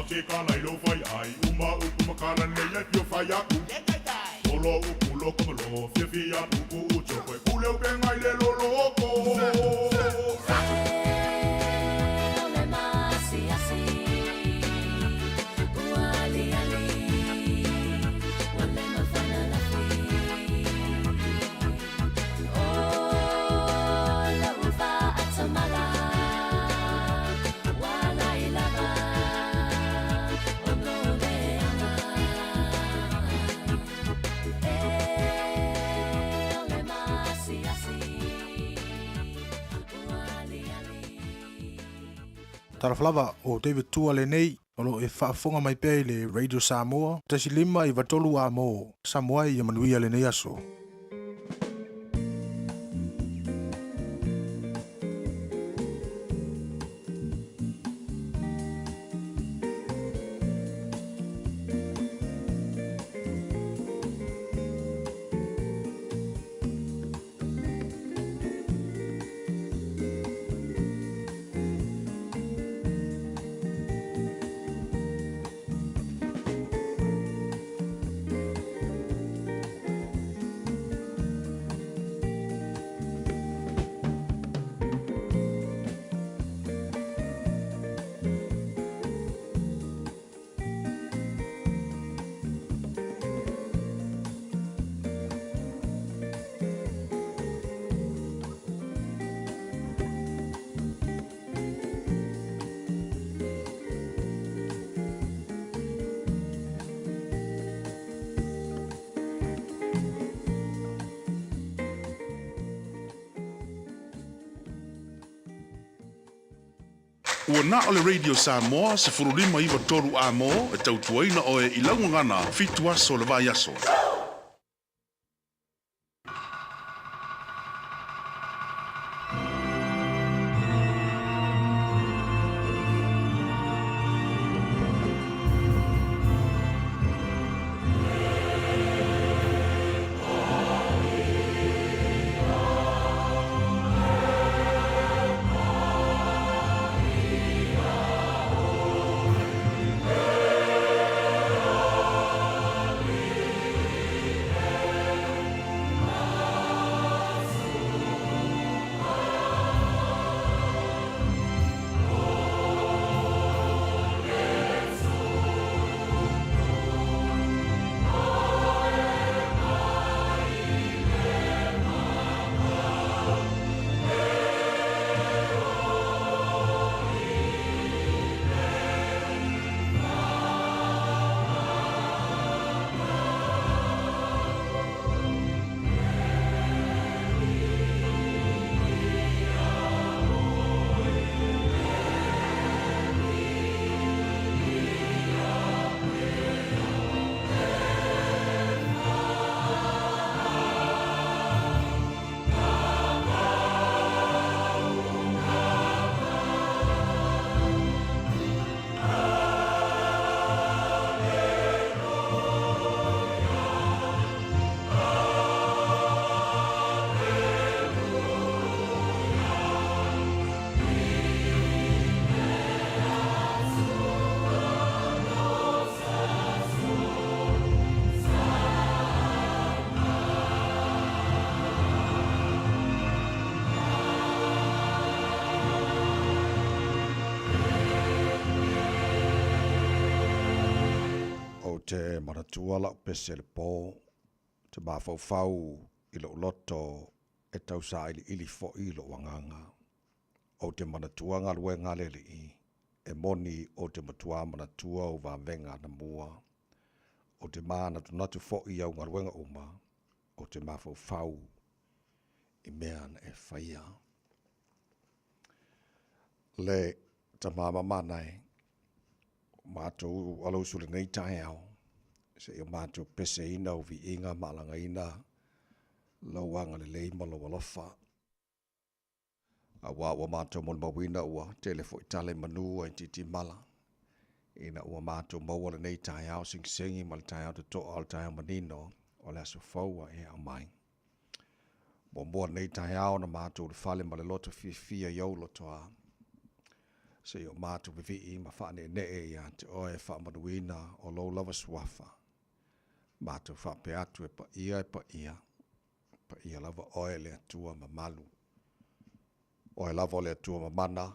Teka lailo fai ai uma uku makarane ya pio fai aku Olo uku loko malo fia puku ucho koe kule upengai le loloko Ole masi asi Uali ali Wale mafana lafi Ola ufa atamala Wala ilaba Onole ama Ole masi asi Uali ali Taraflava o David Tuale nei, olo e whaafonga mai pēi le Radio Samoa, tasi lima i watolu a mo, Samoa i amanuia le nei aso. Ua na o le Radio Samoa se furulima iwa toru a mo e tautuaina o e ilaunga ngana fitu aso le vai aso. te maratua la pese le pō, te mawhau i lo loto e tau sa ili fo i lo wanganga. O te manatua ngā lue ngā lele i, e moni o te matua manatua o wā venga na mua. O te mana tu natu fo i au ngā luenga uma, o te mawhau i mea na e whaia. Le ta mama manai, mātou alausule nei tae au, se i mātou pese ina o vi inga malanga ina, lauanga le leima lo walofa. A wa mātou mon mawina ua telefo i tale manua i titi mala. Ina ua mātou maua le nei tae au sing-singi ma le tae au te toa al tae au manino o le aso faua e au mai. Mo mua nei tae au na mātou le fale ma le loto fia iau lo toa. Se o mātu vivi ma whaane ne e ia te oe whaamaruina o lo lava suafa. Mātu whape atu e pa ia. Pa ia lava oe le atua ma malu. Oe lava o le atua ma mana,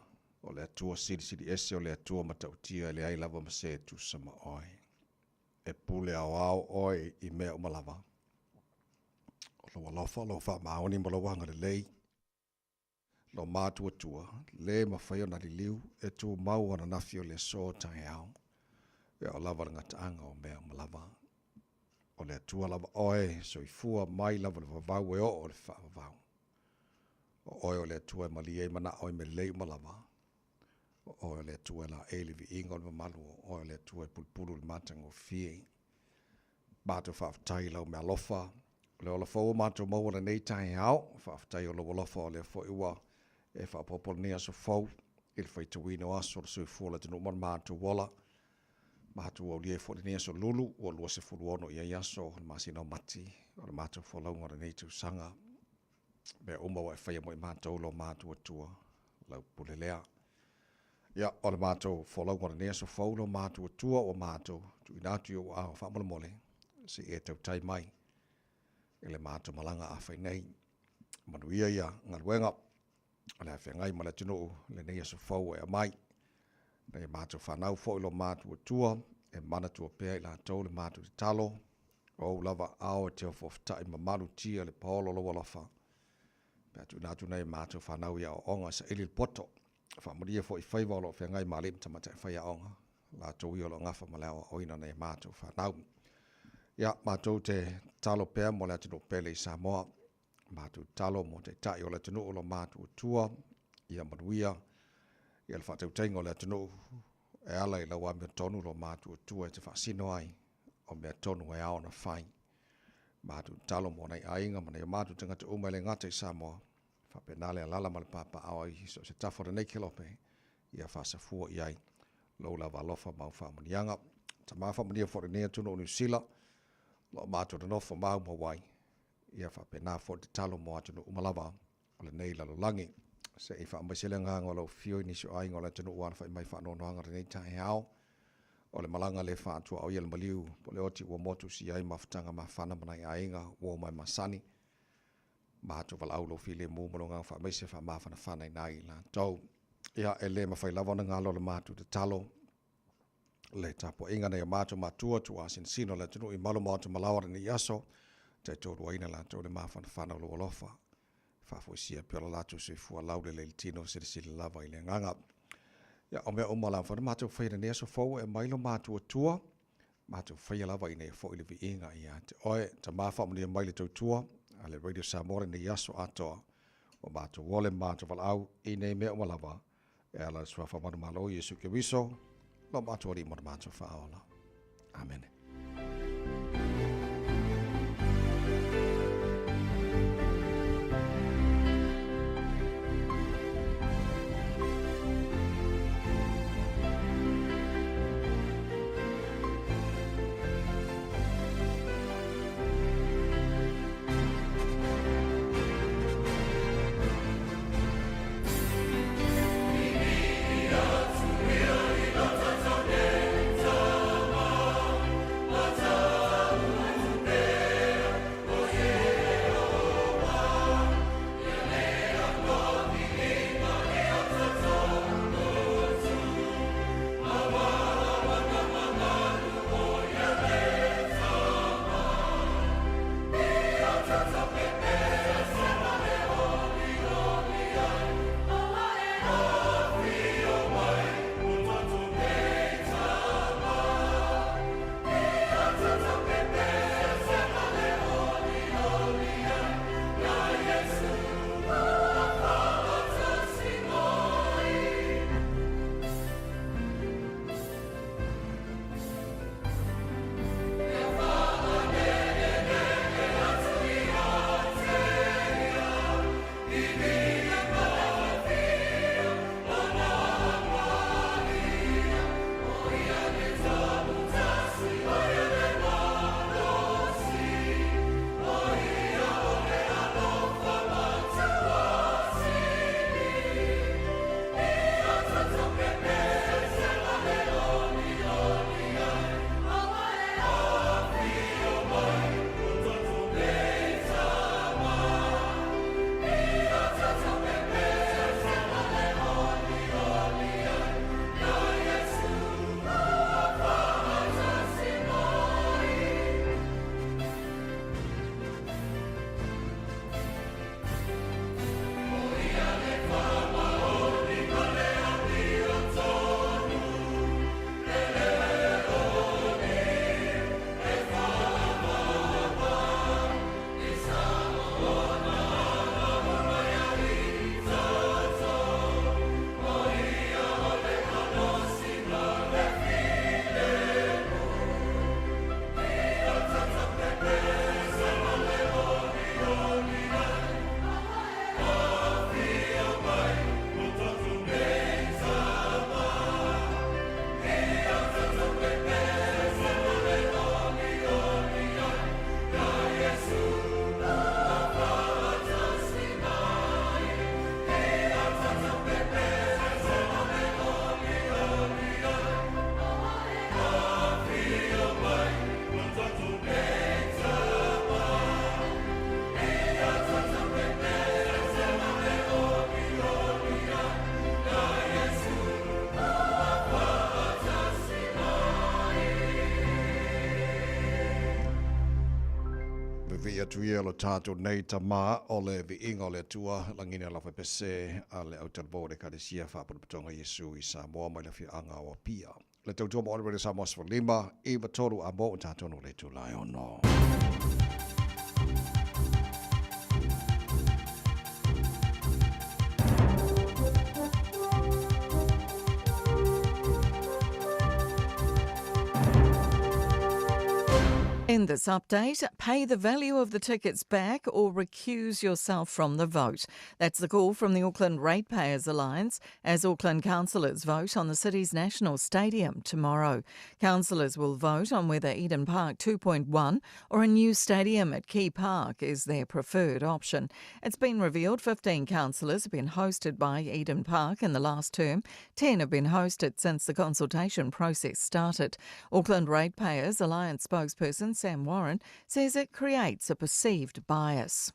o le atua siri ese o le atua ma tautia le ai lava ma se tu sama oe. E pule au oe I mea o malava. O lo walofa, lo wha maoni ma lo wanga le lei. Lo mātua tua, le mawhaio na li liu, e tu mau ana nawhio le so tangi au. E o lava ngata anga o mea o malava. O le atua lava oe, so I fua mai lava le vavau e o le whaavavau. O oe o le atua e mali e mana oe me lei malava. O oe o le atua e la e li vi inga o le malu, o oe o le atua e pulpulu le matango fie. Mātua whaaftai lau mea lofa, le ola fau mātua maua le nei tangi au, whaaftai o lo walofa o le fo iwa, e whaapopolo ni aso fau, il whaituino aso le sui fuola tenu man mātua wala, mātua o lie fo ni aso lulu, o lua se fulu ono ia yaso, o le masina o mati, o le mātua whalaunga le nei tu sanga, me umawa e whaia mo I mātua lo mātua tua, lau pulelea. Ia, o le mātua whalaunga le nei aso fau lo mātua tua o mātua, tu inatu o a whaamole mole, si e tau tai mai, ele mātua malanga a whai nei, manuia ia, ngaruenga, ale a whengai ma le tino le nei aso fau e a mai, nei mātua whanau fo ilo mātua tua, e mana tua pēa I la tau le mātua te talo, o lava ao e teo foftai ma malu tia le paolo lo walafa, pēa tu natu nei mātua whanau ia o onga sa ili poto, whamaria fo I whaiva lo whengai ma lim tamata e whaia onga, la tau I o lo ngafa ma leo oina nei mātua whanau. Ia, mātou te talo pēr mo le atino pele I Samoa, mātou talo mo te tai o le atino o lo mātou tua, ia manuia, ia le whatau taingo le atino e ala I lawa mea tonu lo mātou tua e te whasino ai, o mea tonu e ao na whai. Mātou talo mo nei ainga, ma nei mātou tangata umai le ngata I Samoa, whapenale a lala ma le papa awa I so se tafora nei kelope, ia whasafua I ai, lo la walofa mau whamanianga, ta maa whamania fore nea tuno o New Zealand, lo mātua na nofa mau mawai. Ia whapena fo te talo mo atu no umalawa o le nei lalo langi. Se I whaamaisele nganga o lau fio inisio ainga o le tunu uana whai mai whaanono hanga re nei tae hao. O le malanga le whaatua au ia le maliu, po le oti ua motu si ai mawhatanga ma whana manai ainga, ua mai masani. Mātua wala au lo fili mūmalo nganga whaamaise whaamawhana whanai nai la tau. Ia e le mawhai lawana ngalo le mātua te talo. Le tapo inga nei mātua mātua tu asin sino le tunu I malo mātua malawara ni yaso, te tōru aina la tō le mawhana whanau lo alofa. Whafuisia piola latu sui fua laure le tino siri lava I le nganga. Ia o mea umala whana mātua whaira nea so fau e mailo mātua tua, mātua whaia lava I ne fo I le vi inga ia. Te oe, ta mawhamuni e maile tau tua, a le Radio Samoa ni yaso atoa, o mātua wole mātua wala au I ne mea umalawa, e ala sua whamanu malo Yesu ke wiso, lo mātua ri mora mātua whaola. Amen. Let's vi atu ia lo tātou nei ta mā o le vi inga o le tua langina la whapese a le au talbore ka le sia whaparupatonga Yesu i Samoa mai le fi anga o pia. Le tautua mo alwere Samoa Sfalima i watoru a mo o tātou no le tu lai ono. In this update, pay the value of the tickets back or recuse yourself from the vote. That's the call from the Auckland Ratepayers Alliance as Auckland councillors vote on the city's national stadium tomorrow. Councillors will vote on whether Eden Park 2.1 or a new stadium at Key Park is their preferred option. It's been revealed 15 councillors have been hosted by Eden Park in the last term. 10 have been hosted since the consultation process started. Auckland Ratepayers Alliance spokesperson Sam Warren says it creates a perceived bias.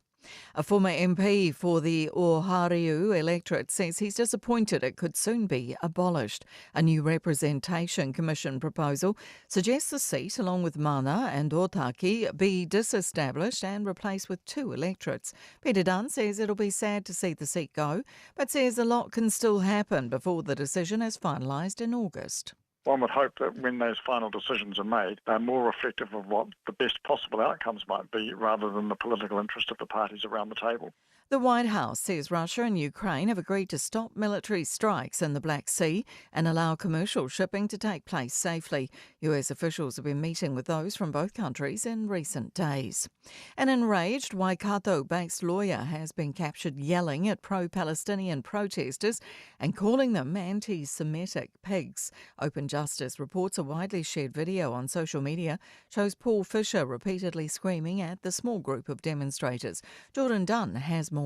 A former MP for the Ohariu electorate says he's disappointed it could soon be abolished. A new Representation Commission proposal suggests the seat, along with Mana and Otaki, be disestablished and replaced with 2 electorates. Peter Dunn says it'll be sad to see the seat go, but says a lot can still happen before the decision is finalised in August. One would hope that when those final decisions are made, they're more reflective of what the best possible outcomes might be rather than the political interest of the parties around the table. The White House says Russia and Ukraine have agreed to stop military strikes in the Black Sea and allow commercial shipping to take place safely. US officials have been meeting with those from both countries in recent days. An enraged Waikato-based lawyer has been captured yelling at pro-Palestinian protesters and calling them anti-Semitic pigs. Open Justice reports a widely shared video on social media shows Paul Fisher repeatedly screaming at the small group of demonstrators. Jordan Dunn has more.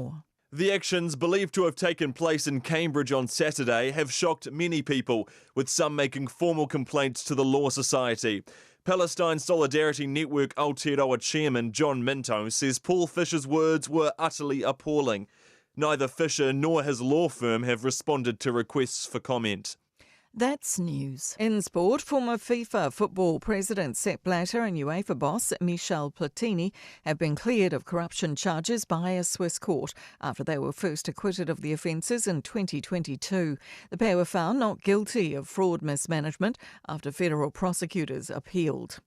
The actions, believed to have taken place in Cambridge on Saturday, have shocked many people, with some making formal complaints to the Law Society. Palestine Solidarity Network Aotearoa chairman John Minto says Paul Fisher's words were utterly appalling. Neither Fisher nor his law firm have responded to requests for comment. That's news. In sport, former FIFA football president Sepp Blatter and UEFA boss Michel Platini have been cleared of corruption charges by a Swiss court after they were first acquitted of the offences in 2022. The pair were found not guilty of fraud mismanagement after federal prosecutors appealed.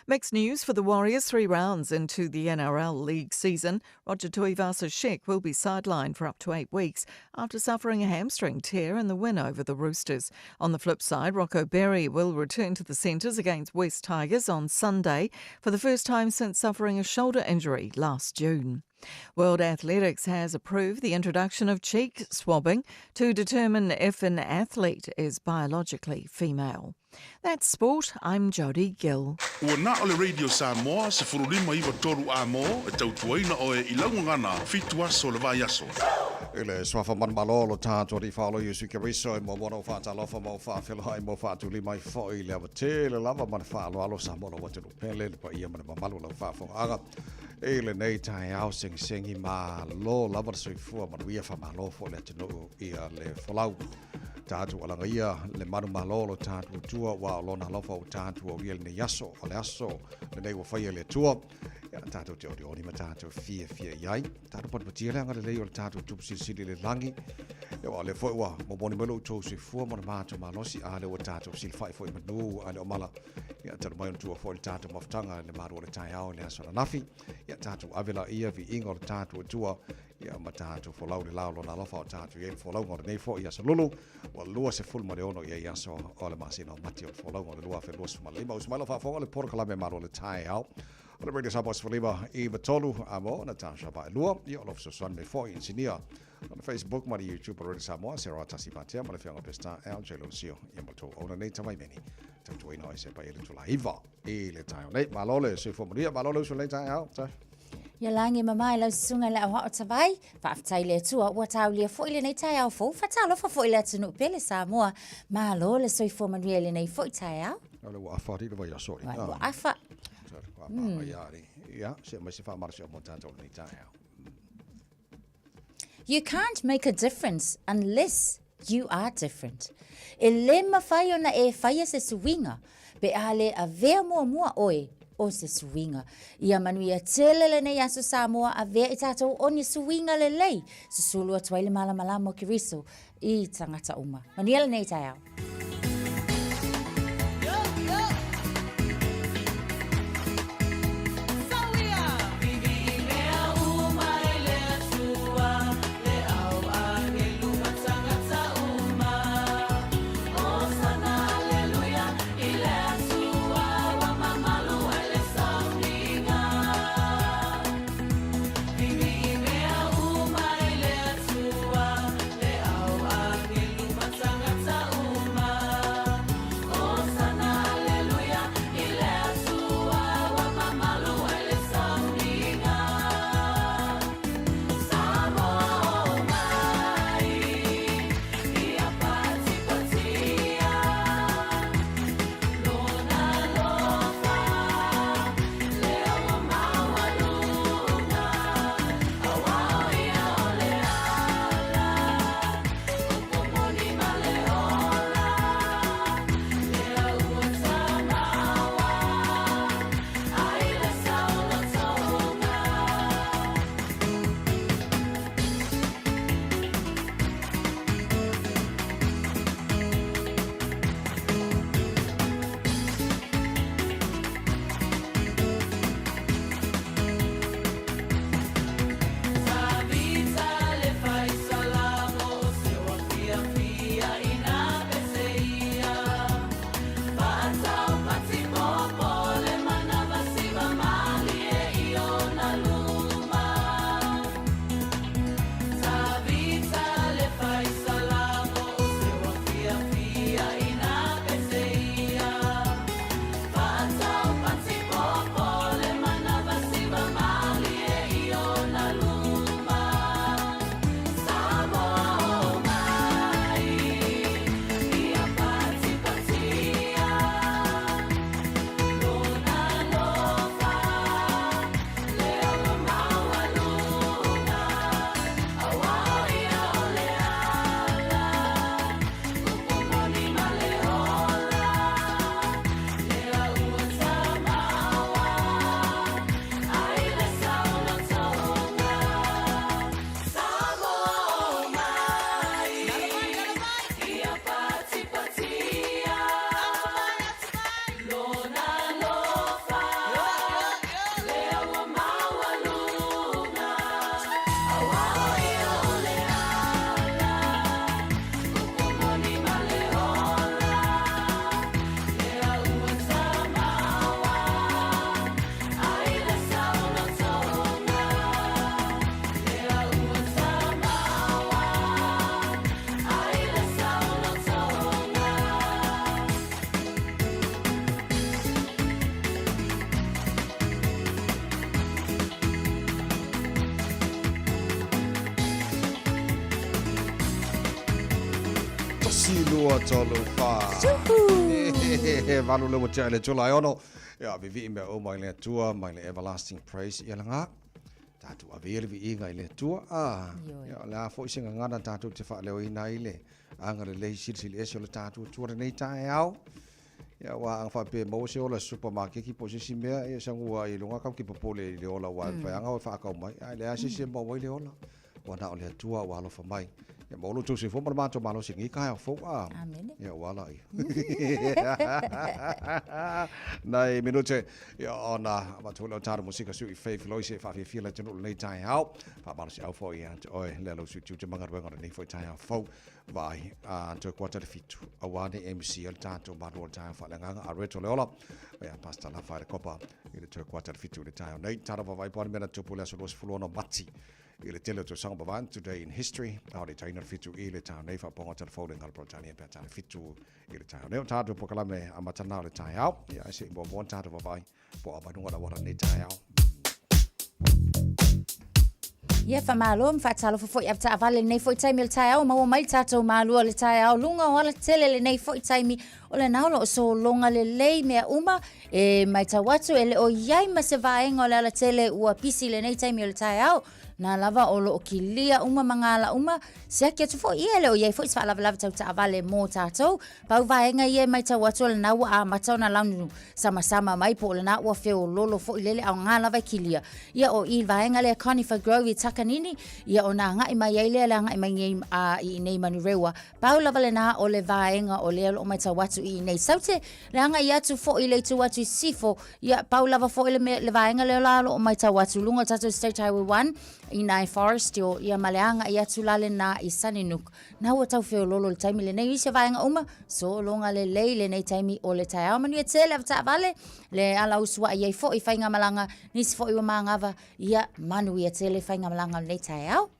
Mixed news for the Warriors 3 rounds into the NRL League season. Roger Tuivasa-Sheck will be sidelined for up to 8 weeks after suffering a hamstring tear in the win over the Roosters. On the flip side, Rocco Berry will return to the centres against West Tigers on Sunday for the first time since suffering a shoulder injury last June. World Athletics has approved the introduction of cheek swabbing to determine if an athlete is biologically female. That's sport. I'm Jodie Gill. Ua na o le Radio Samoa se furulima iwa toru a mo e tautuaina o e ilaungangana fitu aso le vai aso. Ele swafa man malolo tātou ri whaolo Iesu Keriso e mo mono whaatalofa mo whaafilha e mo whaatuli mai fhoi le awate le lava man whaalo alo sa mono wate lupele le pa ia man mamalu lau whaafonga. Ele nei tai au sengi ma lo lava soifua manuia whamalo fo le tino ia le whalau. Tātou alanga ia le manu malolo tātou tua wa lona lofa o tātou o ia le yaso o le aso le nei wa whaia le tua. Ia tātou te ori ori ma tātou fia iai. Tātou patpatia le anga le lei o le tātou tupusiri le langi. Ia wa le foi wa mo boni melo tō soifua mo le mātou malosi a le o tātou silfai foi manu a le o mala. Ia tātou mai on tua foi le tātou maftanga le maru o le tai au le aso na nafi. Ia tātou avela ia vi inga o le tātou tua. Ia ma tātou folau le lao lona lofa o tātou ia folau ngore nei fo ia sa lulu. Wa lua se fulma le ono ia iaso o le masina o mati o le folau ngore lua fe lua sumalima. Usmaila whaafonga le porokalame maru o le tai au. O le Radio Samoa Sfalima i Matolu a mo na Tasha ba lua ia o lofa suan me fo insinia. On Facebook ma YouTube Radio Samoa se roa tasi patea ma le fianga pesta el jelo sio ia mato ona nei tamai meni. Tautu ina o se pa ile tula iva i le tai o nei malole se fo maria malole so le tai au. Ia langi mamai lau sunga le au hao tawai, whaafatai le tua, ua tau lia fo ile nei tai au fo, whatau lofa fo ile atunu pele Samoa, ma lo le soi fo manuia le nei fo i tai au. Ole ua afa rira vai asori. Ua afa. Ia, se mai se wha marasi o mo tātou nei tai au. You can't make a difference unless you are different. E le mawhai ona e whaia se suwinga, pe ale a vea mua oe, o se suinga. Ia manuia tele le nei aso Samoa a vea I tātou o ni suinga le lei. Se sulua tuaile malamalama o kiriso I tangata uma. Manuia le nei tai au. Silua tolu fa. Valu le motia le tula ono. Ya vivi me o mai le tua mai le everlasting praise ia langa. Tatu avele vi inga ile tua ya la fo singa ngana tatu te fa le ina ile. Anga le sili ese le tatu tua nei tai au. Ya wa ang fa pe mo se ola supermarket ki posisi mea e sangua I lunga kam ki popole le ola wa fa anga fa ka mai. Ai le asisi mo le ola. Wa na ole tua wa lo fa mai. Ya mo lo tu se fo ma to malo singi ka fo Amen. Ya wala I. Nei minute ya ona ma to lo tar musika su I faith lo se fa fi la tenu nei tai au. Fa ba se au fo ya oi le lo su tu te manga wenga nei fo tai au fo. Vai to quarter fitu awane MC al tato ma lo tai fa langa a reto le ola. Ya pasta la fa copa I to quarter fitu le tai nei tar va vai por mena to pula so los fulono matti. Ile tele to sang bavan today in history how the China fitu ile ta nei fa ponga ta folding al protania pe ta fitu ile ta nei ta to pokala me amatana le tai au ya se bo bon ta to vai po abanu wala wala nei tai au Ia whamalom, whaatalo fo ia ta avale nei foi taimi le tai au, maua mai tātou mālua le tai au, lunga o ala tele le nei foi taimi o le nao lo so longa le lei mea uma e mai tawatu ele o iai ma se vaenga o le ala tele ua pisi le nei taimi o le tai au na lava o lo kilia uma mangala uma se ke tu fo ia le o iai fo is fa lava lava tau ta vale mo tatou pau vaenga ia mai tawatu le nau a matau na launu sama mai po le na ua feo lolo fo ilele au ngala vai kilia ia o I vaenga le Conifer Grove I takanini ia o na ngai mai ile le ngai mai a I nei manu rewa pau lava le na o le vaenga o le o mai tawatu I nei saute le ngai atu fo ile tu atu sifo ia pau lava fo ile le vaenga le la o mai tawatu lunga tatu State Highway 1 I Nai Forest o ia maleanga ia tulale na I Saninuk na ua tau feo lolo le taimi le nei se vaenga uma so longa le leile nei taimi o le tai au manu e tele avta vale le ala usua ia fo I fainga malanga nisi fo I wa mangava ia manu ia tele fainga malanga nei tai au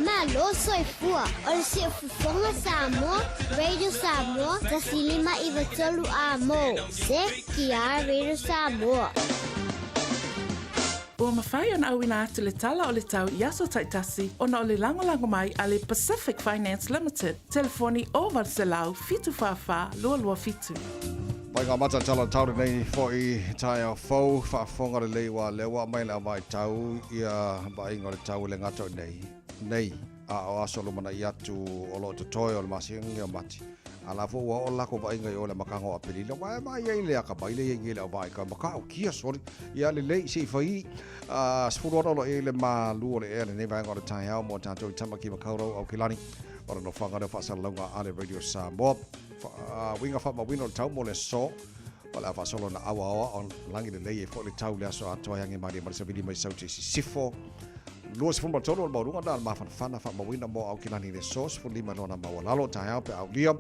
Malo soy fua, ol si fufonga Samoa, Radio Samoa, tasilima ivatolu amo, se kia Radio Samoa. Ua mawhai ona au ina atu le tala o le tau I aso taitasi ona o le langolango mai a le Pacific Finance Limited. Telefoni o Varselau fitu whawha lua fitu. Mai ngā mata tala taure nei foi tai au fau whaafonga le leiwa lewa mai la mai tau ia mai ngore tau le ngato nei a o aso lo mana I atu o lo te toi o le masingi o mati. Ala fo wa o lako vai ngai o le makango a pelila mai ia ile aka bai le ile o vai ka maka o kia sori ia le lei si fai sfuro lo ile ma lu o le ele nei vai ngore tai au mo tanto tamaki makauro o kilani o no fanga de fasa longa ale Radio Samoa winga fa ma wino tau mo le so wala fa solo na awa on langi le lei fo le tau le so ato yangi mari ma se vidi mai sauti sifo Luas fun batolo ba runga dal ma fana fa ma wina mo au kilani le sos fun lima lona ma wala lo tai pe au liam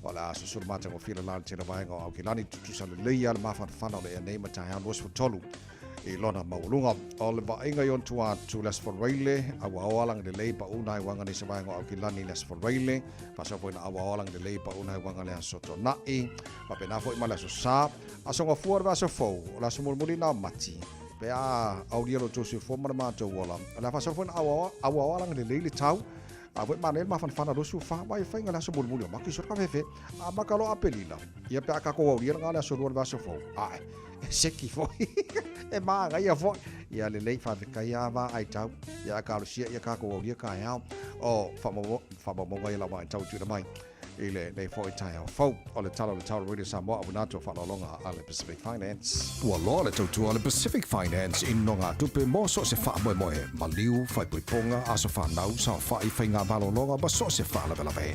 wala susur mata ko fila lan tena vai au kilani tu sa le ia ma fana le nei ma tai luas fun tolu e lona ma lunga all ba inga yon tua tu las for raile awa lang de lei pa unai wanga ni se vai au kilani las for raile fa so po na awa lang de lei pa unai wanga le soto na e pa pena fo ma la so sa asonga fuor va so fo la so murmuri na mati pe a audio lo tosi forma ma to wala la fa so fo awa lang de lei tau a vo ma ma fan do su fa vai fa ngala so murmuri ma ki so ka fefe a ma kalo apelila ia pe aka ko audio ngala so do va so fo ai seki fo e ma ga ia fo ia le lei fa ka ia va ai tau ia ka lo sia ia ka ko audio ka ia o fa mo ga ia la mai tau tu mai ile nei foi tai au fau o le talo Radio Samoa abunato fa longa ale Pacific Finance ua loa le tautu ale Pacific Finance in nonga tupe mo so se fa moe maliu fai puiponga aso fa nau sa fa I fainga valo longa ba so se fa la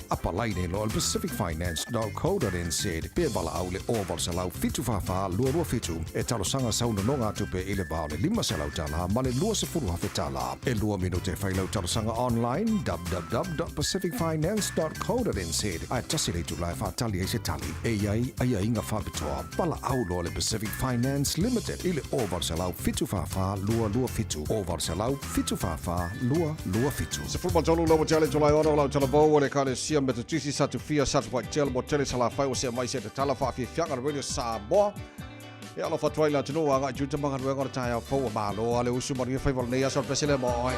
apa lai nei lo Pacific Finance .co.nz pe bala au le oval sa lau fitu fa lua fitu e talo sanga sa una nonga tupe ile ba le lima sa lau tala ma le lua se furu hafetala e lua minute fai lau talo sanga online www.pacificfinance.co.nz ai tasile tu lai fa tali e se tali e ai inga fa bitoa pala au lo le Pacific Finance Limited ile over salau fitu fa lua fitu over salau fitu fa lua fitu se football tolu lo tele July ono lo tele bo le kale sia met tisi sa tu fia sa tu tele mo tele sala fa o se mai se tala fa fi fianga Radio Samoa e ala fa twaila tunu anga juta manga ngor ta fo ma lo ale usu mo fa vol ne ya so pesele mo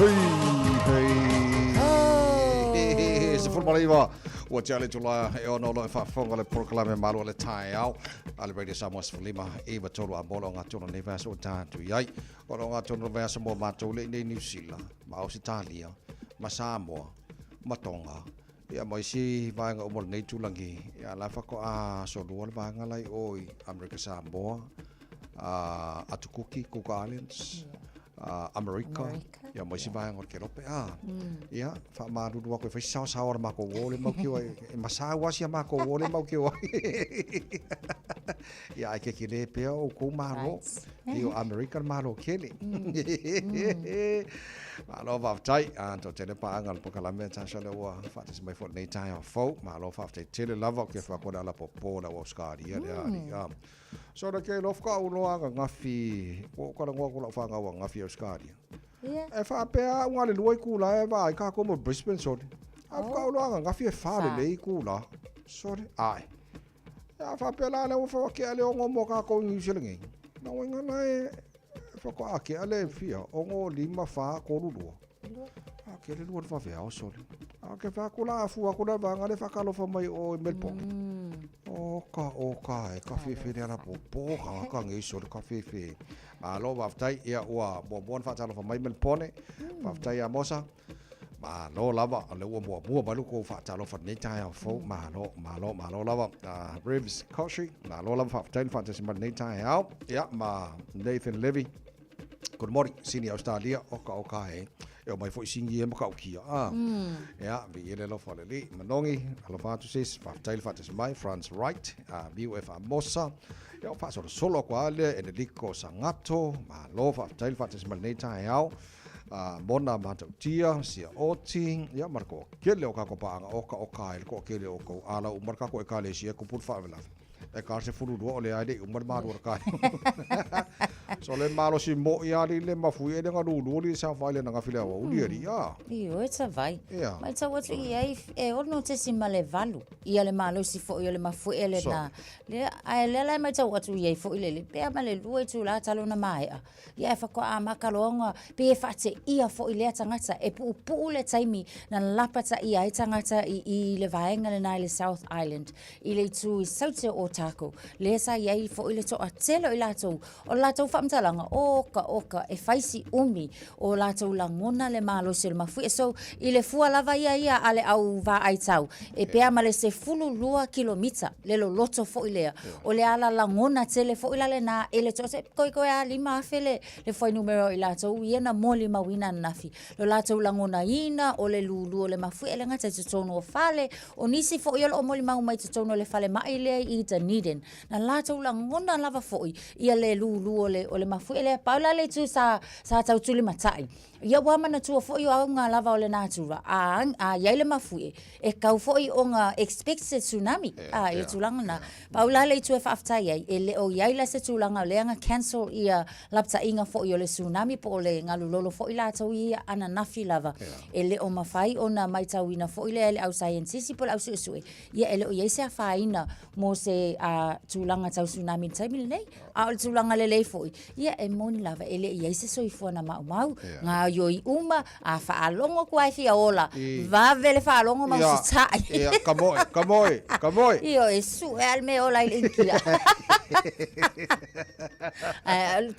Hey, se fulmaliva. Ua te ale tula e ono lo e whaafonga le proklame malu le tae au. Ale Radio Samoa Sifulima e wa tolu a molo ngā tono ne vasa o tātu iai. O ngā tono vasa mo mātou le nei New Zealand, ma Ausitalia, ma Samoa, ma Tonga. Ia mai si vaenga umor nei tulangi. Ia la whako a solua le vaenga lai oi America Samoa, Atukuki, Cook Islands, America. Ia mai si vaenga o ke rope a. Ia, wha maruru ako e whai sao mako wole mau ki wai. E masā wasi a mako wole mau ki wai. Ia ai ke le pea o kou maro. Io American maro kele. Malo whaftai, anto tele paanga po kalame tansha le ua whatis mai fot nei tai o fau. Malo whaftai tele lava ke whakona ala po pōna o skari. So da ke lofka uloanga ngafi, o kara ngua kula whanga ua ngafi o skari. E whapea unga le luai kula e vai ka komo Brisbane sori. A whaka uloanga ngafi e whare le i kula. Sori, ai. Ya whapea la le ua whawake ale o ngomo ka kou New Zealand. Na wenga nai whako ake ale fia o ngō lima wha korurua. Ake le lua whawhea o sori. Ake whakula a fua kuna vanga le whakalofa mai o Melbourne. Oka e ka whiwhiri ana po ka ngi sori ka whiwhiri. Ma lo waftai ia ua buon whatalofa mai Melbourne. Waftai a mosa. Ma lo lava le ua mua balu ko whatalofa nei tai au fau. Ma lo lava Ribs Koshy. Ma lo lava whaftai whatasima nei tai au. Ia ma Nathan Levy. Good morning, Senior Australia, oka e. E mai foi singi e maka ukia. Ja, vi ele lo fa le manongi, alo fatu sis, fa tail fatus mai France Right, VUF Mossa. Ja, fa solo kwa le e le liko sangato, ma lo fa tail fatus mal nei tai au. Mona mata tia sia oti, ja marko. Kele o ka ko pa oka e ko kele o ko ala u marka ko e ka le sia ku put fa vela. E ka se furu do le ai de umar maru ka. So le malo si mo ia le mafui e nga lulu li sa vai le nga file wa uli ia. Io e sa vai. Mai sa watu ia e ono te si male valu. Ia le malo si fo ia le mafui e le na. Le ai le mai sa watu ia fo ile le pe male lue tu la talo na mai. Ia fa ko a makalonga pe fa te ia fo ile tangata e pu le taimi na lapata ia tangata I le vaenga le na le South Island. Ile tu I saute o tako. Le sa ia fo ile to atelo ilato. O lato talanga oka e faisi umi o latou langona le malo se le mafui so I le fua lava ia ale au va ai tau e pea male se fulu lua kilomita le lo loto fo ilea o le ala langona tele fo ilale na ele tose koi a lima afele le foi numero I latou iena moli mawina nafi lo latou langona ina o le lulu o le mafui ele ngata te tono o fale o nisi fo iolo o moli mau mai te tono le fale mai le I Dunedin na latou langona lava fo ia le lulu o le mafui ele paula le tu sa tau tuli matai ia wa mana tu fo yo nga lava o le natura a ia le mafui e kau fo o nga expected tsunami e tulanga na paula le tu fa afta ia ele o ia la se tulanga le nga cancel ia lapta inga fo yo le tsunami po le nga lolo fo ila tau ia ana nafi lava ele o mafai ona mai tau ina fo ile ele au scientist po au su ia ele o ia se fa ina mo se tulanga tau tsunami tai mil nei a tulanga le fo ia e moni lava ele ia se soifua na mau nga yo I uma a faalongo kwa fia ola va vele faalongo mau se tai ia kamoi io e su e alme ola ile kia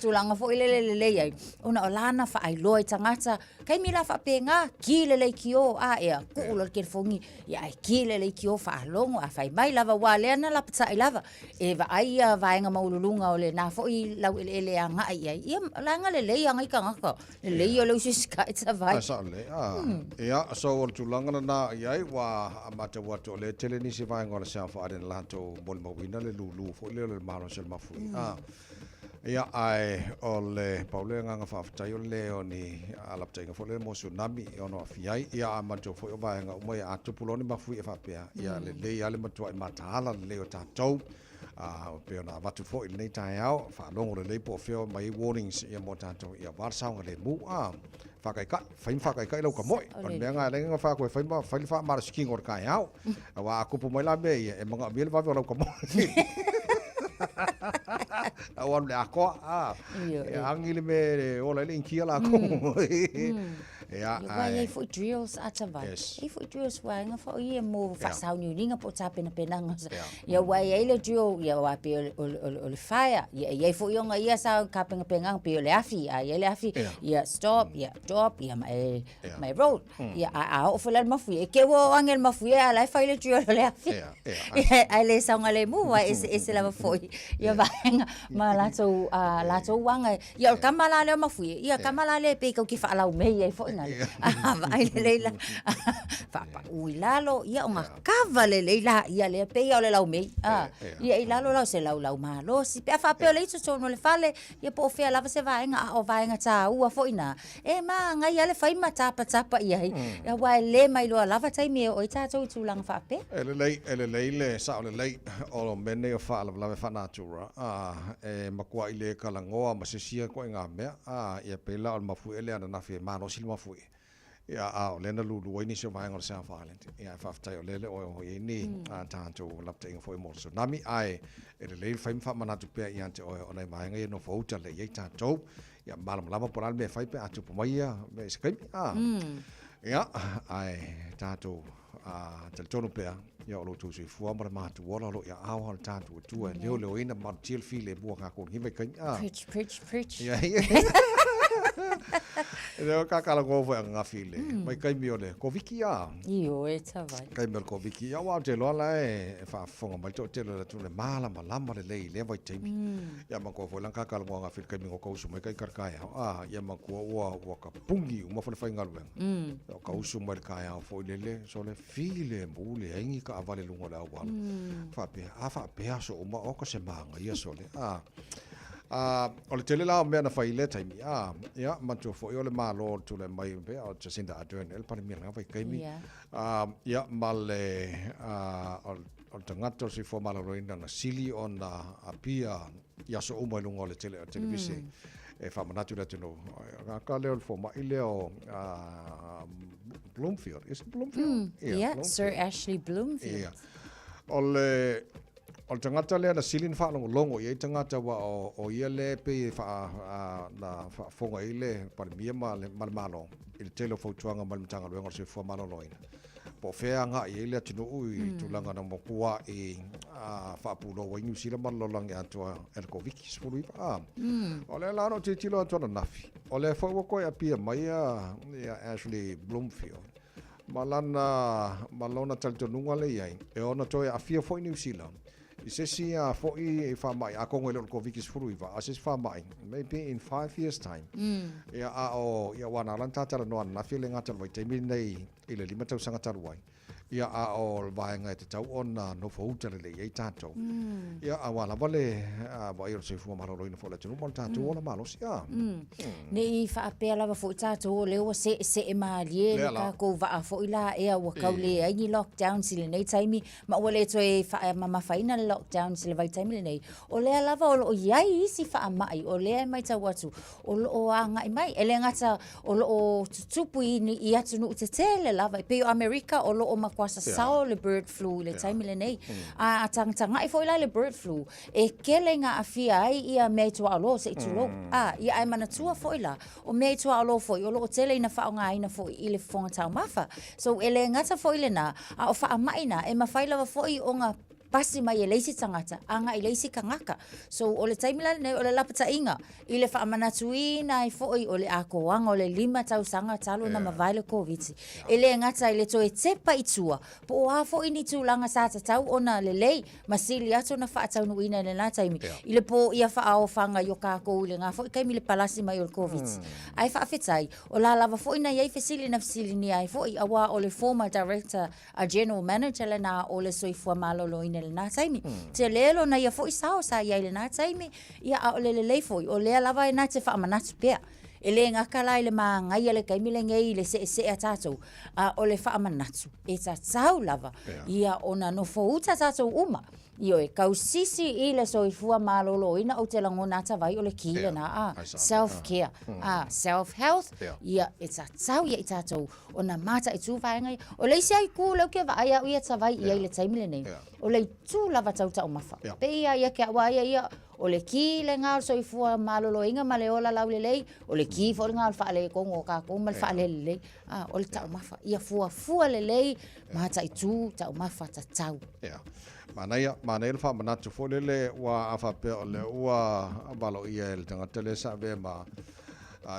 tulanga fo ile le ia ona olana fa ai loi tangata kai mila fa penga kile le kio ia ku lo ke fongi ia kile le kio faalongo a fai mai lava wale na la pata lava e va ai va nga maululunga ole na fo I lau ele anga ia langa le anga I kanga le yo lo siska it's a vai ia so tulanga na ia wa amata wato le tele ni si vai ngora sa fa den lato bol mawina le lulu fo le malo sel mafui ia ai ole paulenga nga fa tai ole oni alaptenga fo le mo tsunami ono afiai ia amata fo vai nga mo ia tupuloni mafui fa pea ia le ia le matua matala le o tatou pe na watu fo I nei tai au fa longo le po feo mai warnings ia mo tanto ia varsau le mu fa kai lo ka moi on menga le nga fa ko fa ma sking or kai au wa ku po mai la be e mga biel va lo ka moi awan le ako angile me o le inkia la ko Ia Wai ai foi drills ata vai. Ai foi drills wai nga foi ia mo fa sau ni ninga po ta pena penanga. Ia wai ai le drill ia wa pe o fire. Ia foi nga ia sa ka penga pe le afi. Ia le afi. Ia stop, ia drop, ia my road. Ia a o fela ma fui. Ke wo angel ma fui ala fa le drill le afi. Ai le sa nga le mu wa ese la foi. Ia va ma la to wanga. Ia kamala le ma fui. Ia kamala le pe ko ki fa la me ia foi nga. Ai leila fa uilalo ia nga kavale leila ia le pe ia le lau me ia ilalo lau se lau malo si pe fa pe le so no le fale ia po fe lava se vaenga o vaenga ta ua foina ma nga ia le fai mata pa ia ia wa le mai lo lava tai me o ta to tu lang fa pe ele le sa le o mene o fa lava fa natura makua ile kalangoa ma se sia ko nga me ia pe la o mafu ele ana na fe ma no sil mafu ia a lena lulu ni se vai ngor sa violent ia fa tai lele o ni tanto lapte in foi mo tsunami ai ele le fai fa mana tu pe ia te o nei mai ngai no fo ta le ia tanto ia malam lama por al me fai pe atu po mai ia me skai ia ai tanto tel tono pe ia o lo tu se fu amar ma tu wala lo ia au hal tanto tu le ina ma til file bu ka ko hi me kai preach ia Ele kakala ko foi nga file. Mai kai mi ole ko viki a. Io e ta vai. Kai mel ko viki a wa te lo la fa fonga mai to te lo tu le mala le vai te mi. Ya ma ko foi lan kakala nga file kai mi ko su mai kai karkai ya ma ko wa ka pungi uma foi fa ngal wen. Ka usu mai kai a foi le so le file mule aingi ka vale lungo la wa. Fa pe so uma o ko se manga ia so le o le tele la me na fai le taimi ia mantu fo yo le malo tu le mai be o Jacinda Ardern el pa mi nga vai kaimi ia male o tangato si fo malo roina na sili on apia ia so o mai lungo le televisi e fa manatu le tino ka le fo ma ile o Bloomfield is Bloomfield Sir Ashley Bloomfield o tangata le na silin fa longo ye tangata wa o ye le pe fa na fa fonga ile par miema le malo il telo fo tuanga mal tanga lo ngor se fo malo loina po fe anga ye le tinu ui tulanga na mokua fa pulo wa New Zealand mal lo lang ya to el covid sfulu o le la no te tilo to na nafi o le fo ko ya pia mai ya Ashley Bloomfield malona taltonunga le yai e ona to ya fia fo New Zealand I se sia fo I fa mai a kongo le ko vikis fruiva as is fa mai maybe in 5 years time ya ya wana lan tata no na feeling atal vai te nei ile lima tau sanga taruai ia o vai ngai te tau ona no fo utale le ia tato ia awala vale vai o se fu maro no fo le tunu mon tato ona malo sia nei fa pe la fo tato le o se ma lie ka ko va fo ila e o ka le ai ni lockdown sile nei taimi ma o le toe fa ma faina lockdown sile vai taimi nei o le lava o iai si fa mai o le mai ta watu o anga mai ele ngata o tupu I atu no te tele lava pe o America o lo o makwasa sao le bird flu le taimi le nei a tanga I foi le bird flu e kelenga afia ai ia me to alo se tulo ia ai mana tua foi la o me to alo foi o lo tele ina fa nga ina foi ile fonga tau mafa so ele ngata foi le na a o fa mai na e ma fai lava foi o nga pasi mai e leisi tangata anga I leisi kangaka so o le taimila ne o le lapata inga I le whaamanatuina I foi o le ako wanga o le 5 tau sanga talo na mavaile COVID ele ngata I le toe tepa itua po o hafo ini tūlanga sata tau ona le lei masili ato na whaatau nuina le nā taimi I le po ia whaao whanga yo kako ule ngā foi kaimi le palasi mai o le COVID ai whaafetai o la lava foi na iei fesili na fesili ni ai foi awa o le former director a general manager le na o le soifua malolo ina le nā taimi. Te lelo na ia foi sao sa ia le nā taimi, ia a le lei foi, o lea lava e nā te whaamanatu pea. E le ngakala I le maa ngai le kaimile ngei le se a tātou, o le whaamanatu. E tā tau lava, ia ona no fouta tātou uma. Io e kausisi I le soifua malolo ina o te langona tawai o le kile na self-care, self-health, ia e tā tau ia I tātou o na mata I tū whaengai. O le isi ai kū leu ke vaia uia tawai ia I le taimile nei. O le tū lava tau tau mafa. Pe ia ke awa ia o le ki le ngā soifua malolo inga ma le ola lau le lei, o le ki fo le ngā wha le kongo ka kongo ma le wha le lei. O le tau mafa, ia fua le lei, ma ta i tū, tau mafa ta tau. Mana le wha manatu fo le ua awha pe o le ua balo ia le tangata le sa ve ma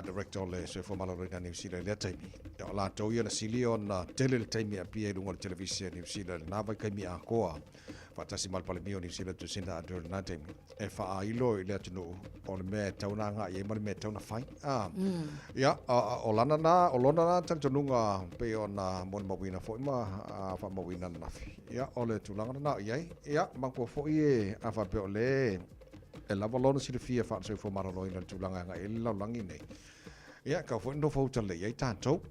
director le soifua malolo inga New Zealand le taimi. O la tau ia na sili o na tele le taimi a pia lunga le televisia New Zealand, na vai kaimi a koa. Fatasi malpale mio New Zealand tu sinda adur na taimi. E wha ailo i lea tunu o le mea tauna ngā i e mani mea tauna whai. Ia, o lona na tantununga pe o na moni mawina fo ima a wha mawina na nafi. Ia, o le tulanga na iai. Ia, mangkua fo i e a wha pe o le e lava lona si le fia wha soifua maralo ina tulanga ngā e laulangi nei. Ia, ka fo ino fauta le iai tātou.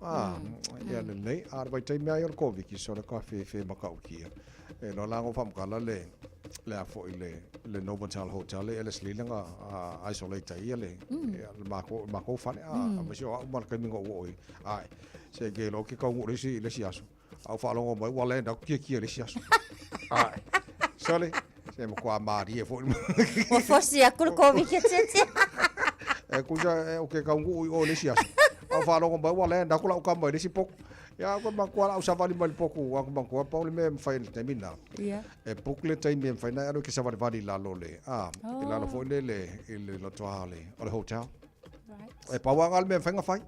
Ia, le nei, a vai taimi ai o le koviki so le ka fe makau kia. E no lango whamkala le a fo i le Novotel Hotel e le slilanga isolate ia le mako whane a masi o umar kaiminga uoi ai se ke lo ke kaungu le si aso au whalongo mai wale na kia le si aso ai sole se mo kua maari e fo o fosi a kul kovi ke tete e kuja o ke kaungu o le si aso au whalongo mai wale na kula uka mai le si pok ya ko mangkuala usavali mal poku aku mangkuala paul me mfai le temina e pokle time me mfai na aro ke savali vali la lole la lo foi le lo toale o le hotel e pawangal me mfai ngafai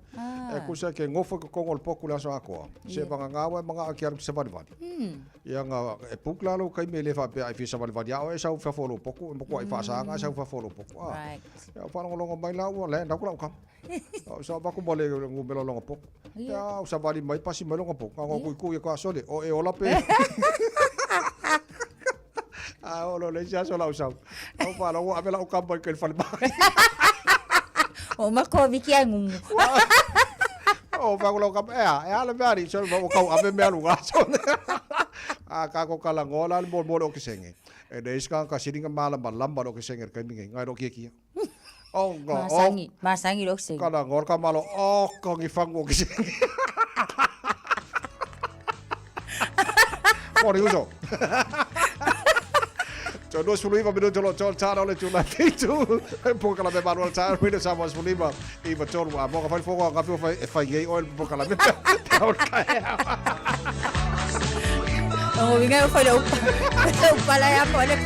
e kusa ke ngofo ko ngol poku la so ako se banga ngawa manga akiar ke savali vali ya nga e pokla lo kai me le fa pe ai fi savali vali ya e sa fa folo poku mo ko ai fa sa nga sa fa folo poku ya fa ngolongo mai la o le ndakula ukam so ba ko bole ngumelo longo pok ya usa bali mai pasi mai longo pok ngo ku ku ko sole o e ola pe o lo le ja so la usa o pa lo a vela o campo que el fal o ma ko vi ki ngum o pa ko lo campo e ale bari so ba ko ave me aluga so a ka ko kala ngola mo mo ke senge e de iska ka siringa mala lamba lo ke senge ka mingi ngai ro ki Masangi lo sing. Kada ngor ka malo ko ngifango kisi. Por uso. Jono suliva minuto lo tol tano le tula titu. Poka la beba lo tano minuto sama suliva. Iba tol wa mo ka fai fogo ka fai gay oil poka la beba. Oh, vinga foi lo. Para ya pole.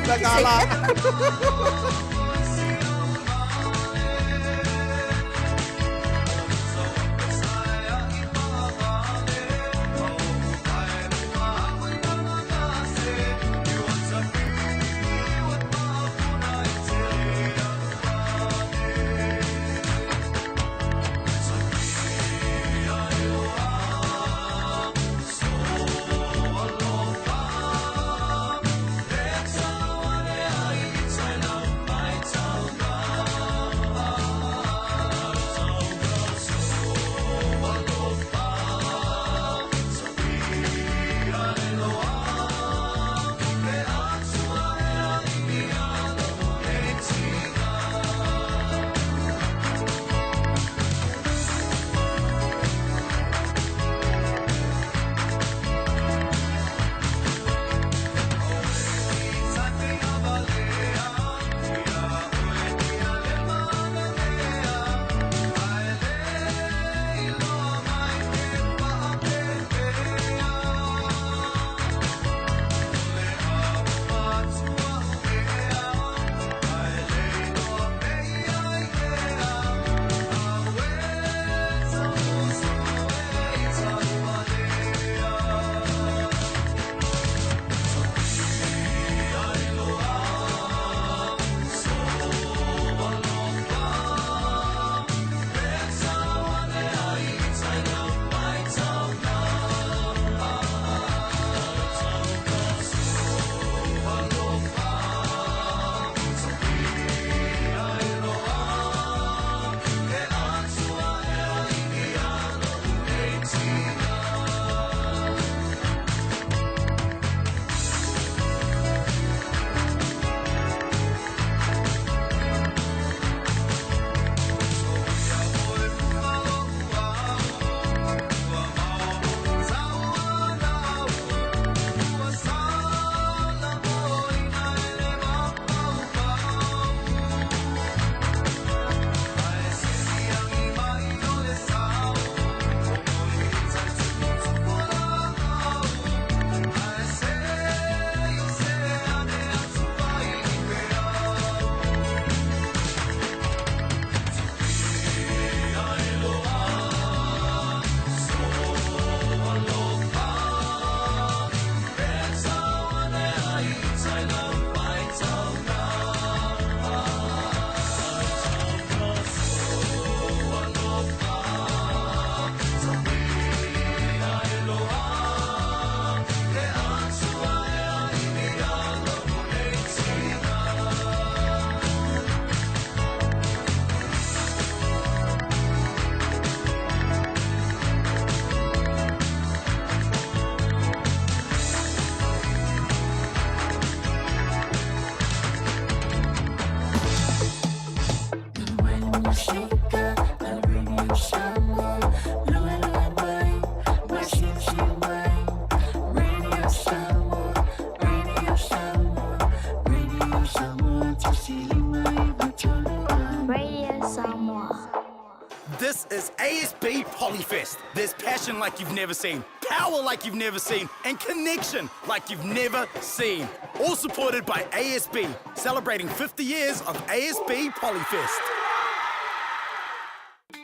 This is ASB Polyfest. There's passion like you've never seen, power like you've never seen, and connection like you've never seen. All supported by ASB, celebrating 50 years of ASB Polyfest.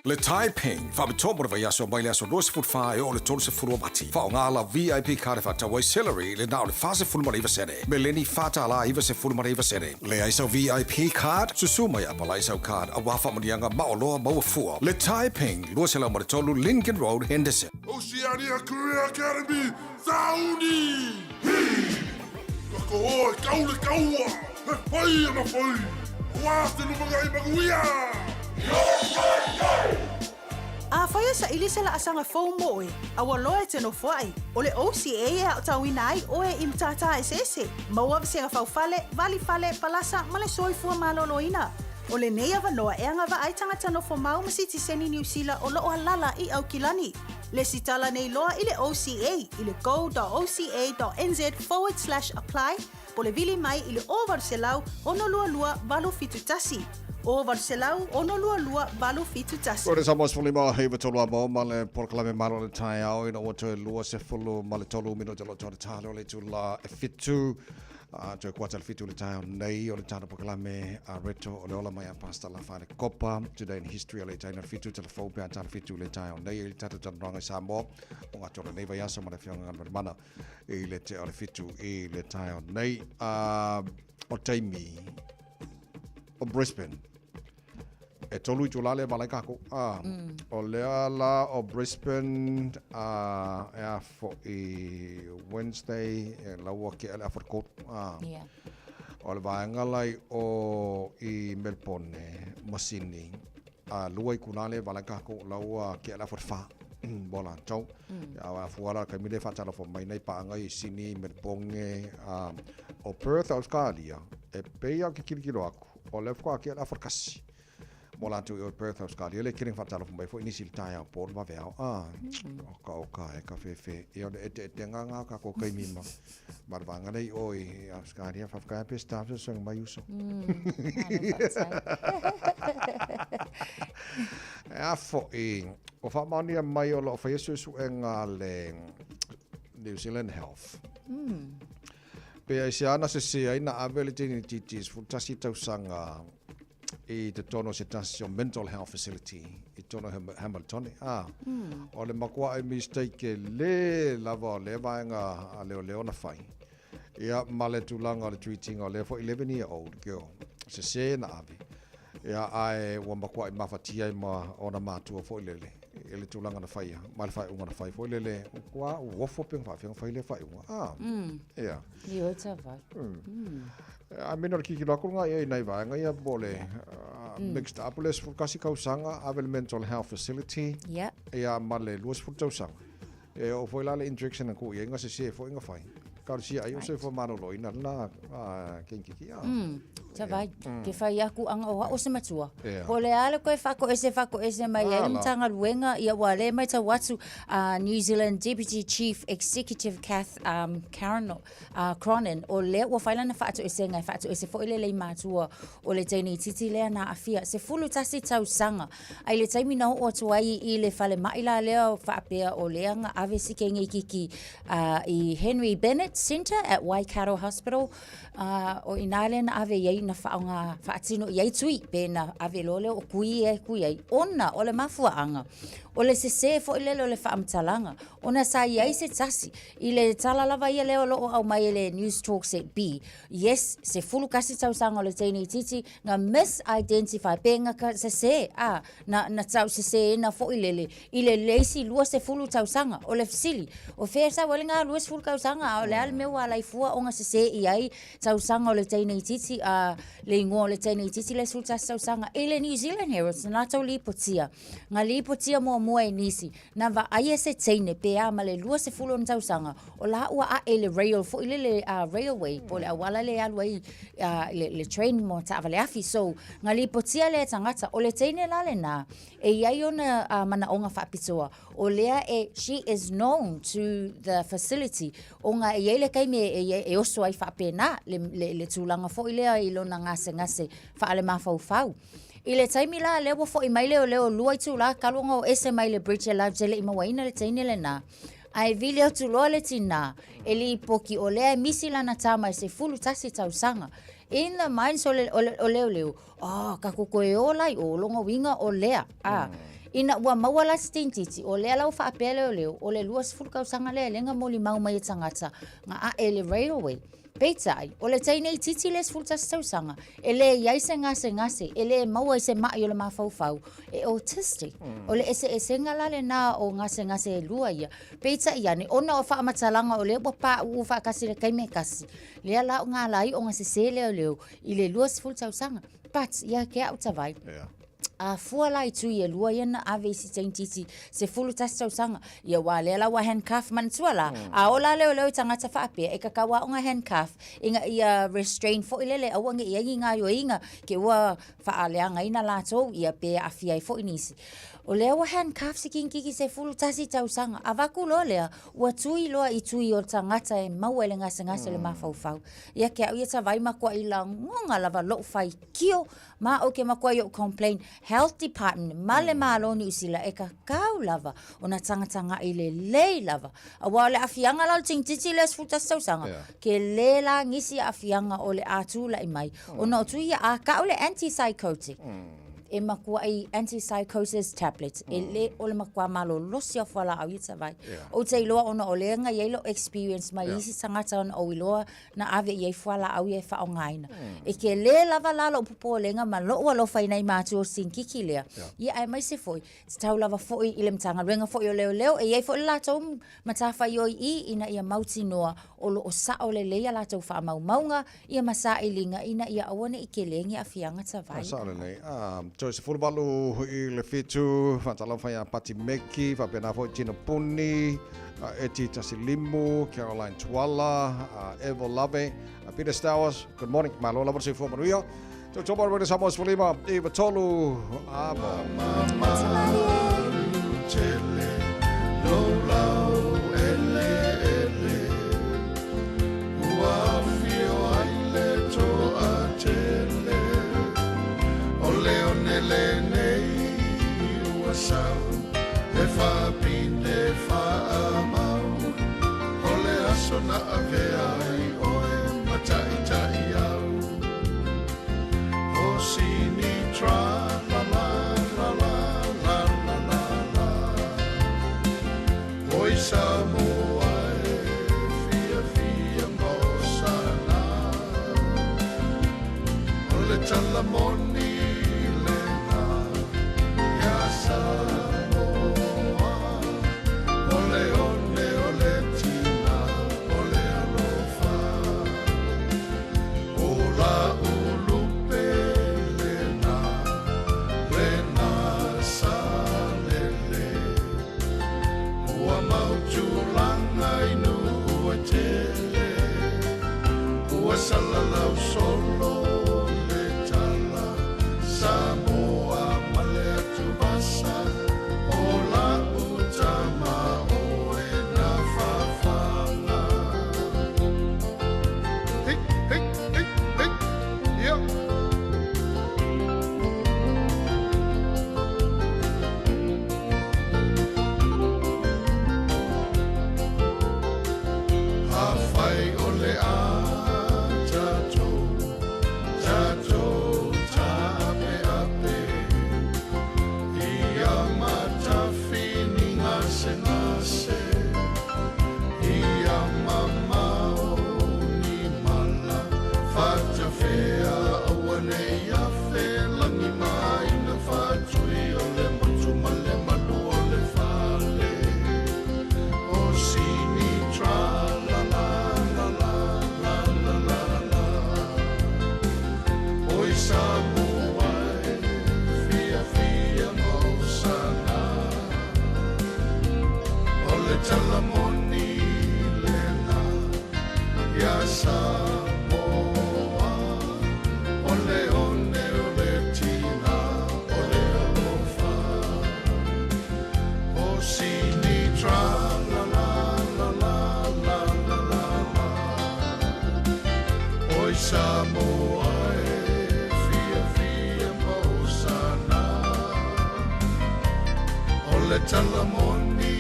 Le Taiping, Fabitomo vai aso mai le aso 2.5 o le 12 mati. Fa ngala VIP card fa tawai celery le na le fase full mari vasere. Meleni fata la iva se full mari vasere. Le aiso VIP card susuma ya pala aiso card a wafa madianga maolo mawafua. Le Taiping, lo sela mari tolu Lincoln Road Henderson. Oceania Career Academy, Saudi! Kako oi, kaule kaua! Pai ana pai! Wāste no magai maguia! A whaia sa ili sela asanga fau moe, a waloe te no whai, o le OCA e au tawina ai o e imtata e sese, maua visenga fau fale, vali fale, palasa, male soi fua maloloina. O le nei avanoa e anga wa aitanga tano fo mau masiti seni New Zealand o loo halala I au kilani. Le sitala nei loa I le OCA, I le go.oca.nz/apply, po le vili mai I le over selau ono lua lua valo fitu tasi. O Varselau, ono lua lua, balu fitu tasi. Ore Samoa se fulima heiva tolu amo, ma le porklame maro le tai au, ina wato e lua se fulu, ma le tolu mino jalo tore talo le tu la e fitu, tu e kuata le fitu le tai au nei, o le tana porklame a reto, o le ola mai a pasta la fare copa, today in history, o le tai na fitu, telefon pe a tana fitu le tai au nei, le tata tanranga Samoa, o ngā tore nei vai aso, ma le fionga ngana mana, I le te o le fitu, I le tai au nei, o taimi, o Brisbane, e tolu I tula le malai kako. O lea la o Brisbane e a fo I Wednesday e laua ke ele a Fort O le vaenga lai o I Melbourne Masini a lua I kuna le malai kako laua ke ele a Fort Fa bola tau a fuala ka mile fa tala fo mai nei paanga I Sydney Melbourne o Perth Australia e peia ke kilikilo aku o le fo ke ele a Fort Kasi Mola tu o Perth Australia le kiring fatalo mai fo inisi tai a por va veo oka e ka fe e o te nganga ka ko kai mima marvanga nei oi Australia fa ka pe staff so mai uso a fo o fa mani mai o lo fa yesu enga le New Zealand Health pe ai siana se ai na ability titis fu tasi tau sanga I te tono se tasi o mental health facility I tono Hamilton o le makua e mistake le lava le vaenga a leo na fai ia male tulanga le treating o le for 11-year-old girl se na avi ia ai wa makua I mafatia ma ona matua fo lele ele tulanga na fai mal fai una fai fo lele kwa wo fo peng fai le fai ia Io tava a menor ki la kunga e nei va nga ia bole mixed up les for kasi kausanga avel mental health facility ia male luas for tausanga e o foi la le injection ko ia nga se fo nga fai ka si ai o se fo mano loina la kinki Tavai, ke whai aku anga o se matua. Po le ale koe whako ese mai e mtanga ruenga ia wale mai ta watu New Zealand Deputy Chief Executive Karen Cronin o le ua whailana whaato ese ngai whaato ese fo ile lei matua o le teini titi lea na afia se fulu tasi tau sanga ai le taimi nau o tuai I le whale maila lea whaapea o leanga ave sike ngi kiki I Henry Bennett Centre at Waikato Hospital o inale na ave yei na whaonga whaatino yei tui pe na ave lole o kui ai ona o le mafuaanga o le se fo ile le whaamtalanga ona sa yei se tasi I le tala lava ia leo lo au mai le News Talk Set B yes se fulu kasi tau sanga o le teini titi nga misidentify pe nga ka se na tau se na fo ile leisi lua se fulu tau sanga o le fisili o fea sa wale nga lua se fulu tau sanga o le le me wala ifua o nga se I ai tausanga o le tainei titi le ingoa o le tainei titi le sulta tausanga e le New Zealand Herald na tau lipotia nga lipotia mua e nisi na va ai se taine pe a ma le lua se fulo tausanga o la ua a e le rail fo ile le railway po le awala le alwai le train mo ta vale afi so nga lipotia le tangata o le taine la le na e iai ona mana onga whapitoa o lea she is known to the facility o nga e le kai me e oso ai whapena le tūlanga fo ilea I lona ngase whaale mawhau I le taimi la lewa fo I mai leo lua I tūla kalunga o ese mai le bridge la jele I mawaina le taine le na ai vile o tuloa le tina e li poki o lea misi lana tama se fulu tasi tausanga in the minds o leo ka kukoe o lai o longa winga o lea ina ua maua la stintiti o lea lau whaapele o leo o le lua sifuru kausanga lea lenga moli mau mai tangata nga le railway Peitai, o le tainei titi les fulta stausanga, e le iaise ngase, e le maua se mai o le mawhauwhau, e autistic, o le ese ngalale na o ngase e lua ia. Peitai iane, ona o whaamatalanga o le wapa u whaakasi le kaime kasi, lea la o ngā lai o ngase se leo, I le lua se fulta stausanga, but ia ke au tawai. Fua lai tu ia lua iana ave isi taintiti se fulu tastau sanga ia wale la wa handcuff man tuala ola leo tangata whaapea e kakawa o nga handcuff ia restrain fo ilele awange ia ngā yo inga ke ua whaaleanga ina lato ia pe afia I fo inisi o lea wa handcuff si kinkiki se fulu tasi tau sanga avaku lo lea ua tui loa I tui o tangata e mauele ngase le mawhauwhau ia ke au ia tawai makua I la ngonga lava lo fai kio ma o ke makua I o complain Health Department, male maloni usila e ka kau lava o na tanga I le lei lava. A wale afianga lau ting titi les futa sausanga. Ke le la ngisi afianga o le atula I mai. O na o tui a ka o le antipsychotic. E makua I antipsychosis tablets. E le o le makua malo losi a whala au I tawai. O te iloa ona o lenga yelo experience mai isi tangata ona o iloa na ave I whala au I wha o ngaina. E ke le lava lalo upupo lenga ma loo alo whainai mātu o sinkiki lea. Ia ai mai se foi. Te tau lava foi I le mtanga ruenga foi o leo. E iei foi lato matawhai o I ina ia mauti noa o lo o sa o le leia lato wha maunga ia masa I linga ina ia awane I ke lengi a fianga tawai. Masa le nei. Joyce Furubalu I le fitu, whantalau whai a Pati Meki, whapena fo Tina Puni, Eti Tasilimu, Caroline Tuala, Evo Lave, Peter Stowers, good morning, malo labar si Fua Manuia. So Toba Rwene Samoas Fulima, Eva Tolu, Amo. Le nei ua sau e whapine whaamau o le aso na avea ai oe matai au o sini tra la la la la la la la oi Samoa e fia mosana o le talamoni Yasa talamoni lena ya Samoa ole one ole tina ole alofa o sini tra la la la la la la la oi Samoa fia fia mausana ole talamoni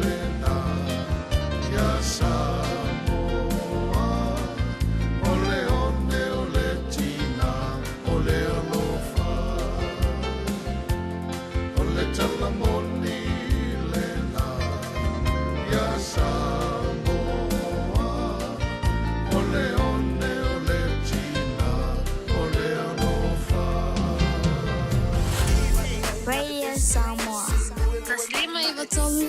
lena ya Samoa ole one ole tina ole alofa ole talamoni lena ya Samoa ole one ole tina ole alofa Radio Samoa. Taslima Ivatolu.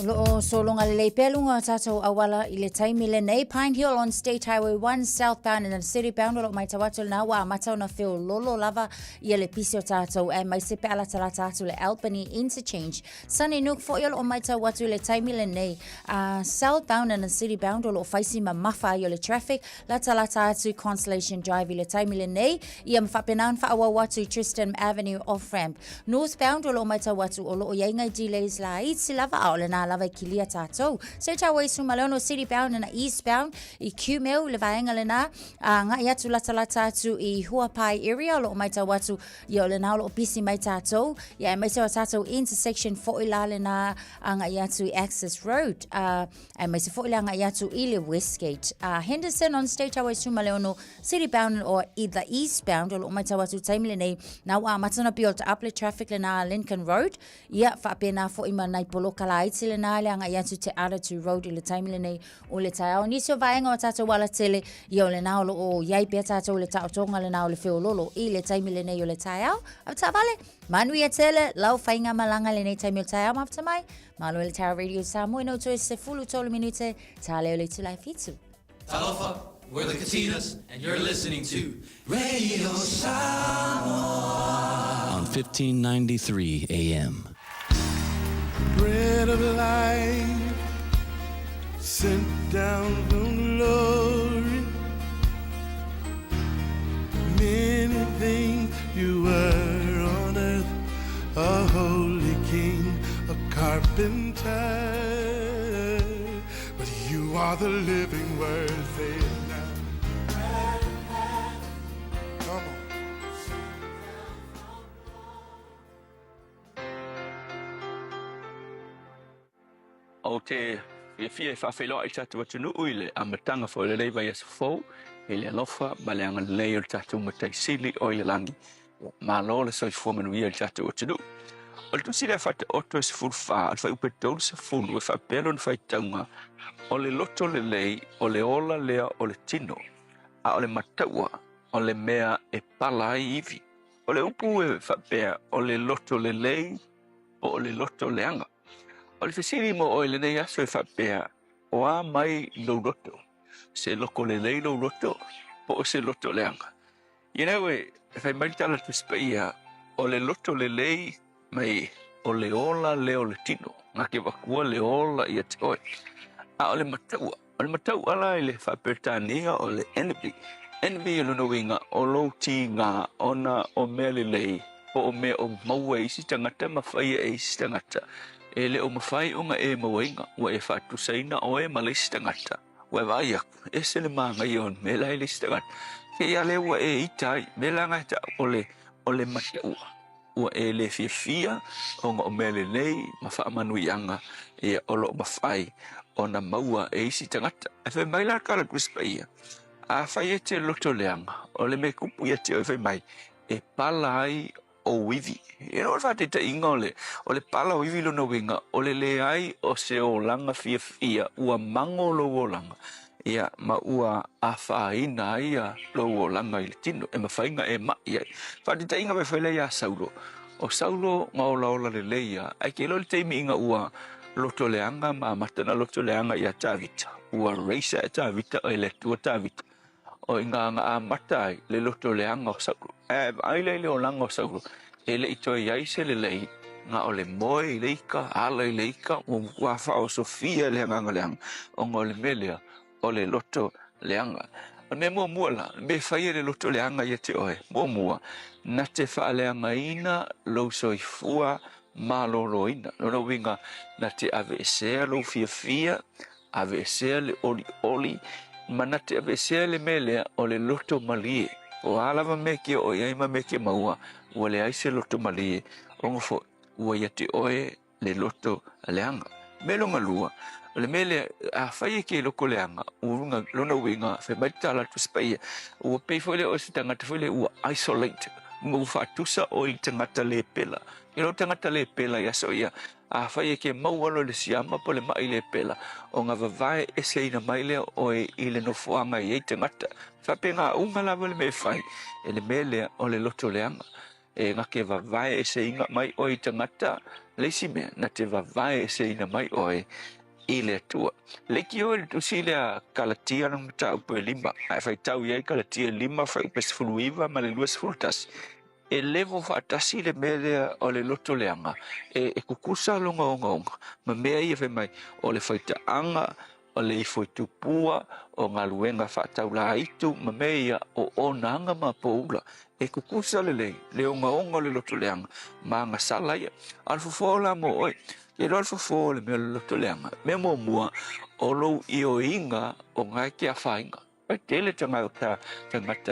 Lo solonga le pelunga tato awala ile taimi le nei Pine Hill on State Highway 1 southbound and city bound lo mai tawato na wa matau na feo lolo lava ile pisio tato e mai sepe ala tato le Albany interchange Sunny Nook fo yo lo mai tawato le taimi le nei southbound and city bound lo faisi mafa yo le traffic la tato Constellation Drive ile taimi le nei ia mfapenan fa awa watu Tristan Avenue off ramp northbound lo mai tawato lo yenga delays la itsi lava ole na lava kilia tato. So tawa isu malono city bound and eastbound I Qmeo le vaenga le na nga yatu la tatu I Huapai area lo mai tawatu yo le na lo pisi mai tato ya mai tato intersection fo ila le na nga yatu access road and mai fo ila nga yatu ile Westgate Henderson on state tawa isu malono city bound or either eastbound lo mai tawatu time le nei na wa matana built up le traffic le na Lincoln Road ya fa pena fo ima nai poloka la itile na le anga yatu te Attitude Road ile time le nei o le tau ni so vaenga o tato wala tele yo le na o yai pe tato le tau tonga le na o le feo lolo ile time le nei o le tau au ta vale manu ya tele lau fainga malanga le nei time o tau mafta mai malo le tau Radio Samoa no to se fulu tolu minute tale o le tulai fitu Talofa, we're the Katinas, and you're listening to Radio Samoa on 1593 AM. Bread of life sent down from glory. Many things you were on earth, a holy king, a carpenter. But you are the living word, say it now. Come on. O te fia whawhelo I tatu atunu uile a matanga fo le leiva yes fo ele alofa baleanga lei o tatu matai sili o ile langi ma lo le soi fo manu ia tatu atunu o le tusi le fate oto e sifuru fa al fai upe tolu se fulu e fa pelo ni fai taunga o le loto le lei o le ola lea o le tino a o le mataua o le mea e pala ai ivi o le upu e fa pea o le loto le lei o le loto le anga o le fesiri mo o le nei aso e whapea o a mai lo roto. Se loko le lei lo roto, po o se loto leanga. You know, e whai mai tala tu spaia, o le loto le lei mai o le ola le o le tino. Ngā ke wakua le ola I a te oi. A o le mataua. O le mataua ala I le whapertania o le enemy. Enemy e luna winga o lo ti ngā ona o mea le lei, po o mea o maua isi tangata, mawhaia e isi tangata. E le o mawhai o ngā e mawainga, ua e whatu saina o e malisi tangata. Ua e vai aku, e se le maanga I on, me lai lisi tangata. Ke ia le ua e itai, me langa ta o le mataua. Ua e le fia o ngā o mele nei, mawha manuianga, e o lo mawhai o na maua e isi tangata. E whai mai la kala kuspa ia. A whai e te loto leanga, o le me kupu ia te o whai mai, e pala ai o wivi. E no whate ta inga o le pala o wivi lona winga, o le ai o se o langa fia, ua mango lo o langa. Ia ma ua a whaina ia lo o langa I le tino, e ma whainga e ma ia. Whate ta inga me whaile ia Saulo. O Saulo ngā ola le leia, ai ke lo le teimi inga ua loto leanga ma matana loto leanga ia tāvita. Ua reisa e tāvita o le tua tāvita. O inga ngā a matai le loto leanga o Saulo. Ai le o langa o Saulo. ele i toi ai se le lei nga o le moe i leika, ala i leika, o wafa o Sofia le hanga leanga, o ngā le melea, o le loto leanga. Me mua la, me whaia le loto leanga ia te oe, mua, na te wha leanga ina, lau soifua, malolo ina. Lona winga, na te ave esea lau fia, ave esea le oli, ma na te ave esea le melea o le loto malie. O alawa meke o iaima meke maua, ua le aise loto malie, ongofo, ua ia te oe le loto leanga. Me longa lua, le mele a whaia ke loko leanga, urunga lona winga, whe maitala tu spaia, ua pei whole o se tangata whole ua isolate, ngu whatusa o i tangata le pela. Ilo tangata le pela ia so ia, a whaia ke maualo le siama po le mai le pela, o ngā vavae ese ina maile o i le nofoanga i tangata. Whape ngā unga lawa le me whai, e le mele o le loto leanga. E ngā ke vavae ese inga mai o i tangata, leisi mea, na te vavae ese ina mai o i le tua. Leki o le tusi le a kalatia nang mata upo e lima. Ai whai tau iai kalatia lima whai upe sifuru iwa ma le lua sifuru tasi. E levo whaatasi le mele o le loto leanga. E kukusa longa onga. Ma mea ia whai mai o le whaita anga, o le ifo tupua, o ngā luenga whaatau la itu, ma mea ia o nanga ma poula. E kukusa le onga le loto leanga. Ma ngā sala ia. Alfofola mo oi. E lo alfofo le mea le loto leanga. Mea mua o lou i o inga o ngai ke a whainga. Pai tele tangata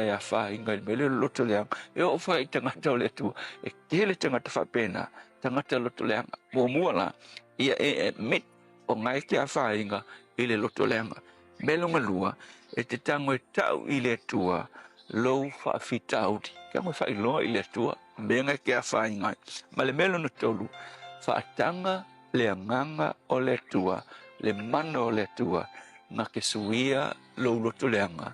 e a whainga i mele loto leanga. E o whai tangata o le tua. E tele tangata whapena tangata loto leanga. Mua la ia e met o ngai ke a whainga i le loto leanga. Melonga lua e te tango e tau i le tua lou whaafitaudi. Kia mo whai loa i le tua. Menga ke a whainga. Ma le melo na tolu. Whaatanga le anganga o le tua, le mana o le tua, nga ke suia lo loto leanga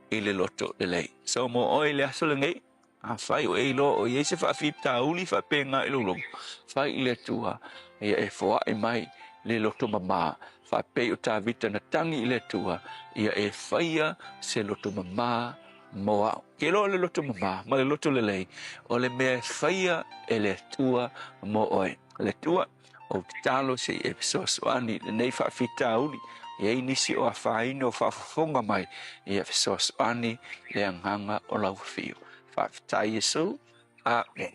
i le loto le lei. So mo oi le aso le ngei, a whai o eilo o iese whaafipta uli whapenga i lo whai i le tua, ia e whoa e mai le loto mama, whapei o tā vita na tangi i le tua, ia e whaia se loto mama moa. Ke lo le loto mama, ma le loto le lei, o le mea whaia e le tua mo oi. Le tua o te talo se e fesoasoani le nei whaafita uli e ei nisi o a whaino o whaafonga mai e a fesoasoani le anganga o lau whio. Whaafita Yesu, Amen.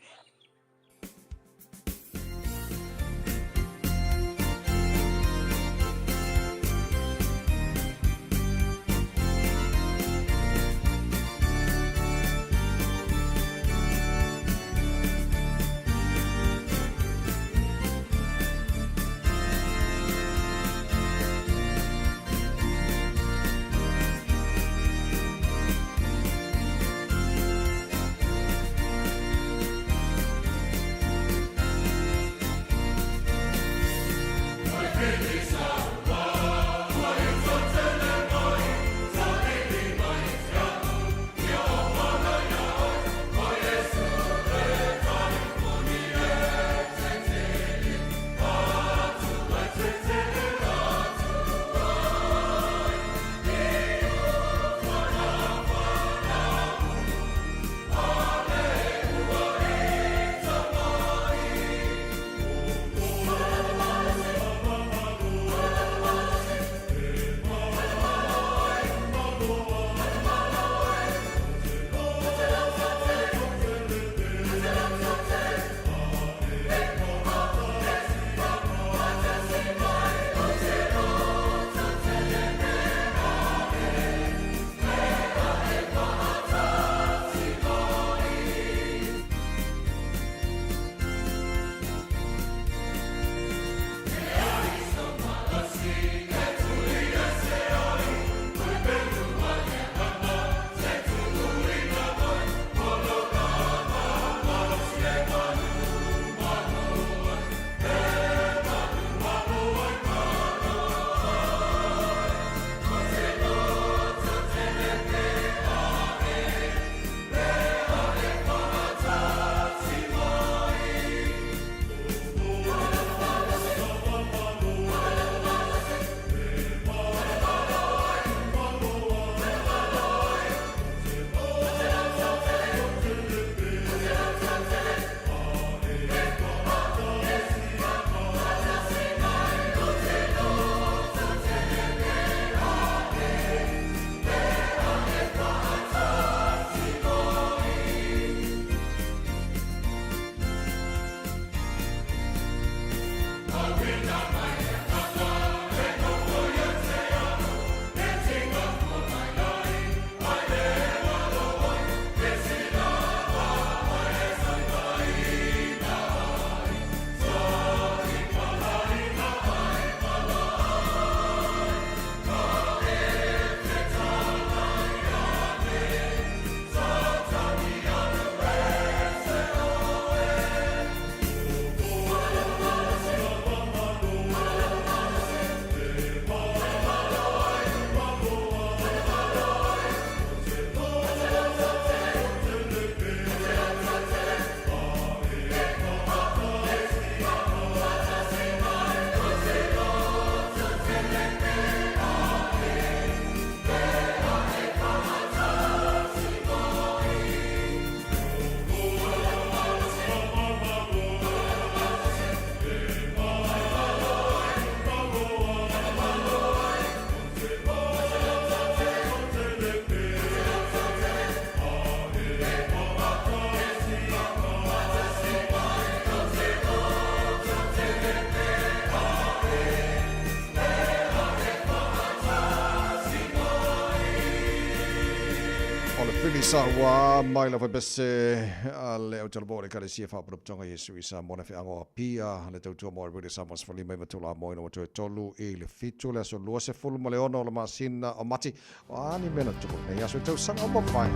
Sawa mai la bese ale o tele bore kale sia fa pro tonga Yesu isa mona fe ango pia le tau mo re sa mas fali mai batula mo no to tolu e le fitu le so lo se fulu mo le ono le masina o mati o ani mena tu ne ya so tau sanga mo fai.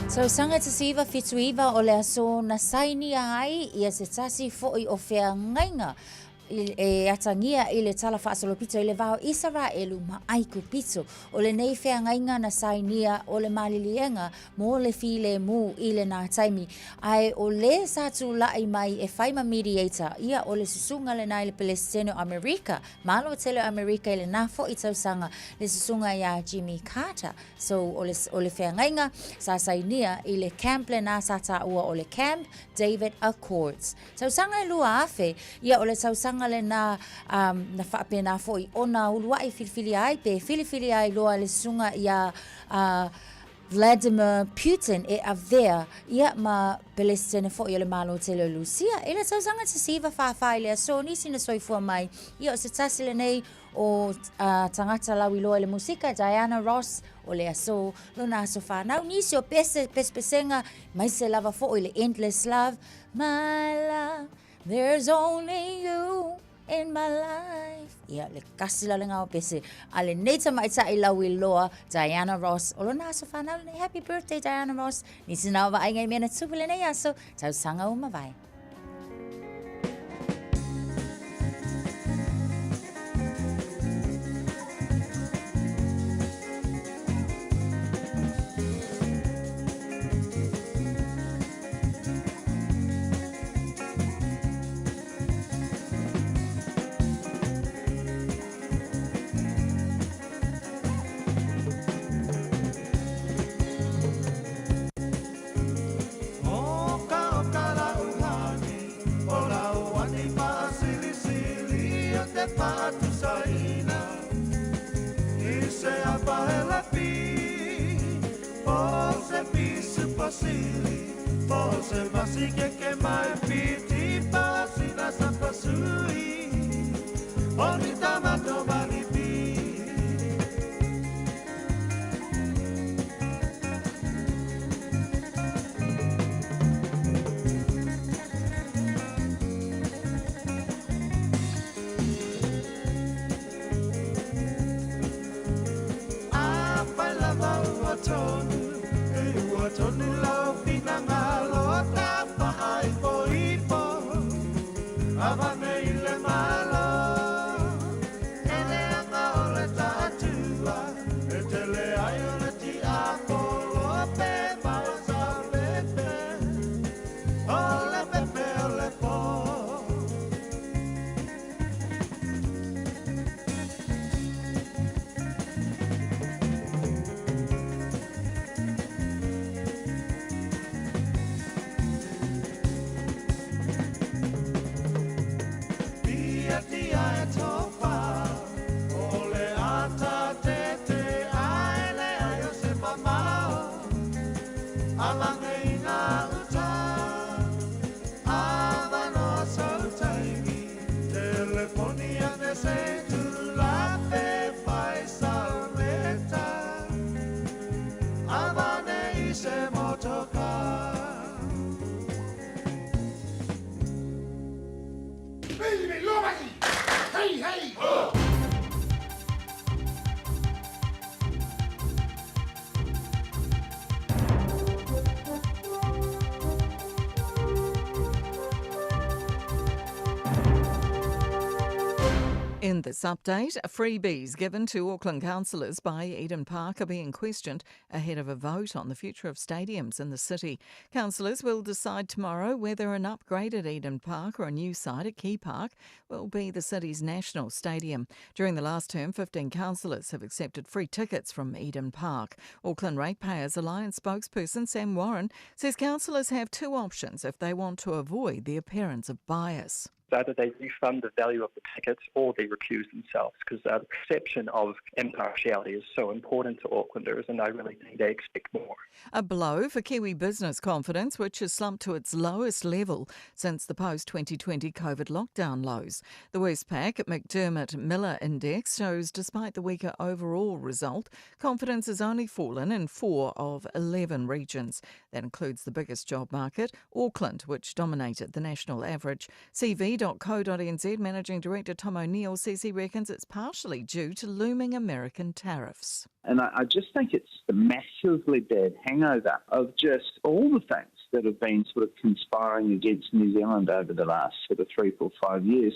So sanga te siva fituiva o le aso na saini ai ia se tasi foi o fea ngainga e atangia i le tala whaasolopito i le vao Israelu ma aiku pito o le nei whea ngainga na sainia o le malilienga mo le file mu i le nā taimi ai o le satu lai mai e whaima mediator ia o le susunga le nai le Palestino Amerika malo tele Amerika i le nā fo i tausanga le susunga ia Jimmy Carter so o le whea ngainga sa sainia i le camp le nā sata ua o le Camp David Accords tausanga i lua afe ia o le tausanga le na whaapena foi ona uluai filifili ai pe filifili ai loa le sunga ia Vladimir Putin e avea ia ma Palestina foi ia le malo tele Lucia e le tausanga te siva whaafai le so nisi na soifua mai ia o se tasi le nei o tangata lawi loa le musika Diana Ross o le aso lona aso whanau nisi o pesenga mai se lava foi le Endless Love my love there's only you in my life. Ia le kasila le ngau pese. Ale neita mai ta i lawi loa Diana Ross. Olo na aso whanau le happy birthday Diana Ross. Nisi nao wa ai ngai mena tupu le nei aso. Tau sanga uma vai. In this update, freebies given to Auckland councillors by Eden Park are being questioned ahead of a vote on the future of stadiums in the city. Councillors will decide tomorrow whether an upgraded Eden Park or a new site at Key Park will be the city's national stadium. During the last term, 15 councillors have accepted free tickets from Eden Park. Auckland Ratepayers Alliance spokesperson Sam Warren says councillors have two options if they want to avoid the appearance of bias. Either they refund the value of the tickets or they recuse themselves, because the perception of impartiality is so important to Aucklanders, and I really think they expect more. A blow for Kiwi business confidence, which has slumped to its lowest level since the post-2020 COVID lockdown lows. The Westpac McDermott Miller Index shows despite the weaker overall result, confidence has only fallen in 4 of 11 regions. That includes the biggest job market, Auckland, which dominated the national average. CV.co.nz Managing Director Tom O'Neill says he reckons it's partially due to looming American tariffs. And I just think it's the massively bad hangover of just all the things that have been sort of conspiring against New Zealand over the last sort of 3, 4, 5 years.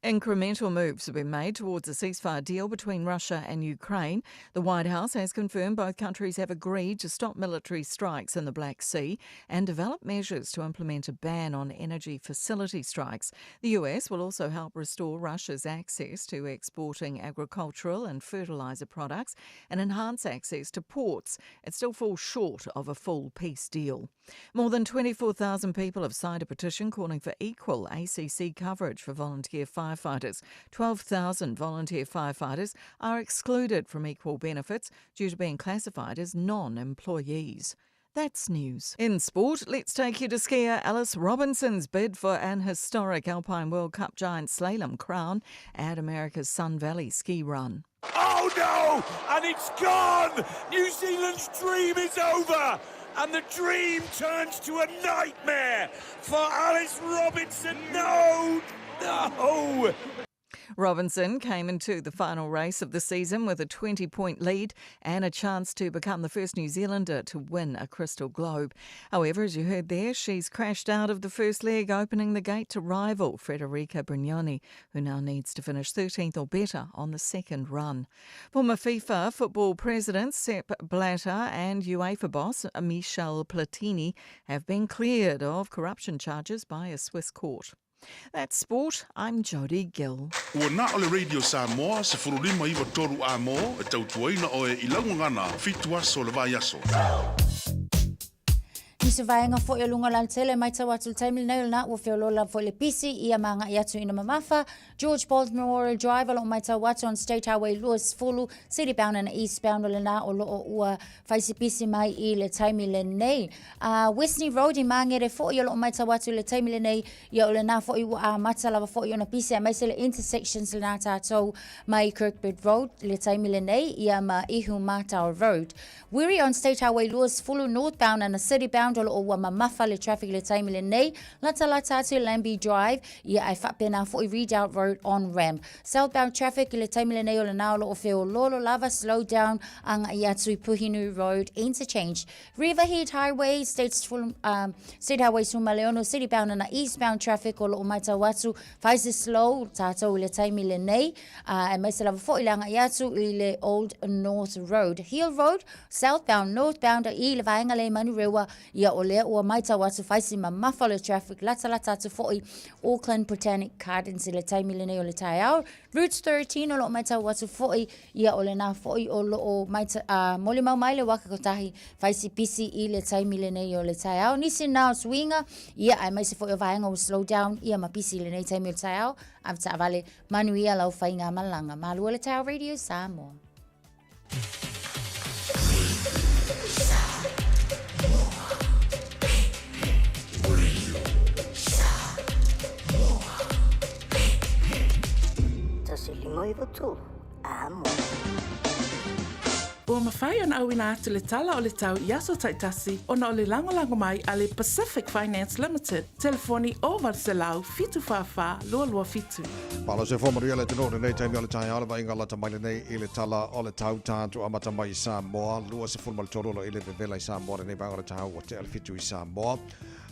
Incremental moves have been made towards a ceasefire deal between Russia and Ukraine. The White House has confirmed both countries have agreed to stop military strikes in the Black Sea and develop measures to implement a ban on energy facility strikes. The US will also help restore Russia's access to exporting agricultural and fertiliser products and enhance access to ports. It still falls short of a full peace deal. More than 24,000 people have signed a petition calling for equal ACC coverage for volunteer firefighters. 12,000 volunteer firefighters are excluded from equal benefits due to being classified as non-employees. That's news. In sport, let's take you to skier Alice Robinson's bid for an historic Alpine World Cup giant slalom crown at America's Sun Valley ski run. Oh no! And it's gone! New Zealand's dream is over! And the dream turns to a nightmare for Alice Robinson. No! No! Robinson came into the final race of the season with a 20-point lead and a chance to become the first New Zealander to win a Crystal Globe. However, as you heard there, she's crashed out of the first leg, opening the gate to rival Federica Brignoni, who now needs to finish 13th or better on the second run. Former FIFA football president Sepp Blatter and UEFA boss Michel Platini have been cleared of corruption charges by a Swiss court. That's sport. I'm Jodie Gill. Ua na ole Radio Samoa se furulima iwa toru a mo e tautuaina o e ilaungangana fitu aso le vai aso. Nisa vaenga fo ia lunga lan tele mai tau atu taimili nei na ua whiolola fo le pisi ia manga i atu ina mamafa. George Paul's Memorial Drive along mai tau atu on State Highway Lewis Fulu, citybound and eastbound o le na o loo ua whaisi pisi mai i le taimili nei. Westney Road i mangere fo ia loo mai tau atu le taimili nei ia o le na fo i ua mata lava fo i ona pisi a mai se le intersections le na tātou mai Kirkbird Road le taimili nei ia ma Ihu Matau Road. Weary on State Highway Lewis Fulu northbound and a citybound o wa mamafa le traffic le time le nei lata atu Lambie Drive ia ai whapena fo i Redoubt Road on Ram. Southbound traffic le time le nei o le nao lo o feo lolo lava slow down anga i atu i Puhinu Road interchange. Riverhead Highway State Highway Sumaleono citybound and eastbound traffic o lo o maitau atu whaise slow tātou le time le nei e mai se lava fo i langa i atu i le Old North Road. Hill Road southbound northbound i le vaenga le Manurewa ia o lea ua maitau atu whaisi ma mawhalo traffic lata atu fo i Auckland Botanic Gardens i le taimi le nei o le tai au. Route 13 o lo maitau atu fo i ia o le nā fo i o lo o moli mau mai le waka kotahi whaisi pisi i le taimi le nei o le tai au. Nisi nao swinga ia ai maise fo i o vaenga o slow down ia ma pisi le nei taimi o le tai au. Avta avale manu ia lau whainga malanga. Malua le tai au Radio Samoa. Ua mawhai ana au ina atu le tala o le tau i aso taitasi o na o le lango mai a le Pacific Finance Limited. Telefoni o Varselau fitu whawha lua fitu. Palo se whomaria le tino nei taimi o le tai ala vainga lata mai le nei i le tala o le tau tātu amata mai i Samoa. Lua se fulma le torolo i le vevela i Samoa nei vanga o le tau o te alfitu i Samoa.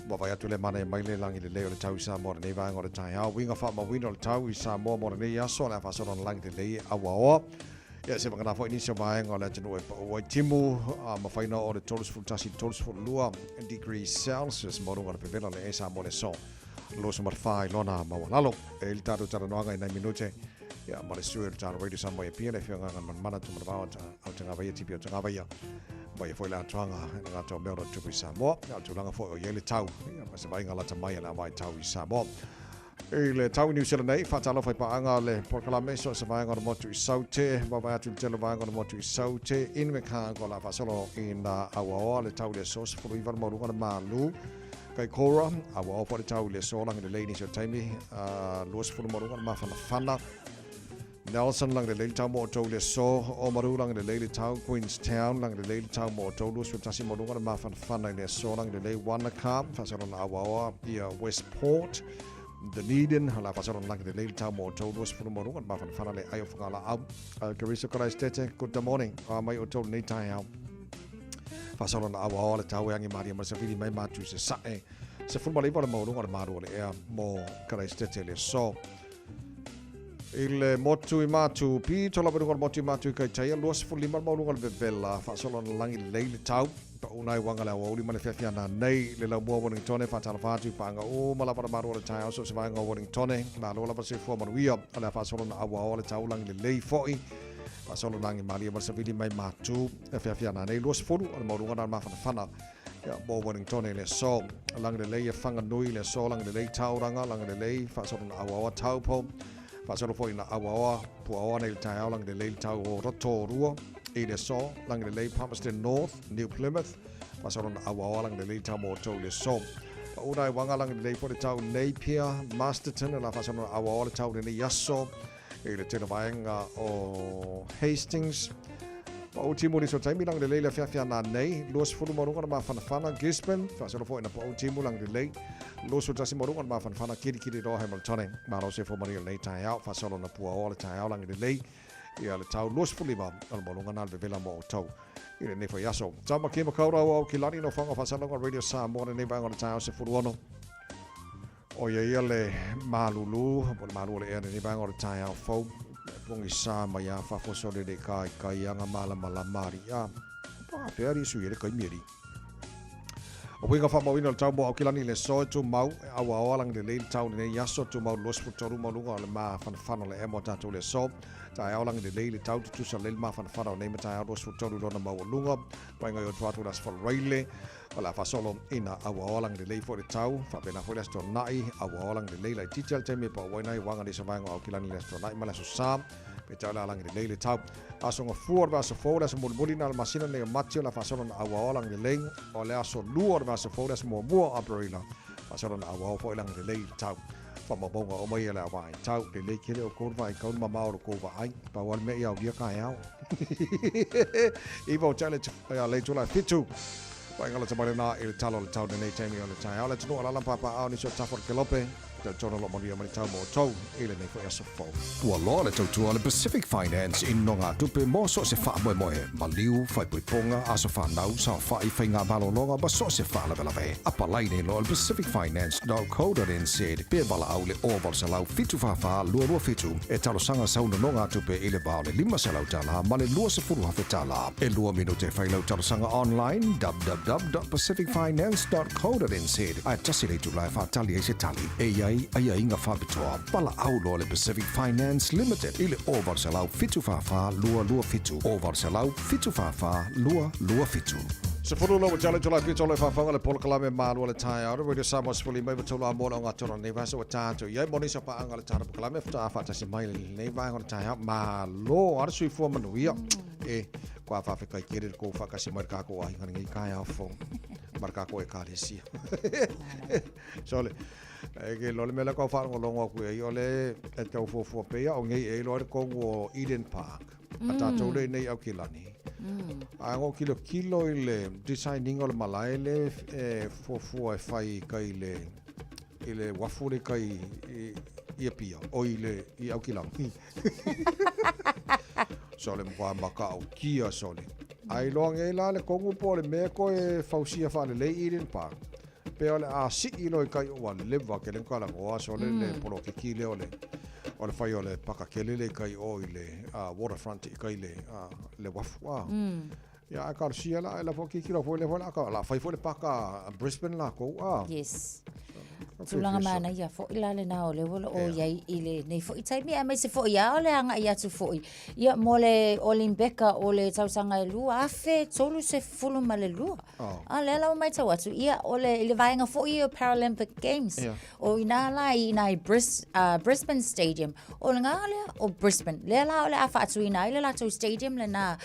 Wa vai atu le mana mai le langi le leo le tau i Samoa nei vanga o le tai au. Winga wha ma wino le tau i Samoa mo nei aso le wha sona langi le lei awa o. Ia se whakana fo inisio vaenga o le tino e timu ma whaina o le tolus fultasi tolus fulua degrees Celsius morunga le vevela le e Samoa le so. Lo se marwhai lona ma walalo e il tātou taranoanga i 9 minute. Ia ma le sue le tātou radio Samoa e pia le whianga ngan mana tu marwao au te ngawaya tipi au te ngawaya. Mai e foi le atuanga e ngā tau mea tupu i Samoa. Au tūlanga foi o iele tau. Ia ma se vainga lata mai e la vai tau i Samoa. le tau New Zealand nei whatalo whai paanga le porkalame so se vai ngora motu I saute ma vai atu tele vai ngora motu I saute in me ka ko la fasolo ina awa le tau le so se fulu ivan moru ngora malu kai kora awa o le tau le so lang le lady so taimi los fulu moru ngora ma fana Nelson lang le leili tau mo tau le so o maru lang le leili tau Queenstown lang le leili tau mo tau lus tasi mo ngora ma fana le so lang le leili Wanaka fasolo na awa ia Westport Dunedin hala pasal orang lagi le tau mo tau dos fulu mo rungan ma fana le ayo fangala au Carissa Christete good morning mai o tau nei tai au pasal orang awal le tau yang Maria Masavili mai matu se sae se fulu le mo rungan ma ro le mo Christete le so il motu I matu pi tola rungan motu matu kai tai los fulu mo rungan bevela pasal orang langi le tau unai wangala wa uli manifestia na nei le la mo Wellington fa tala fa tu panga o mala para maro le tai so se vai ngo Wellington na lo la pa se fo mo wi ala fa so na awa le tau lang le lei foi fa so lang I Maria Marsavili mai matu fia na nei los fulu al mo runga ma fana ya mo Wellington le so lang le lei fanga nui le so lang le lei tau ranga lang le lei fa so na awa tau po fa so foi na awa pu awa nei tai lang le lei tau o rotorua Ida so lang le lei Palmerston North New Plymouth pasaron awa lang le lei tau mo tau le so unai wanga lang le lei for le tau Napier Masterton la pasaron awa le tau le Yasso le tena vaenga o Hastings o timo ni so taimi lang le lei le fia na nei los fulu mo runga ma fana Gisborne pasaron fo ina po timo lang le lei los so tasi mo runga ma fana kiri do Hamilton ma lo se fo Maria le tai out pasaron na pu le tai out lang le lei ia le tau los fulima al molonga na le vela mo tau ile ne foi aso tama ke makaura o kilani no fanga fasala on radio Samoa ne ba on tau se furuono o ia le malulu po malu le ne ba on tau fo pongi sa ma ya fa fo so de kai anga mala maria pa peri su ile kai miri o winga fa mo ino tau mo o kilani le so tu mau awa lang le tau ne yaso tu mau los futoru mo lunga le ma fan le emo tatu le so tai au lang le le tau tu sa le ma fan nei tai au dos futoru lona mau lunga painga yo tuatu das for raile ala fa solo ina awa lang le for le tau fa bena for le sto nai awa lang le la titel teme pa wai wanga di savanga o kilani le sto nai mala so sam pe tau la lang le tau asonga fuor va so fora so mulbulina al masina ne matio la fa solo awa lang le o le aso luor va so fora so mo abrila fa solo awa fo lang le tau fa mo bonga o mai la vai tau le kile o ko vai ko ma mauro ko vai pa wal me ia dia ka ia Evo challenge ya le tula fitu pa ngala tamale na il talo le tau nei temi o le tai ala tunu ala papa au ni so tafor kelope te tono lo moni mai tau mo tau ile nei foi aso fo tua lo le tau le Pacific Finance in nonga tupe mo so se fa mo maliu fai ponga aso fa nau sa fa I fainga balo longa ba so se fa la ve apalai nei lo pacificfinance.co.nz pe bala au le over sa lau fitu fa lo fitu e talo sanga sa no nonga tupe ile ba le lima sa lau tala ma le lo se furu ha fetala e lo minute fai lau talo sanga online www.pacificfinance.co.nz a tasile tu la fa tali e se tali e ai inga fabitoa pala au lo le Pacific Finance Limited ile over sa lau fitu fa lua fitu over sa lau fitu fa lua fitu se furu lo challenge la fitu le fa le polkalame malu le tai out radio Samoa fully mai tola mo nga toro nei va so tato ye moni sa pa anga le tara polkalame fa ta se mai nei va nga tai out ma lo ar sui fo manuia e qua fa kai kire ko fa ka se marka ko ai ngi kai afo marka ko e kalisia sole ke lo le mela ko fa ngo longo ku e ole e tau fo pe o ngi e lo ko ngo Eden Park ata to le nei au kilani a ngo kilo ile designing o malai le fo e fai kai ile wafure kai ia pia o ile I au kilani sole mo maka o kia sole ai lo ngai la le kongu po le me ko e fausia fa le Eden Park pe ole a si ilo kai o le va ke le kala o so le polo ke kile ole fai ole paka kele le kai o ile waterfront kai le wafua ya ka si la fo ki kilo fo le ka la fai fo le paka Brisbane la ko yes Tulanga mana ia fo ila le na ole wala o yai ile nei fo itai mi mai se fo ia ole anga ia tu fo ia mole olimbeka ole tausanga e lua afe tolu se fulu male lua ale la mai tau atu ia ole ile vainga fo ia Paralympic Games o ina la ina Brisbane Stadium o ngale o Brisbane le la ole afa atu ina ile la tu stadium le na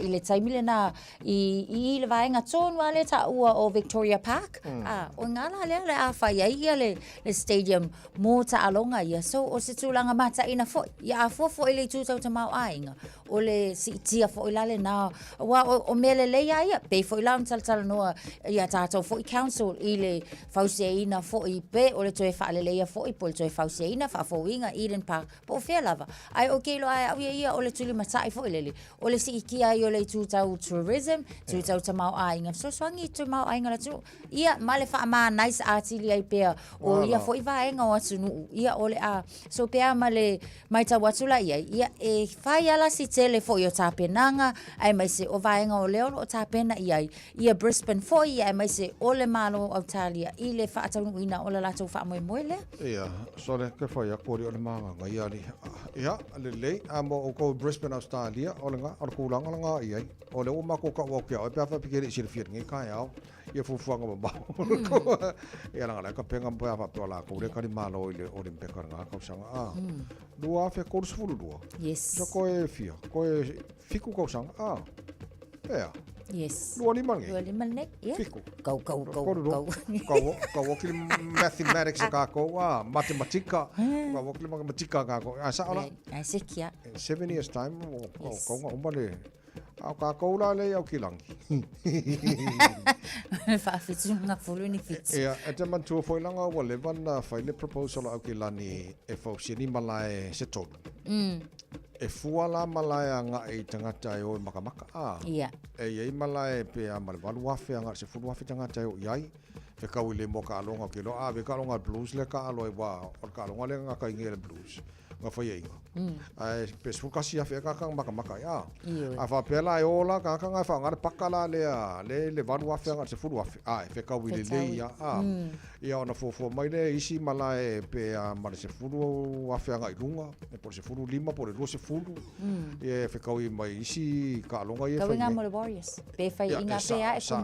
ile taimi le na i le vainga tonu ale ta ua o Victoria Park o ngala le afa ia le stadium mo ta alonga ia so o se tulanga mata ina fo ia fo ile tu tau mau ainga o le si tia fo ila le na wa o mele le ia pe fo ila tal no ia ta fo council ile fauseina fo i pe o le toe fa le ia fo i pol toe fauseina fa fo inga Eden Park po fe lava ai o ke lo ai ia o le tuli mata fo ile o le si ki ai o le tu tau tourism tu tau mau ainga so swangi tu mau ainga la tu ia male fa ma nice artili ai pe o ia foi vai nga watu nu ia ole so pe male mai ta watu la ia e fai ala si tele foi o tapenanga ai mai se o vai nga o leo o tapena ia Brisbane foi ia mai se ole malo Australia ile fa ta ina ole la to fa mo le ia so le ke foi a kori ole manga nga ia li ia le amo o ko Brisbane Australia ole nga o ku langa nga ia ole o ma ko ka wo ke o pe fa pikiri si fier ngi ka ia ia fufuanga ba ia langa ka penga pa fa tola ko le kali malo ile o le peka nga ka sanga dua fe ko su dua yes so ko e fia ko e fiku ko sanga yes dua lima nek ia fiku go ko ki mathematics ka ko matematika ko ki matematika ka ko sa ola se kia 7 years time ko ngomale au ka ko la le au kilangi fa fitu nga fulu ni fitu ia ete man tu foi langa wale van fa le proposal au kilani e fo sini malai se tolu e fuala malai nga e tangata o makamaka ia e ye malai pe amal walu afe nga se fulu afe tangata o yai fe ka wile mo ka longa kilo be ka longa blues le ka lo e wa o ka longa le nga ka ingele blues nga fa ye ai pesu kasi afe ka makamaka ya a fa pela e ola ka nga fa nga pakala le walu afe nga se fulu afe fe ka wile le ya ia ona fo mai le isi malai pe mare se fulu afe nga ilunga e por se fulu lima por e se fulu e fe ka mai isi ka longa ye fa ka nga Warriors pe fa inga pe a sa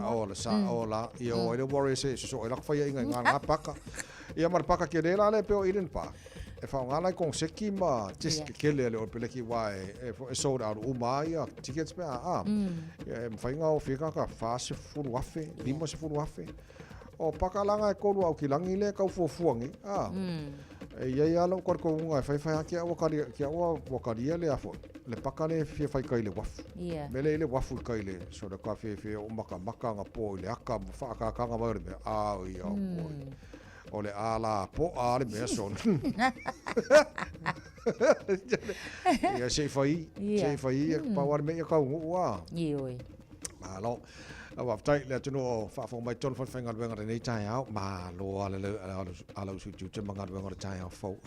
ola ia o le Warriors se so ela fa inga nga paka ia mar paka ke le pe o Eden Park e fa nga lai kong seki ma tis ke le o pele ki wai e sold out umai tickets pe e fa inga o fika ka fa se fulu afe lima se fulu afe o pakalanga e kolu au kilangi le kau fuafuangi e ia lo ko unga fai ki o wakari le afo le pakale fi fai kai le wafu mele le wafu kai le so da ka fi o maka nga po le aka fa ka nga mai me ia o le ala po ale me son ia sei fai pa war me ka wa ioi alo wa tai le tuno fa fo mai ton fa fenga wenga nei tai au ma lo ala su tu te manga wenga tai au fo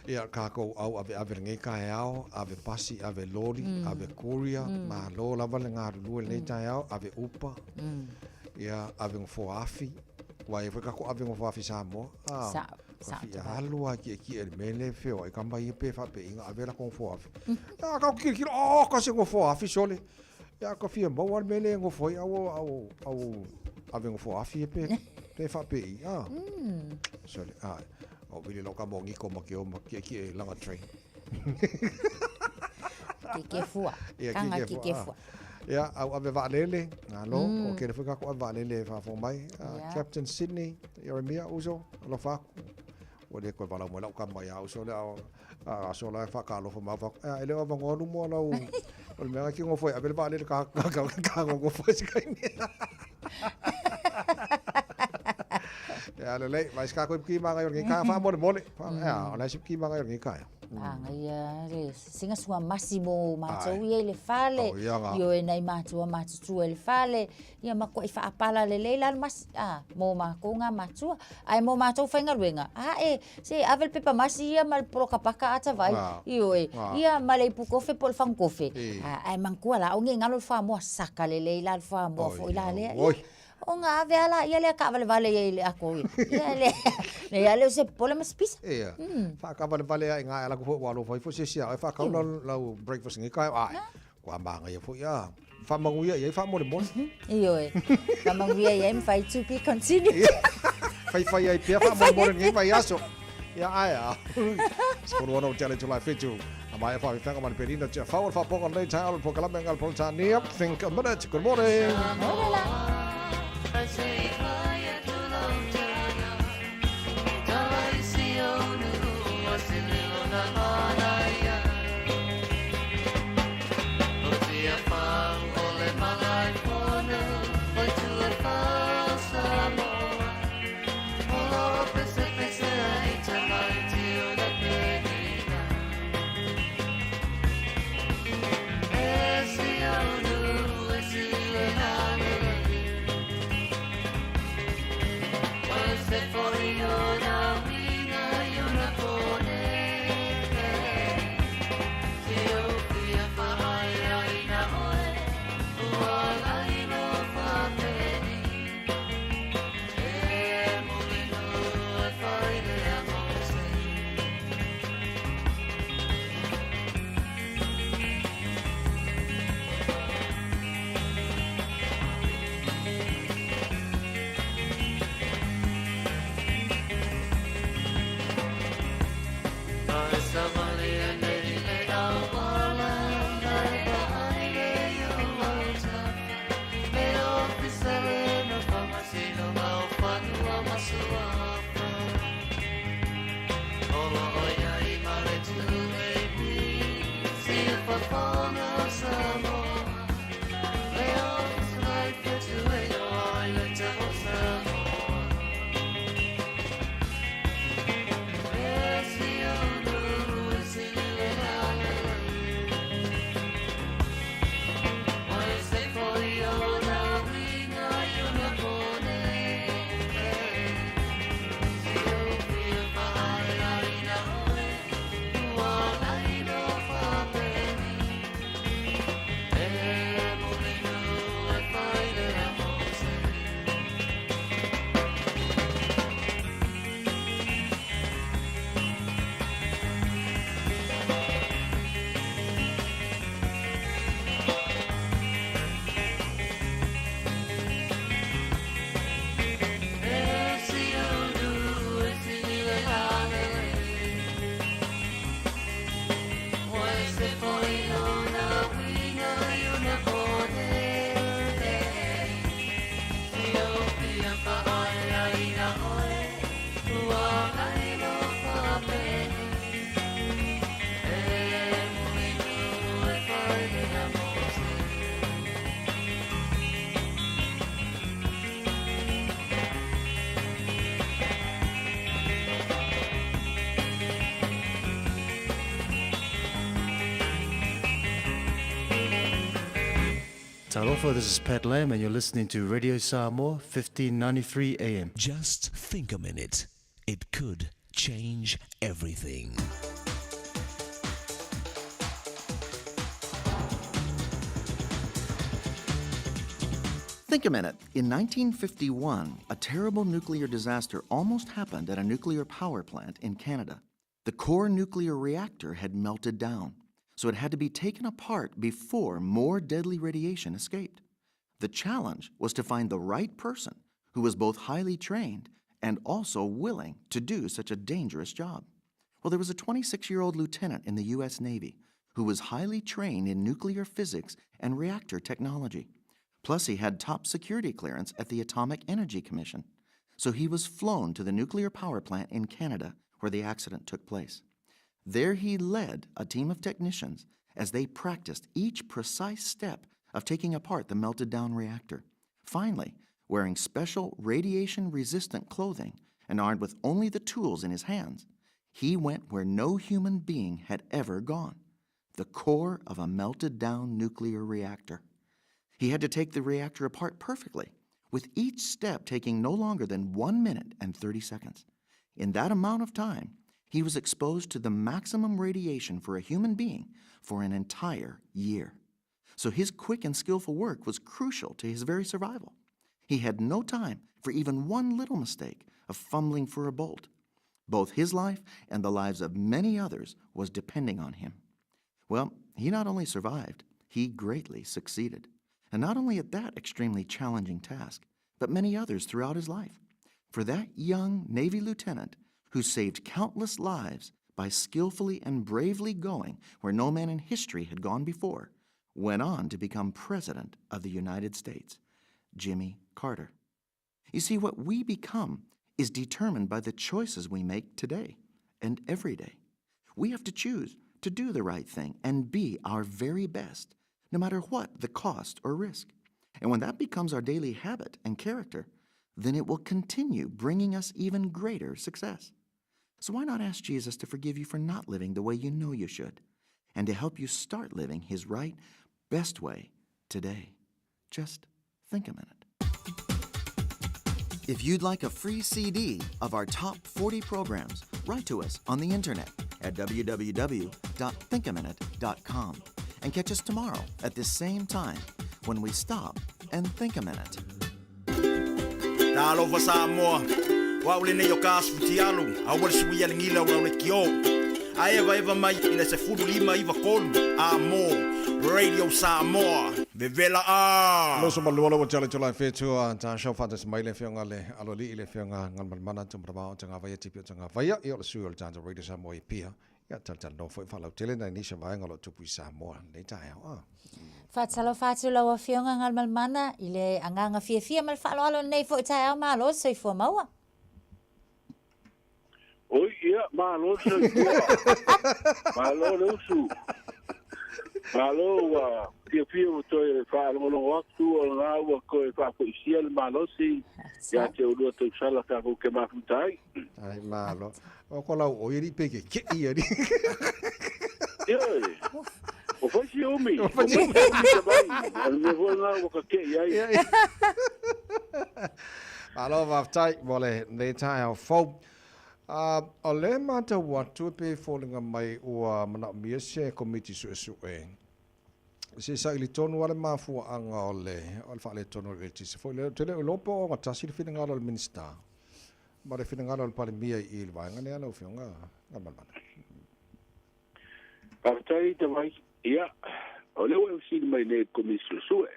ia ka ko au ave ngai kai au ave pasi ave lori ave korea ma lo la valenga lu nei tai au ave upa ia ave fo afi wa e ka ko ave fo afi samo sa alu aki e mele feo e kamba i pe fa pe inga ave la ko fo afi ka ki ka se ko fo afi sole ya ko fia mo wal mele ngo foi au ave ngo fo afi pe fa pe sole o vile loka mo ngi ko ma ki langa train ki fua kanga ki fua ya au ave va lele alo o ke fuka ko va lele fa fo mai Captain Sydney Yeremia uso lo fa o de ko va la mo la ka mai au so la so la fa ka lo fo ma fa ele va ngo lu mo la o me ki ngo foi ave va lele ka ngo foi ska ni ya le vai ska ko ki ma ga ngi ka fa mo ya ona si ki ma ga ngi ka ia re singa sua massimo matou ia le fale io e nei matua matutu le fale ia ma ko fa apala le leila mas mo ma ko nga matua ai mo matou fainga luenga se avel pepa masi ia mal pro kapaka ata vai io ia male pu kofe pol fan kofe ai man ko la o ngi ngalo fa mo saka le leila fa mo fo ila le O ngā ave ala, ia lea ka vale ia le ako ia. Ia lea se pole mas pisa. Ia. Whaka vale ai ngā ala ko walo fai fo se sia. Ai whaka lau breakfast ngi kai ai. Kwa manga ia fo ia. Whamanguia ia whamore mone. Iyo e. Whamanguia ia mwhai tupi continue. Whai ai pia whamore mone ngi mai aso. Ia ai a. Sporo ono tele July 5. Amaya whai whanga mani perina tia whawar whaponga nei tai alu poka lame ngal polta niap. Think a minute. Good morning. Talofa, this is Pat Lamb, and you're listening to Radio Samoa, 1593 AM. Just think a minute. It could change everything. Think a minute. In 1951, a terrible nuclear disaster almost happened at a nuclear power plant in Canada. The core nuclear reactor had melted down, so it had to be taken apart before more deadly radiation escaped. The challenge was to find the right person who was both highly trained and also willing to do such a dangerous job. Well, there was a 26-year-old lieutenant in the U.S. Navy who was highly trained in nuclear physics and reactor technology. Plus, he had top security clearance at the Atomic Energy Commission. So he was flown to the nuclear power plant in Canada where the accident took place. There he led a team of technicians as they practiced each precise step of taking apart the melted-down reactor. Finally, wearing special radiation-resistant clothing and armed with only the tools in his hands, he went where no human being had ever gone, the core of a melted-down nuclear reactor. He had to take the reactor apart perfectly, with each step taking no longer than 1 minute and 30 seconds. In that amount of time, he was exposed to the maximum radiation for a human being for an entire year. So his quick and skillful work was crucial to his very survival. He had no time for even one little mistake of fumbling for a bolt. Both his life and the lives of many others was depending on him. Well, he not only survived, he greatly succeeded. And not only at that extremely challenging task, but many others throughout his life. For that young Navy lieutenant who saved countless lives by skillfully and bravely going where no man in history had gone before, went on to become President of the United States, Jimmy Carter. You see, what we become is determined by the choices we make today and every day. We have to choose to do the right thing and be our very best, no matter what the cost or risk. And when that becomes our daily habit and character, then it will continue bringing us even greater success. So why not ask Jesus to forgive you for not living the way you know you should, and to help you start living his right, best way today? Just think a minute. If you'd like a free CD of our top 40 programs, write to us on the internet at www.thinkaminute.com and catch us tomorrow at this same time when we stop and think a minute. Talo Samoa, wa ule ne yokas futialu, awal suya ngila wa ule kio. Aeva eva mai ina se fudu lima iva kolu, amo, Radio Samoa, vevela a. Lo so malualo wa chale chale fetu ta show fantas mai le fionga le aloli le fionga ngan mana tum braba tanga vaya tipi tanga vaya yo le suyo tanga Radio Samoa pia. Ya tal no foi fala tele na ni se vai ngalo tupu Samoa le tai a. Fatalo fatula wa fionga ngal malmana ile anganga fia mal falo alo nei fo tai au malo sei fo maua. Oi ia malo sei fo. Malo lo su. Malo wa fia o toi falo lo waktu o nga wa ko fa ko sia le malo si ya te o lo to sala ka ko ke ma futai. Ai malo. O ko la o iri peke ke iri. O foi ciúme. O foi ciúme. Me vou lá o que aí. Alo vaftai vole nei tai au fo. O le mata watu pe folinga mai ua mana mia se komiti su e. Se sa ili tonu wale mafu anga ole fa le tonu le tisi fo le tele lopo o ngata si fina ngalo le minister. Ma le fina ngalo le pale mia i il vai ngane ana ufionga ngaman. Vaftai te vai. Ia, o leo e usini mai ne komisio sue.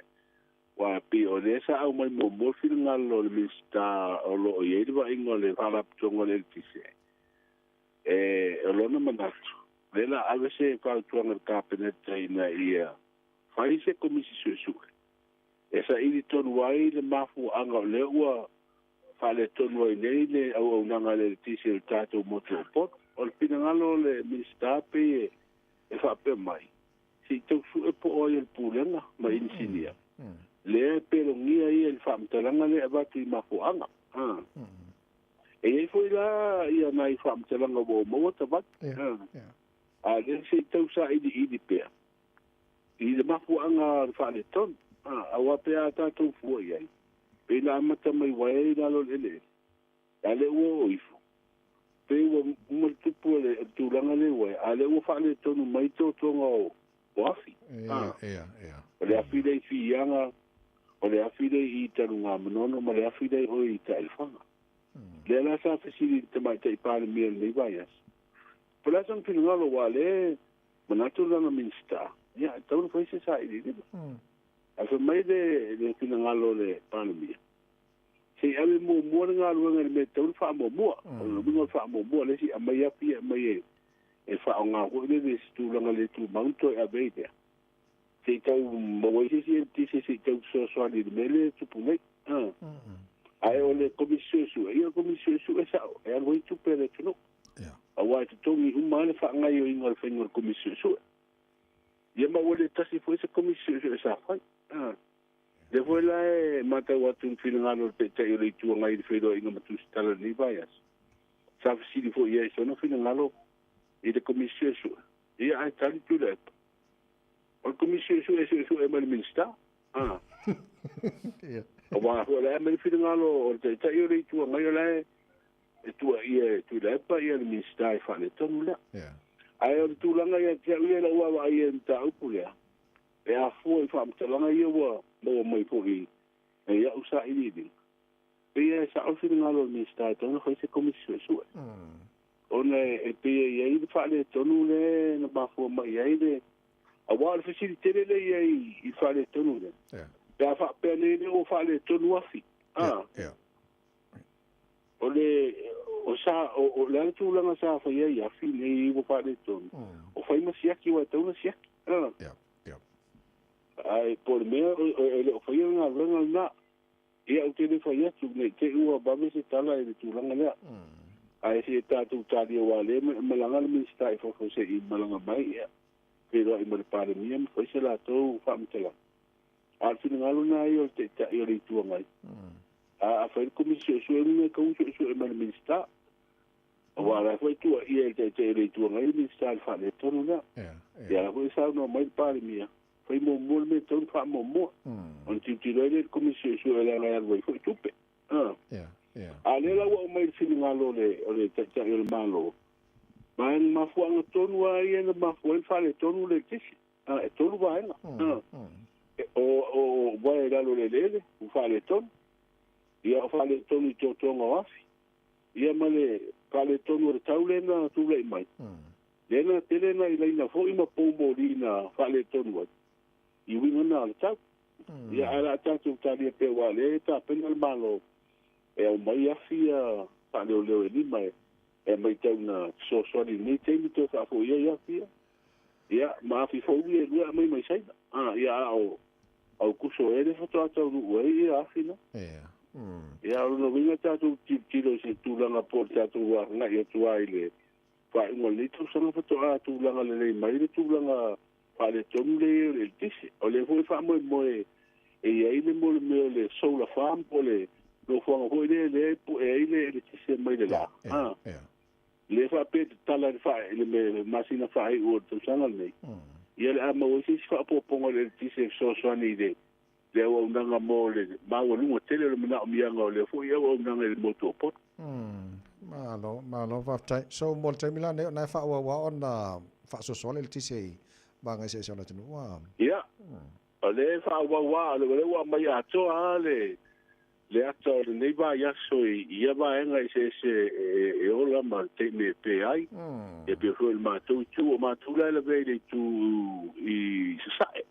Wa pi o le sa au mai mo fil ngalo le mista o lo o yedi wa ingo le vala ptongo le tise. O lo na manatu. Lela avese fa tuanga kapeneta ina ia. Fai se komisio sue. Esa ili tonu wai le mafu anga o le ua fa le tonu wai nei le au nanga le tise le tato moto pot. O le pina ngalo le mista pe e fa pe mai. Si tau su e po o il pulenga ma insinia. Le pero ngia i el fam talanga le abatu I mafuanga. E ei foi la ia mai fam talanga bo mo ta bat. A le si tau sa idi pe. I le mafuanga fa le ton. A wa pe ata tau fu ia. Pe la mata mai wai la lo le. Ale wo ifu. Pe wo mo tupu le tulanga le wai. Ale wo fa le tonu mai to tonga Wafi. O le afide I fianga, o le afide I tarunga manono, ma le afide o I taelfanga. Le la sa fasili te mai te ipale mia le vaias. Pula sang pinungalo wale, manatu lana minsta. Ya, taunu foi se sa ili liba. A fe mai le pinungalo le pale mia. Se ame mo ngalo ngale me taunu fa mo mua. O lo fa mo mua le si amai api amai e fa nga ho le stu langa le tu manto e avete se tau mo se se tau so ali de mele tu pune ai ole komisio su e sa e algo tu pere tu no a wa tu tongi umane fa nga yo ingol fengor komisio su ye ma ole tasi foi se komisio su e sa fa de vola e mata wa tu finalo te te yo tu nga I fedo inga matu stala ni vaias sa si di foi e so no finalo I de komisio su. Ia ai tali tu le. O komisio su e mai minsta. O wa ho le mai fi ngalo o te tai ore tu ngai le e tu ia tu le pa ia minsta I fa le tonu la. Ai o tu langa ia te ia la wa ia ta upule. E a fo I fa mta langa ia wa mo mai po I ia usa ini pia sa ofin ngalo mi sta tonu foi se komisio su ona e pia ia fa le tonu le na ba fo ma ia ile a wal facility le ia I fa le tonu le ya fa pe le o fa le tonu afi ole o sa o le tu langa sa fa ia fi le o fa le tonu o fa ma sia ki wa tonu sia ai por me o fa ia nga renga na ia o te fa ia tu ne te ua ba me se tala e tu langa le ai se ta tu ta dia wa le malanga le minsta I fo se I malanga mai ia pero I mal pare mia foi se la to fa mtela al final na io te io ri tu ngai a fa come se su ne ka su mal minsta o ala foi tu ia te ri tu ngai minsta fa le to na ia foi sa no mai pare mia foi mo me to fa mo on ti le come se su la la voi foi tupe ale la wa mai sini ngalo le te il malo man ma fu ang tonu ai na ma fu fa le tonu le tisi e tonu va o vai la le fa le tonu ia fa le tonu to ngo afi ia male fa le tonu re taule na tu le mai lena tele na ile na fo ima po mo na fa le tonu I winga na ta ia ala ta tu ta le pe wa le ta penal malo e o mai afia pa le ni mai e mai tau na so di ni te mi to fa fo ia afia ia ma fi fo ia lua mai sai ia au kuso e le foto ata u e afina ia no vinga ta tu tiro se tu langa porta tu wa na ia tu ai le fa ngol ni tu sana foto a tu langa le mai le tu langa pa le tom le tisi o le fo fa mo e ia ile mo le solar farm po le lo fo ngo le pu e ile le tisi mai le la le fa pe tala fa le me masina fa I o tu sana nei ia le ama o si fa po pongo le tisi so ni de le o nanga mo le ma o lungo tele le na mi anga le fo ia o nanga le moto pot malo va tai so mo te mila ne na fa wa on na fa so le tisi ba ngai se sona tunu wa ia ale fa wa le wa mai ato ale le ato nei ba ya so ia ba ngai se e ola ma te me pe ai e pe fo il ma tu le vede tu I sai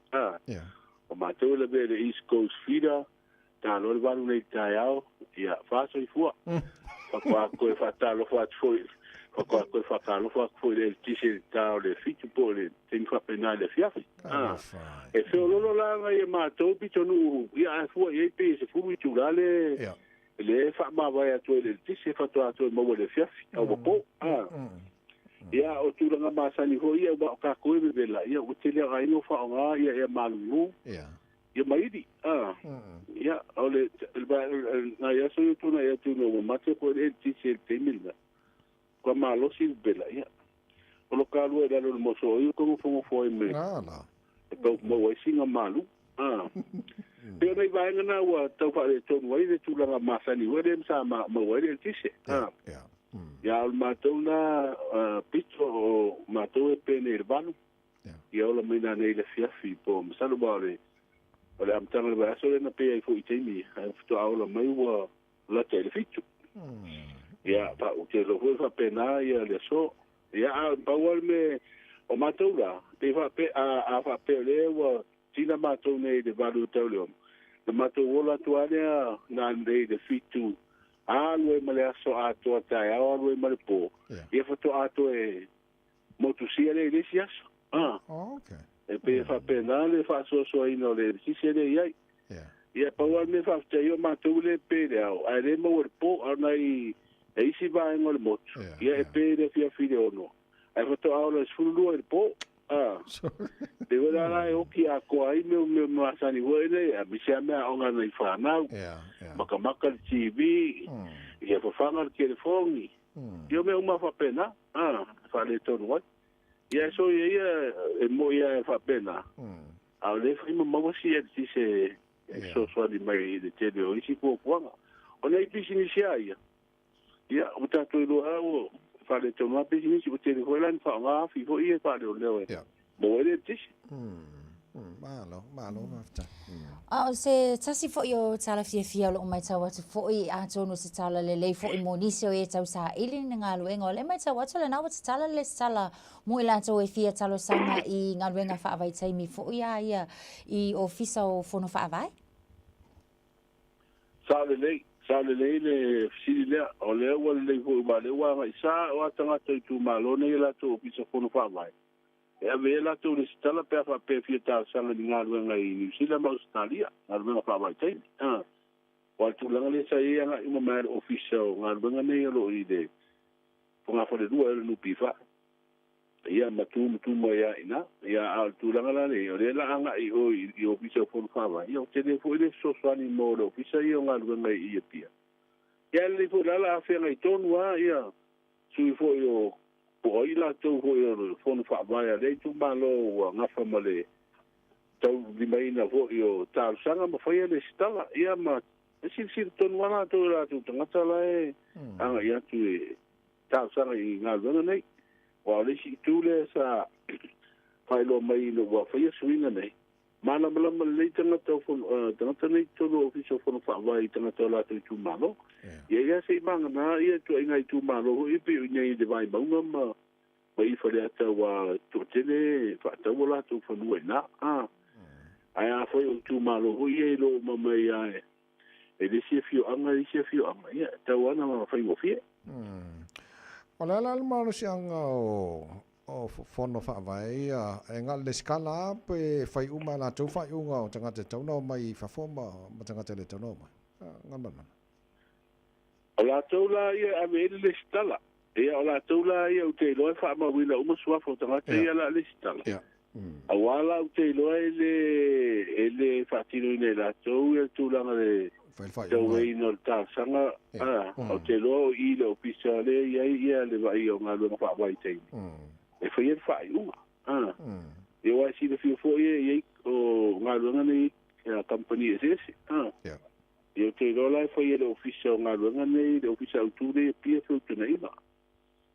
o ma tu le vede East Coast Feeder ta lo va nei taiao ia fa so I fu fa qua ko fa ta lo fa foi ko fa ka lo fa foi le tisi ta le fitu po le tin fa penale fiafi e se lo la ngai ma to pito nu ia fu e pe se fu tu le le fa ma va ya to le tisi fa to mo le fiafi o po ia o tu nga ma sa ni ho ia ba ka ko be la ia o te le ai no fa nga ia malu ia mai di ia o le na ia so tu na ia tu no ma te ko le tisi te milna kwa malo si bela ia o lo kalu e lo mo so io como fo me e po mo wa singa malu pero nei vai na wa tau fa le ton wa le tu la masa ni wa dem sa ma wa le tise ya al matou na pito o matou e pene urbano ia o la mina nei le fiafi po msalo bare o le amtanga le so le na pe fo itemi to aula mai wa la te fitu ia pa o te lo fa pena ia le so ia pa wal me o matou te fa pe a fa pe le wa tina matou nei de valu taulo le matou wola tuania na nei de fitu alwe male so ato tai alwe male po ia fa to ato e motusia le sias okay e pe fa pena le fa so ino le si se le ia pa wal me fa te yo matou le pe le au ai le mo po ai e si va en el mocho ia e pe de fia fide ono ai foto aula sfulu el po de verdad o ki a ko ai me masani wele a mi se me onga nei fa na maka TV ia fa fanga telefoni yo me uma fa pena fa le todo what ia so ia e mo ia fa pena a le fa mo si e se so di mai de tele o si po kwanga ona i pisinisia ia o tato lo o fa le toma business o te ho lan fa nga fi fo ia fa le mo le tis Malo mafta. O se tasi fo yo tala fia lo mai tawa tu fo I ato no se tala le fo I monisi o e tau sa ili nga luenga le mai tawa tala na wata tala le tala mo ila to e fia talo sanga I nga luenga fa avai taimi fo ia I ofisa o fono fa avai. Sa le le sili le o le wale le fo ba le wa sa wa tanga tu malo ne la to ofisa fono fa avai. E ave la tu le stala pe fa pe fieta sanga ni nga luenga I New Zealand ma Australia nga luenga fa vai tai wa tu langa le sai nga I mo mer official nga luenga ne lo I de ponga fa de dua no pifa ia matu mo ia ina ia al tu langa la le o le la nga I o I official fon fa vai ia te le fo le so swani mo lo official ia nga luenga I pia ia le fo la fa nga I tonu ia su fo yo o ila tau ho yo fon fa vai le tu malo nga fa male tau di mai na vo yo tal sanga ma fa le stala ia ma sil ton wala to la tu tanga la anga ia tu tal sanga I nga lo nei wa le si tu le sa fa lo mai no wa fa swinga nei mana mala le tanga to fon tanga nei to lo official fon fa vai tanga to la tu malo ia se manga na ia tu ngai tu malo I pe nei de vai ba ma mai fa le ata wa tu tele fa ta wala tu fa no na ai a foi tu malo ho ia lo mama ia e le si fio anga ia ta wana ma fa ngo fie Ola la malo si anga o fono fa vai e ngal le skala pe fai uma la tu fa unga o tanga te tau mai fa foma ma tanga te le tau mai ngamba man Ola tu la ia a me le stala ia ola tu la ia o te lo fa ma wila uma sua fo tanga te ia la le stala awala o te lo ele fa tino ne la tu ia tu la le te wei no ta sanga o te lo I le officiale ia le vai o ngalo fa vai te e foi ele fa uma eu acho que fio foi ia o ngalo ngani a company esse eu te lo la foi ele official ngalo ngani le official tu le pia tu nei ba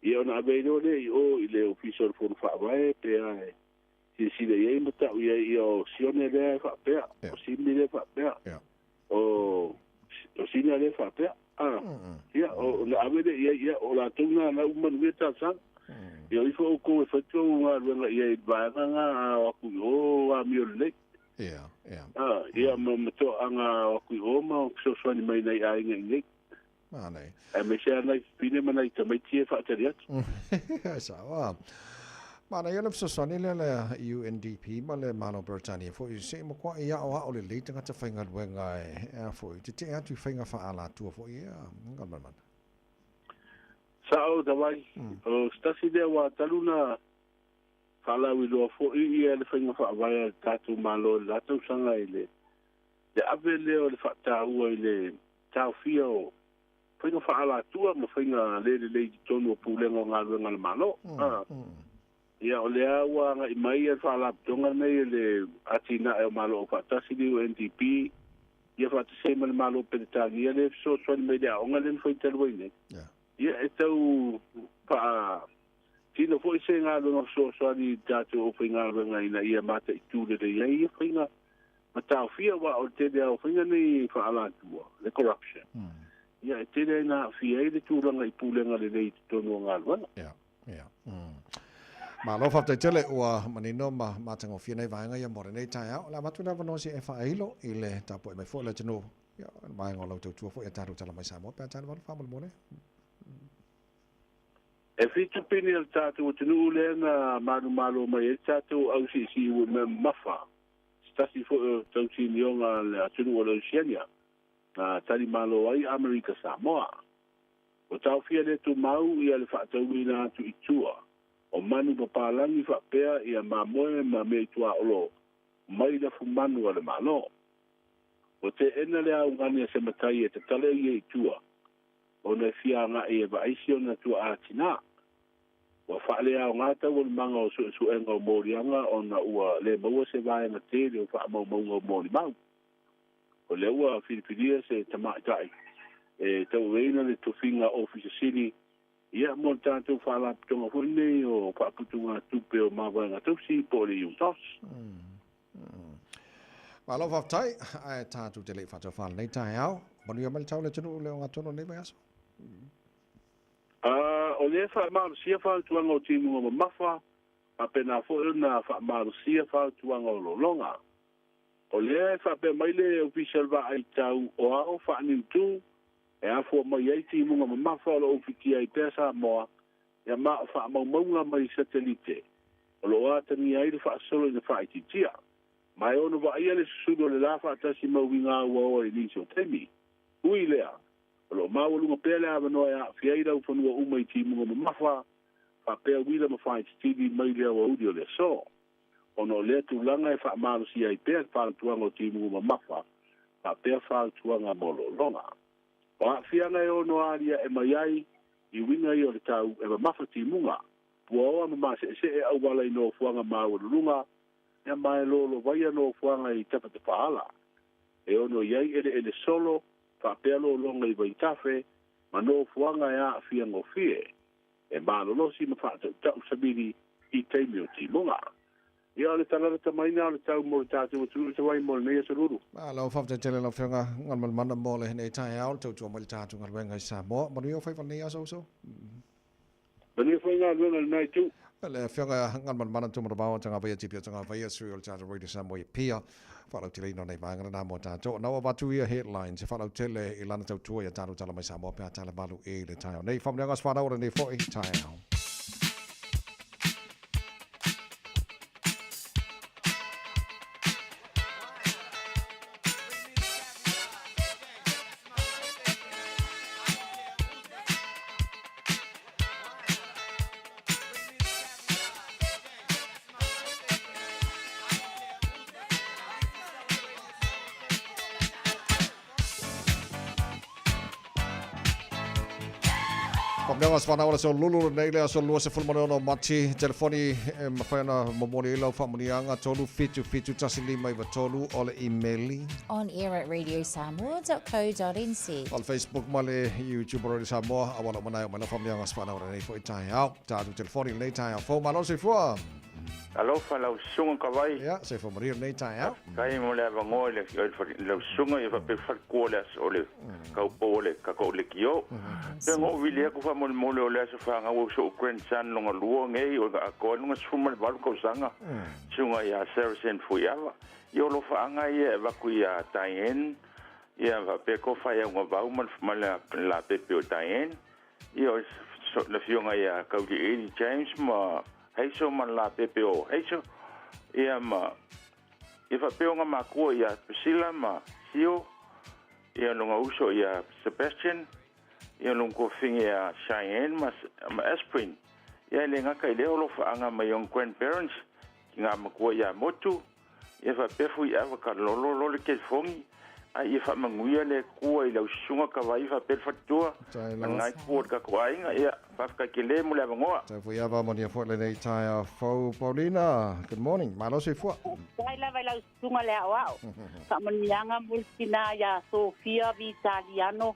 ia na be no le o ile official for fa vai pe ai si le ia mata ia o sione le fa pe o si le fa pe o si le fa pe ia o la ave ia o la tuna na un veta sa ia I fo ko fa tu nga nga ia ba nga ku o a mi le ia mo to anga ku o ma so so ni mai nei ai ngai Mane. E me se ana pine mana I tamai tia fa te riat. Sa wa. Mana ia le sosoni le UNDP ma le Mano Britannia fo I se mo kwa ia o le le tanga te fainga wenga e fo I te atu fainga fa ala tu fo ia ngamba man. Sa o da vai. O stasi de wa taluna fala wi lo fo I le fainga fa vai tatu malo la tu sanga ile. De avele o le fa ta u ile ta fio Fainga whaala tua ma whainga le tonu o pūlenga o ngā ruenga le malo. Ia o le awa nga I mai e whaala ptonga nei le atina e o malo o whaatasi li o NDP. Ia whaatase ma le malo penetangi. Ia le so swani mai lea onga len whai talwai nei. Ia e tau paa tino fo I se ngā ruenga so swani tātu o whainga ruenga ina ia mata I tūle le ia whainga. Ma tāu fia wa o te lea o whainga nei whaala tua. Le corruption. Ia e tere na fia le tūranga I pūlenga le nei tonu o ngā luana. Ma lo fa te tele ua manino ma tango fia nei vaenga ia more nei tai au. La matu na vano si e whaeilo I le tapo e mai fo le tino. Ia mai ngā lau tau tua fo e taru tala mai Samoa. Pea tana wano whamul mone. E fitu pini al tatu o tinu le na malu mai e tatu au si ue me mafa. Stasi fo tau si nionga le atunu o le Oceania. Tari malo ai Amerika Samoa. O tau fia le tu mau ia le whaatau ina atu I tua. O manu papalangi whapea ia mamoe ma mei tua olo. Mai la fumanu ale malo. O te ena le au ngani a se matai e te tale ia I tua. O ne fia nga e va aisio na tua atina. O whaale au ngata o manga o su enga o morianga o na ua le maua se vae na te le o wha mau o mori mau. O le ua Filipinia se tamaitai. E tau reina le tofinga office city. Ia mo tātou whala pitonga hune o whaaputunga tupe o mawanga tausi po le iutos. Malo whaftai, ai tātu te lei whatau whāle nei tae au. Manu ia mali tau le tunu leo ngā tono nei mai aso. O le whaamarusia whautuanga o timu o mawha, a pena fo na whaamarusia whautuanga o lolonga. O le whape maile official wa ai tau o ao whaanin tū, e a fo mai ai timu o mawha o lo ofiki ai pesa moa, ia maa whaamaumaunga mai satelite. O lo atani ai le whaasolo i na whaititia. Mai ono wa ia le susudo le la whaatasi mauinga ua o e nisio temi. Ui lea. Lo mawalunga pele ava noa ya fiaira ufanua umai timu o mawha, fa pea wila ma whai titili mai lea wa udi o le so. Ono lea tūlanga e wha maru si ai pea whātuanga o timu o mawha, fa pea whātuanga molo longa. Wa fianga e ono aria e mai ai, I winga I o le tau e mawha timunga, pua oa ma mase e se e au wala I no fuanga mawalunga, e mai lolo waia no fuanga I tapa te paala. E ono iai ele solo, fa pelo longa I vai tafe, ma no fuanga ya fia ngofie. E malo si ma fa tau sabiri I teimi o timunga. Ia le tanara tamaina le tau mo tātou tu te wai mo nei se ruru. Malo whafte tele la whianga ngal mal mana mo le nei tae au tau tua mal tātou ngal wenga I Samoa. Manu ia whai whanei aso so? Manu ia whai ngā luenga nei tu. Le whianga ngal mal mana tumara bawa tanga vai tipi tanga vai suri o tātou Radio Samoa I pia. Whalau tele ino nei vanga na mo tātou. Nawa watu ia headlines. E whalau tele I lana tau tua ia tātou tala mai Samoa pia tala malu e le tae au. Nei whamneangas whanaura nei fo I tae au. Pamneangas whanaura so lulu nei lea so lua se fulmane ono mati telefoni ma whaina momoni ilau whamonianga tolu fitu tasi lima iwa tolu o le emaili. On air at radiosamoa.co.nz. On Facebook ma le YouTube Radio Samoa awala manai o mana whamneangas whanaura nei fo I tae au. Tātu telefoni nei tae au. Fau malo se fua. Alo falau sunga kawai. Ya, se fo maria nei tae au. Kai mo le avango le sunga I pe fat kolas o le kaupo le kako le kio. Tengo wili ko fa mo le ole so fa nga wo so grandson longa luo ngai o ga ko nga suma le bal ko sanga. Sunga ya sersen fuiava. Yo lo fa nga ye va ku ya taien. Ya va pe ko fa ya ngo ba mo la pe pe o taien. Yo le fionga ya ka di James ma heiso man la PPO heiso ia ma ifa peonga makua ia Priscilla ma Sio ia longa uso ia Sebastian ia longa fingi ia Cheyenne ma Aspirin ia lenga kai leo lo fa anga ma young grandparents nga makua ia motu ifa pefu ia ka lolo le ke fongi ai ifa manguia le kua I lau sunga ka vai fa perfectua ngai kuot ka kuainga ia Pafka kile mula bangoa. So for yava monia for le nei tae fo Paulina. Good morning. Malo se fo. Vai la sunga le ao. Fa manianga multina ya Sofia Vitaliano.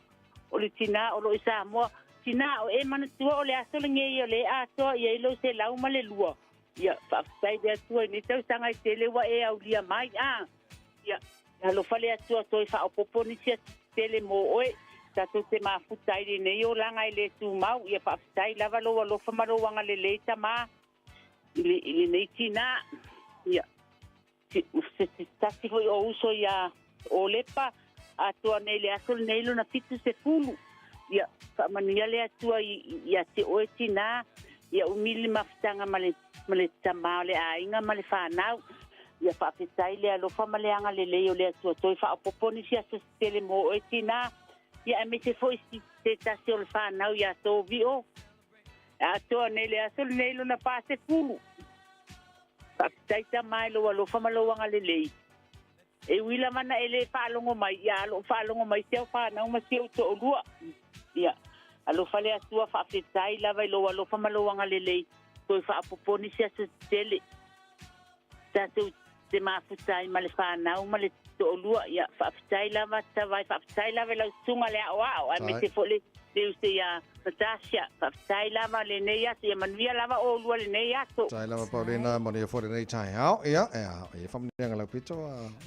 O le tina o lo isa mo tina o e mana tua o le aso le ngai o le aso ia lo se lau ma le lua. Ia fa sai de tua ni tau sanga tele wa e au lia mai Ia lo fale atua toi fa o poponi sia tele mo oe. Tato te mafutai le nei o langa I le tūmau ia paaftai lava loa lofa marowanga le leita ma I le nei tina ia tasi hoi o uso ia o lepa atua nei le aso nei lo na fitu se fulu ia whamania le atua ia te oe tina ia umili mafutanga ma le tamau le ainga ma le whanau ia paaftai le alofa ma le anga le leo le atua toi whaopoponi si aso tele mo oe tina ia me se foi te tasi o le whanau ia tō vio. A toa nele a soli neilo na pāse fulu. Papitaita mai lo alo whamalowanga le lei. E wila mana ele whalongo mai, ia alo whalongo mai teo whanau ma seo to olua. Ia, alo whale atua whaafitai lava I lo alo whamalowanga le lei. Toi whaapoponi sia se tele. Tātou te mafutai ma le whanau ma le to olua ia whaafitai lava tawai whaafitai lava lau sunga le ao ai me te fole Leu se ia Natasha, sai lava le nei atu, ia manuia lava o lua le nei atu. Sai lava Paulina, moni e fore nei tai hao, ia, e whamanianga lau pito.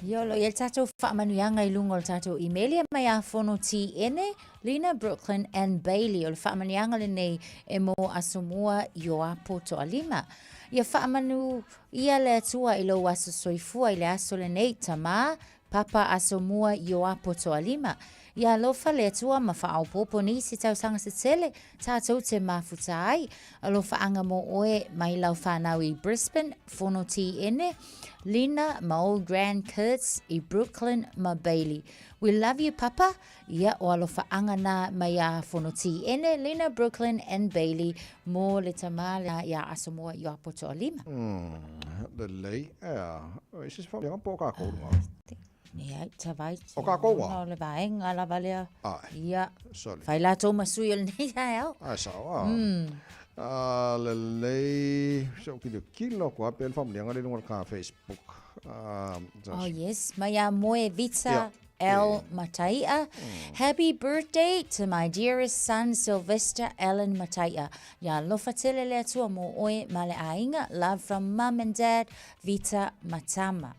Iolo, ia tātou whaamanuanga I lungo o tātou email mai a whono ti ene, Lina Brooklyn and Bailey, o le whaamanianga le nei e mo asomua Ioapo to Alima. Ia whaamanu ia le atua I lo aso soifua I le aso le nei tamā, Papa asomua Ioapo to Alima. Ia lofa le atua ma whaaupopo ni si tau sanga se tele, tātou te mafuta ai. Alofa anga mo oe mai lau whanau I Brisbane, whono ti ene, Lina ma Old Grand Kurtz I Brooklyn ma Bailey. We love you, Papa. Ia o alofa anga na mai a whono ti ene, Lina, Brooklyn and Bailey, mo le tamale ia asamoa Ioapo to Alima. Le lei, isi se whamanianga po ka kourunga. Ia, tawai. O ka koua? No, le vaenga la valea. Ai. Ia. Sorry. Whai la tō masui o le nei au. Ai sawa. Le lei, so kilo ko ape le whamanianga le lunga ka Facebook. Oh yes, mai a moe vita L. Mataia. Happy birthday to my dearest son Sylvester Allen Mataia. Ya lofa tele le atua mo oe male ainga. Love from mum and dad, Vita Matama.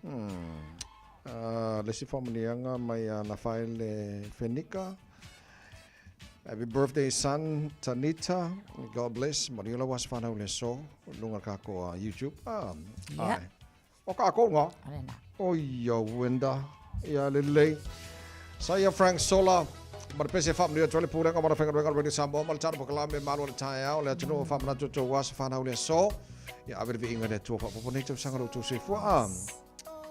Le si whamanianga mai a na whae le Whenika. Happy birthday son Tanita. God bless. Mariula was whanau le so. Lunga ka ko YouTube. Yeah. O ka ko ngā? Arena. O ia wenda. Ia lelei. Saya Frank Sola. Mara pese whamni a tuale pūrenga. Mara whenga Radio Samoa. Mara tāna pokalame malo le tae au. Lea tino whamana tuto was whanau le so. Ia awere vi inga le tua whapoponei tau sangaro tu sefua.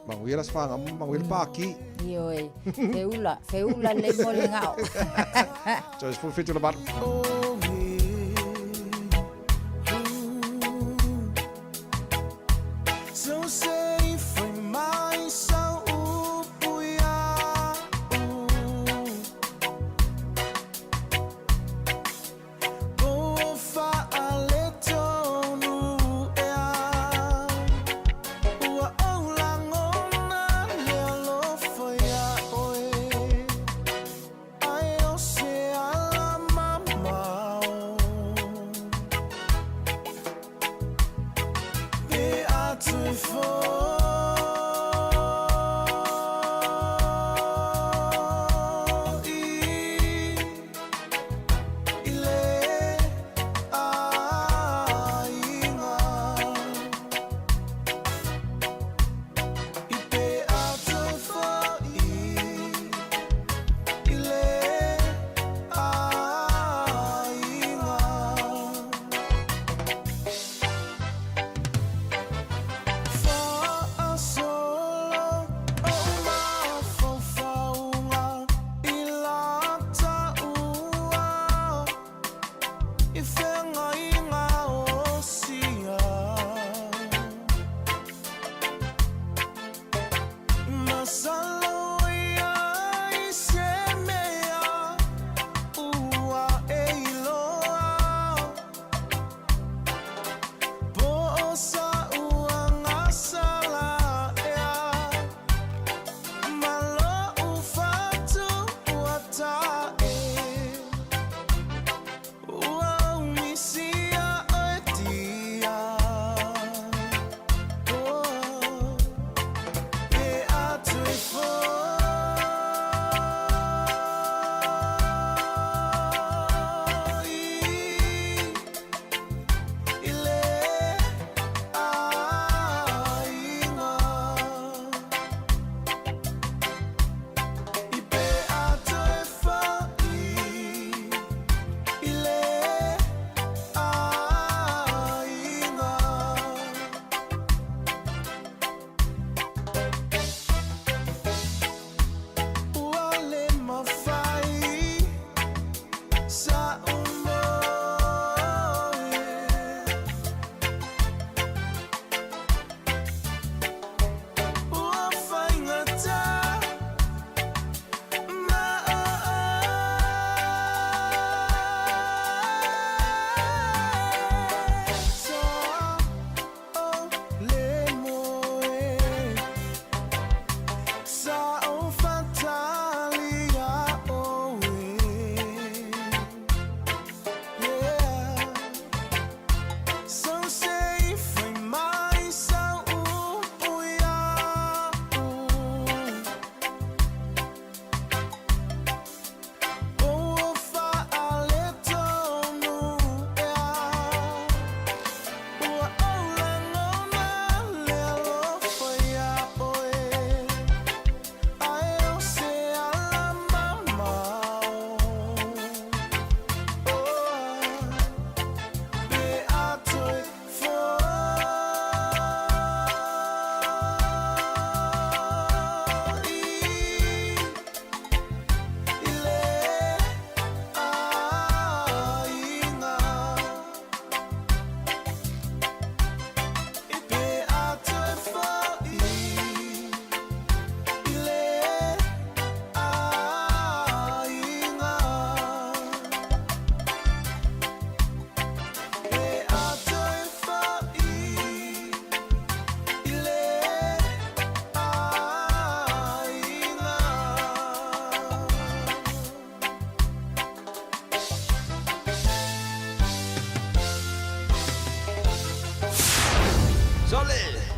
Manguila sfanga, manguila paki. Ioi, feula le mole ngao. So it's full fit to the bottom. So safe from my soul, go far a little new air.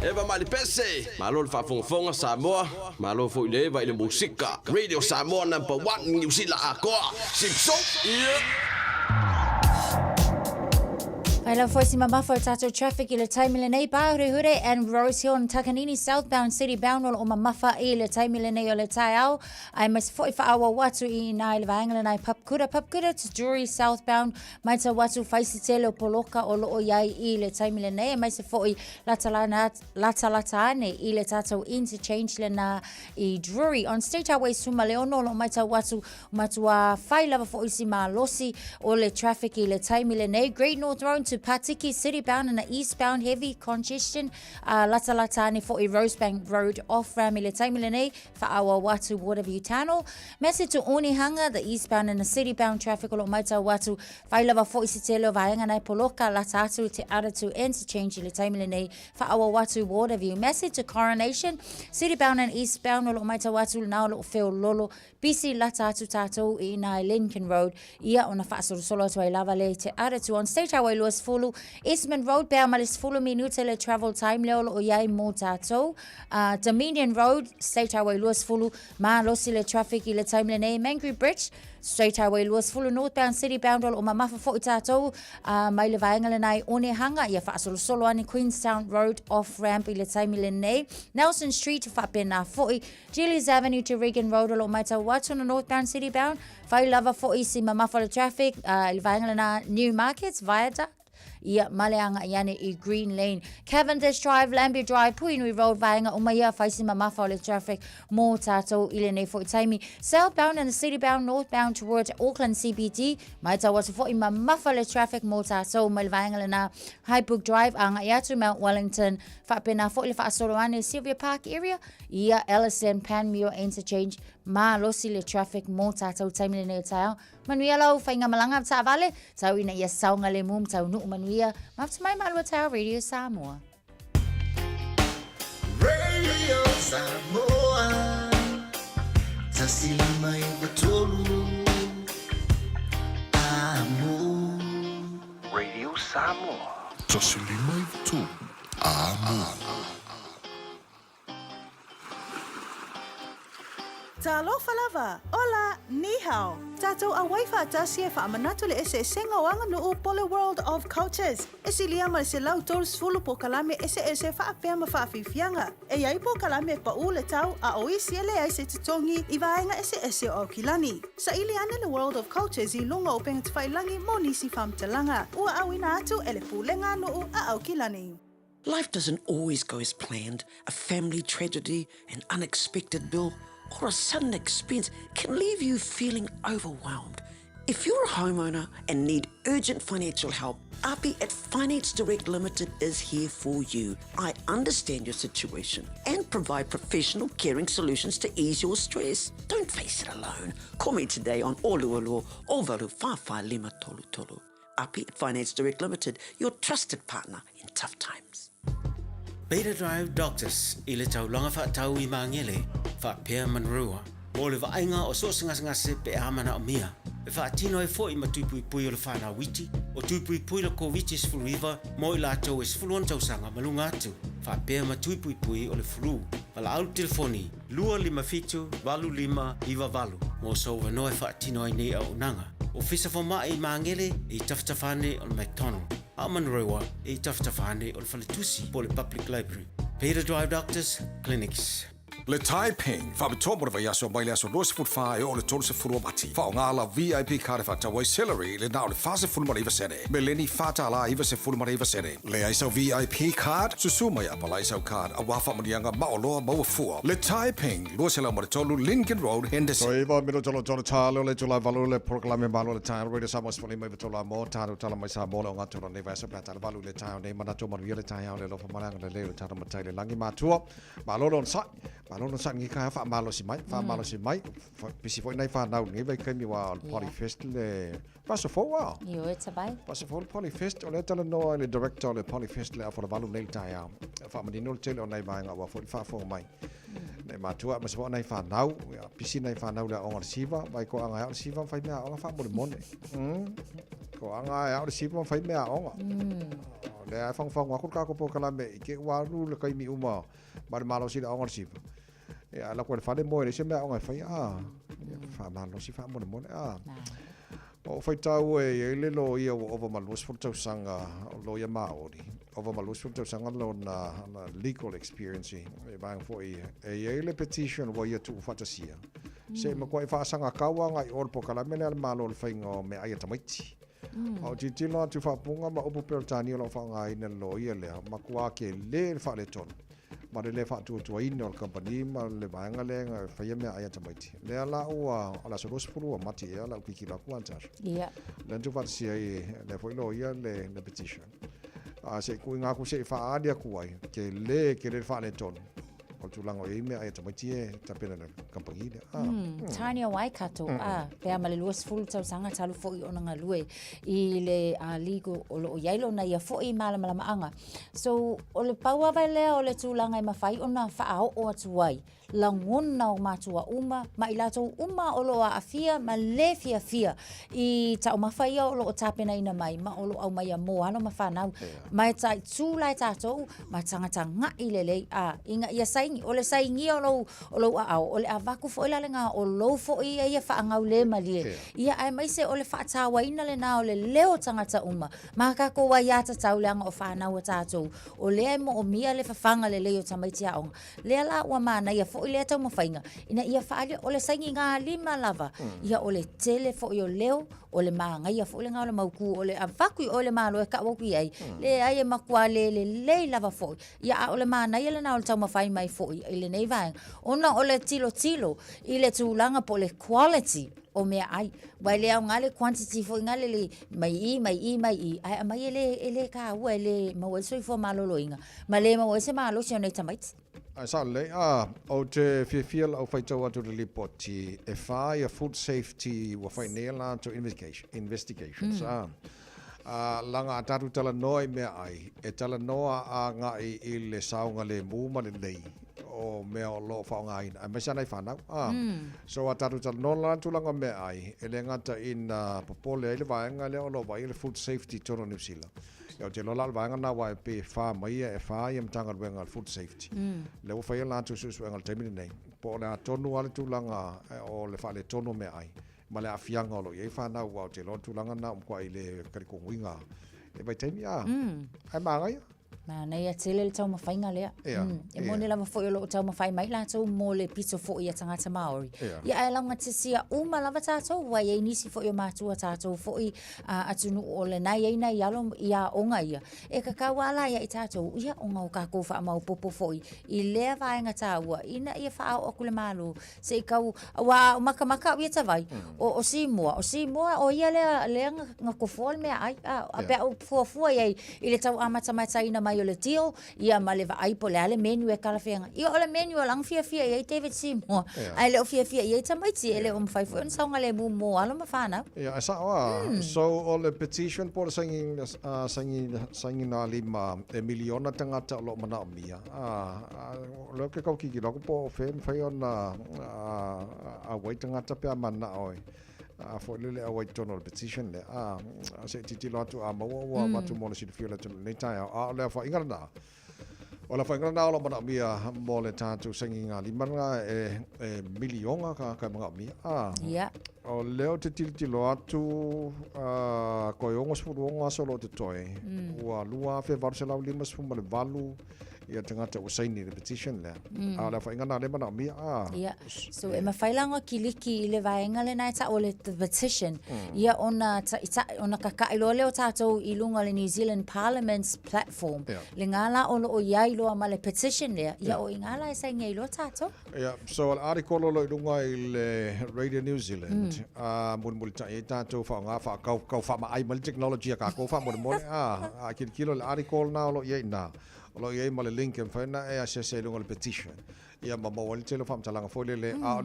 Eva mali pese. Malo fa fonga Samoa. Malo fo ile va ile musika. Radio Samoa #1 New Zealand akoa. Sipso. Aila foisi mamafa tato traffic ile time ile nei Hure and Rose Hill and Takanini southbound city bound o mamafa ile time ile nei ole taiao. I must 44 watu I na ile vaangala na papkura to Drury southbound maita watu faisi tele o poloka o loo yai ile time ile nei maisa foi lata ile tato interchange le na I Drury on State Highway Sumaleono lo maita watu matua fai lava foisi malosi ole traffic ile time ile nei Great North Road to Patiki city bound and the eastbound heavy congestion Lata for a Rosebank Road off Ramile Taimilene for our Watu Waterview Tunnel. Message to Onehunga, the eastbound and the city bound traffic o Maita Watu Failava for Isitelo Vayanganai Poloka Latatu to Adatu interchange Le Taimilene for our Watu Waterview. Message to Coronation, city bound and eastbound o Maita Watu now Phil Lolo BC Latatu Tato in Lincoln Road. Ia on a fast solo to Lavale to Adatu on State Highway Lewis Fulu Eastman Road Bear Malis Fulu Minutele travel time Leol Oyai Motato Dominion Road State Highway Lewis Fulu Ma Losile traffic ile time lene Mangry Bridge Straight Highway Lewis Fulu northbound city bound o Mamafa Fotato mai le vaengalenai Onehunga ia fa solo ani Queenstown Road off ramp ile time lene Nelson Street fa pena foi Gillies Avenue to Regan Road o Maita Watu on northbound city bound fa lava foi si Mamafa traffic ile vaengalena New Markets Viaduct Ia Maleanga Iane I Green Lane Cavendish Drive Lambie Drive Puinui Road Vaenga Umaya Faisi Mamafa le traffic more tato ilene for taimi southbound and the city bound northbound towards Auckland CBD Maita was for Mamafa le traffic more tato Malvaenga na Highbrook Drive Anga Yatu Mount Wellington Fapena for le Fasoroane Sylvia Park area Ia Ellison Panmure interchange Ma losi le traffic more tato taimi le tao Manuia lau whainga malanga ta vale tau ina ia saunga le mum tau nu manuia maftamai malua tau Radio Samoa Radio Samoa Tasilima Ivatolu Amo Radio Samoa Tasilima Ivatolu Amo Talo falava. Hola, ni hao. Tato a waifa tasia fa manatu le ese senga wanga no Pole World of Cultures. Esi liama se lau tol sfulu po kalame ese fa apema fa fifianga. E yai po kalame pa ule tau a oisi ele ai se tutongi I vaenga ese o kilani. Sa ili ane le World of Cultures I lunga openga tfailangi mo nisi fam talanga. Ua awina atu ele pulenga no a au kilani. Life doesn't always go as planned. A family tragedy, an unexpected bill, or a sudden expense can leave you feeling overwhelmed. If you're a homeowner and need urgent financial help, API at Finance Direct Limited is here for you. I understand your situation and provide professional caring solutions to ease your stress. Don't face it alone. Call me today on Oluolo Ovalu Fafa Lima Tolu Tolu. API at Finance Direct Limited, your trusted partner in tough times. Beta Drive Doctors, ile tau longa fa tau I mangele, fa pia manrua. O le vainga o so ngase pe amana o mia. E fa tino e fo I matupui o le whana witi, o tupui le ko witi sfuluiva, mo I lato e sfuluan tau sanga malunga atu. Fa pia matupui o le flu. Vala au telefoni, 255 iwa valu. Mo so wanoe fa tino I nei au nanga. O fisa fo mai I mangele, I taftafane o le McDonald. Amanrewa, I taftafane o le Falitusi, po le Public Library. Beta Drive Doctors, Clinics. Le Taiping, fa betombo va yaso mai le aso 2.5 o le 12 mati. Fa ngala VIP card fa tawai celery le na le fase full mari vasene. Meleni fata la iva se full mari vasene. Le aiso VIP card susuma ya pala aiso card a wafa madianga maolo mo fu. Le Taiping, lo se la mari tolu Lincoln Road Henderson. So iva miro tolo talo le tula valu le proclame malo le time radio samos fuli mai tola mo tano tala mai sa mo nga tolo ne vasa plata valu le time ne mana to mari le time le lo fa mara le le tano matai le langi matua. Malo don sa Malolo sa ngi ka fa malo si mai pisi foi nai fa nau ngi vai kai mi wa Poly Fest le paso fo wa Yo it's a bai paso fo Poly Fest o le tala no le director le Poly Fest le for valu nei tai fa mani no tele o nai vai nga wa fo mai nei matua ma so nai fa nau pisi nai fa nau le on siva vai ko anga on siva fa mea on fa mo le mone ko anga on siva fa mea on le ai fang wa ka ko po kala me ke wa lu le kai mi uma mar malo si ongor si ya la ko fa de mo le se me ongor fa fa malo si fa mo o fai tau e le lo ia o over malus for tau sanga lo ia maori over malus for tau sanga lo na legal experience e bang for e le petition wo ia tu fantasia se ma ko fa sanga kawa ngai or po kala mena malo le fai ngo me ai tamaiti o ti lo tu fa punga ma opo per tani lo fa ngai na lo ia le ma kwa ke le fa le ton ma le fa tu ino company ma le banga le fa ia me ai tamaiti le la o ala so spuru mati ia la ki la kwanta ia le tu fa si ai le foi lo ia le petition se ku nga ku se fa adia kuai ke le fa le ton o tu lango e me ai tamaiti e tapena na company Tania Waikato pe male luas full tau sanga talu fo i ona ngalue I le ligo o lo yailo na ia fo I mala anga so o le paua vai le o le tulanga I mafai ona fa o atuai la ngona o matua uma ma I lato uma o lo afia ma le fia I ta o mafai o lo tapena ina mai ma o lo au mai mo ano mafanau mai tai tu lai tato ma tanga I lele inga ia saingi o le saingi o lo o le avaku fo la nga o lo fo ia fa ngau le malie ia ai mai se o le fa tawa ina le na o le leo tangata uma ma ka ko wa ya ta tau le nga o fa na o tato o le mo o mia le fa fanga le leo tamaitia on le la wa mana ia fo le tau mafainga ina ia fa ale o le saingi nga lima lava ia o le tele fo o leo o le manga ia fo le nga o le mauku o le avaku o le malo e ka woku ai le ai makua le lava fo ia o le mana ia le na o le tau mafai mai fo ile nei vai ona o le tilo I le tulanga po le quality o mea ai wai le au ngale quantity fo ngale le mai ai mai ele ka ua ele mo so fo malolo inga ma le mo se malo se nei tamait sa le o te fiel o fai tau atu le lipoti e fai a food safety wa fai nela to investigations langa atatu tala noi mea ai e tala noa a ngai I le saunga le muma le nei o mea o lo fa ngai ai me sana fana so atatu tala no la tulanga me ai ele ngata in popole ele vaenga le o lo vai le food safety toro New Zealand o te lo la vaenga na wa pe fa mai e fa im tanga wenga food safety le o fa la tu su wenga temini nei po na tonu ale tulanga o le fa le tonu me ai ma le afianga lo ye fa na wa te lo tulanga na ko ai le kari ko winga e vai temi ai mangai ma nei a tele le tau mawhainga lea. E mone la mawhoi o lo tau mawhai mai la tau mo le pito fo I a tangata Māori. Ia ai launga te sia uma lava tātou, wai e nisi fo I o mātua tātou fo I atunu o le nai eina I alo I a onga ia. E ka kawala ia I tātou, ia onga o ka kofa mau popo fo I lea vaenga tāua, ina ia whaau o kule malo, se I kau, wa maka ia tawai, o simua o ia lea ngakofoa mea ai, a bea o fuafua iai, I le tau amata mai taina mai o le tio ia ma le vai po le ale menu e kala fenga ia o le menu o lang fia ia David Seymour ai le o fia ia tamaiti ele o mfai fo sa ngale mu mo ala ma fana ia sa so o le petition por singing na lima miliona tangata lo mana mia lo ke kau ki lo po fem fai ona a wai tangata pe mana oi for le away tono petition le se titi lotu mo matu mo si fio le nei tai le fa ingana ola fa ingana ola mana mia mo le tatu singing ali mana milionga ka mga mia o leo te titi lotu ko yongos fu solo te toi wa lua fe varsela limas fu mal valu ia tangata o saini the petition le ala fa ingana le mana mia so e mawhailanga kiliki I le vaenga le nai ta o le the petition ia ona kakailo leo tātou I lunga le New Zealand Parliament's platform le ngala o iai loa ma le petition le ia o ingala e sai ngei lo tātou so al article lo lunga I le Radio New Zealand mun ta e tātou fa nga fa kau fa ma ai mal technology ka ko fa mo a kilo le article na lo iai na lo ye ma le link en fa na e a se lunga le petition ia ma mo le tele fam talanga fo le le o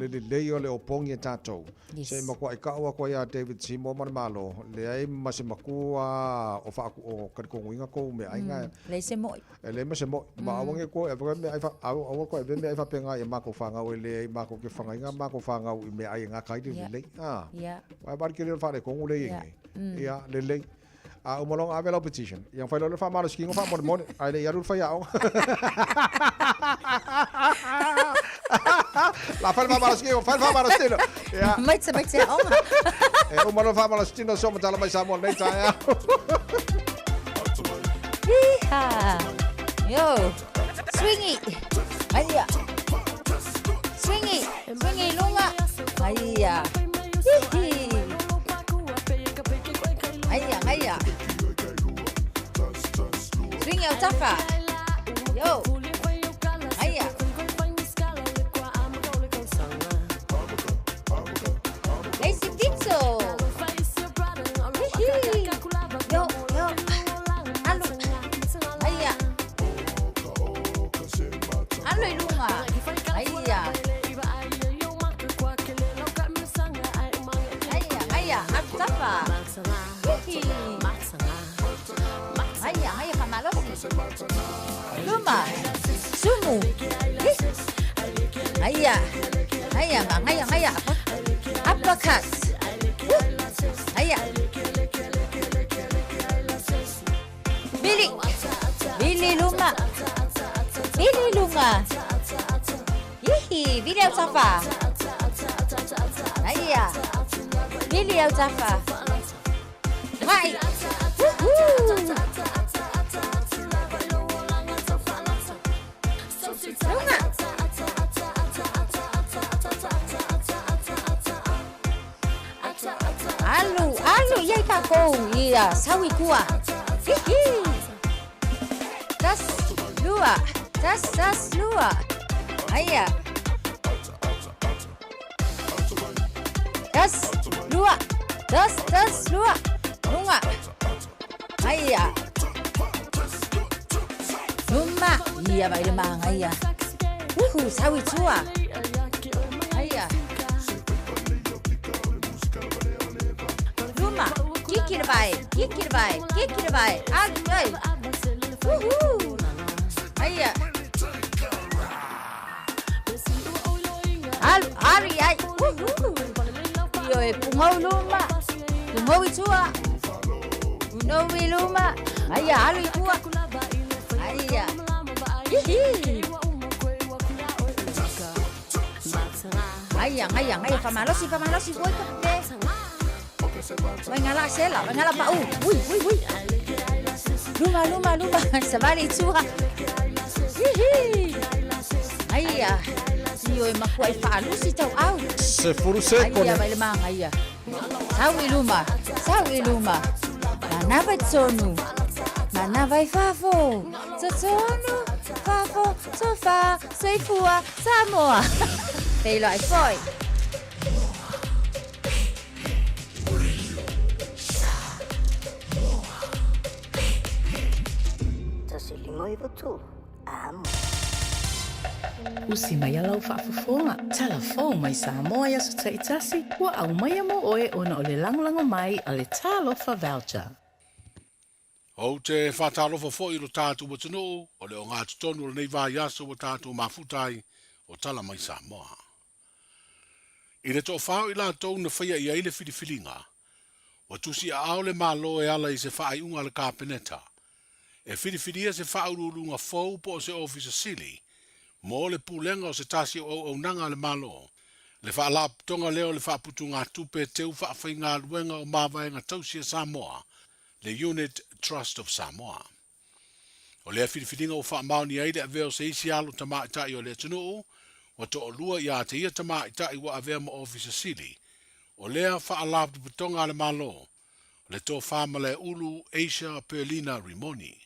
le opongi tato se ma ko ai ka wa ko ya David Seymour man malo le ai ma se makua o fa o ka ko winga ko me ai nga le se mo le ma se mo ma wange ko e me ai fa o ko e me ai fa penga e ma ko fanga o le ai ma ko ke fanga nga ma ko fanga me ai nga kai le wa bar ke le fa le ko le ia le Umolong avela petition. Yang fai lo fa malos kingo fa mon ai le yaru fa yao. La fa malos kingo fa malos tino. Ya. Mai se o. Umolong fa malos tino so matala mai samon nei ta ya. Iha. Yo. Swingy. Aya. Swingy. Swingy lunga. Aya. Aya. Swing your tafa. Yo. Aya. Lazy pizza. Yo. Alu. Aya. Alu lunga. Aya. Aya. Tafa. Aya, pamalosi. Luma. Sumu. Aya. Uppercut. Aya. Billy Luma. Hihi, Billy Tafa. Aya. Billy Tafa. Mai. Alu, yai kako, iya, sawi kuah. Hihi. Tas lua. Aya. Tas lua. Lunga. Aya. Luma. Iya, bai lemang, aya. Sawi tua. Aya. Luma. Kikir bai. Ay. Aya. Ari ay. Yo pungau luma. Pungau tua. Unowi luma. Aya, alu tua. Aya. Hihi. Aya, pamalosi boy pe. Venga la sela, venga la pa. Uy. Luma. Sabali tua. Hihi. Aya. Yo makuai fa lusi tau au. Se furu se kone. Aya, vai lemang aya. Sawi luma. Mana vai tsonu. Mana vai fafo. Tsonu. Fafo. Sofa. Seifua. Samoa. Pei loại phôi. Usi mai alau whaafafonga. Telefon mai Samoa ia sa taitasi. Wa au mai mo oe ona o le langolango mai a le talofa voucher. O te whatalofa fo i lo tātu watano, o le o ngā tutonu o le nei vā yaso wa tātu mafutai o tala mai Samoa. I le tō whao i la tau na whaia i aile whiriwhiringa, wa tusi a ao le malo e ala i se whaai unga le kāpeneta, e whiriwhiria se whaururunga fau po o se ofisa sili, mo le pūlenga o se tasi o nanga le malo, le whaalap tonga leo le whaaputu ngā tupe teu whaafai ngā luenga o māwaenga tausia Samoa, le Unit Trust of Samoa. O lea whiriwhiringa o whaamauni aile a veo se isi alo tamaitai o le tunuu, wa to o lua ia te ia tamaitai wa a vea ma ofisa sili, o lea whaalap tu putonga le malo, le tō whaama le ulu Asia Perlina Rimoni.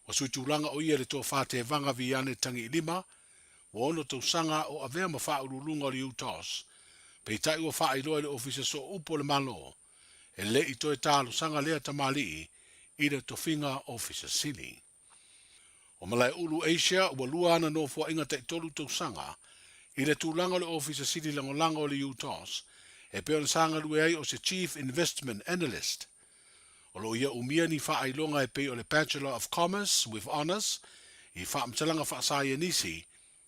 O sui tūlanga o ia le tō whate vanga vi ane tangi i lima, wa ono tau sanga o a vea ma whaurulunga li utos, pei tai ua whaailoa le ofisa so upo le malo, e le i toi tālu sanga lea tamali i le tofinga ofisa sili. O malai ulu Asia ua lua ana no fua inga te tolu tau sanga i le tūlanga le ofisa sili lango o le utos, e peo le sanga lue ai o se Chief Investment Analyst. O lo ia umia ni whaailonga e peo le Bachelor of Commerce with Honours i whaamtalanga whaasaya nisi,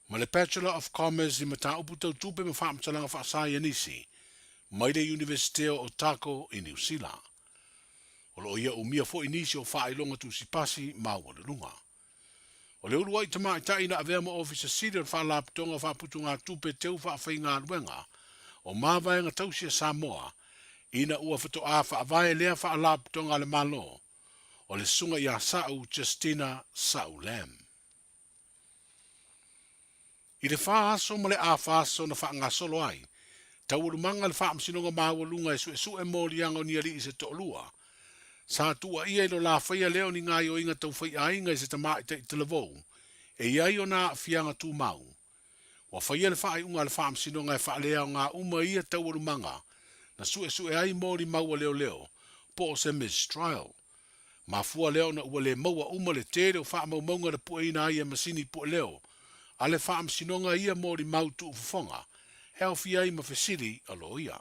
ma le Bachelor of Commerce i mata upu tau tupe ma whaamtalanga whaasaya nisi, mai le University o Otago i New Zealand. O lo ia umia fo inisi o whaelonga tu si pasi mau le lunga. O le uru ai tama i tai na avea mo officer siri o whaalaputonga whaputu ngā tupe teu whawhai ngā ruenga o māwaenga tausia Samoa ina ua whato a whaavae lea whaalaputonga le malo o le sunga ia Sau Justina Sau Lam. I le whaaso ma le a whaaso na whaanga solo ai, tau urumanga le whaamsinonga māwalunga e su e mōrianga o niari i se to'olua, sa tua ia ilo la whaia leo ni ngai o inga tau whai ainga i se tamai te televou, e iai o nā fianga tū mau. Wa whaia le whai unga le whaamsinonga e whaalea o ngā uma ia tau urumanga, na su e ai mōri maua leo leo, po o se mistrial. Ma fua leo na ua le maua uma le tere o whaamaumaunga le pua ina ia masini pua leo, a le whaamsinonga ia mōri mau tu ufufonga, heo fia i mawhesiri alo ia.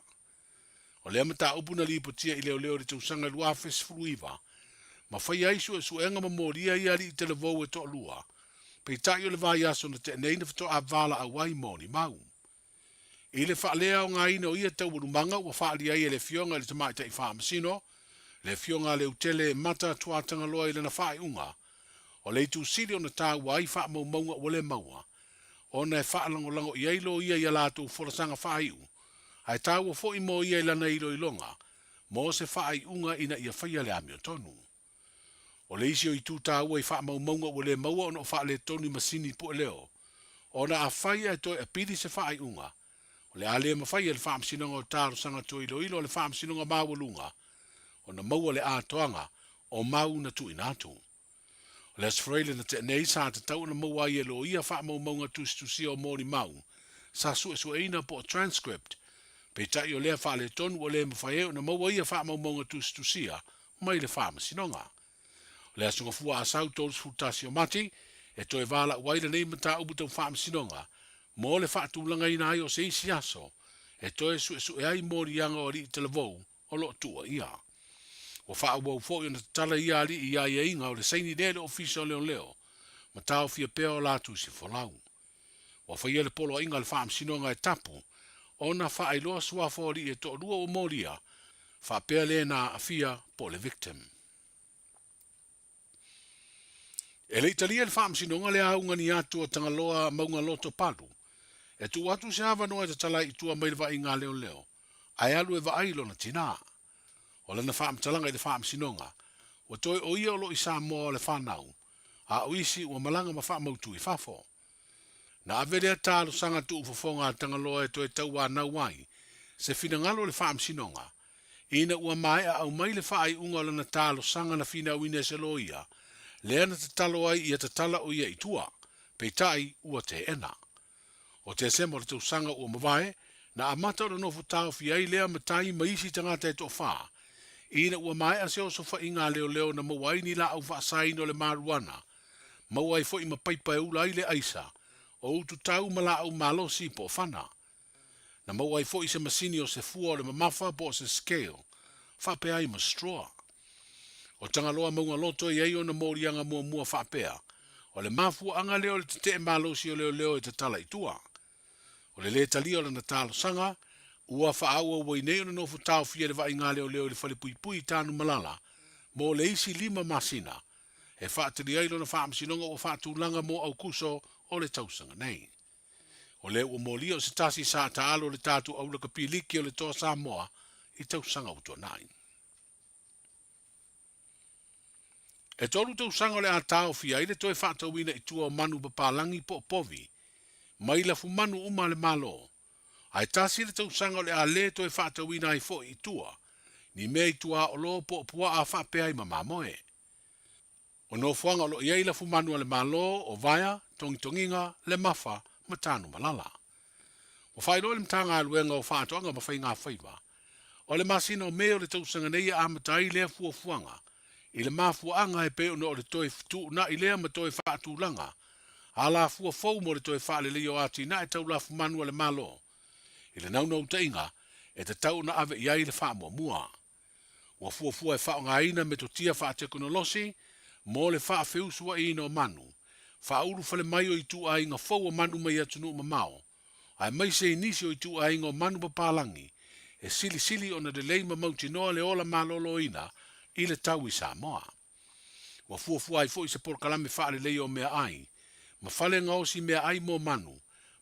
O lea mata upuna li ipotia i leo leo le tausanga lua fesfuruiva, ma whai aisu e suenga ma mōria ia li i televou e to lua, pei tai o le vai aso na te neina whato a vala a wai mōni mau. I le whaalea o ngā ina o ia tau urumanga ua whaali ai e le fionga le tamai tai whaamasino, le fionga le utele mata tuatanga loa i lana whae unga, o le tu siri o na tā wai wha maunga o le maua, o na e whaalango lango i eilo ia i alato forasanga whaiu, ai tā ua fo i mo ia i lana ilo i longa, mo se whaai unga ina ia whaia le ami o tonu. O le isi o i tū tā ua i wha maunga o le maua o na o wha le tonu masini pu leo, o na a whaia e toi a piri se whaai unga, o le ale ma whaia le whaamsinonga o tāro sanga to ilo ilo le whaamsinonga mawalunga, o na maua le ātoanga o mau na tu inatu. O le asfreile na te nei sa te tau na maua i elo ia wha maunga tusi o mōri mau, sa su eina po transcript, pe tai o lea wha le tonu o le mawhae o na maua ia wha maunga tusia, mai le wha masinonga. O le asunga fua a sau tōrus futasi o mati, e toi vala waila nei mata ubu tau wha masinonga, mo le wha tūlanga ina ai o se isi aso, e toi su e ai mōri anga o ri televou o lo tua ia. O wha ua ufo i na tala ia ali i ia inga o le saini lele ofisa o leo leo, ma tau fia pea o latu si folau. O wha ia le polo inga le wha amsinonga e tapu, o na wha ai loa sua fori e to rua o moria, wha pea le na a fia po le victim. E le italia le wha amsinonga le aunga ni atu o tangaloa maunga loto palu, e tu atu se hawa noa e tala i tua mai le wa inga leo leo, ai alu e wa ailo na tina. O lana whaamtalanga i le whaamsinonga, o toi o ia o lo i Samoa o le whanau, a o isi ua malanga ma whaamautu i whafo. Na avere tālo sanga tu ufofonga tangaloa e toi tau a nauai, se whina ngalo le whaamsinonga, ina ua mai a au mai le whaai unga o lana tālo sanga na whina uine se lo ia, le ana te talo ai ia te tala o ia i tua, pei tai ua te ena. O te sema le tau sanga ua mawae, na amata o nofu tau fiai lea matai maisi tangata e to whaa, ina ua mai a seo sofa inga leo leo na mawai ni la au whaasaino le maruana. Mawai fo ima paipa e ula ile aisa, o utu tau mala au malosi po whana. Na mawai fo i se masini o se fua o le mamafa po se scale, whapea ai ma straw. O tangaloa maunga loto i eio na morianga mua whapea, o le mafua anga leo le te malosi o leo leo e te tala i tua. O le le talia o le na talo sanga, ua whaaua ua inei ona nofu tau fia le vai ngā leo leo le whale pui pui tānu malala, mo le isi 5 masina, e whaatiri ailo na whaamsinonga o whaatulanga mo au kuso o le tausanga nei. O le ua molia o se tasi sa taalo le tātu au la kapiliki o le toa Samoa i tausanga uto nai. E tolu tausanga o le a tau fia ile toi whaatauina i tua o manu papalangi po povi, mai la fu manu uma le malo. Ai tasi le tausanga o le a le toi whaatauina i fo i tua, ni mei tua o lo po pua a whapea i mamamoe. O no fuanga o lo iei la fu manu le malo o vaya, tongitonginga, le mafa, matanu malala. O whairo le mtanga aluenga o whaatoanga ma whai ngā whaiva. O le masina o meo le tausanga nei a matai lea fuanga, i le mafuanga e peo no o le toi tu na i lea ma toi whaatulanga, a la fua fau mo le toi whaale leo ati na e tau la fu manu le malo. I le naunau tainga, e te tau na ave iai le wha mua. Ua fua e wha ngā ina me to tia wha teknolosi, mo le wha whiusua i no manu. Wha uru whale mai o i tu a inga fau o manu mai atunu mamao. Ai mai se inisi o i tu a inga o manu papalangi, e sili o na de leima mauti noa le ola malolo ina, i le tau i Samoa. Wa fuafua ai fo'i se polokalame fa'alelei o mea ai, ma fale ngau si mea ai mo manu,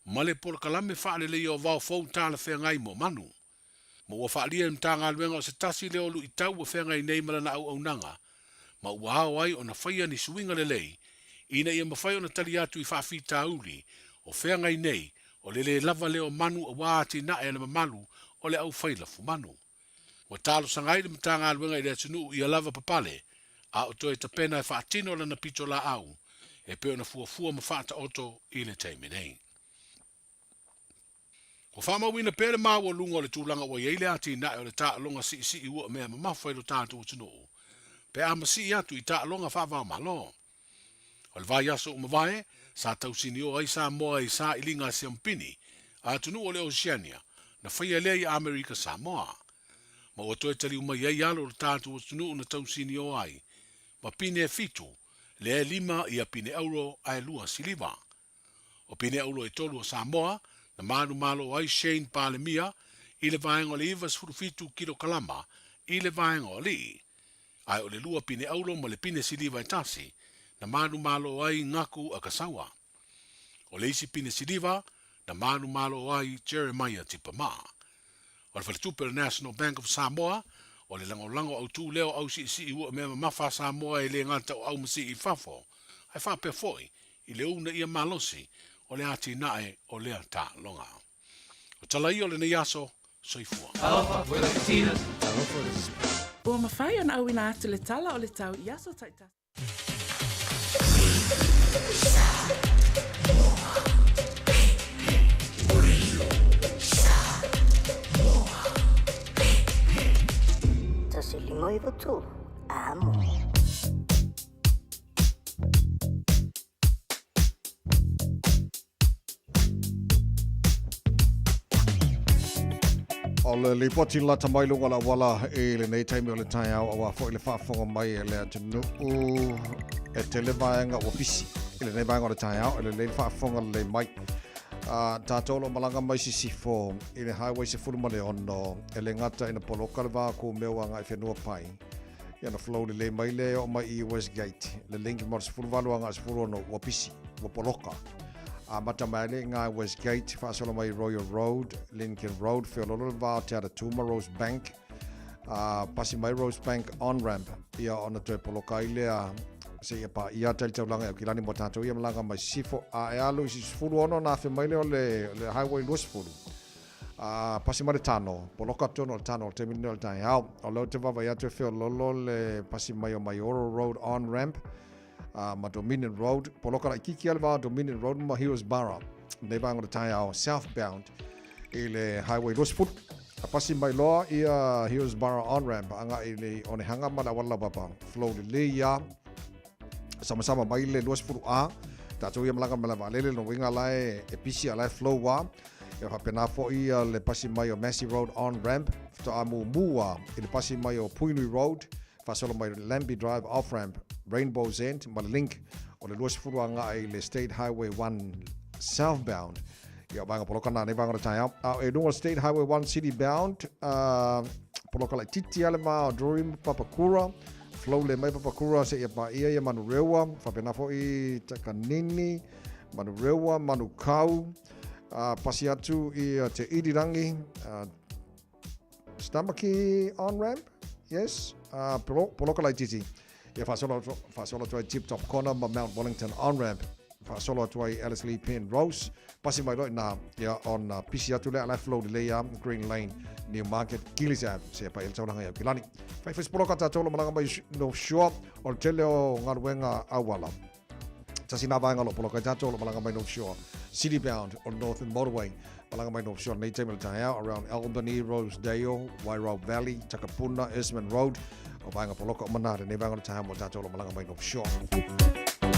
ma le polokalame fa'alelei o vau fou tāna whengai mo manu. Ma ua whaalia mtanga aluenga o se tasi leo lu i tau wa whengai nei malana au au nanga, ma ua hao ai o na whaia ni suinga lelei, ina ia mawhai o na tali atu i whaafi tauli, o whengai nei, o le lava leo manu a wāti na e na mamalu, o le au whailafu manu. Wa talo sangai le mtanga aluenga i le atunu i a lava papale, a o toe ta pena e whaatino la na pito la au, e peo na fuafua ma whaata oto i le teime nei. Ko whamawina pere maua lunga o le tūlanga wa yeile ati na o le taa longa si i ua mea ma mawhai lo tātu utinu. Pe ama si atu i taa longa whawao malo. O le vai aso umawai, sa tausini o ai Samoa i sa ilinga Siampini, a tunu o le Oceania, na whaia lea i Amerika Samoa. Ma o toe tali umai ai alo le tātu utinu na tausini o ai, ma pine e fitu, le 5 ia pine euro ai lua siliva. O pine euro e tolu o Samoa, na manu malo ai Shane Palemia, i le vaenga o le Ivas Furufitu Kilo Kalama, i le vaenga o li. Ai o le lua pine euro ma le pine siliva e tasi, na manu malo ai Ngaku Akasawa. O le isi pine siliva, na manu malo ai Jeremiah Tipama. O le Whaletupe National Bank of Samoa, o le lango au tū leo au si ua mea mawha Samoa e le ngata o au masi i whafo. Hai whapea foi, i le una ia malosi, o le ati nae o lea tā longa. O talai o le nei aso, soifua. Ua mawhai ana au ina atu le tala o le tau i aso taita. Tasi lima i watu, amo. O le lipoti lata mai lunga la wala e le nei taimi o le tai au awa fo i le whaafonga mai e le atunu e te le vaenga o pisi. I le nei vaenga o le tai au e le whaafonga le mai. Tātolo malanga mai si sifo i le highway se fulu male ono e le ngata ina poloka le vaa ko mewanga i whenua pai. Ia na flow le mai le o mai i Westgate. Le linki mara se fulu valuanga se fulu ono o pisi, o poloka. Matamale ngā Westgate, whaasolo mai Royal Road, Lincoln Road, whiololo vā te ara tūma Rose Bank, pasi mai Rose Bank on-ramp, ia ona toe poloka i lea, se ia pa ia tali taulanga e kilani mo tātou ia malanga mai sifo, e alu isi sifuru ono nā whi mai leo le highway lua sifuru. Pasi mai le tano, poloka tono le tano, te minino le tai hau, o leo te wawa ia te whiololo le pasi mai o Mayoro Road on-ramp, ma Dominion Road, poloka la ikiki alwa Dominion Road ma Hillsborough, nei vanga le tai au southbound i le highway Rosefoot. A pasi mai loa i Hillsborough on-ramp, anga i le one hanga ma la wala papa, flow le le ia, sama-sama mai le Rosefoot a, tātou ia malanga ma la valele no winga lai e pisi a lai flow wa, ia hapena fo i le pasi mai o Massey Road on-ramp, to amu mua i le pasi mai o Puinui Road, fasolo mai Lambie Drive off-ramp, Rainbow's End, ma le link o le luasi anga i le State Highway 1 southbound. Ia vanga poloka nā nei vanga o tai au. E nunga State Highway 1 city bound, poloka lai titi ale ma o Drury Papakura, flow le mai Papakura se ia pa ia manu rewa, whapena fo i Takanini, manu rewa, manu kau, pasi atu i te Irirangi, Stamaki on-ramp, yes, poloka lai titi. Ia whaasolo tuai Tip Top Corner ma Mount Wellington on-ramp. Whaasolo tuai Alice Lee Penrose. Pasi mai roi nā, ia on pisi atu lea lai flow le ia Green Lane, New Market, Gillies Ave, se pa il tauranga ia Kilani. Whai whispoloka tātolo malanga mai North Shore, o le tele o ngaruenga awala. Tasi nā vaenga lo poloka tātolo malanga mai North Shore. City bound on Northern Motorway, malanga mai North Shore. Nei teimele tai au, around Albany, Rosedale, Wairau Valley, Takapuna, Esmond Road, o vaenga poloka o manare, nei vaenga o taha mo tātolo malanga mai North Shore.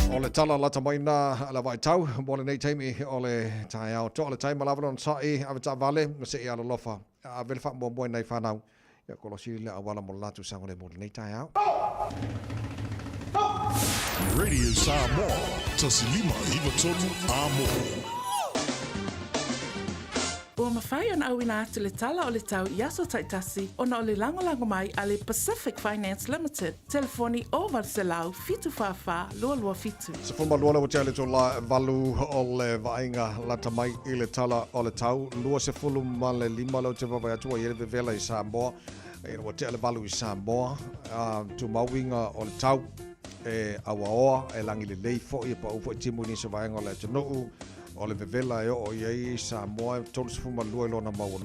O le tala lata mai nā ala vai tau, mo le nei teimi o le tae au. To o le taimi malawana on sai, awe ta vale, na se i ala lofa. A vele wha mua mua nei whanau. Ia kolosi le awala mo latu sango le mo le nei tae au. Radio Samoa, tasilima iwa tonu amo. Ua mawhai ana awina atu le tala o le tau i aso taitasi ona o le lango mai a le Pacific Finance Limited. Telefoni o Varselau fitu whawha lua fitu. Se fuma luola o tele tola valu o le vainga lata mai i le tala o le tau. Lua se fulu ma le lima lau te vavai atua i le vevela i Samoa. E o tele valu i Samoa. Tu mawinga o le tau. E awa oa e langi le lei fo i pa ufo i timu ni se vainga o le tunuu. O le vevela e o iei Samoa. Tolu se fuma lua i lona maua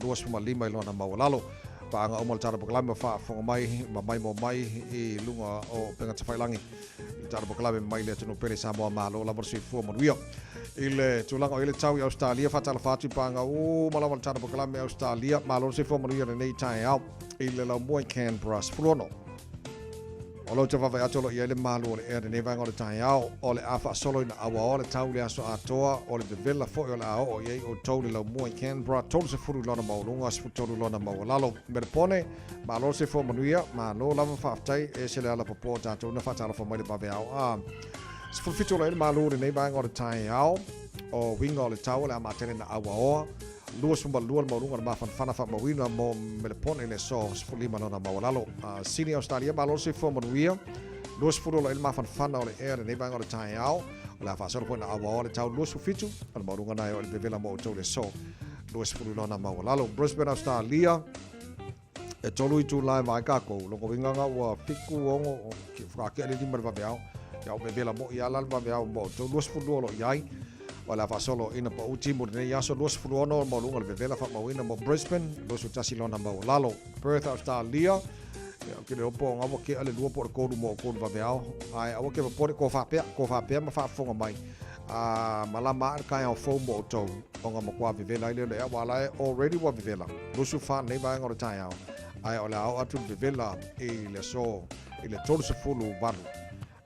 lua se fuma lima i lona maua lalo. Paanga o maltara pokalame wha fonga mai, mai mo mai i lunga o penga te whailangi. I tara pokalame mai le tunu pere Samoa malo la morsi fua manuia. I le tulanga o i le tau i Australia whatala whatu paanga o malawa le tara pokalame Australia malo se fua manuia le nei tai au. I le lau mua i Canberra sfulono. O lo te whawai atolo i ele malu o le ea ne vanga o le tai au. O le awha solo ina awa o le tau le aso atoa. O le vevela fo i o le ao o iei o tau le lau mua i Canberra. Tolu se furu lona maulunga, se furu tolu lona maulalo. Mere pone, ma lo se fo manuia, ma lo lava whaftai e se le ala popo tātou na whatala wha mai le bawe au. Se furu fitu o le ele malu o le nei vanga o le tai au. O winga o le tau le amatene na awa oa. Lua sumba lua maulunga na mafan whana wha mawina mo mele pone le so se furu lima lona maulalo. Sini Australia, ma lo se fo manuia. Lua se furu o le ele mafan whana o le ea le nei vanga o le tai au. O le awha po na awa o le tau lua su fitu. O le maulunga nai o le bevela mo o tau le so. Lua se furu lona maulalo. Brisbane, Australia. E tolu i tū lai mai kako. Longo winganga ua piku ongo ki whakake ale lima le waweao. Ia o bevela mo i ala le waweao mo tau lua se furu olo iai. O le awhasolo ina pa uti mo nei aso lua se furu ono mo lunga le bevela wha mawina mo Brisbane. Lua su tasi lona maulalo. Perth, Australia. Ke le opo ngawa ke ale lua po le kodu mo o kodu waweao. Ai awa ke wapore ko whapea ma whafonga mai. Malama kai au fo mo to onga mo kwa vivela ile le wala already wa vivela lusu fa nei ba ngora tai au ai ola au atu vivela e le so ile tolu se fulu balu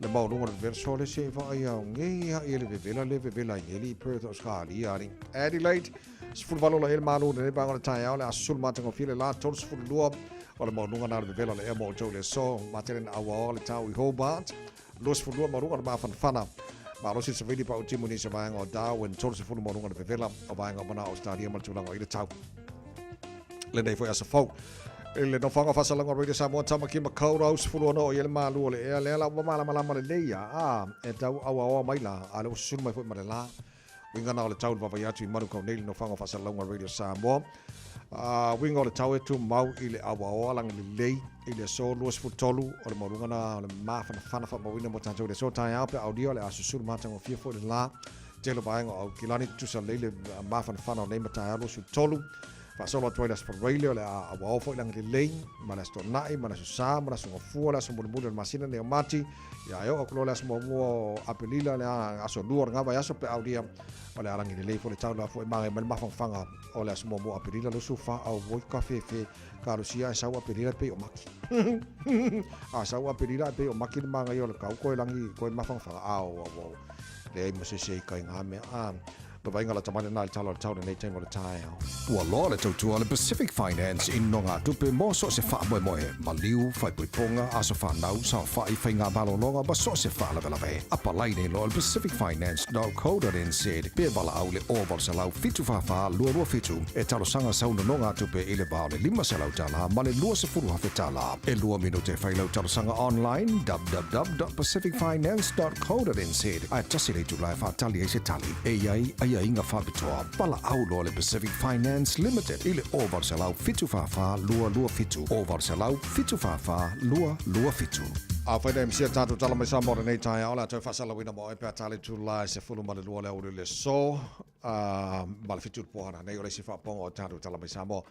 le mau lunga le so le se va ai au ngi ha ile vivela ile Perth Australia ari Adelaide se fulu valo le malu nei ba ngora tai au le asul matango file la tolu se fulu lua ola mau lunga na vivela le mo to le so materen awa le tau i Hobart lusu fulu mau lunga ma fana ma lo se vedi pa uti muni se vaanga o Darwin tolu se fulu mo lunga le vevela o vaanga mana Australia ma tulanga i le tau le nei foi asa fau ele no fanga fasalanga radio Samoa tama ki makaura us fulu no ele malu le e le la mala le leia e tau awa mai la ale o sulu mai foi ma la winga na le tau va vai atu i maru ko nei no fanga fasalanga radio Samoa winga o le tau e tu mau i le awa o langa le lei i le so luas futolu o le morunga na le mafana fana fa mawina mo tantou le so tai au pe audio le asusulu matango fia fo le la telo baenga o kilani tusa le mafana fana o nei matai alu su tolu fa solo toilas for radio le awa o fo langa le lei ma la sto nai ma la su sa ma la su fu la su mulu le masina ne mati ya yo o klola su mo apelila le aso luor nga vai aso pe audio o le arangi le lei fo le tau la fo e mai mal mafanga o le aso mo apelila lo su fa au voi cafe fe Karusia e saua perira pe o maki. Saua perira pe o maki le manga yo le kau koe langi koe mafang whanga au. Le ei mo se kai ngā mea. Lo vainga la tamane nā le tau nei tengo le tae au. Ua loa le tautua le Pacific Finance in no ngā tupe mo so se wha moe moe. Ma liu, whai puiponga, aso whanau, sa whai whai ngā malolonga, ba so se wha lawe. Apa laine lo le pacificfinance.co.nz. Pe wala au le oval sa lau fitu whawha, lua fitu. E talo sanga sauna no ngā tupe i le bao le 5 se lau tala, ma le lua se furu hawhi tala. E lua minute whai lau talo sanga online, www.pacificfinance.co.nz. Ai tasi le tu lai whatali e se tali. E iai inga whapitoa, pala au lo le Pacific Finance Limited, ile oval se lau fitu whawha, lua fitu. Oval se lau fitu whawha, lua fitu. A whaida msia tātou tala mai Samoa nei tai au la tau whasalawina mo e pēr tale tu lai se fulu ma le lua le uru le so ma le fitu pohana nei o le si whaponga o tātou tala mai Samoa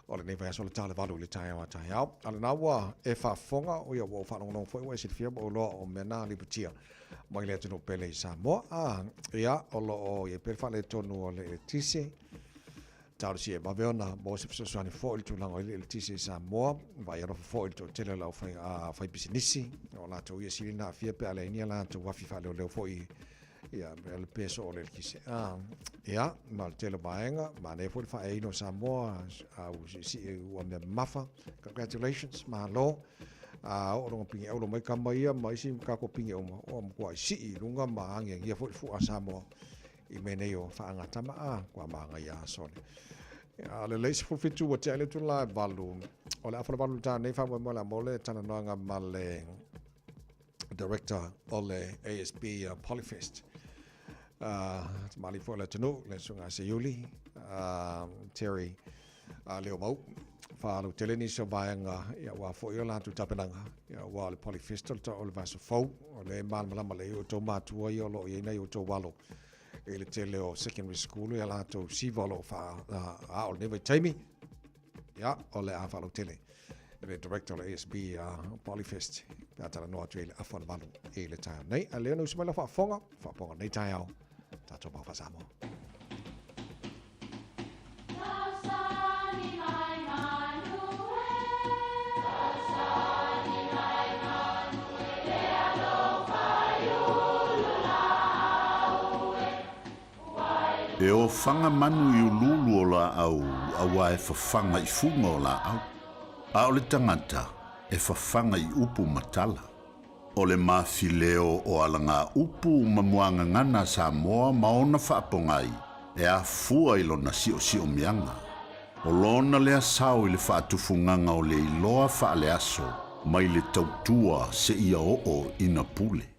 o le nei vai aso le tale valu le tai au a tai au ale naua e whafonga o ia wo whanongonong fwoi wa e sirifia mo loa o mena li putia mai le tunu pele i Samoa ia o lo o e pēr whale tonu o le tisi tau si e maveona mo se fsosani fo il tulanga ile il tisi Samoa vai ro fo il tele la fai business o la to ia silina fia pe ale ni la to wa fifa le fo i ia el peso o le kisi ia mal tele baenga ma ne fo fa e no Samoa au si o me mafa congratulations ma lo o ro pingi o lo mai kamaia mai si ka ko pingi o mo ko si lunga ma nge ia fo a Samoa i menei o whaangatama kwa maanga ia sone. Le leisi fu fitu wa te ale tu la valu. O le afana valu ta nei fa mo la mole tana noanga male director o le ASB Polyfest. Mali fo le tunu le sunga se yuli Terry leo mau fa lo teleni so vaanga ya wa fo yo la tu tapenanga ya wa le Polyfest to o le vaso fo o le mal mala le o to matu yo lo ye na yo to walo e le tele o secondary school ya la to si volo fa o neve taimi ya o le afa lo tele le director le ASB Polyfest ya tala no atele afon valu e le ta nei a le no se mala fa fonga nei tai au ta to ba fa samo E o whanga manu i ululu o la au, awa e whawhanga i funga o la au. A o le tangata e whawhanga i upu matala. O le mawhileo o alanga upu mamuanga ngana Samoa maona whaapongai, e a fua i lona si o mianga. O lona lea sao i le whaatufunganga o le iloa whaale aso, mai le tautua se ia o ina pule.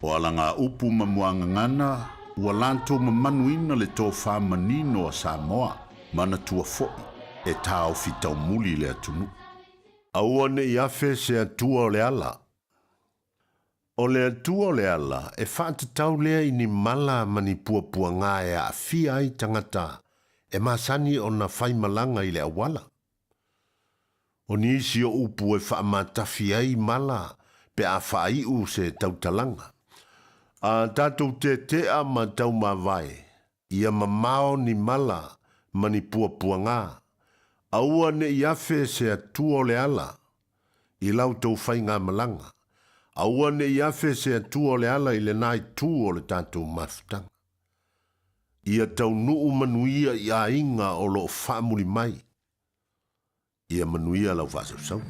O alanga upu mamuanga ngana, ua lantou mamanuina le tō whamanino a Samoa, mana tua fo'i, e tāo fitau muli le atunu. Aua ne i afe se atua o le ala. O le atua o le ala, e whaatatau lea i ni mala mani puapua ngā e a fia ai tangata, e masani o na whaimalanga i le awala. O ni isi o upu e whaamatafi ai mala, pe a whaiu se tautalanga. A tātou te a ma tau mawai, ia mamao ni mala mani puapua ngā. Aua ne i afe se atua o le ala, i lau tau whai ngā malanga. Aua ne i afe se atua o le ala i le nai tū o le tātou mafutanga. Ia tau nuu manuia i a inga o lo whaamuri mai. Ia manuia lau whasau.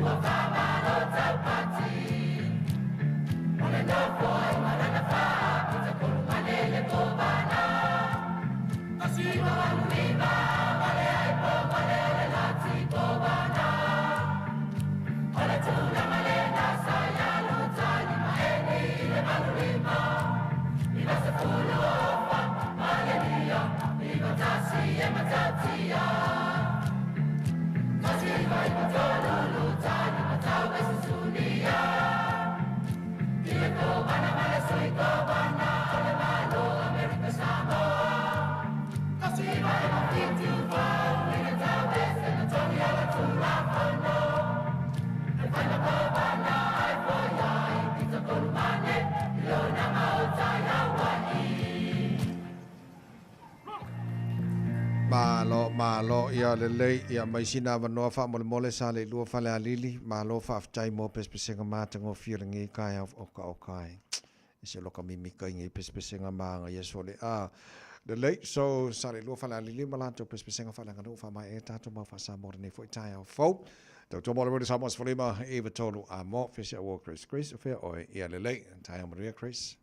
Wafama Malo ia lelei ia mai sina vanoa fa mole sa le lua fale alili malo fa aftai mo pespesenga matango feeling kai of kai ise loka mimi kai ngi pespesenga manga yeso le the late so sa le lua fale alili malato pespesenga fale ngano fa mai eta to ma fa sa mo ne foi tai of fo Dr. Molly Samos Folima Eva Tolu Amo Fisher Walker's Chris Fair or ia lelei tai Maria Chris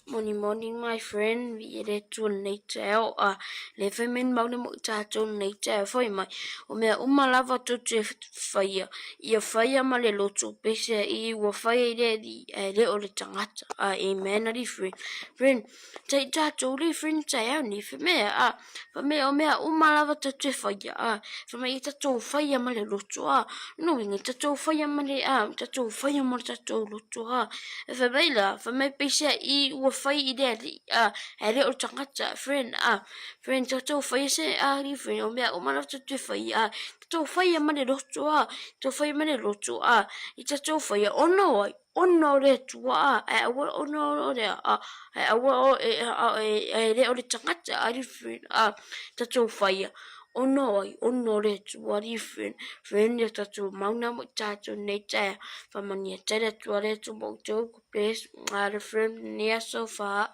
Morning, my friend. Vi er to nature og leve min magne mod to nature for mig. Og med lava to fire. I fire mig le loto pese I wo fire det I le ole tangat. Amen ari friend. Tai to le friend tai ni for me. For me lava to fire. For me to fire mig le loto. No ing to fire mig le to fire mig to loto. For me for me pese I wo fai ide ele o tangata friend to fai se ri friend o mea o mana to fai to fai mane roto to fai mane roto I to fai ono le tua ono le ele o tangata ri friend to fai ono le tua ri friend ya to mauna mo to nature famania tere tua le to mo to place our friend near so far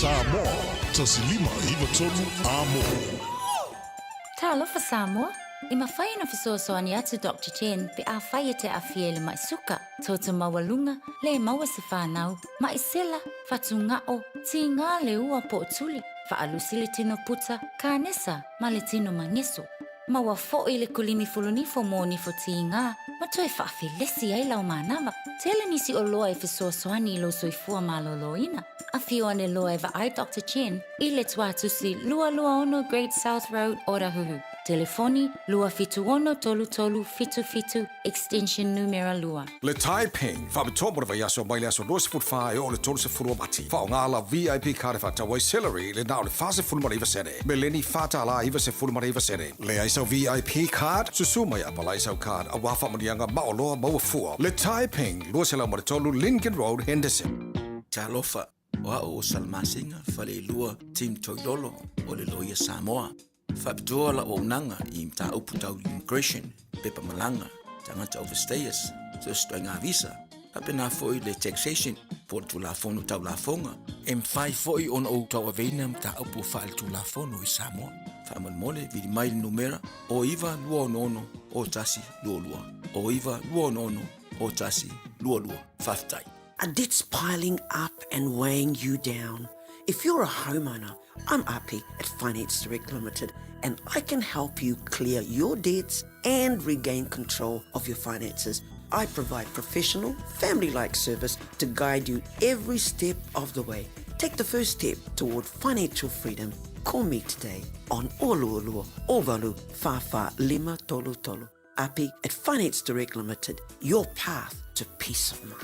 Samoa. Tasilima iwa tonu amo. Talofa Samoa. I mawhai na fisoasoani atu Dr. Chen pe a whai te a fiele mai suka. Toto mawalunga le maua se whanau. Mai sela, whatungao, ti ngā le ua po tuli. Whaalusi le tino puta, ka nesa, ma le tino mangeso. Maua fo i le kulimi fulunifo mōni fo ti ngā. Ma toi whaafilesi ai lau mānawa. Tele nisi o loa e fisoasoani I lo soifua maloloina. A fio ane loa e ai Dr. Chen I le tuatusi lua ono Great South Road, Orahuhu. Telefoni lua fitu ono tolu tolu fitu fitu extension numero lua. Le Taiping, whabitomo wa yaso mai le aso loa se whai o le tolu se furu mati. Whao ngāla VIP kare whatawai celery le nao le whase fulmariva sene. Me leni whata la iwa se fulmariva sene. Le aisau VIP card, susu mai apa la aisau card, a wafa manianga maoloa maua fua. Le Taiping, lua se lau mare tolu Lincoln Road, Henderson. Talofa, wa o salmasinga fale lua Team Toilolo o le loia Samoa. Whapitoa la o unanga I mta uputau immigration, pepa malanga, tangata overstayers, so stoi ngā visa, hapena foi le taxation, po tu la fono tau la fonga, whai foi on o tau aveina mta upu whaal tu la fono I Samoa. Whaman mole vidi mai numera, o iwa lua ono o tasi lua lua, o iwa lua ono o tasi lua lua, whaftai. Are debts piling up and weighing you down? If you're a homeowner, I'm Api at Finance Direct Limited, and I can help you clear your debts and regain control of your finances. I provide professional, family-like service to guide you every step of the way. Take the first step toward financial freedom. Call me today on Oluolua Ovalu Fafa Lima Tolu Tolu. Api at Finance Direct Limited, your path to peace of mind.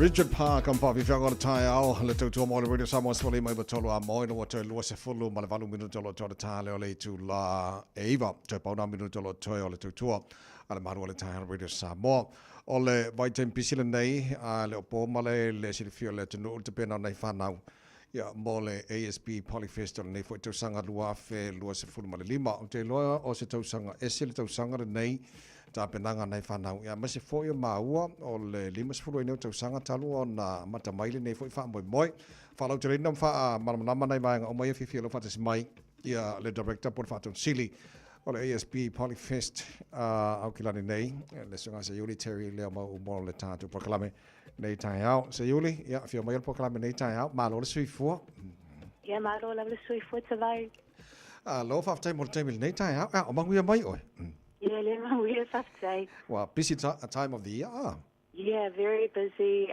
Richard Park on Bobby Fiona Tai au le tautua mo le radio Samoa swali mai batolo a mo ina wato lua se fulu ma le valu minuto lo tōna tā leo le tu la eiva te pauna minuto lo toi o le tautua a le maru o le tai radio Samoa o le vaitem pisile nei a le opo ma le silifio le tunu te pena nei whanau ia mo le ASB Polyfest o le nei fo tausanga lua fe lua se fulu ma le lima o te loa o se tausanga ese le tausanga le nei ta penanga nei whanau. Ia mase fo ia maua o le limas furu e neu tausanga talu o na mata maile nei fo i wha moi moi. Whalau te reinam wha manama nei maenga o mai a whiwhi alo whatas mai ia le director por whaton sili o le ASB Polyfest au kilani nei. Le sunga se Yuli Terry leo mau umoro le tātu proklame nei tai au. Se Yuli, ia whio mai al proklame nei tai au. Malo le sui fua. Ia malo le sui fua te vai. Lo whaftai mo le taimil nei tai au. O manguia mai oi. Yeah, we're Saturday. Well, busy time of the year. Yeah, very busy.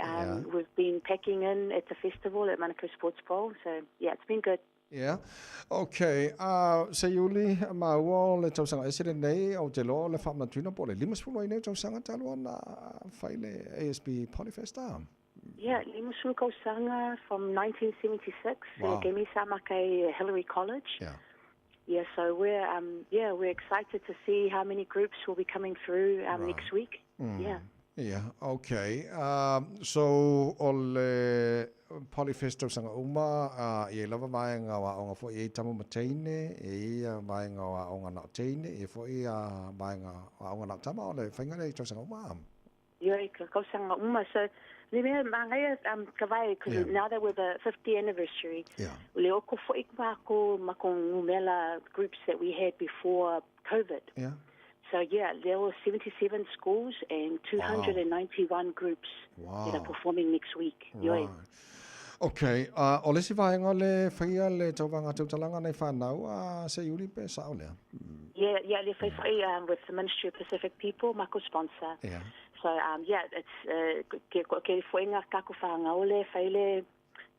We've been packing in at the festival at Manukau Sports Bowl, so yeah, it's been good. Yeah. Okay. Se Yuli maua le tausanga esere nei o te loa le whamna tuina po le limasfulu nei tausanga talo na whaile ASB Polyfest. Yeah, limasfulu kausanga from 1976. Wow. Gemi Samakai Hillary College. Yeah. Yeah, so we're excited to see how many groups will be coming through next week. Yeah. Yeah, okay. So all Polyfest sanga uma e lava mai nga wa onga fo e tamu mateine e mai nga wa onga na teine e fo e mai nga wa onga na tama ole whainga nei to sanga uma. Yeah, ko sanga uma so Lime mangaya kawai because now that we're the 50th anniversary. Yeah. Le oko fo ikmako makongumela groups that we had before COVID. Yeah. So yeah, there were 77 schools and 291 groups that are performing next week. Right. Okay. O le si vaenga le whaia le tauwanga tautalanga nei whanau se Yuli pe sao lea? Yeah, le whai with the Ministry of Pacific People, mako sponsor. Yeah. So it's ke fuenga kako whanga ole whaile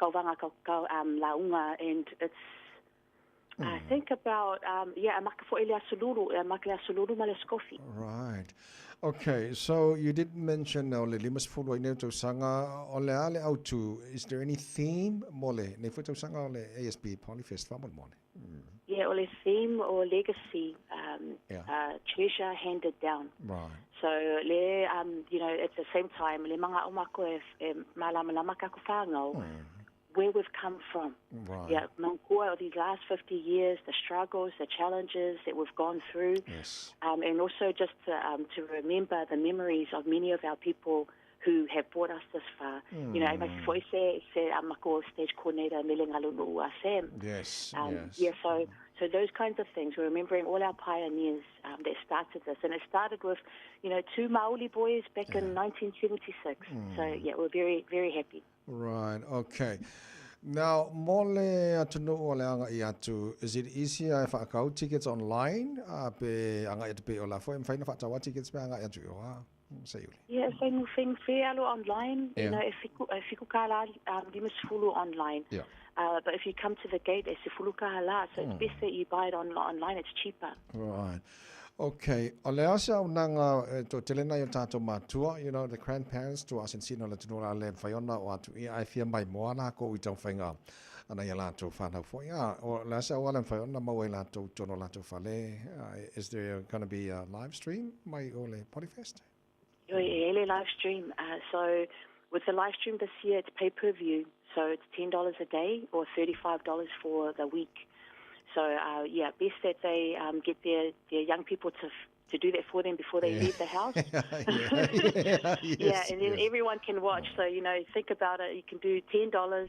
kauwanga kau launga, and it's I think about maka fo ele asuluru maka asuluru male skofi. Right. Okay, so you did mention ole limas fulu nei to sanga ole ale autu. Is there any theme mole nei fo to sanga ole ASB Polyfest famol mole? Yeah, ole theme or legacy treasure handed down. Right. So le at the same time le manga omako malama kako whangau where we've come from. Right. Yeah, Mangkua, these last 50 years, the struggles, the challenges that we've gone through. Yes. And also just to remember the memories of many of our people who have brought us this far. You know, I must say amako stage coordinator Melengalunu Sam. Yes. Yeah, so those kinds of things. We're remembering all our pioneers that started this. And it started with, two Maoli boys back in 1976. So, yeah, we're very, very happy. Right, okay. Now, mole atunu ole anga iatu, is it easier if I go tickets online? Pe anga iatu pe ola fo mfaina fa tawa tickets pe anga iatu say you. Yeah, thing fairly online. You know, if you kala limasfulu online. Yeah. But if you come to the gate, it's fulu kala, so it's best that you buy it online. It's cheaper. Right. Okay. Oleasa unanga to telena yo tato matua, the grandparents to us in sino la tunula le fayona o atu I fear my moana ko itong fanga ana yala to fana for ya or lasa wala fayona mawela to tono la to fale. Is there going to be a live stream my ole Polyfest? Yeah, live stream. So with the live stream this year, it's pay-per-view. So it's $10 a day or $35 for the week. So, best that they get their young people to do that for them before they leave the house. And then everyone can watch. So, think about it. You can do $10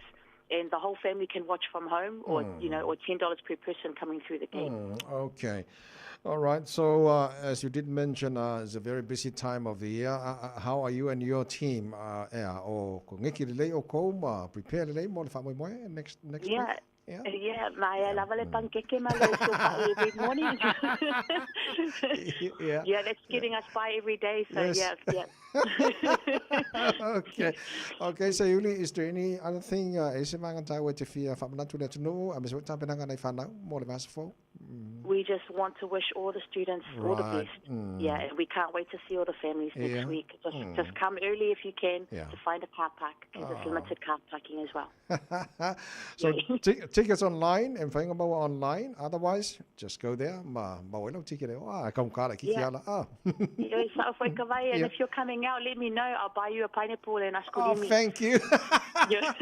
and the whole family can watch from home or, or $10 per person coming through the gate. Okay. All right. So, as you did mention, it's a very busy time of the year. How are you and your team? Prepare next week? Yeah, my lavale pancake every morning. Yeah, that's getting us by every day. So yes. yeah. Okay. So Yuli, is there any other thing? Is it mangan tayo to fear? Famna to let know. I'm so tapping on I found out more of us for. we just want to wish all the students all the Right. best. Yeah, and we can't wait to see all the families next Yeah. week. Just come early if you can Yeah. to find a car park, because there's limited car parking as well. So tickets online and whainga maua online. Otherwise, just go there. Mau ilo ticket e. Kaum kara kiki Yeah. ala. Yeah, so if we come and Yeah. if you're coming out, let me know. I'll buy you a pineapple and a Oh, skulimi. thank you. Yeah.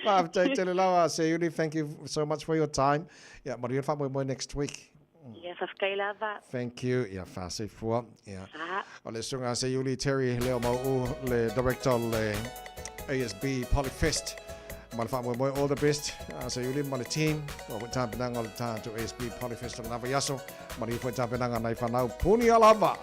Sayuri, thank you so much for your time. Yeah, Maria Famoy next week. Yes, of Kailava. Thank you. Yeah, fasi fua. Yeah. Ah. O le sunga Sayuri Terry leo mau le director le ASB Polyfest. Malfamoy all the best. Sayuri ma le team. O wa tapenanga le ta to ASB Polyfest na Lava Yaso. Maria foi tapenanga nai fanau puni alava.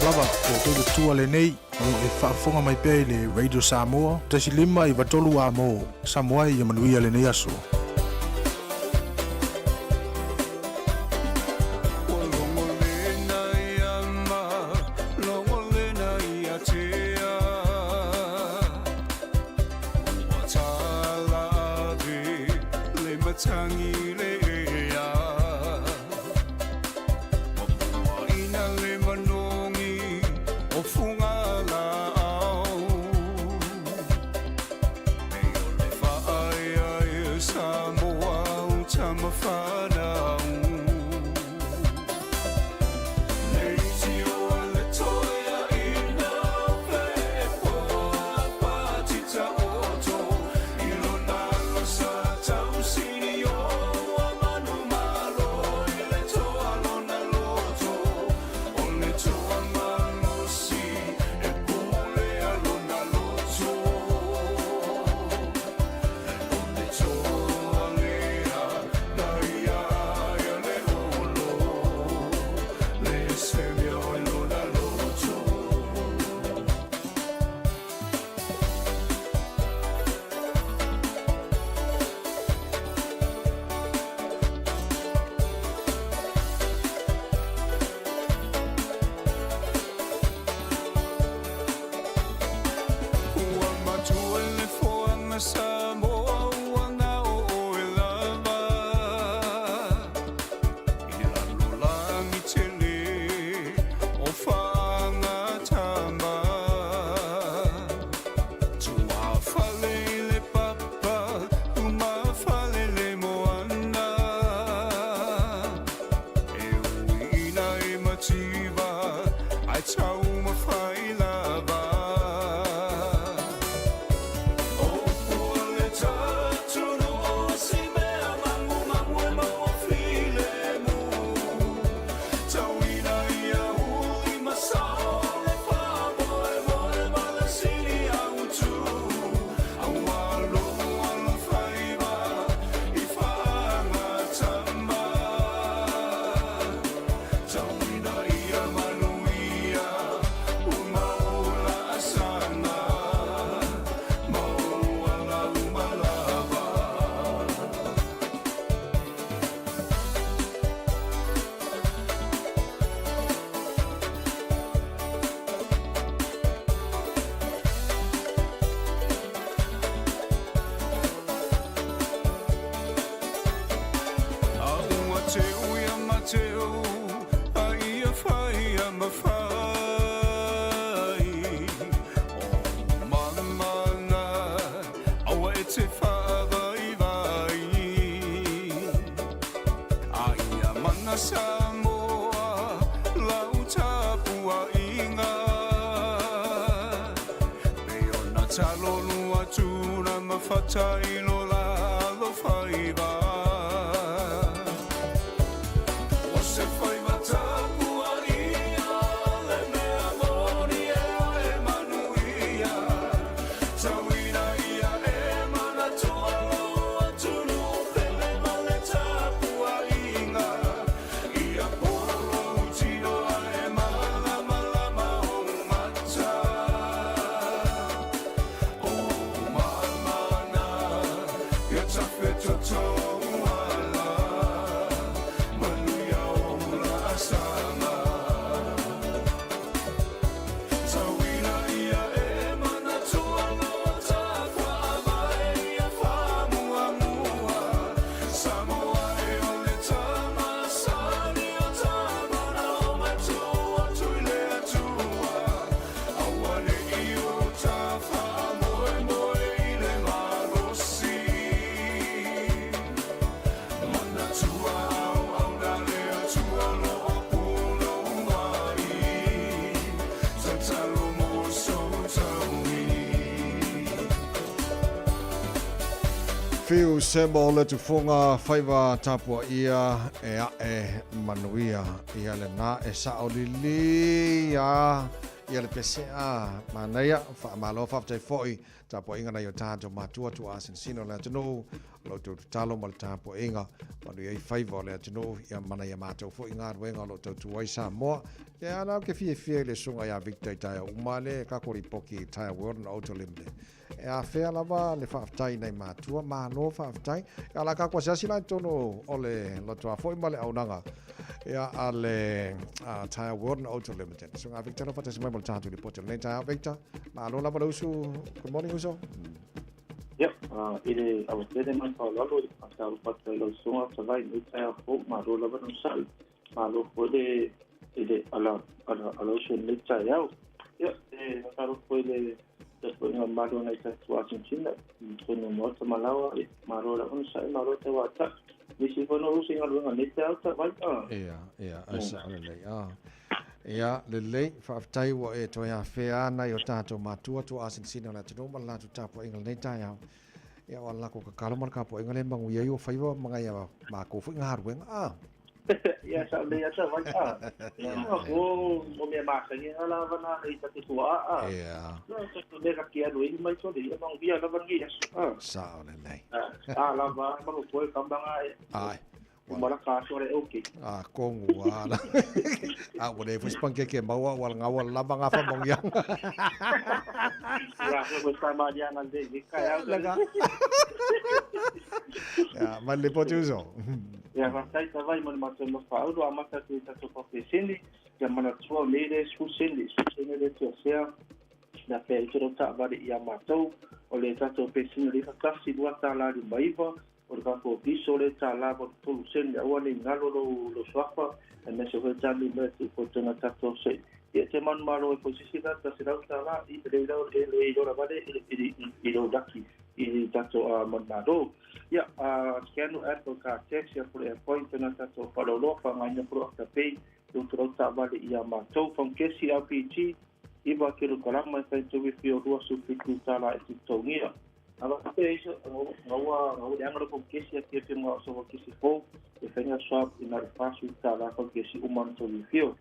lava o tolu tua le nei o e whaafonga mai pēi le Radio Samoa. Tasi lima i watolu a mo Samoa i manuia le nei aso. Fiu sebo le tu fonga faiva tapua ia e manuia ia le na e saolili ia ia le pese manaia faamalo faafetai foʻi tapoʻiga nai o tatou matua tuasinasino le atunuu lo tou tatalo ma le tapoʻiga malu ai faiva o le atunuu ia mana ia matou foʻi galuega o loo tautu ai Samoa e ana ke fiafia i le suga iā Victor i taea uma le kakolipoki i taea World and Auto Limited e a fea lava le faafetai nei matua malo faafetai e ala kakuasiasi lai tonu o le loto a foʻi ma le aunaga ia a le taea World and Auto Limited suga Victor lo fatasi mai mo le tatou li poti lenei taea Victor malo lava le usu good morning uso ile awatele mai paulalo pasal patai lo sunga savai ni saya fo maro lava no sal malo pode ile ala shen ni saya maro pode después no maro na esa situación china con no malawa maro la no sai maro te wata ni si fono usi ngalo ni saya ta vai asa le ia lelei faafetai ua e toe afea ana i o tatou matua tuasinasina o le atunuu ma le latu tapoʻiga lenei taeao ia o alako kakalo ma le kapoʻiga le magui ai ua faiva magai a makou foʻi galuega ia sa le asa vai o me masangi ala vana i ta tua ia so le ka kia lui mai so le ma via la vangi sa o lelei la va ma ko kambanga ai mara ka sore okay kongu ala wale fus panke ke bawa wal ngawal laba nga fa mong yang ya ko sa ma dia na de kaya laga ya mali potuzo ya va sai ta vai mo ma fa do amata tu ta to professioni ya mana tua mele su sende le to sea na pe to ta va ya mato o le ta to pesino le fa kasi bua ta la di maiva o ka ko piso le ta la po tu sen ya wani ngalo lo swafa e me se ve tani me ti ko tena ta to se e te man malo e posisi ta se la ta la i le la vale i lo daki i ta to man malo ya skanu at ka text ya por e point na ta to palo lo fa nganya pro ta pe tu tro ta vale ia ma to fon ke si APT i ba ke ro kala ma ta to vi fio ro su fitu ta la ti to ngia aba pe iso ngawa yang ro ke si ke mo so ke si fo e fenga shop in ar pasu ta la ko ke si uman to vi fio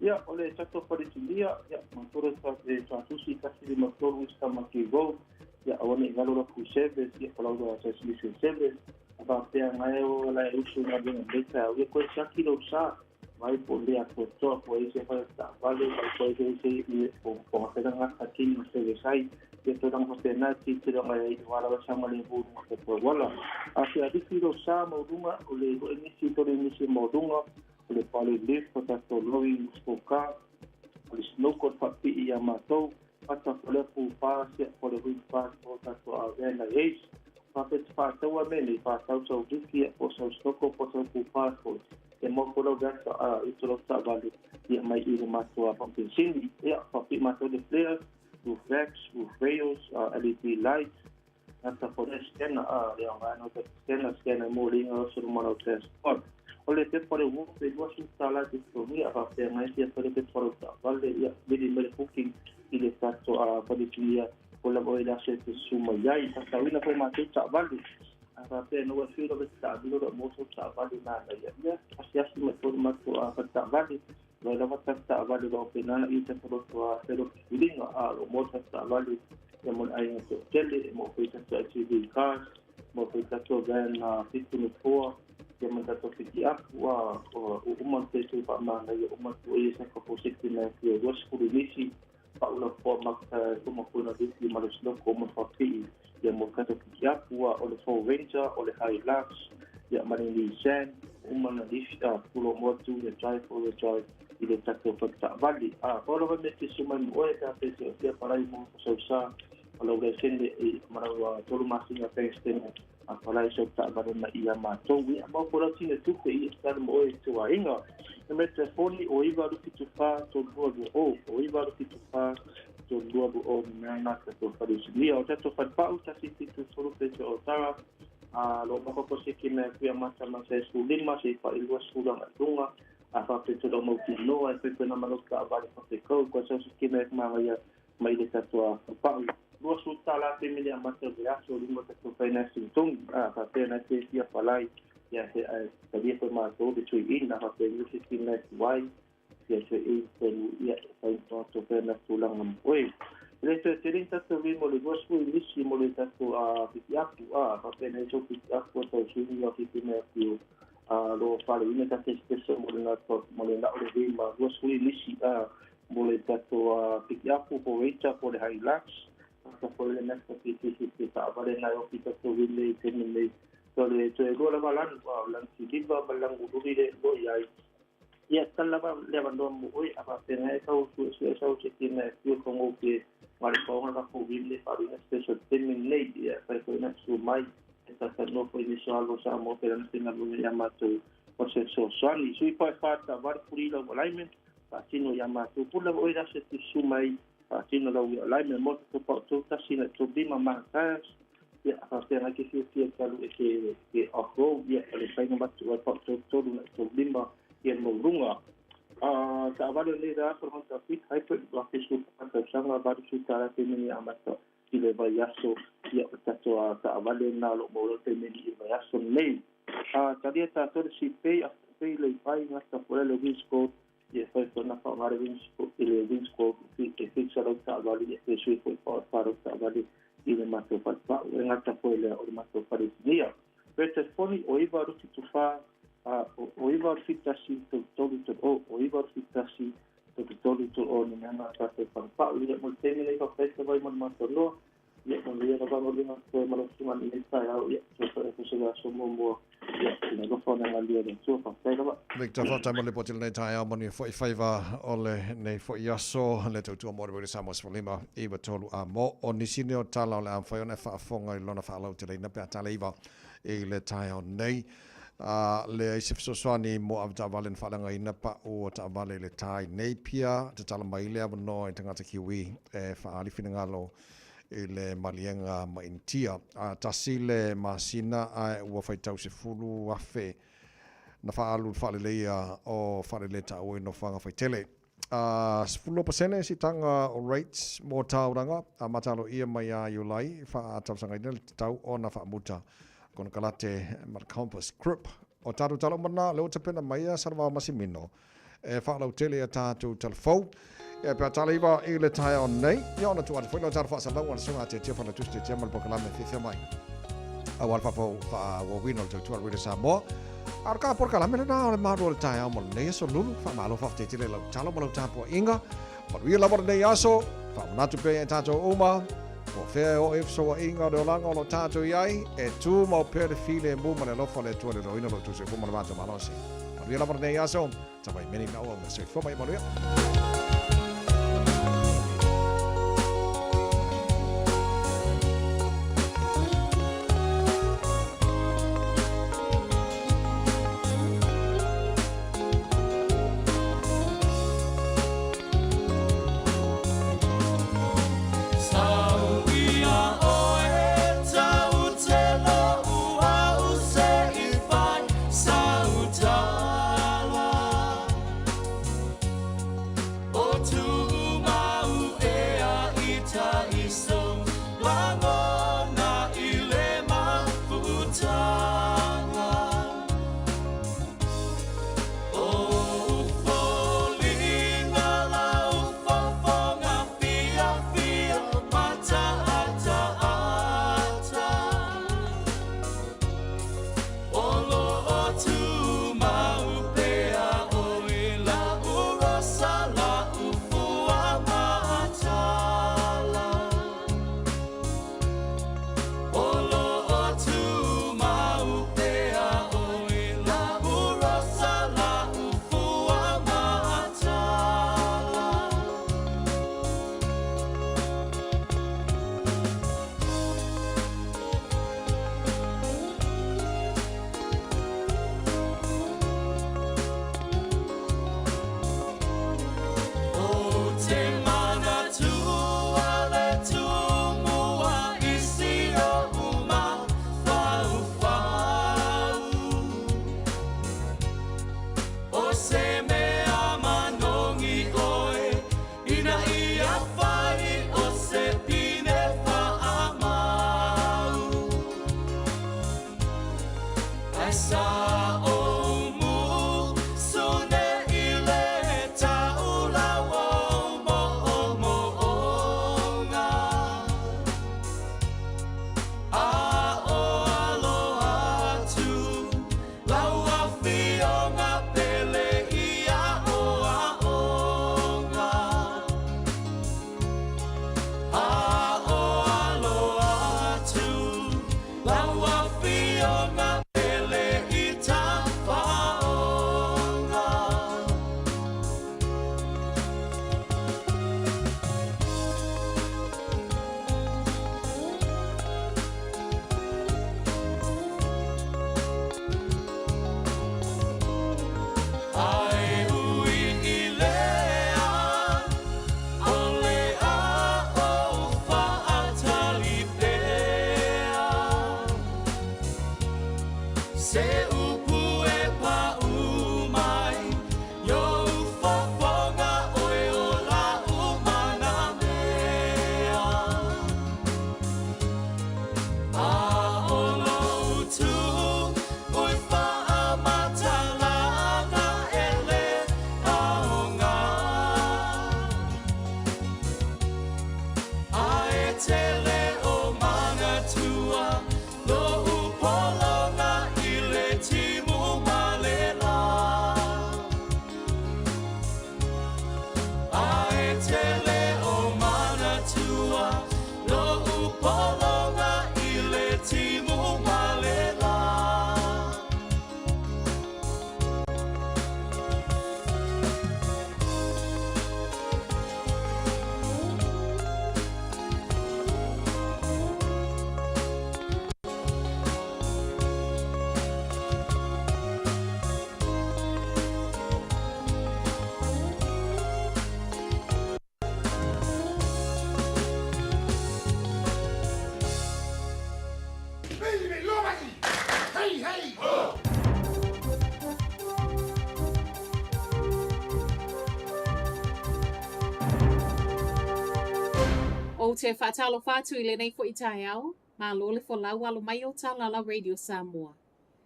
ya ole ta to por dia ya motor ta de ta tu si ta si motor sta ma ke go ya awani ngalo ro ku sebe si ko lo ta si sebe aba pe ngai o la usu na de beta o ko sa kilo sa vai poder apostar por esse para vale para esse o hacer aquí no se sai que todo não você na que se não é igual a chama de burro que por wala assim a difícil sa modunga o le inicio todo inicio modunga o le pale lift para todo o escocar o snow code papi e amato para poder pulpar se poder pulpar para a venda é para para o amene para o que o seu estoco para pulpar e mo ko lo gasta itu lo sa vale ia mai i mato a pampensini ia papi mato de flare with flex with rails LED lights hasta por esquena ia ngano te esquena mo linga sur mo test ole te por o pe do instalar de provi a papi mai ia por te por vale ia de me booking i le tato a padikia con la boida se suma ia hasta wina ko mato sa vale apa no wa fio do ta do mo so ta vale na ya asiasi me por mato a ta vale no la va ta vale do penana i te por to a pero bilinga a lo mo ta vale ya mo ai to tele mo pe ta TV cars mo pe ta to gan na 54 ya mo ta to fiti a wa o mo te tu pa ma na yo mo to i sa ko positi na yo was ku nisi pa una forma como kuna disi ma lo como fa pi ya mo ka to ya wa o le Ford Ranger o le Hilux ya mani ni sen umana lifta pulo mo tu le drive o le drive i le tato fa vali o lo me ti suma mo e ta pe ya para i mo so sa o lo le sende e mara wa tolu masinga peste a para i so ta vali na ia ma to wi ma ko la tine tu pe i sta mo e tu a inga me te foni o iva lu tu fa to do o iva lu tu fa to do o na to fa di o ta to fa pa o ta si tu solo pe o ta lo mo ko se ki me pia masa masa su lima se fa il was sulang atunga a fa pe to mo ki no a pe na malo ka ba fa te ko so ki me ma ya mai de ta to pa lo su ta la pe me ya masa de aso limo ta to fa na sin tung a fa pe na te ya palai ya se a ta dia ma to de chui in na fa pe ni ki me wai ia se e tonu ia sai to pena tulang ngam oi le te rin tato vi mo le go sku lisi mo le tato a piapu a pa pena so piapu to sini o kitime piu lo fale ina ka te so mo na to mo le na o le ma go sku lisi a mo le tato a piapu po vecha po le highlights ka po le na ka piti ta vale na o pita to vi le tenile to le go la balan lan si diva balang u le go yai ia tala le bando mo oi apa pena ka u so kitime piu ko ke mari ko nga ko ville para una special teaming lady para ko na su mai esta no foi inicial lo samo pero no tenga lo llamato proceso swali sui pa farta var purilo alignment patino llamato por la oira se su mai patino lo alignment mo to ta sina to bima marcas ya aparte que se que ojo ya le paino battu to to bima y mo runga sa vale le da por contra fit hyper la fisu para sanga va su tara que me amato y le vayaso ya tato a vale na lo mo te me y vayaso nei tadía ta todo si pay le pai hasta por el disco y fue con la favor disco y le disco que fixa lo ta vale y su fue para ta vale y le mato para en alta fue le o mato para día pero poni o iba a tu fa o iba fitasi o iba fitasi to o ni na ta te pa le mo teme le ka festa vai mo no ya no le va mo le ko mo suma ni ta ya so se ga so mo ya ni go fona na le de so pa ta ba Victor fa tamo le potil nei tai mo ni foi faiva ole nei foi yaso le to mo re Samos Falima iba tolu a mo o ni sine o tala le am foi ona fa fonga lona fa lo te le na pa tala iva e le tai o nei le se swani mo avta valen falanga ina pa o ta vale le tai nei pia te tala mai le no e tanga kiwi e fa ali finangalo e le malienga ma intia tasile masina a ua faitau se fulu afe na fa alu fa le ia o fa le ta o no fanga faitele sfulo pasene si tanga o rates mo tauranga a matalo ia mai a yulai fa tapsanga ina tau ona fa muta con kalate mar campus group o taru talo mana le utapena mai sarva masimino e fa la tele tatu telefo e pe taliva i le tai on nei yo na tu foi no tar fa sa lawan sunga te te fa na tu te te mal pokala me fi mai a wal fa fo fa wo wino te tu re sa mo arka por kala me na le ma ro tai mo nei so lulu fa malo fa te te le talo mo tapo inga ma wi la vor nei aso fa na tu pe tatu uma o fea o so inga de langa o tato iai e tu mo per file mo ma lo fa le tu le roina lo tu se fo ma ma ma lo si ma wi la vor nei aso ta vai meni na o se fo mai mo ri To O te whaatalo whātu I le nei fo I tai au, ma lo le fo lau alo mai o tala la Radio Samoa.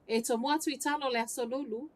E to mua tu I talo le aso lulu.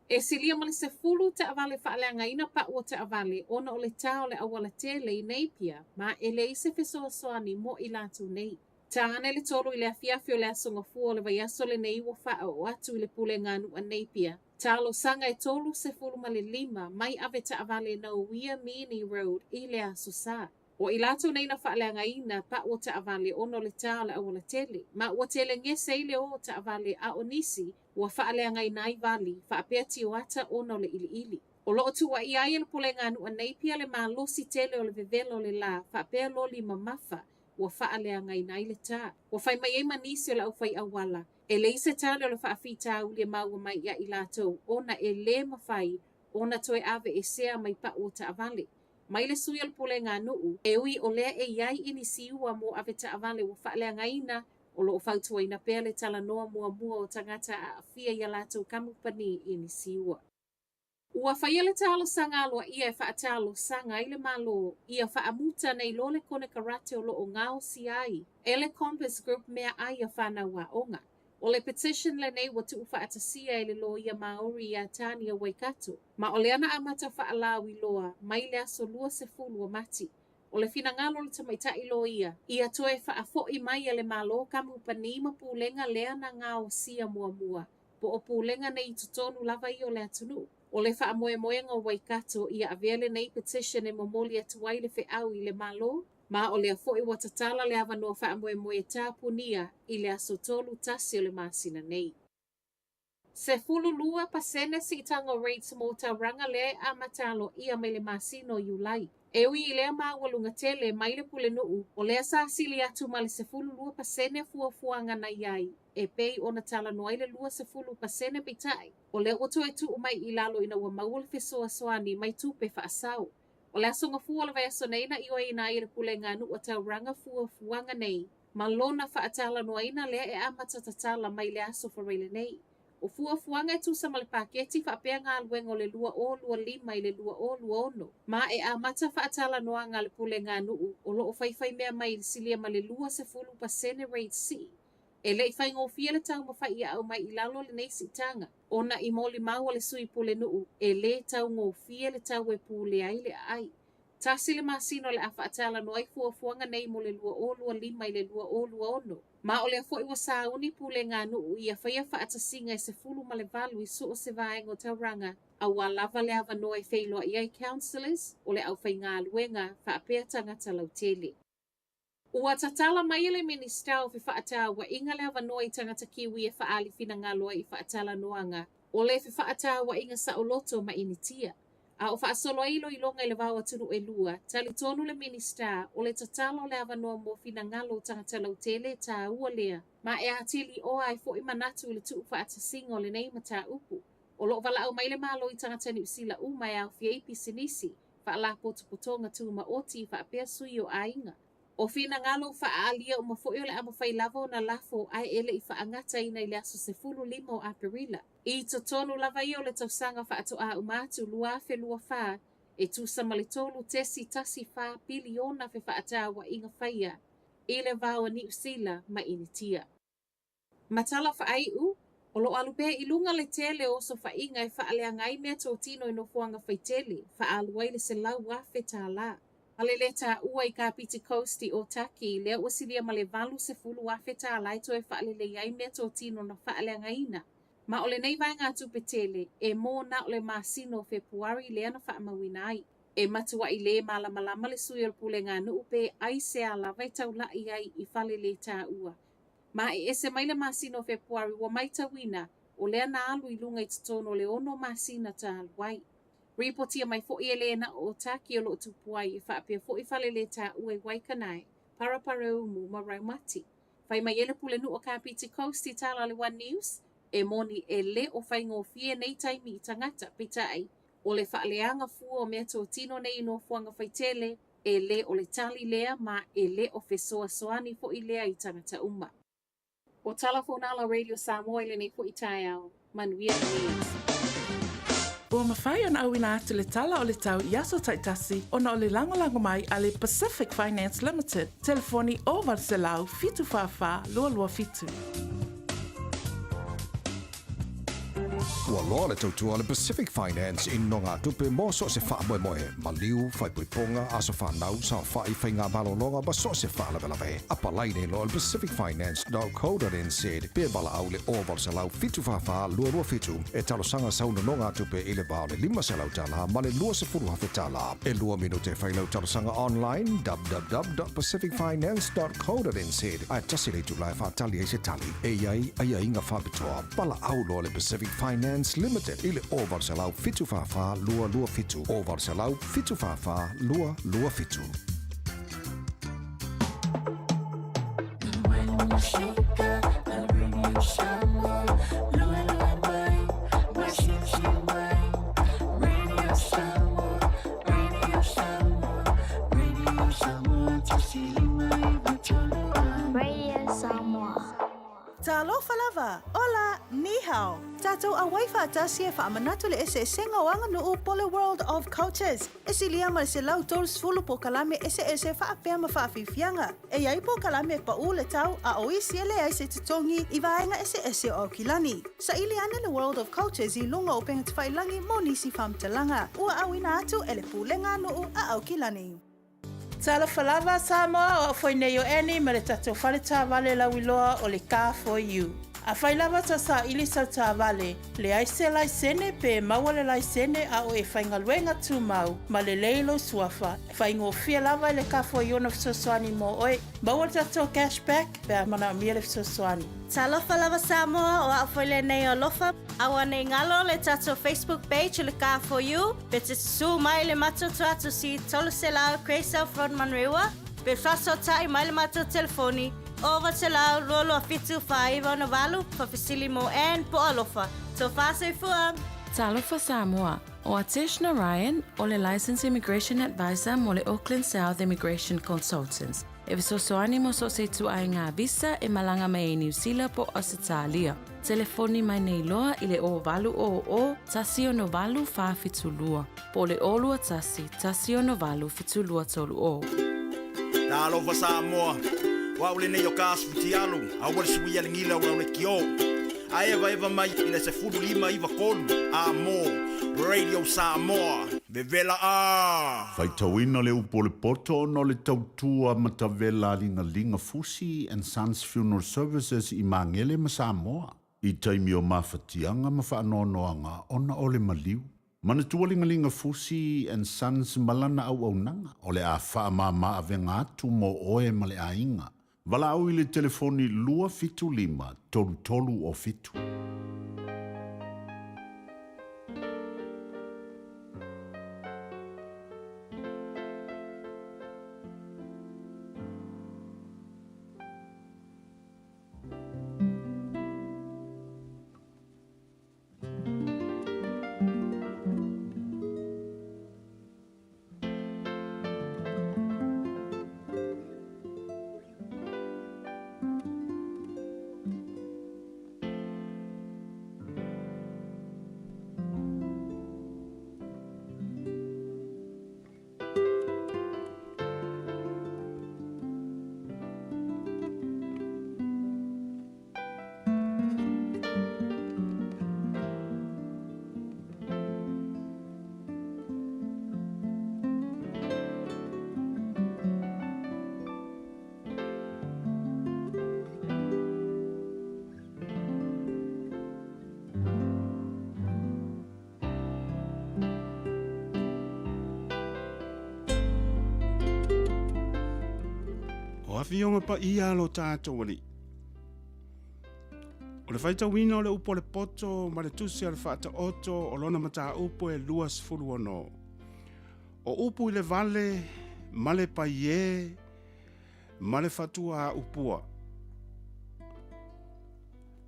E silia mali se fulu te avale whaalanga ina pa ua te avale ona o le tau le awala tele I nei pia, ma e le ise fesoa soani mo I lātu nei. Ta ane le tolu I le afiafio le asonga fua le vai aso le nei ua wha o atu I le pule nganu a nei pia. Talo sanga e tolu se fulu mali 5 mai ave te avale na Uia Mini Road I le aso sa. O I lātu nei na whaaleanga ina pa ua te avale ono le tau le awala tele. Ma ua tele nge seile o te avale a onisi ua whaaleanga ina I vali whaapea ti o ata ono le ili ili. O loo tu wa I aia le pule nganu a nei pia le maa losi tele o le vevelo le la whaapea loli mamafa ua whaaleanga ina I le tā. Ua whai mai e manisi o la au whai awala. E le isa tale o le whaafita u le maua mai ia I lātou. Ona e le mawhai, ona toe ave e sea mai pa o te avale. Mai le sui al pule ngā nuu, e ui o lea e iai ini siua mo ave te avale ua whaalea ina, o lo o whautua ina pēr le tala noa mua o tangata a awhia ia lātou kamupani ini siua. Ua whaia le talo sanga aloa ia e whaatalo sanga I le malo, ia whaamuta nei lo le kone karate o lo o ngao si ai, e le Compass Group mea ai a whanau a onga. O le petition le nei wa tuu whaatasia e le lo ia Maori ia Tania Waikato. Ma o le ana amata whaalawi loa, mai le aso lua se fulu o mati. O le fina ngalo le tamaita I lo ia toe whaafo I mai e le malo kamu panima pūlenga lea na ngao sia mua. Po o pūlenga nei tutonu lava I o le atunu. O le whaamoe moenga o Waikato ia avele nei petition e momoli atuai le au I le malo. Ma o lea fo I watatala le avanoa whaamoe moe tāpunia I le aso tolu tasi o le masina nei. Se fulu lua pasene si tango rates mo tauranga le a matalo ia mai le masino Iulai. E ui I lea mawalunga tele mai le pule nuu o lea sa sili atu ma le se fulu lua pasene fuafuanga na iai. E pei ona tala noai le lua se fulu pasene bitai. O lea oto e tu mai I lalo ina ua maul fesoa soani mai tupe whaasau. O le asonga fua le vai aso nei na iwa ina I le pule nganu o tauranga fuafuanga nei. Ma lona whaatala noa ina lea e amata tatala mai le aso whareile nei. O fuafuanga e tu sa male paketi whaapea ngā luenga o le lua o lua 5 I le lua o lua ono. Ma e amata whaatala noa ngā le pule nganu o lo o whaifai mea mai silia ma le lua se fulu pasene rate C. E le I whai ngofia le tau mawhai ia au mai I lalo le neisi tanga. Ona I moli maua le sui pule nuu, e le tau ngofia le tau e pule ai le ai. Tasi le masino le afa atala no ai fuafuanga nei mo le lua o lua 5 I le lua o lua ono. Ma o le fo I wa sauni pule ngā nuu ia whaia whaatasinga e se fulu ma le valu I so o se vaenga o tauranga. A wa lava le ava no ai whailoa I ai councillors, o le au whai ngā luenga whaapea tangata lau tele. Ua tatala mai le minister o whaata wa inga le ava no ai tangata kiwi e whaali fina ngā loa I whaatala noanga. O le whaata wa inga sa o loto ma initia. A o whaasolo ilo I longa I le vau atunu e lua, tali tonu le minister o le tatalo le ava noa mo fina ngalo tangata lau tele ta ua lea. Ma e atili o ai fo I manatu le tuu whaata singo le nei mata upu. O lo wala au mai le malo I tangata ni usila umai au fieipi sinisi, whaala potu putonga tu ma oti whaapea sui o ainga. O fina ngalo whaalia o mafoio le ama whai lavo na lafo ai ele I whaangata ina I le aso se fulu 5 o Aparila. I totonu lava I o le tausanga whaato a umatu lua fe lua wha, e tu samalitolu tesi tasi wha biliona fe whaata wa inga whaia, I le vau ni usila ma initia. Matala whaai u, o lo alupe I lunga le tele o so whainga e whaalea ngai mea tō tino I no fuanga whaitele, whaaluai le se lau wafe tā la. Ale le tā ua I Kapiti Coast I o Taki, lea uasilia ma le valu se fulu wafe tā lai to e whaalele iai mea tō tino na whaalea ngaina. Ma ole nei vai ngā tupetele, e mō na ole masino Februari lea na whaamawina ai. E matua I le malama le sui al pule ngā nuupe ai se ala vai tau lai ai I whale le tā ua. Ma e ese mai le masino Februari wa mai tawina, o lea na alu I lunga I tutono le ono masina tā aluai. Reportia mai fo I le na o Taki o lo tupuai I whaapea fo I whale le tā ua I Waikanai, parapare umu ma raumati. Whai mai ele pule nu o Kapiti Coast I tala le One News, e moni e le o whaingofie nei taimi I tangata pitai, o le whaaleanga fua o mea tō tino nei no fuanga whaitele, e le o le tali lea ma e le o fesoa soani fo I lea I tangata uma. O tala fonala Radio Samoa le nei fo I tai au, manuia nei. Ua mawhai ana awina atu le tala o le tau Iaso Taitasi ona o le lango mai a le Pacific Finance Limited. Telefoni o Valselau fitu whawha lua lua fitu. Ua loa le tautua le Pacific Finance in no ngā tupe mō so se wha moe maliu, whai puiponga, aso whanau, sa whai whai ngā malolonga, ba so se wha lawe. Apa laine lo le pacificfinance.co.nz pe bala au le o Valselau fitu whawha lua fitu e talosanga sauna no ngā tupe i le bao le 5 selau tala ma le lua se furu hawhi tala. E lua minute whailau talosanga online www.pacificfinance.co.nz ai tasi le tulai whaatali e se tali e iai inga whabitoa bala au lo le Pacific Finance Limited ile o Valselau fitu whawha lua fitu o Valselau fitu whawha lua fitu. Talofa lava, ola, ni hao. Tatou a waifa tasia fa manatu le ese senga wanga no Pole World of Cultures. Esi lia ma se lau tolu sfulu po kalame ese fa apea ma fa fifianga. E yai po kalame pa ule tau a oisi ele ai se titongi i vaenga ese o kilani. Sa ili ane le World of Cultures i lunga o penga tfailangi mo nisi famtalanga. Ua awina atu ele pulenga no a au kilani. Tala falava Samoa o foi nei o eni ma le tatou whale tā vale lauiloa o le Car for You. A whailava ta sa ili sau tā vale, le aise lai sene pe maua le lai sene a o e whaingaluenga tū mau, ma le leilo suafa. Whaingo fia lava le Car for You na fisosoani mo oe, maua le tatou cashback pe a mana mia le fisosoani. Talofa lava Samoa o a foi le nei o lofa, awa nei ngalo le tatou Facebook page le Car for You, pe te su mai le matoto atu si tolu se lao Kreisau Front Manrewa, pe faso tai mai le matoto telefoni, over se lao lolo a fitu whaiva na walu, pa fisili mo en po alofa. So fase fua. Talofa Samoa, o Ateshna Ryan, o le Licensed Immigration Advisor mo le Auckland South Immigration Consultants. E visosoani mo so se tu ai ngā visa e malanga mai e New Zealand po Australia. Telefoni mai nei loa i le o valu o tasio no valu wha fitulua. Po le olua tasio no valu fitulua tolu o. Talofa Samoa, wa ule nei o kāsputi alu, a wale sui ale ngila ura ule ki o. A eva mai ina se furu lima iwa kolu, a mo, Radio Samoa, bevela a. Faitawina le upo le poto no le tautua matavela linga Fusi and Sons Funeral Services i Mangele ma Samoa. I taimi o mawhatianga ma whaanoanoanga ona ole maliu. Mana tualinga Fusi and Sons malana au nanga, ole a whaamama avenga atu mo oe male a inga. Wala au i le telefoni lua fitu lima, tolu o fitu. Awhionga pa ia lo tātou wali. O le whaita wina o le upo le poto, ma le tusi al whaata oto, o lona mata upo e luas furu ano. O upo i le vale, ma le paie, ma le whatua a upua.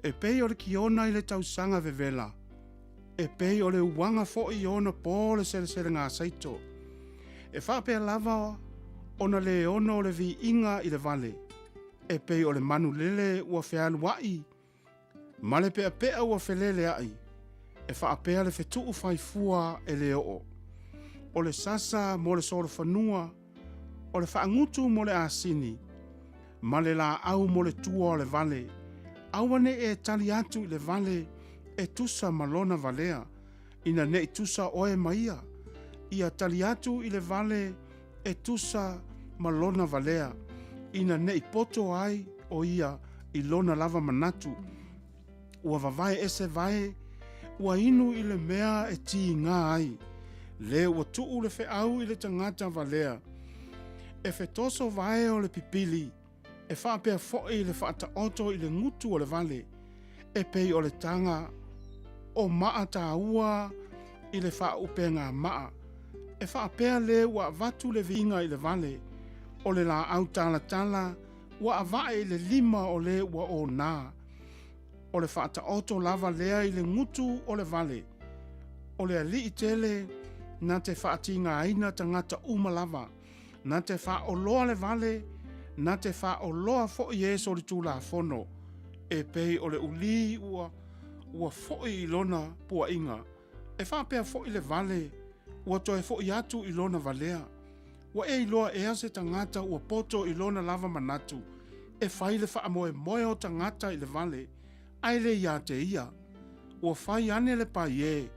E pei o le kiona i le tausanga vevela. E pei o le uwanga fo i ona po le sere ngā saito. E whapea lava ona le ono le vi inga i le vale. E pei o le manu lele ua whialu wai. Ma le pea ua whelele ai. e whaapea le whetuu whaifua e le o. O le sasa mo le soro whanua, o le whaangutu mo le asini, ma le la au mo le tua o le vale, awane e tali atu i le vale e tusa malona valea, ina ne i tusa oe maia, ia tali atu i le vale e tusa malona valea, ina ne i poto ai o ia i lona lava manatu, ua vavae ese vae, ua inu i le mea e ti ngā ai, le ua tuu le fe au i le tangata valea, e fe toso vae o le pipili, e whaapea fo'i i le whaata oto i le ngutu o le vale, e pei o le tanga o maa tā ua i le wha upe ngā maa, e whaapea le ua vatu le vinga i le vale, o le la au tala tala, ua avae i le lima o le ua o nā, o le whaata oto lava lea i le ngutu o le vale, o le ali i tele, na te whaati ngā aina tangata umalava, na te wha o loa le vale, na te wha o loa fo i e sori tūla fono, e pei o le uli ua fo i lona pua inga, e wha pea fo i le vale, ua toe fo i atu i lona valea, ua e i loa ea se tangata ua poto i lona lava manatu, e whai le wha moe moe o tangata i le vale, ai le ia te ia, ua whai ane le pa ie,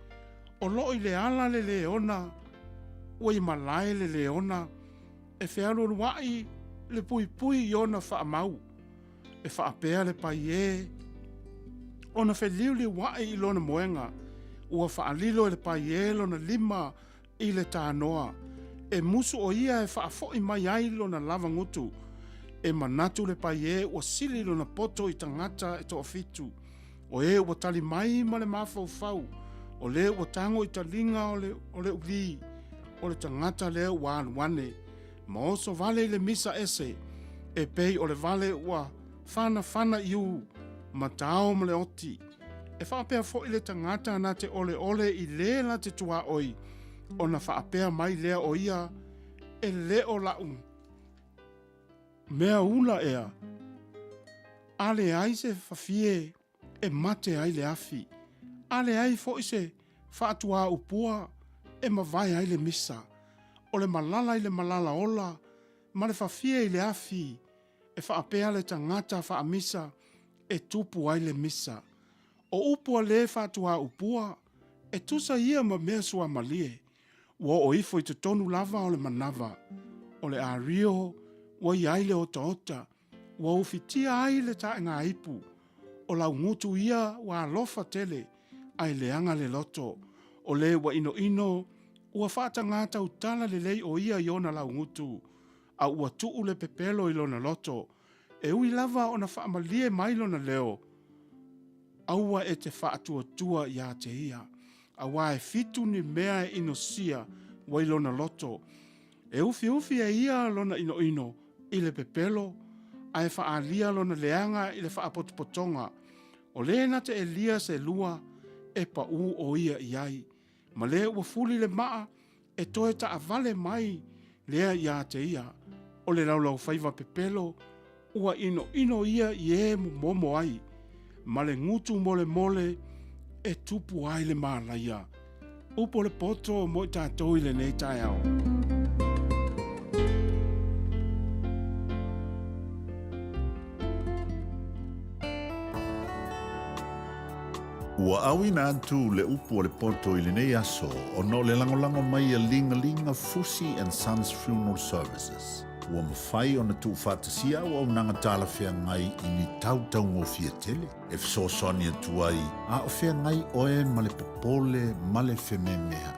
o lo i le ala le leona, ua i malae le leona, e whiaro ruai le pui pui i ona wha mau, e wha apea le pa ie, ona whe liu li wai i lona moenga, ua wha alilo le pa ie lona lima i le tānoa, e musu o ia e wha afo i mai ai lona lava ngutu, e manatu le pa ie ua sili lona poto i tangata e to fitu, o e ua tali mai ma le mafau fau, o le ua tango i talinga o le uli, o le tangata le ua anuane, ma oso vale i le misa ese, e pei o le vale ua whana iu, ma tau ma le oti, e whaapea fo i le tangata na te ole i le la te tua oi, o na whaapea mai lea o ia, e le o lau. Mea ula ea, ale ai se whawhie, e mate ai le afi, ale ai fo i se whaatua upua, e mawai ai le misa, o le malala i le malala ola, ma le whawhie i le afi, e whaapea le tangata whaamisa, e tupu ai le misa. O upua le whaatua upua, e tusa ia ma mea sua malie, ua o ifo i te tonu lava o le manava, o le a rio, ua i aile o taota, ua ufitia ai le tae ngā ipu, o lau ngutu ia ua alofa tele, ai le anga le loto, o le ua ino, ua whaata ngāta utala le lei o ia i ona lau ngutu, a ua tuu le pepelo i lona loto, e ui lava o na whaamalie mai lona leo, aua e te whaatua ia te ia, a wa e fitu ni mea e ino sia wa i lona loto, e ufi e ia lona ino, i le pepelo, a e whaalia lona leanga i le whaapotopotonga, o le na te e lia se lua, e pa o ia iai, ma le ua fuli le maa, e toe ta avale mai, lea ia te ia, o le laulau whaiva pepelo, ua ino ia i e momo ai, ma le ngutu mole, e tupu ai le mālaia. Upo le poto mo i tātou i le nei tai au. Ua awina atu le upo le poto i le nei aso o no le langolango mai a linga Fusi and Sons Funeral Services. Ua mawhai o na tu whātasia o au nanga tāla whea ngai i ni tautau ngō fia tele. E fsosoni atu ai, a o whea ngai oe ma le popole ma le wheme mea.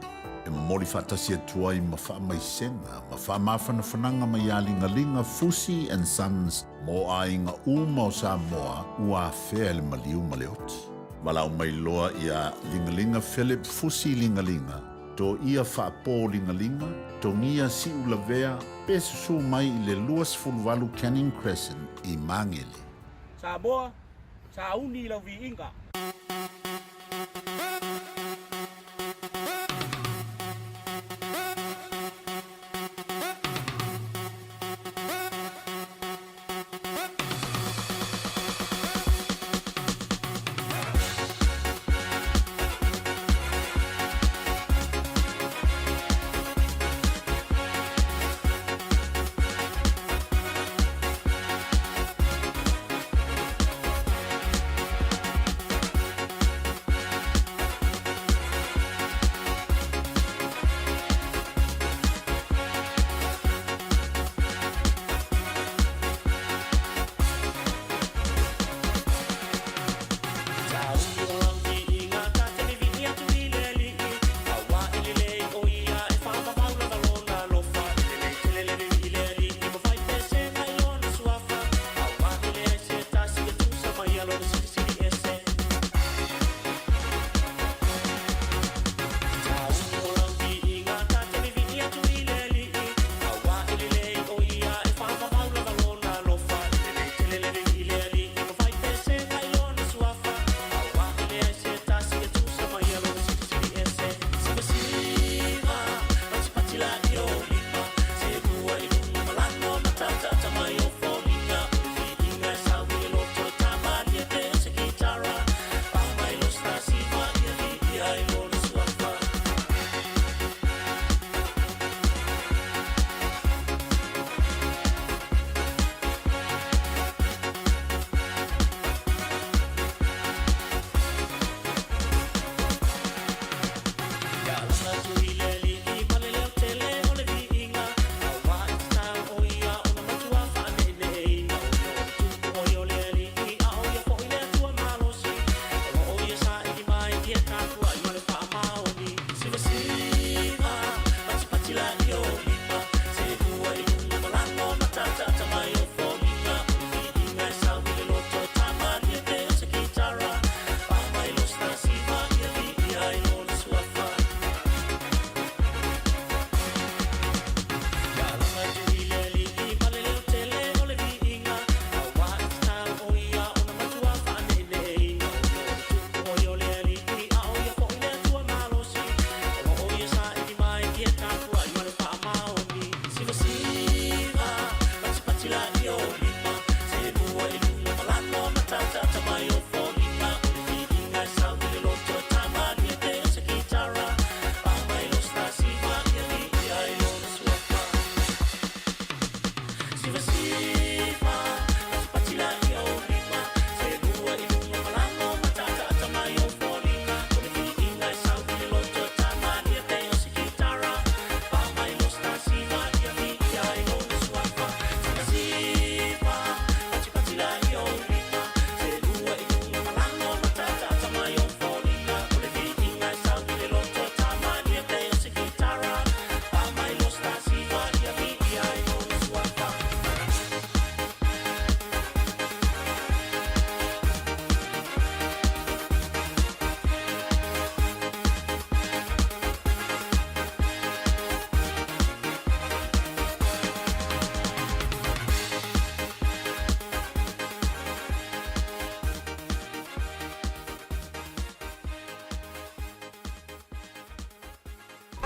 E mamori whātasia atu ai ma wha mai senga, ma wha mawhana whananga mai a linga Fusi and Sons mo a inga uma o Samoa ua whea le maliu ma le oti. Malau mai loa ia linga Philip Fusi linga. To ia whaapō linga, to ngia si ulavea, pesu mai i le luas fulwalu Canning Crescent i Mangele. Samoa, sa uni lau vi inga.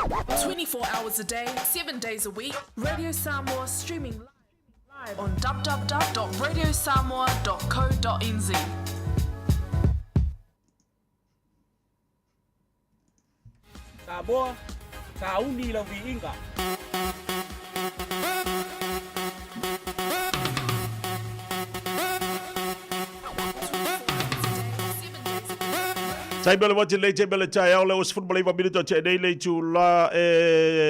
24 hours a day, 7 days a week. Radio Samoa streaming live on www.radiosamoa.co.nz. Samoa, Sauni la Viinga. Tai bela wati le te bela tai au le os football iwa minuto te nei le tu la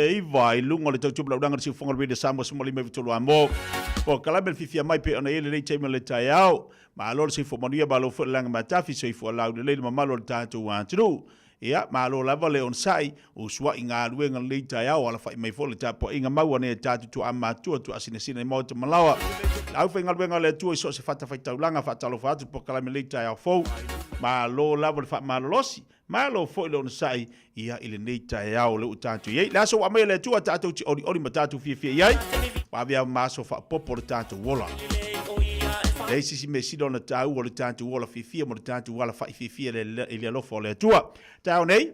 iwa i lunga le tau tupula udanga si fonga rede Samoa sumali me vitulu amo. Po kalabel fifia mai pe ona ele le te bela tai au. Ma alor si fo monia balo fo langa matafi so i fo lau le le mamalo le tatu wantru. Ia ma lo lava le on sai o swa inga luenga le tai au ala fai mai fo le tapo inga maua ne tatu tu ama tu asine sine mo te malawa. Au fa inga luenga le tu so se fata fai taulanga fata lo fatu po kalabel le tai au fo. Ma lo lava le fa ma losi ma lo fo le on sai ia ile nei tai au le utatu ye la so amele le tu tatu ti ori matatu fi ye wa via ma so fa popo le tatu wola e si me si dona tau o le tatu wola fi mo le tatu wala fa fi le ile lo fo le tua tau nei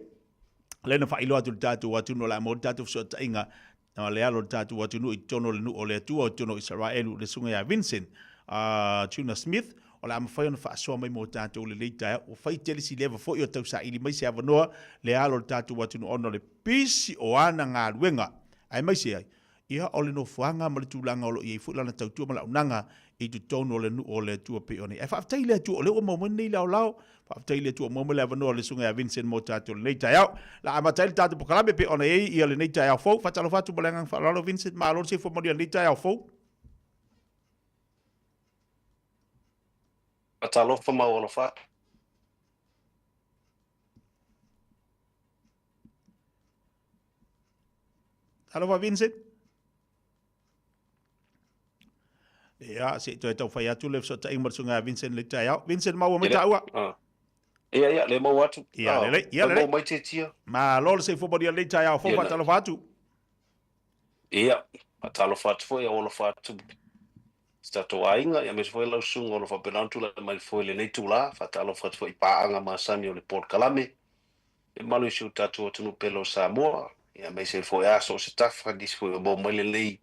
le na fa ilo atu tatu watu no la mo tatu so tainga na le alo tatu watu no i tono le no o le tua o tono Israel le sunga ya Vincent Tuna Smith o la mawhai ona whaasoa mai mo tātou le leita o whai tele si lewa fo i o tau sa ili mai se awanoa le alo le tātou watu no ono le pisi o ana ngā ruenga ai mai se ai ia o le no fuanga ma le tūlanga o lo i fuilana tautua ma la unanga i tu tono o le nu o le tua pe oni ai whaafitai le tua o le o maumani nei lau lau whaafitai le tua o maumani le awanoa le sunga ya Vincent mo tātou le leita au la amatai le tātou pokalame pe ona ei ia le leita au fau whatalo whatu malengang whalalo Vincent ma alon se fo mori a leita au fau Atalofa maolofa. Alofa Vincent. Ia, se toi tau whai atu le so ta ingmar sunga Vincent le tai au. Vincent maua mai taua. Ia, le mau atu. Ia, le. Mau mai te tia. Ma lolo se fobodi le tai au, fofa talofa atu. Ia, atalofa atu fo ia olofa atu. Stato ainga ya mes foi lau sunga o fa penantula mai foi le nei tula fa talo fa foi paanga ma sami o le Port Kalame e malu siu tatu o tunu pelo Samoa ya mai se foi aso se tafa dis foi o mo le lei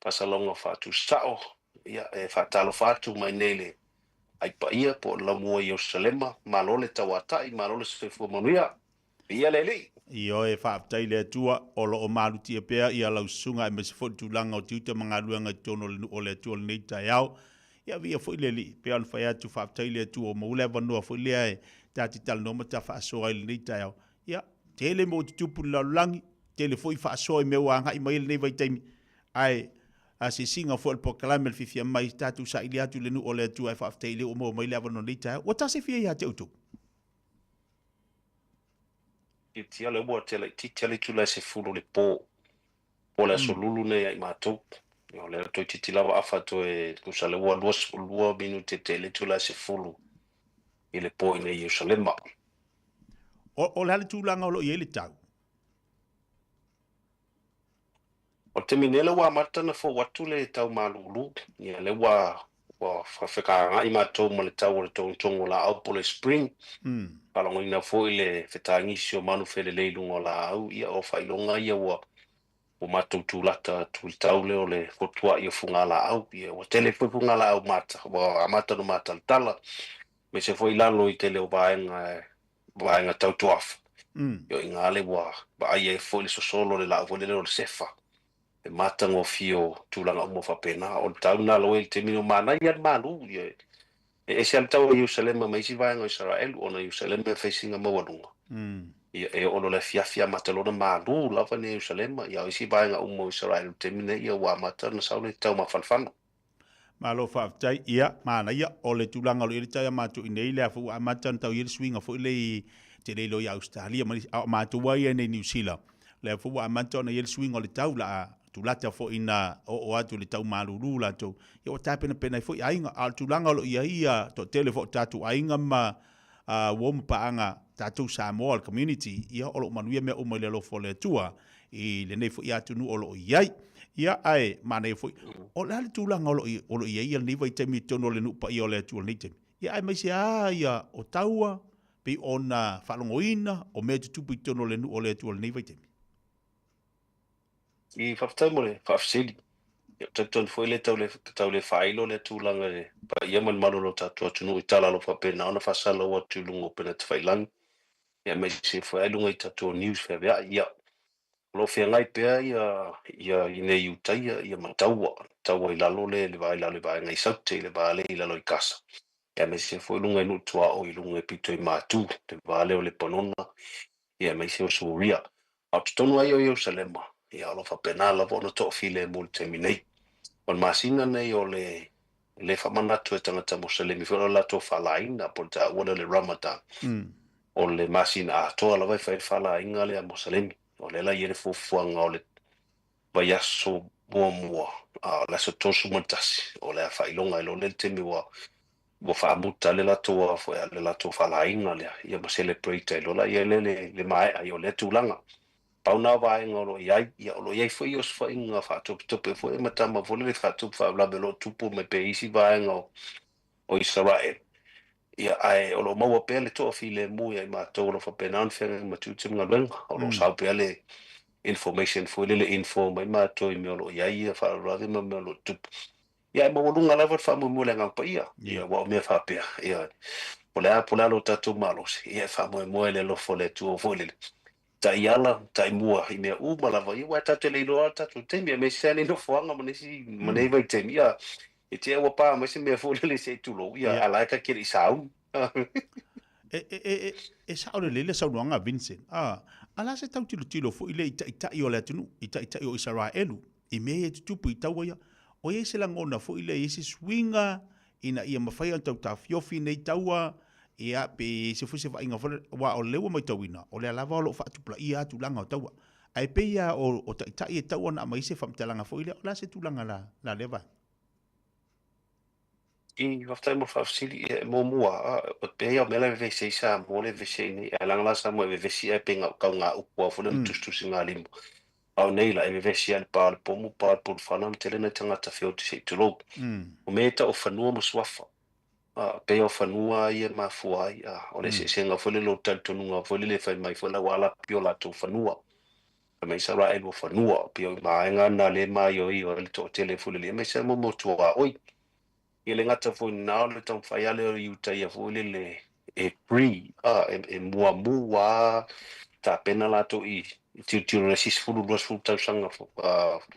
pasalonga fa tu sao ya e fa talo fa tu mai nele ai pa ia po la mo i Jerusalema malo le tawata i malo le se foi monia ia le lei Io e whaaftai le tua o lo o maruti e pea i a lausunga e mese fotu langa o tiuta mga luanga tono o le tua le nei tai au. Ia via fo ile li, pea an whai atu whaaftai le tua o maule vanua fo ile e tati tala no mata whaasoa i le nei tai au. Ia, tele mo tutupu la langi, tele fo i whaasoa i mea anga i maile nei vai taimi. Ai, a se singa fo al pokalame al fifia mai tatu sa ili atu le nu o le tua e whaaftai le o mo maile vanua nei tai au. O ta se fia i a te utu? Tia le mo tele tele tula se fulu le po la solulu ne ai matou yo le to titila va afato e kusa le wa lua minute tele tula se fulu ile po ne Jerusalem o le tulanga o lo i le tau o te minele wa matana fo watu le tau malulu ya le wa fafeka ngai matou mo le tau le tontongo la au pole spring palongo ina fo ile fetangi o manu fele le lungo la au ia o failonga ia wa o matou tulata tultaule o le fotua ia funga la au ia o tele fo funga la au mata wa amata no mata tala me se fo ilalo i tele o baenga tau tuaf yo ingale wa ba ia fo le sosolo le la vole le sefa e mata ngo fio tulanga mo fa pena o tauna lo el temino mana ia malu ia e se tau Jerusalem mai si vai no Israel o na Jerusalem facing a mawadunga e o le fia matalona malu lava ne Jerusalem ia si vai nga mo Israel temine ia wa mata na saule tau ma falfano malo fa tai ia mana ia o le tulanga lo irita ya matu nei le fu amata tau ir swinga fo le te le lo ya Australia ma tu wai ne New Zealand le fu amata na ir swinga le tau la tulata fo ina o atu le tau malulu la to yo tapena pena fo ainga al tulanga lo ia to telefo tatu ainga ma wom paanga tatu Samoa community ia o lo manuia me o mo le lo fo le tua i le nei fo ia tu nu o lo ia ai mane fo o la tulanga o lo ia ni vai te mi tono le nu pa i o le tu ni te ia ai mai se ia o taua pe ona falongoina o me tu pi tono le nu o le tu ni vai te I whaftai mo le whafsili. Ia taton foi le tau le whailo le tūlanga le. Pa ia man malolo tātua tunu I tala lo whapena ona whasala wa tūlungo pena te whailangi. Ia me se whailunga I tātua news whawea. Ia lo whea ngai pēa ia I nei utaia ia mataua. Taua I lalo le vai ngai saute le vai I lalo I kasa. Ia me se foi lunga inu tua o I lunga I pito I mātū. Te vale o le panona. Ia me se o suria. Au tutonu ai o Ierusalema. Ia lo whapena la vono to file mul te minei. On masina nei o le whamanatu tangata Moselemi. Whio la to whalaina po ta wana le Ramadan. O le masina a toa la vai whalainga le a Moselemi. O le la iere fufuanga o le vai aso mua. La so tosu matasi. O le a whailonga ilo le temi wa whaamuta le lato le lato whalainga le. Ia ma celebrate ilo la ia le mai ai o le tūlanga. Pauna vai ngolo iai ia lo iai foi os foi nga fa top foi matama vole le fa top fa la belo tupu me pe isi vai ngo o Israel ia ai o lo mau pe le to file mu ia ma to lo fa penan fe ma tu tim nga ben o lo sa pe le information foi le info ma to I me lo iai fa la de me lo tup ia mo lo nga la fa mo le nga pa ia wa me fa pe ia pola lo tatu malos ia fa mo le lo fole tu o fole ta iala ta mua I mea malava I wa tatu le loa tatu te mea me sani no fuanga manesi manei vai te mea e te awa pā mese mea fōle le se tulo ia alaika kiri sau e sa ole le sa luanga Vincent ala se tau tilo fo ile ita I o le atunu ita o Israelu I mea e tupu I tau ia o ye se langona fo ile ye se swinga ina ia mawhai an tau ta fiofi nei taua ia pe se fuse va inga wa o lewa mai tawina o le alava o lo fa tupla ia tu langa o taua ai pe ia o ta ia taua na mai se fa mtalanga fo ile la se tu langa la leva I waftai mo whafsili mo mua o pe ia mele ve se sa mo le ve se ni alanga la sa mo ve se e pe nga ka nga upua fo le tustu singa limu au nei la e ve se al pa pomu pa por fanam telena tanga ta fio te se tulo o meta o fanua mo swafa pe o fanua ia mafuai o le se nga fole lo tantunga fole le fai mai fola wala piola to fanua me sa ra e fanua pe o mai na le mai o I o le to telefone le me sa mo motua oi I le ngata fo na le tong fai ale o Utah ia fole le e pre e mua ta pena la to I tiu le sis fulu dos fulu tau sanga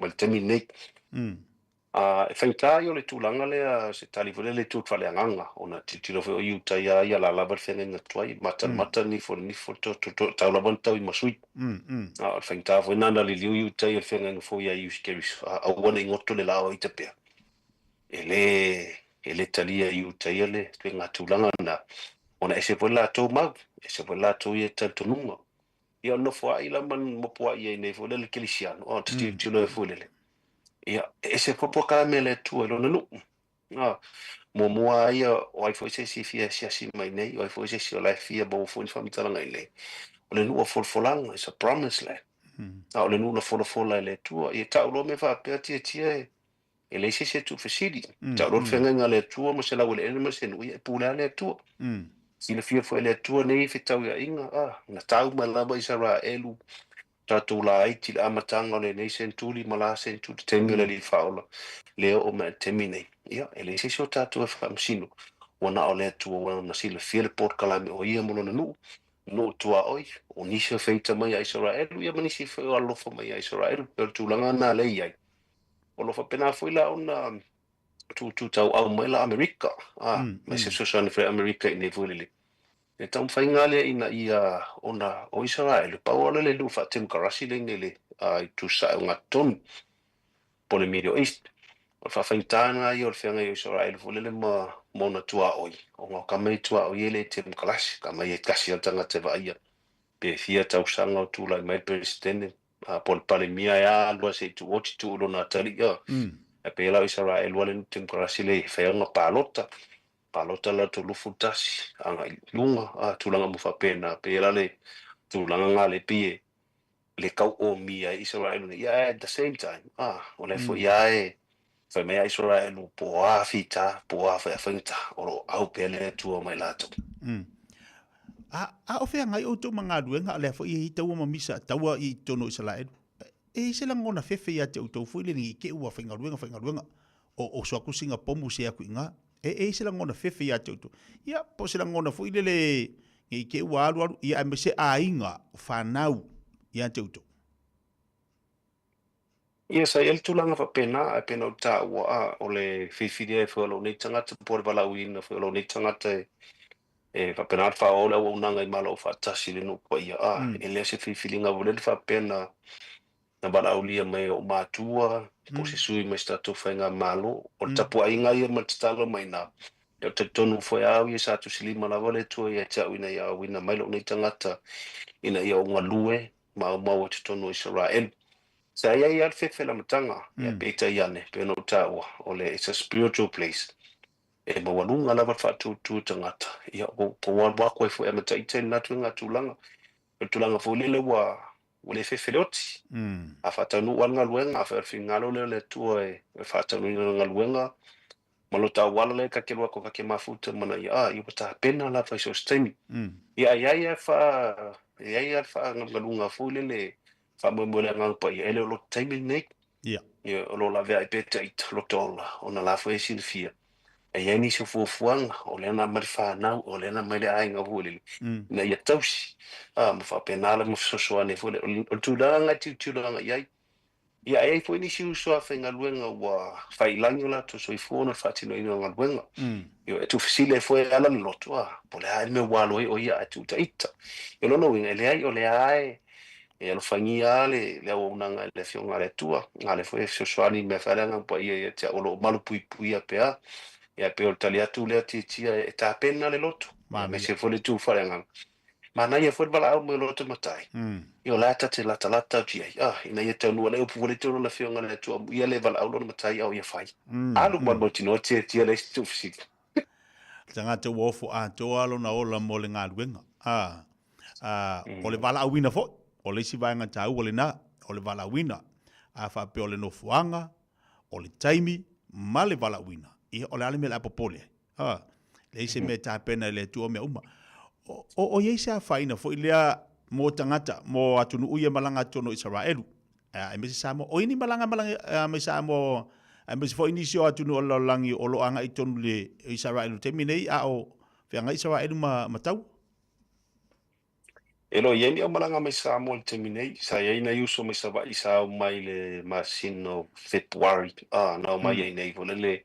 mal terminate e whaita I o le tūlanga lea se talifole le tūt whale anganga o na titilo fo Utah ia la labar whenga na tuai mata ni fo tau laban tau I masui whaita fo nana li liu Utah ia whenga nga fo ia ius keris a wana ingoto le lao I te pea e le talia Utah ia le tue ngā tūlanga na ona ese po la tau mau ese po la tau ia tantununga ia no fo ai la man mopua ia nei fo le kilisiano o titilo e fo le ia ese popoka me le tu lo no mo mua ia o ai foi se fia si mai nei o ai foi se la fia bo fo fam tala ngai le o le no fo lang is a promise land o le no fo le tu ia ta lo me fa pe tie e le se tu facility ta lo fenga ngale tu mo se la wele mo se no ia pula le tu si le fia foi le tu nei fitau ia inga na tau malaba Israelu tatu la iti le amatanga le nei sentuli mala sentuli temile li faula leo o me temine ia ele se so tatu e famsino wana ole tu wana sile fiel port kalame o ia molo no tua oi o nisi feita mai Israel ia manisi fe o alofa mai Israel per tu langa na le ia o lo fa pena foi la ona tu tau au mai la America mai se so sana fe America ne volele e tau whaingale ina ia ona o Israel pa ola le lu fatim karasi le ngele ai tu sa unga ton po le Middle East o whaintana i o le whenga i Israel volele ma mona tua oi o ngā kamei tua oi ele te mkalasi kamei e kasi al tanga te vaia pe fia tau sanga o tūlai mai presidente po le pale mia ea alua se tu ochi tu ulo na tali e pe lau Israel wale te mkalasi le whenga palota la to lufu tasi anga lunga tulanga mo fa pena pe la le tulanga nga le pie le kau o mia Israel ia at the same time o le fo ia e fa me Israel po afita po afita o au pele tu o mai lato o fea ngai o to manga duenga le fo I tau ma misa tau I tono Israel E se la ngona fefe ia te utou fu ile ni ke ua whaingaruenga. O so kusinga pomu se aku inga. E se la ngona fefe ia te utou. Ia, po se la ngona fu ile le ngi ke ua alu ia ame se a inga whanau ia te utou. Ia sa el tulanga fa pena o ta ua o le whiwhiri e whaolo nei tangata pore wala uina whaolo nei tangata e fa pena fa o le unanga i malo fa tasi le no pa ia e le se whiwhiri nga vole fa pena na bala ulia mai o matua po se sui mai sta to whainga malo o tapu ainga ia matitalo mai na e o te tonu foi au ia sa tu silima na vole tua ia te au ina ia wina mai lo nei tangata ina ia o ngalue ma o te tonu Israel. Sa ia fefe la matanga ia peita iane pe no taua ole it's a spiritual place e mawalunga lava fatu tu tangata ia po wa ko fu e mata ite na tunga tulanga fo le wa ole fefe loti a fata no wanga luenga a fa fingalo le tu e fata no nga luenga malota wala le ka kelwa ko ka mafuta mana ia i pata pena la fa so stemi ia fa ngalunga fo le fa mo le ngang pa ele lo taimi nei ia lo la vea peta i lo tola ona la foi silfia e ia ni se fuanga o le na marifa na o le na mele ai nga vole na ia tausi mo fa penala mo so ane fo o tulanga tulanga ia ai foi ni si so fa nga luenga wa fa ilanyo la to so i fo na fa tino ina nga luenga io tu fisile foi ala lo to po le ai me walo o ia tu taita io no ele ai o le ai e lo fangia le unanga le fionga le tua ngale foi so swani me falanga po ia te o lo malu pui pea ia pe o talia tu le tia e ta pena le loto me se foi tu falanga mana ia foi bala o me loto matai io la te lata tia ina ia te no le o foi tu le fionga le tua ia le bala o lo matai au ia fai alu mo tino tia le tu fisik tanga te wofu a to alo na ola mo le ngaluenga o le bala wina fo o le si vaenga tau o le na, o le valawina, a wha pe o le nofuanga, o le taimi, ma le valawina, i o le ale me la popole. Le ise me ta pena le tu o me uma. O ye se a whaina fo ilea mo tangata, mo atunu uia malanga tono Israelu. E me se samo, o ini malanga me sa mo, e me se fo inisio atunu o lo langi o lo anga i tonu le Israelu. Te minei a o whianga Israelu ma tau? Elo yeni o malanga mai sa mo te minei sa ye na yuso mai sa ba isa mai le masino February na mai ye nei volele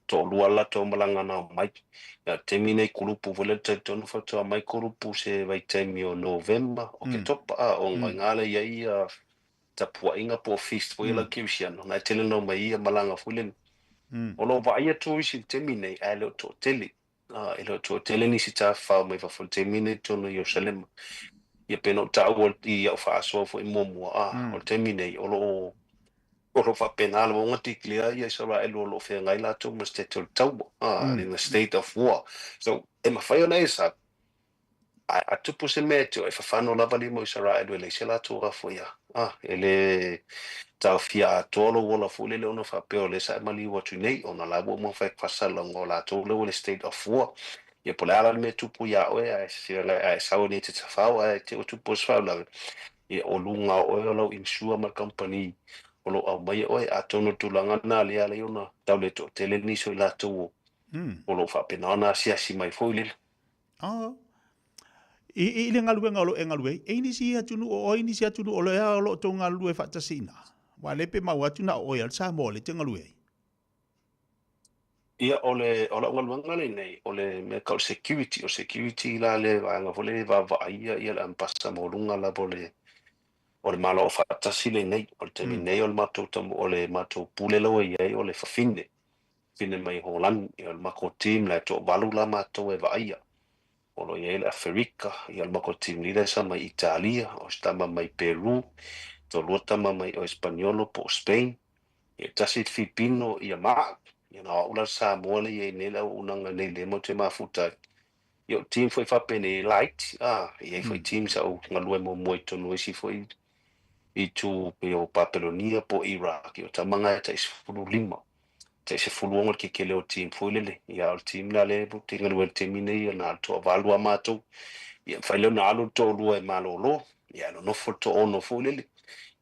to luala to malanga na mai ya te minei kulupu volele te tonu fa to mai kulupu se vai te mi o November o ke top o ngale ye ia ta po inga po feast po ila kiusiano na tele no mai malanga fulen o lo va ia to isi te minei alo to tele elo to tele ni si ta fa mai fa te minei to no Jerusalem ia peno ta o i o fa so fo mo o terminei o lo fa penal mo ngati clear ia Israel lo fe ngai la to must to tau in the state of war so e ma fa yo nei sa a tu puse meto e fa fano la vali mo Israel le se la to ra fo ia ele ta fia to lo wala fo le no fa pe o le sa mali wa tu nei ona la mo fa fa la ngola to le state of war ia po ala me tupu ia oe a sa o ni te tafau a te o tupu sfau la ia o lunga oe o lau insua ma company o lo au mai oe a tono tulanga na le ala iona tau le to tele niso i la tau o lo fa pena ona si mai foi le i le ngaluenga o lo engalue e inisi atunu o inisi atunu o lo ea o lo to ngalue fatasina wa lepe mau atuna o ia sa mo le te ngalue ia ole ngaluanga le nei ole me ka security la le nga vole va ia la passa mo lunga la vole ole malo fa tasile nei ole te nei ole mato tam ole mato pule lo ia ole fa fine mai Holland ia ma ko team la to valula mato e va ia ole ia Afrika ia ma ko team lida sa mai Italia o sta mai Peru to lota mai o Espagnolo po Spain ia tasit Filipino ia ma ula sa mole ye nela unanga nele mo te mafuta yo team foi fa pene light ye foi team sa o ngalue mo moito no si foi i tu pe o Papelonia po Iraq yo tamanga ta isfulu lima ta isfulu ngol ke kele o team foi lele ya o team la le bu tinga no termine na to valua mato ya fa le na lo to lo e malolo ya no foto ono foi lele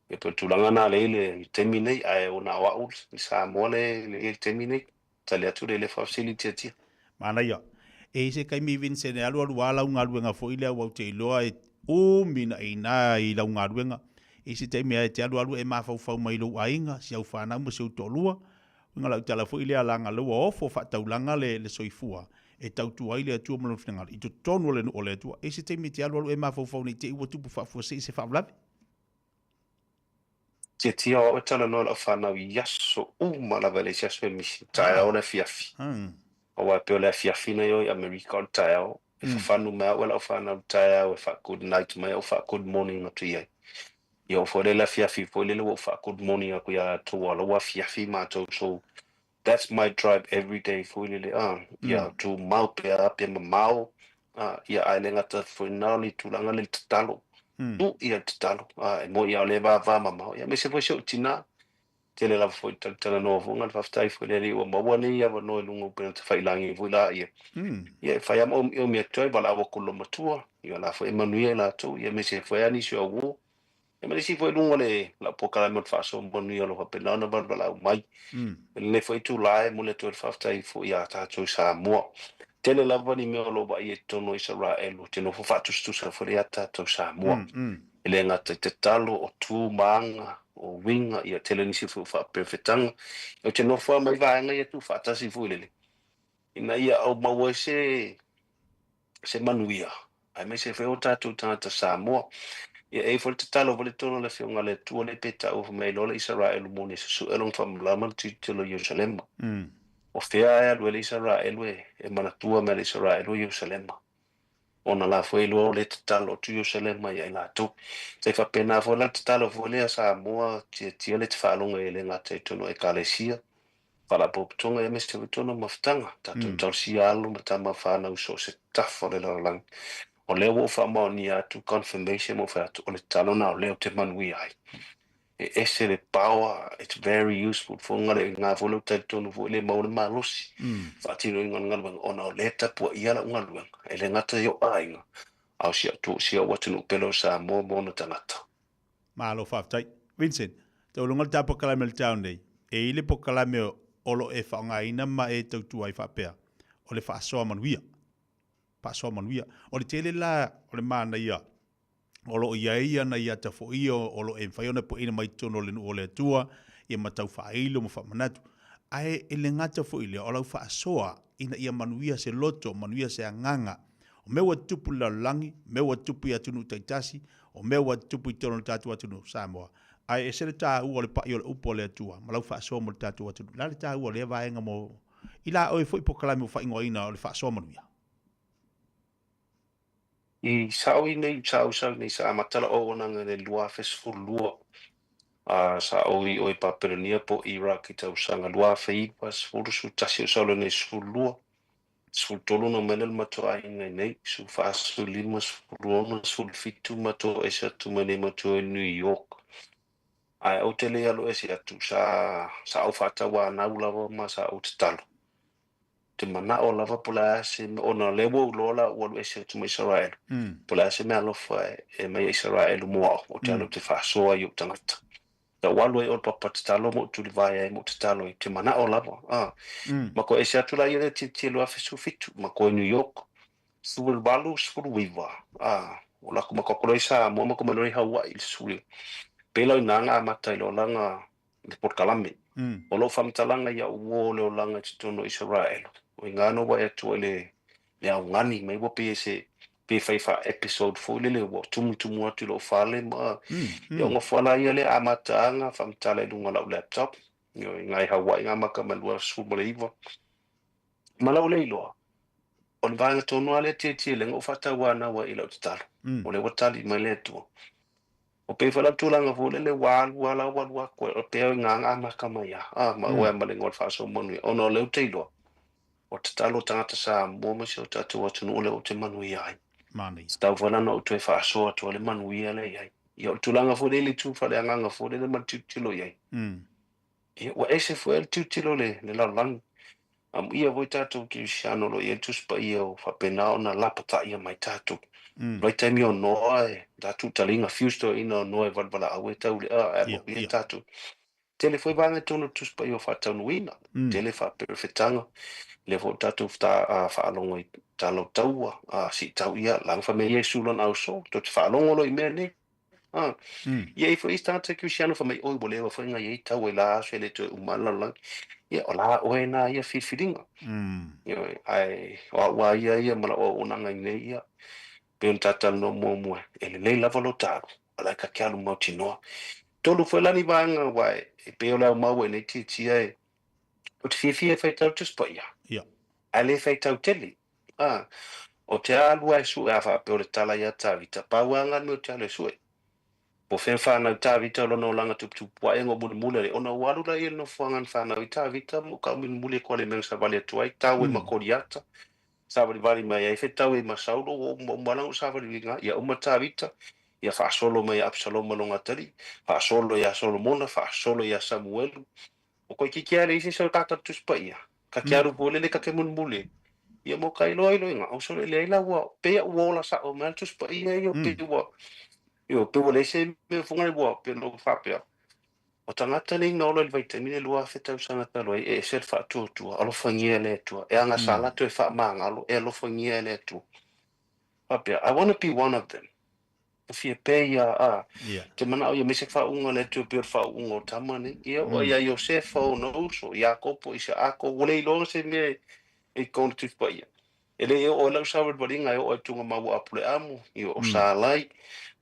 e pe tulanga na le temi nei ai ona wa ni Samoa le temi nei tale atu le facility tia mana ia e se kai mi Vincent alu ala unga luenga fo ile wa te loa e o mina ina i la unga luenga e se te me te alu e ma fau mai lo ainga si au fana mo se utolua nga la tala fo ile ala nga lo ofo fa taulanga le soifua e tau tu ai le atu mo finanga i to tonu le no le tu e se te me te alu e ma fau ni te i tu fa fo se fa bla tia o tala no la fana yaso ma vale yaso mi ta ona fiafi o wa pe la fiafi na yo America tayo e fa fanu ma wala fana tayo e fa good night ma o fa good morning na tia yo fo la fiafi fo le wo fa good morning ku ya to wala wa fiafi ma to so that's my drive every day for le ya to mau pe up in mau ya ailenga ta fo na ni tu langa le talo ia talo e mo ia le va mama ya me se fo sho tina tele la fo tala no fo ngal faftai fo le o mo wani ya no lungo pe te fai langi vo la ia fa ya mo me toi bala wo kulo matua ia la fo Emanuela to ia me se fo ya ni sho wo e me si fo lungo le la pokala mo fa so mo ni lo pe na na bala mai le fo tu la mo le to faftai fo ya ta to sa mo tele la vani me lo ba ye tono Israel te no fa tu sa fo ya ta to sa mo ele ngata te talo o tu manga o winga ia tele ni si fu fa perfetanga o te no fa mai va nga ia tu fa ta si fu lele ina ia o ma se manuia ai me se fe o ta tu ta Samoa ia e fo te talo vole tono le fionga le tu le peta o mai lo Israel mo ni su elon fa mlama ti lo Jerusalem o fea lo Israel e manatua me Israel o Jerusalem ona la foi lo le talo tu Jerusalem ia la tu se fa pena fo la talo fo le Samoa ti le fa longa ele ngate tono e kalesia para poptonga e meste tono maftanga tatu tausia alu matama fa na uso se tafo le lang o le wo fa mo ni atu confirmation mo fa o le talo na le te manui ai e ese le power it's very useful for ngale nga volo tono vo le mo le malusi fa tino ngal ona le tapu ia la ngal ele ngata yo ai au sia tu sia watu pelo sa mo na tangata malo faftai Vincent te ulungal tapo kala mel town day e ile po kala me olo e fa nga ina ma e tau tu ai fa pea o le fa so manuia pa so manuia o le tele la o le mana ia o lo ia na ia ta fo io o lo e fa ona po ina mai tono le no le tua ia matau fa ilo mo fa manatu ai ele ngata fo ile o lo fa soa ina ia manuia se loto manuia se anganga o meua tupu la langi meua tupu ia tunu taitasi o meua tupu i tono tatu atunu Samoa ai e sere tā ua le pai o le upo le atua ma lau whaasoa mo le tatu atunu la le tā ua le vaenga mo ila oi fo ipokalami o whaingoa ina o le whaasoa manuia i sao nei sao nei sa matala o nanga le lua festival lua sa oi paperenia po Iraq i tau sanga lua fei pas furu su tasi o saulo nei su lua su tolu no menel matua nei su fasu lima su ruona su fitu mato esa tu mene mato New York ai o tele alo esi atu sa o fata wa na ula ma sa o talo te mana o lava pula se ona lewo lola o esi tu Israel pula se me alo fa e mai Israel mo o talo te fa so ayu tangata da walu e o papa talo mo tu vai mo talo te mana o lava ma ko esi atu la ile ti lo afisu fitu ma ko New York sul balu sul wiva o la kuma ko isa mo ko no Hawaii sul pelo nanga mata lo langa de por kalame o lo famtalanga ya wo lo langa titono Israel o ngano wa eto le ngani mai wo pese pe fa episode fo le wo tumu atu lo fale ma yo ngo fala ya le amata nga famtala lunga la laptop yo ngai Hawaii nga makamalwa su boliva malo le lo on va tono ale tete le ngo fata wana wa ilo talo o le watali mai le to o pe fala tulanga fo le wala ko o pe nga makama ya ma wa ma le ngol fa so monu ono le teilo o talo tangata sa mo mo so tatu o tunu le o te manu ya mani sta fala no to fa so to le manu ya le ya yo tulanga fo le tu fa le nga fo le ma tilo ya wa ese fo el tilo le la lang ia voi tatu ki shano lo ia tu spa ia o fa pena ona lapata ia mai tatu Right time yo no ai tatu talinga fusto ino no e valvala awe tau le mo ia tatu. Tele foi banga tonu tus pa yo fa tonu wina. Tele fa perfetanga. Le fo tatu fa alongo i talo taua si tau ia lang fa me Yesu lon au so to fa alongo lo i me ne. Ia fo istanta Cristiano fa me oi boleva fa nga ia tau la so le to umala lang. Ia ola o na ia filinga. Ia ai wa ia mala o unanga nei ia. Pe un tata no mo ele nei lava lo taru ala ka kialu mo tinoa tolu foi lani vanga wai e pe ola mau e nei titi ai o te fia fai tau tus pa ia ale fai tau teli o te alu ai su a fa pe o le tala ia tavita pa wanga no te ale su po fe fa na tavita lo no langa tup wa engo mule le ona walu la il no fanga fa na tavita mo ka mule ko le men sa vale tuai tau e makoriata Sabari vali mai ai fetau e masaulo o malang sabari nga ia uma tavita ia fa solo mai Absalom longa tali fa solo ia Solomona fa solo ia Samuel o ko ki kia le so tata tus pa ia ka kia ru pole le ka ke mun mule ia mo kai loi nga o solo le la wa pe o la sa o mal tus pa ia yo pe o le se me funga bo pe no fa pe o tangata ni no lo vitamine lua fetau sana talo e ser fa tu alo fangia le tu e anga sala tu e fa manga alo e lo fangia le tu apia I want to be one of them if you pay te mana o ye mese fa unga le tu per fa unga tamani ia o ia Joseph o no so Jacob isa ako wole lo se me e kon tu pa ia ele o la saber bolinga o tu ma wa apule amu io o salai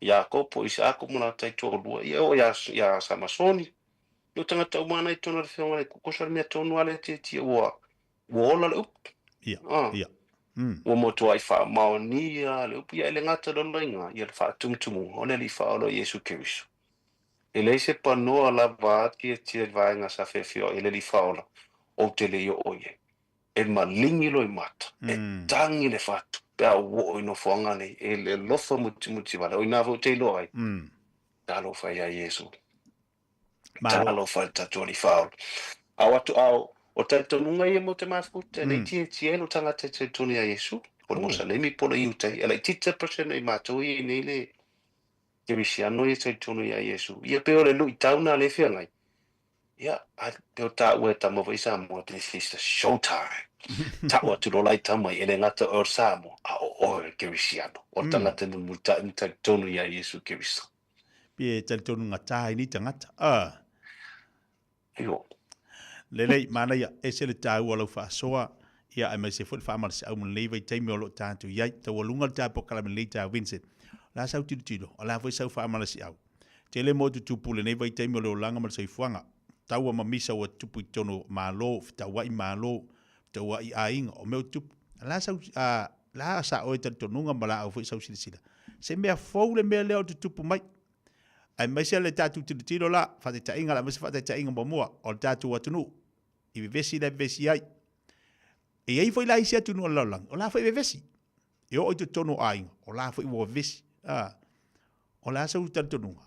Jacob isa ako mona tai tu o ia o ya Samasoni yo tangata umana i tona rewhionga le kukosar mea tonu ale te ua ola le upu. Ia. Ua motu ai wha maonia le upu ia ele ngata loloinga ia le wha tumutumu o le li wha olo Yesu Kiriso. Ele se panoa la vaati e tia vaenga sa whewhio ele li wha ola o te le o oie. E malingi lo i mata. E tangi le whatu. Pea uo ino whanga nei. E le lofa muti wale. O inawo te ilo ai. Talo whai a Yesu. Talo fa tatu ni faul. Awatu au o tato nunga ia mo te mafuta nei tie lo tanga te tuni a Yesu. O mo salemi polo iutai. Ala tita persona i mato i nei le Kirisiano i te tuni a Yesu. Ia peo le lui tauna le whiangai. Ia peo ta ue ta mo vai Samoa this is the showtime. Ta ua tu lo lai tamai ele ngata o Samoa a o Kirisiano. O tanga te muta i te tuni a Yesu Kiristo. Pie te tonu ngata i ni tangata. Io. Lelei mana ia ese le tau alau fa soa ia ai mai se fo fa mal se au mun leva i o lo tantu ia te walunga ta po kala men leta Vincent. La sau tilo. Ala foi sau fa mal se au. Te le mo tu pule nei vai o lo langa mal se fuanga. Tau ma misa o tupu tono malo, tau i malo, tau i ainga o meu tupu. La sau la sa o te tonunga mala au foi sau sila. Se mea fou le mea leo tupu mai. Ai mai se le tatu tilo la, fa te tainga la, mese fa te tainga moa, o le tatu watunu. I vesi le vesi ai. E ei foi la isi atunu o laulang, o la foi vesi. E o te tono ainga, o la foi wo vesi. O la sa uta tonunga.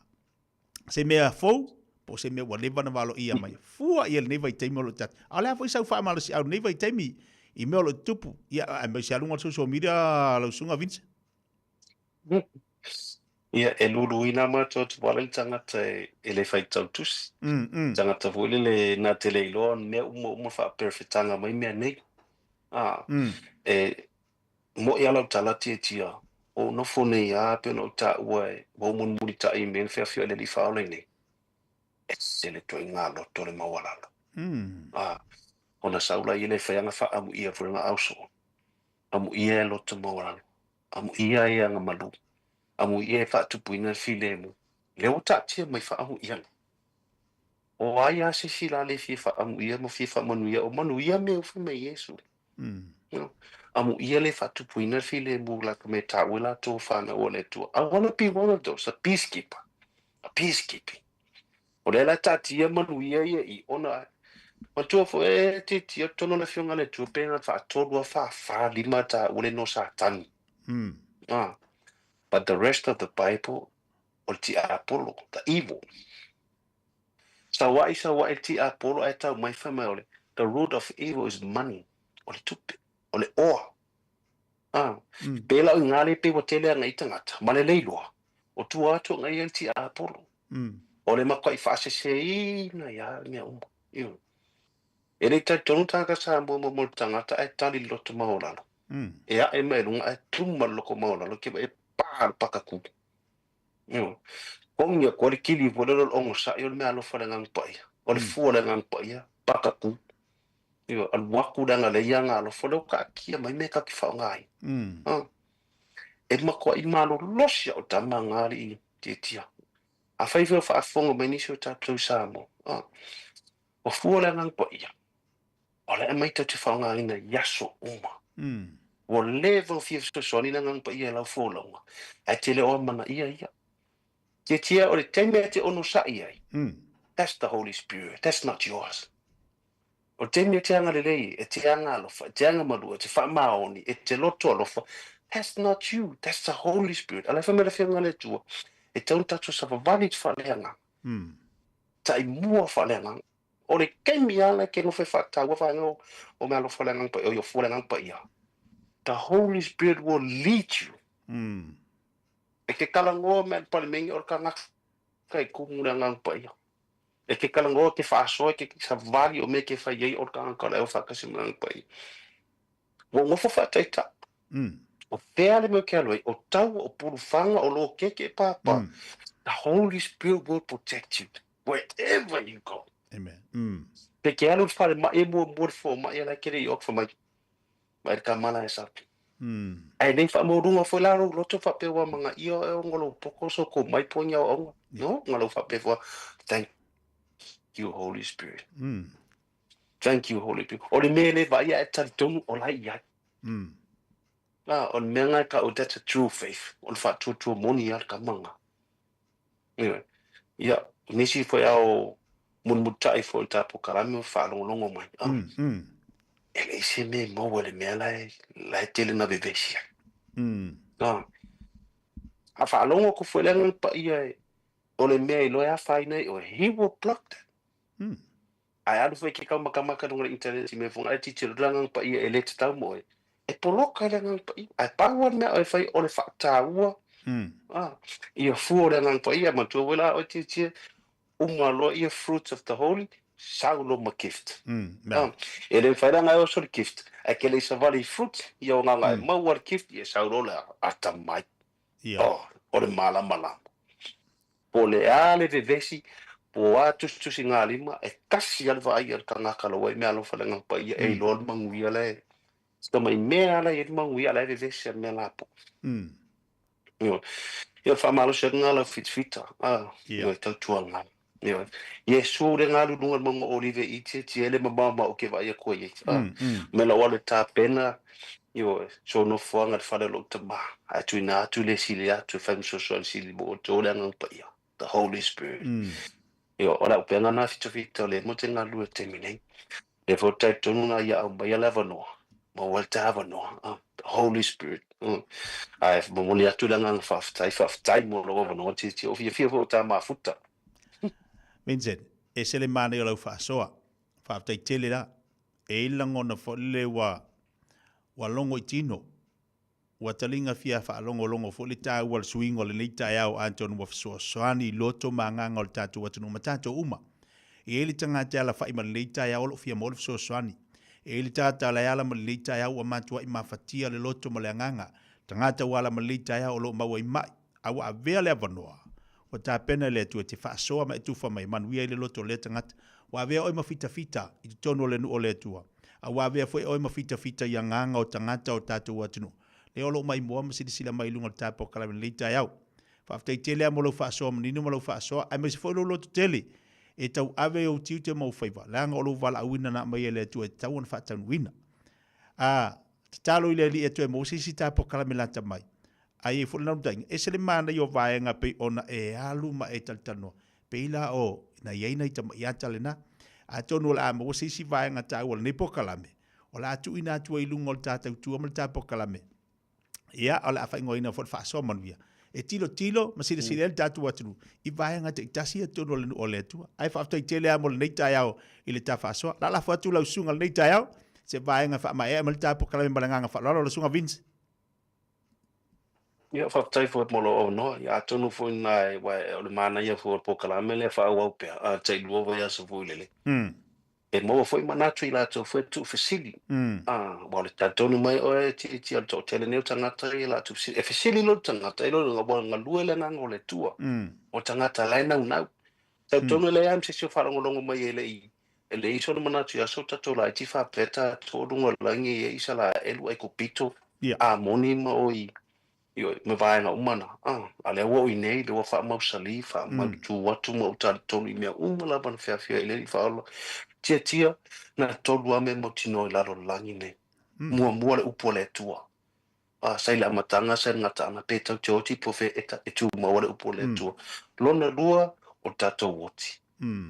Se mea fou, po se mea waleva na walo ia mai. Fua ia le neva i teimi o lo tatu. A la foi sau wha amala si au neva i teimi i mea o lo tupu. Ia, ai mai se alunga social media lau sunga Vince. Ia e lulu ina mato tu wala i tangata e le whai tau tusi. Tangata wile le na te leilo mea uma wha perfetanga mai mea nei. E mo i alau talati e tia o no fone a pe no ta ue mo mun muri ta i men fea fio le li whaole nei. E se le toi ngā loto le mawalalo. Ona saula i le whaianga wha amu ia vurenga auso. Amu ia e loto mawalalo. Amu ia e anga malu. Amu ia e whaatupuina file mu. Leo tatia mai whaamu ia. O ai a se sila le fie whaamu ia mo fie whaamanu ia. O manu ia me ufu me Yesu. Amu ia le whaatupuina file mu laka me tawela tō whana o le tua. I want to be one of those, a peacekeeper. A peacekeeping. O le la tatia manu ia ia I ona. Matua fo e te tia tono na fionga le tua penga whaatolua wha lima ta ule no sa tani. But the rest of the Bible, o ti Apollo, the evil. Sa wai ti Apollo e tau mai whamai ole. The root of evil is money. O le tupe, o le oa. Pela o ngale pe wa tele ngai tangata. Male leilua. O tua atu ngai el ti apolo. O le makwa i fase se ina ya mea umu. E rei tai tonu taka sa mo tangata e tali loto maolalo. E a e mai lunga e tuma loko maolalo ke e pār pakaku. Kongia kwa le kili po lelo ongo sa i o le mea alofa le ngang paia. O le fua le ngang paia pakaku. Al waku danga le yanga alofa leo ka kia mai me ka ki whao ngai. E makwa i malo losia o tama ngari i tia. A whaiwheo whaafonga mai nisi o tātou Samoa. O fua le ngang paia. O le mai tau te whaonga ina yaso uma. O level fia soni na ngang pa ia lau fōlaunga. Ai te le o mana ia. Te tia o le teimea te ono sa ia. That's the Holy Spirit. That's not yours. O teimea te anga lelei, e te anga alofa, e te anga malua, e te whaamaoni, e te loto alofa. That's not you. That's the Holy Spirit. Alai whamela whianga le tua. E taun tatu sa wawani te whaleanga. Tai mua whaleanga. O le keimi ala ke no fe fakta wa fa no o me alo fola ngang pa o yo fola ngang pa ia. The Holy Spirit will lead you. E ke kalango me pa le mengi o ka ngak kai kumu ngang pa ia. E ke kalango ke fa so ke sa vali o me ke fa ye o ka ka le o fa ka sim ngang pa ia. Wo mo fa ta ta. O pele me ke lo o tau o purufanga o lo ke papa. The Holy Spirit will protect you wherever you go. Amen. Pe ke alu fale ma e mo fo ma e la kere yok fo mai. Mai ka mala esa. Ai nei fa mo runga fo la lo to fa pe wa manga io e ngolo poko so ko mai ponya o no ngalo fa pe fo. Thank you Holy Spirit. Thank you Holy Spirit. O le mele va ia eta tonu o la ia. On menga ka o that's a true faith. On fa tu moni al ka manga. Anyway. Ya, nisi fo ya o mun mutai fo ta po karami fa longo mai. Ele se me mo wele me la tele na bebesia. A fa longo ko fo lenga pa ia o le me lo ya fa nei o he will block that. Ai adu fe ke ka maka no internet me fo ai teacher langa pa ia ele ta mo e poloka lenga pa ia ai pa wa me ai fa o le fa ta ua. Ia fu lenga pa ia ma tu wela o teacher umalo ia fruits of the holy saulo ma gift. E le whaira ngai o sori gift. A ke le savali fruit ia o ngai mau war gift ia saulo le ata mai. O le mala. Po le ale vevesi po atustusi ngā lima e kasi alwa ai al kangaka lo wai mea lo whalenga pa ia e lor manguia le. Sta mai mea ala i manguia le vevesi al mea lapo. Ia whamalo se ngala fitfita. Ia tau tuanga. Yesu re ngā lunga mga olive i te ele mama o ke vai a koe i. Me la wale tā pena, so no whanga whare lo ta ma. A tui nā tu le sili a tu whaim so so sili mo o tō le ngang pa ia. The Holy Spirit. Ora upenga nā fita le mo te ngā lua te minei. Le fo tai tonu na ia au mai lava noa. Ma wal ta hava noa. The Holy Spirit. Ai mo le atu le ngang whaftai mo lo wava noa te o fia fo ta ma futa. Vincent, e se le mana i o lau whaasoa, whaatai tele la, e ilangona whole wa longo i tino, wa talinga fia whaalongo fo le tā ua le suingo le nei tai au Anton wa soani loto maanganga o le tātou watunu ma tātou uma. E le tangata ala whaima le nei tai au lo fia mo le soani. E le tata ala ala ma le nei tai au a matua i mawhatia le loto ma le anganga, tangata wala ma le nei tai au lo maua i mai, awa a vea le avanoa. O tā pena le tu te whaasoa ma e tuwha mai manuia i le loto le tangata. Wa vea oi mawhita i te tono le nu o le tua. A wa vea fwoi oi mawhita i a nganga o tangata o tātou atinu. Le olo mai mua masiri mai lunga le tāpo kalame le tai au. Whaaftei tele a molo whaasoa manino malo whaasoa. Ai mai se fwoi lo loto tele. E tau ave o tiu te mau whaiva. Langa olo wala awina na mai e le tua e tau an whaatanu wina. Te talo i le li e tu e mo sisi tāpo kalame lata mai. Ai e fwoi nau e se le mana i o vaenga pe ona e alu ma e taltanoa. Pe ila o na ieina i tama iata le na. A tonu la ama o sisi vaenga ta ua ne po kalame. O la atu ina atu e lunga o le tātou tua ma le tāpo kalame. Ia o la awha ingo ina fwoi whaasoa manuia. E tilo, ma sida le tātou atunu. I vaenga te itasi e tonu o le tua. Ai whaaftai tele amo le nei tai au i le tā whaasoa. La la whatu lau sunga le nei tai au. Se vaenga wha ma e ama le tāpo kalame malanganga wha lolo le sunga Vince. Ia whaktai fo molo o no, ia tonu fo nai wai o le mana ia fo po kalame le fa au pe a tai luova ia so fo lele. E mo fo manatu ila to fo tu fasili. Wa le tatonu mai o e ti al to tele ne tangata ila tu e fasili lo tangata ilo nga nga luele nga ngole tua. O tangata lai na una. Tatonu le am se so fa ngolongo mai ele I. Ele iso no manatu ia so tato la ti fa peta to dunga langi e isa la elu e kopito. A moni ma o I. Yo me vai na umana ale wo I nei le fa mau sali fa mau tu watu mau tal tonu me umala ban fa ele fa tia na tolu ame mo tino I lalo langi nei mua le upo le tua sai la matanga sai ngata na pe tau toti po fe eta e tu mo le upo le tua lona lua o tato woti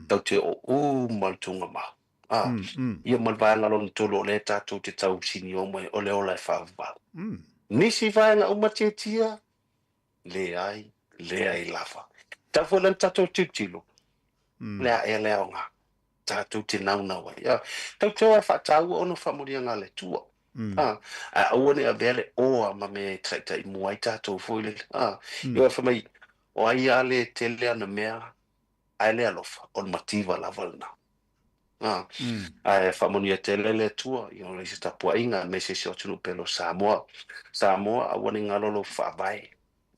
tau te o maltunga ma ia mal vai na lona tolu le tato te tau sini o mai o le ola fa va nisi vai na umatetia le ai lava ta folan tato titilo le onga tato te nauna wa ya tau fa tau ono famulia ngale tua a one a vele o ma me trata I muai tato foile yo fa mai o ai ale tele na mea ale alofa on mativa la valna famonia tele le tua yo le sta po inga me se so tunu pelo Samoa a wani ngalolo fa vai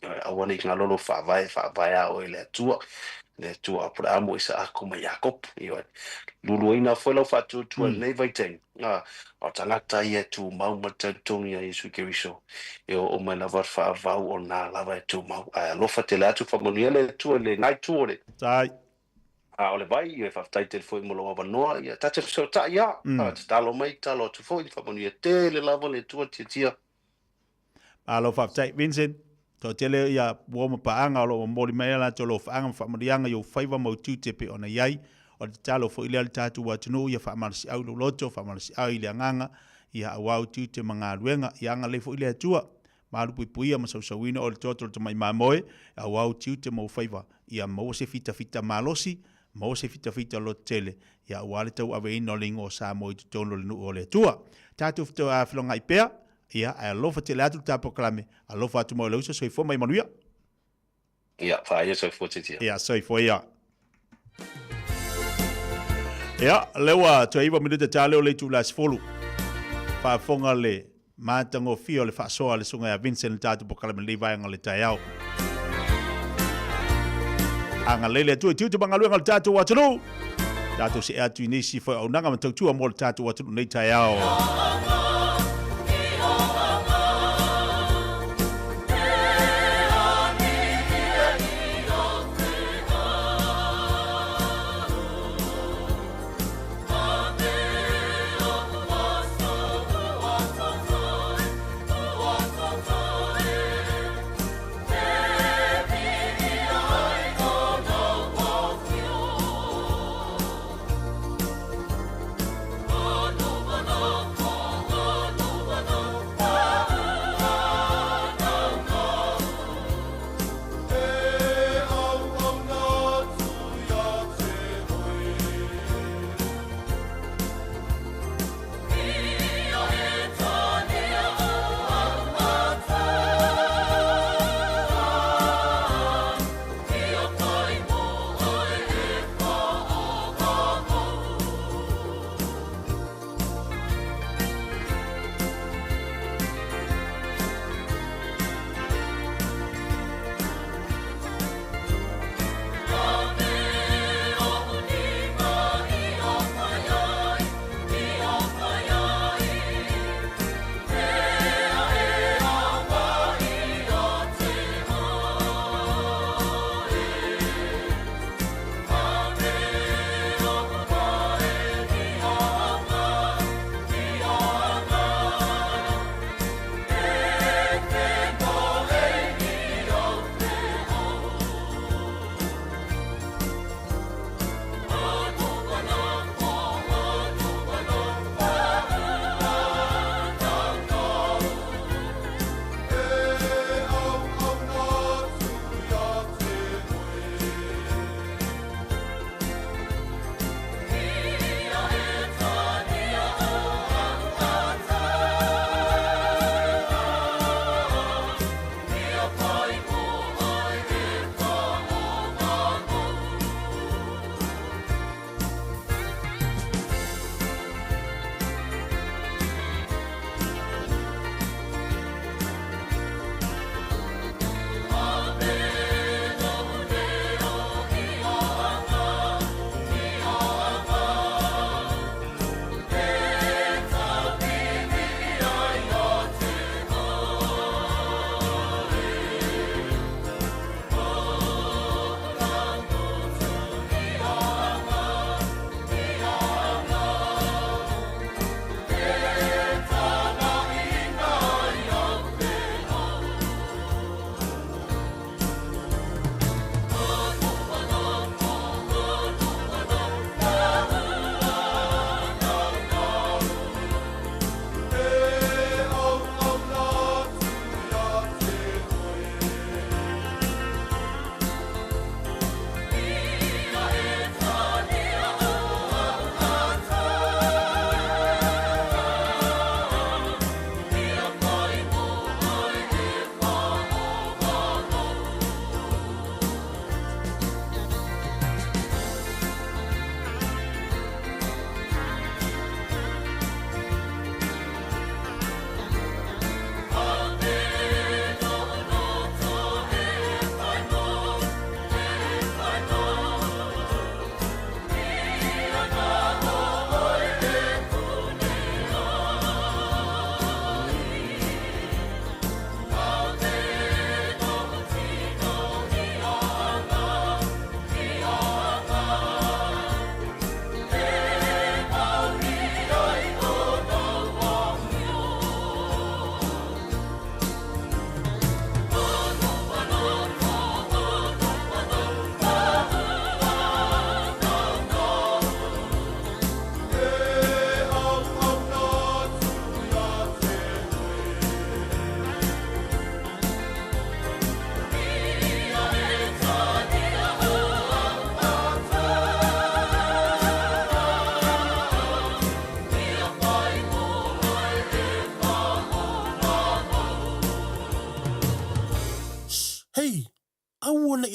a wani ngalolo fa vai a o le tua por amo isa akoma Jacob yo lulu ina fola fa tu nei vai ten o tangata ia tu mau matantoni a Yesu Keriso yo o mai lava fa vau o na lava tu mau a lo fa tele atu famonia le tua le ngai tu le sai o le vai e whaftai te foi mo loa wanoa ia tate so ta ia talo mai talo tu foi whamoni te le lava le tua tia alo whaftai Vincent to tele ia woma paanga lo mori mai la to lo whaanga whamorianga yo whaiva mau tūtepe ona iai o te talo fo ile al tatu watunu ia whamarasi au lo loto whamarasi au ile anganga ia awau tūte mga ruenga ia anga le fo ile atua malu puipuia masausawina o le totoro te mai mamoe awau tūte mau whaiva ia mau se fita malosi mo se fita lo tele ya wale tau ave ino lingo sa mo I tono le nu o le tua tatu fito a filonga I pea ia a lofa tele atu tapo klame a lofa atu mo le usa soifo mai manuia ia fa ia soifo titia ia soifo ia lewa to iwa minuta tale o le tu las folu fa fonga le matango fio le fa soa le sunga ya Vincent tatu po klame le vai ngale tayao anga lele tu tu bangalu ngal tatu watunu tatu se atu nisi fo onanga matu mo tatu watunu nei tayao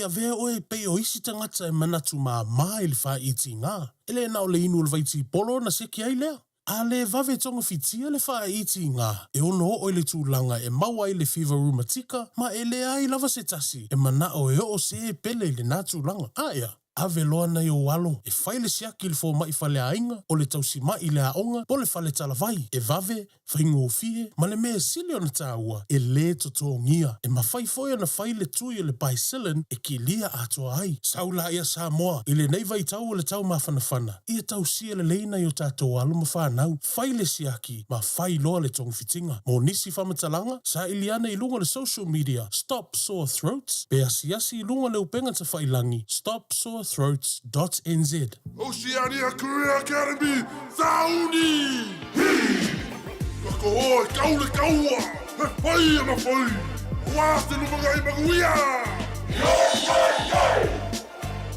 ia vea oe pei o isi tangata e manatu mā i le wha iti ngā. Ele na o le inu le vaiti polo na seki ai lea. A le vave tonga fitia le wha iti ngā. E ono o le tūlanga e maua i le fever rheumatica, ma e le ai lava se tasi. E mana o e o se e pele le nā tūlanga. Aia. Ave loa nei o walo, e whaile siaki le fō mai whale ainga, o le tausi mai le aonga, po le whale talavai, e vave, whaingo o fie, ma le mea sili o na tāua, e le totongia, e ma whai foia na whaile tui le baisilin, e ki lia atoa ai. Saula ia Samoa, i le nei vai tau o le tau mawhanawhana, ia tausia le leina i o tātou alo ma whanau, whaile siaki, ma whai loa le tongu fitinga. Mō nisi whamatalanga, sa iliana i lunga le social media, Stop Sore Throats, pe asiasi i lunga le upenga ta whailangi, stopsorethroats.nz. Oceania Career Academy, Sauni! Kako hoe, kaule kaua! He whai ama whai! Wāste lumangai maguia!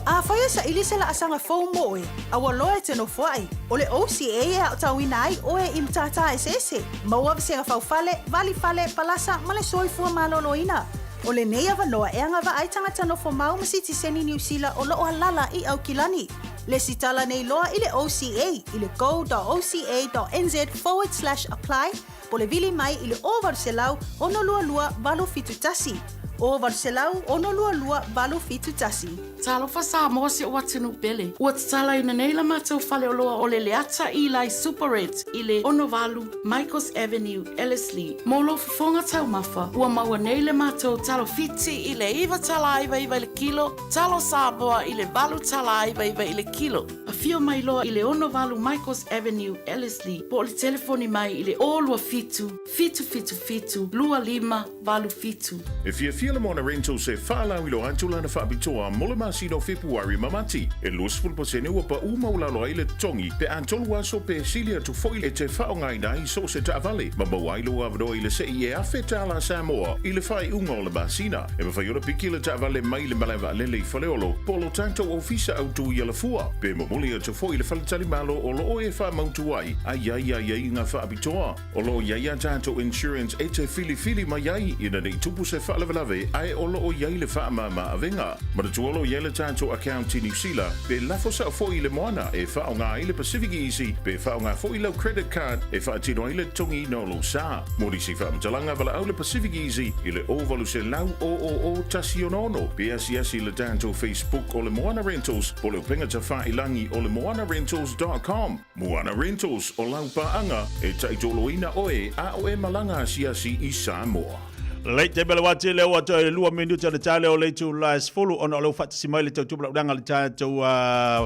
A whaia sa ili se la asanga fau moe, a waloa e teno whai. O le OCA e a tawina ai oe i mtata e sese. Maua visenga fau fale, vali fale, palasa, male soifua maloloina. O le nei avanoa e anga wa ai tangata no fo mau masiti seni New Zealand o loo halala i au kilani. Le sitala nei loa i le OCA i le go.oca.nz/apply po le vili mai i le o varselau ono lua lua valo fitutasi. O varselau ono lua lua valo fitutasi. Talofa Samoa se o atunu pele. Ua tatala ina nei la mātou whale o loa o le leata i lai Super Reds i le Onovalu, Michaels Avenue, Ellerslie. Molo fifonga tau mafa. Ua maua nei le mātou talo fiti i le iwa tala iwa i le kilo. Talo Samoa i le valu tala iwa i le kilo. A fio mai loa i le Onovalu, Michaels Avenue, Ellerslie. Po le telefoni mai i le o lua fitu. Fitu. Lua lima, valu fitu. E fia mona rental se whaalau i lo antula na whaabitoa mole masino Februari mamati. E lusful pasene ua pa umaulalo ai le tongi pe antolu aso pe silia tu foil e te whaongai nai so se taavale. Ma mawailu avado i le se i e awhetala Samoa i le whai unga o le masina. E mawhaiora piki le taavale mai le malawa lele i whaleolo polo tanto ofisa au tu i ala fua. Pe mamuli a tu foil le whaletali malo o lo e wha mautu ai. Ai ngā whaabitoa. O lo iai tanto insurance e te fili mai ai ina nei tupu se whaalavalave ai olo o iai le wha ma avenga. Ma le tuolo iai le tātou account i New Zealand, pe lafo sa fo i le moana e wha o ngā i le Pacific Easy, pe wha o ngā fo i lau credit card e wha atino i le tongi no lo sa. Mori si wha mtalanga wala au le Pacific Easy i le ovalu se lau o tasi onono. Pe asi le tātou Facebook o le Moana Rentals, po le upenga ta wha ilangi o le moanarentals.com. Moana Rentals o lau paanga e taitolo ina oe a o e malanga asiasi i Samoa. Lei te bela wate leo ato e lua minuta le tale o le tu las fulu ona leo fatasi mai le tau tupla udanga le tau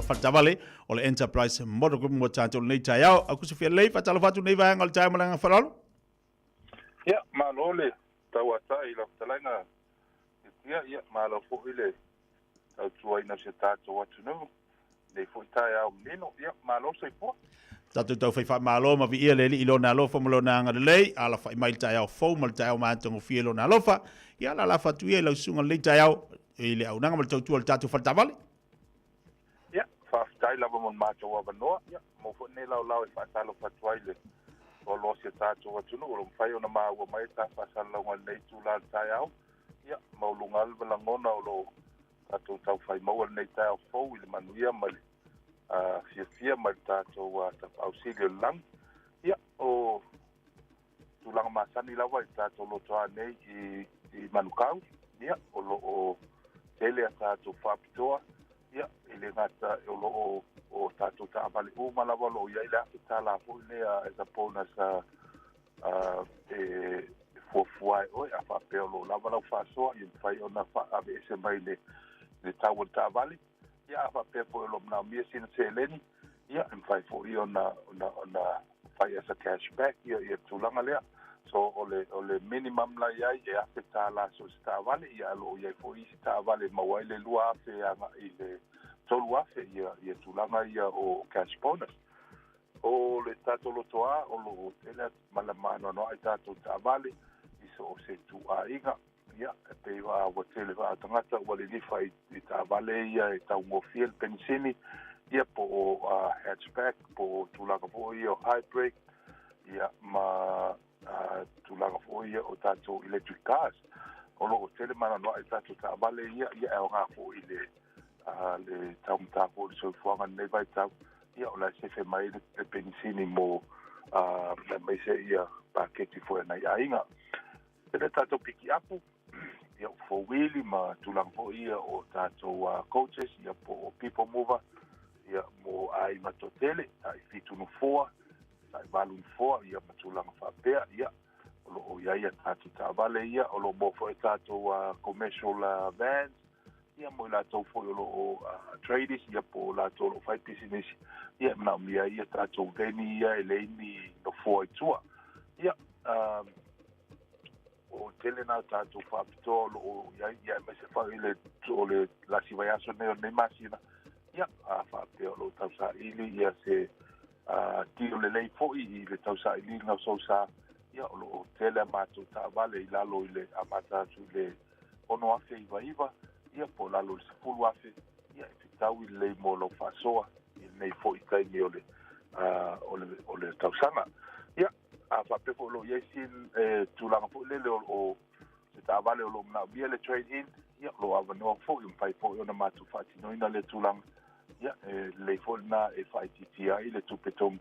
fatavale o le Enterprise Model Group mo tau nei tai au aku se fia lei fatalo fatu nei vai ngal tai malanga falalo ya malole tau ata i la talanga ya malo fo ile tau tuai na se tatu watu no nei fo tai au nino ya malo se po Tatu tau fai malo ma vi ia leli ilona alofa mo lona nga lei ala fai mai tai au fo mal tai au ma tongo fi lona alofa ia la fatu ia la sunga le tai au ile au nanga mal tau tu al tatu fatavale ya fa tai la mo ma to wa no ya mo fo ne la fa talo fatu ile o lo se tatu wa tu no lo fai ona ma wa mai ta fa sala wa le tu la tai au ya mo lungal bela ngona o lo tatu tau fai mo le tai au fo ile manuia mal fia mai tātou auxilio lang. Ia, o tūlanga masani lawa i tātou lotoa nei i manukau. Ia, o tele a tātou whapitoa. Ia, ile ngata o tātou taamale umalawa lo ia ila ki tāla po nea e ta pona sa fuafuai oi a whapeo lo lawa lau whasoa i mwhai o na whaabe ese mai le tāua taamale. Ia fa pepo lo na mi sin seleni ia en fai fo io na fai as a cashback ia tulanga le so ole minimum la ia e afeta la so sta vale ia lo ia fo i sta vale ma wai le lua fe anga i le tolua fe ia tulanga ia o cash bonus o le tato lo toa o lo tele malamano no ai tato ta vale i so se tu aiga ia pe va o tele va tangata o le fai i ta vale ia e ta mo fiel pensini ia po hatchback po tulaga po ia high brake ia ma tulaga po ia o tato electric cars o lo tele mana no ai tatu ta vale ia e o nga fo ile le tam ta po so fo nga ne vai ta ia o la se fe mai le pensini mo la mai se ia paketi fo na ia inga ele tatu piki apu ia fo wili ma tulang po ia o tatu coaches ia po people mover ia mo ai matotele ai fitu no fo ai balu fo ia matulang fa pe ia o ia tatu ta vale ia o lo mo fo tatu commercial vans ia mo la tau fo lo traders ia po la tau fai business ia na mia ia tatu veni ia eleni no fo tua ia o tele na tatu fa to lo ia me se fa ile to le la si vai aso ne masina ia fa pe lo tau sa ili ia se tio le lei fo i le tau sa ili na so sa ia o lo tele matu ta vale i lalo ile amata tu le ono afe iva ia po lalo se fulu afe ia i tau i le mo lo fasoa i nei fo i kai ni ole tau sana ia a fa pe fo lo ia sin tu langa fo le o se ta vale o lo na bia le trade in ia lo ava no fo i pai fo ona matu fati no ina le tu langa ia le fo na e fai titia i le tu pe tom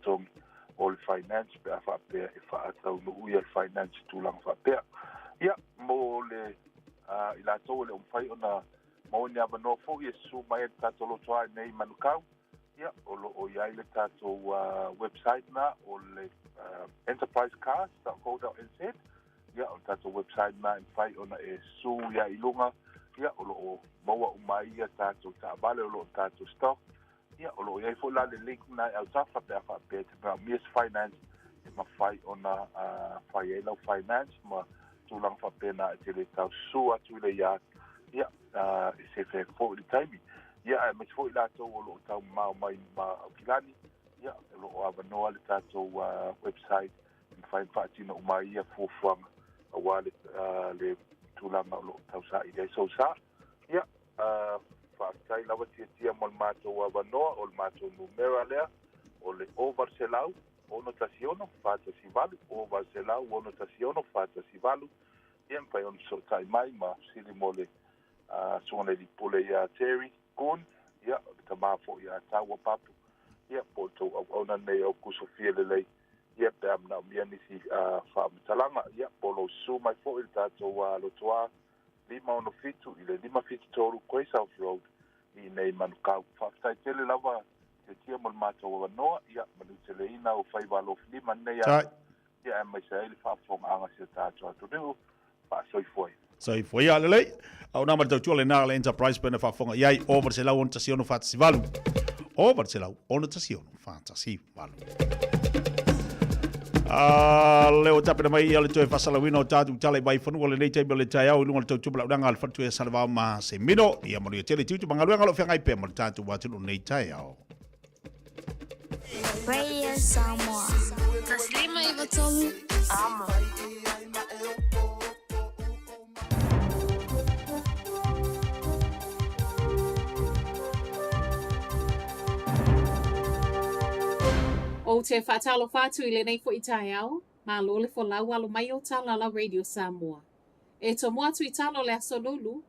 all finance pe fa pe fa atau no ia finance tu lang fa pe ia mo le ila to le fai ona mo ni aba no fo ia su mai ta to lo twa nei manukau ia o lo o ia ile ta to website na o le enterprisecars.co.nz ia o ta to website na fai ona e su ia ilunga ia o lo mo wa mai ia ta to ta vale o lo ta to stock ia o lo ia fo la le link na au tafa pe fa pe te mis finance ma fai ona fai elo finance ma tu lang fa pe na te le tau su atu le ia ia se fe fo le time ia me fo la to o lo tau mai ma kilani ia lo ava no ale tato website fai fa tino mai ia fo fang a wale le tu lang lo tau sa ia so sa ia tai lava tia mo mato wa no o mato numero lea o le overselau o notaciono fata si valu overselau o notaciono fata si valu ien pai on so tai mai ma sili mole sone di pole ya Terry kun ya tama fo ya tawa papu ya poto ona ne o kuso fiele lei ya dam na miani si fa talanga ya polo su mai fo il tato wa lo toa lima ono fitu ile lima fitu toru koi South Road i nei manukau whaktai tele lava te tia mo mato wa noa ia manu tele ina o whai walo lima nei ia e mai sa ele whawhong anga se tātua atu reo wha soifoi soifoi a lelei au nama tau tuale nā le enterprise pene whawhonga iai over se lau ona tasiono whatasi walu over se lau ona tasiono whatasi walu leo tapena mai ia le toe fasalawina o tātou tale mai whanua le nei teime le tai au ilunga le tau tupala udanga al whatu e salawao ma se mino ia manu ia tele tiutu mangaluenga lo whengai pe mo le tātou wātunu nei tai au Radio Samoa Taslima iwa tolu Amo O te whaatalo whātu I le nei fo I tai au, mā lo le fo lau alo mai o tala la Radio Samoa. E to moatu I talo le aso lulu.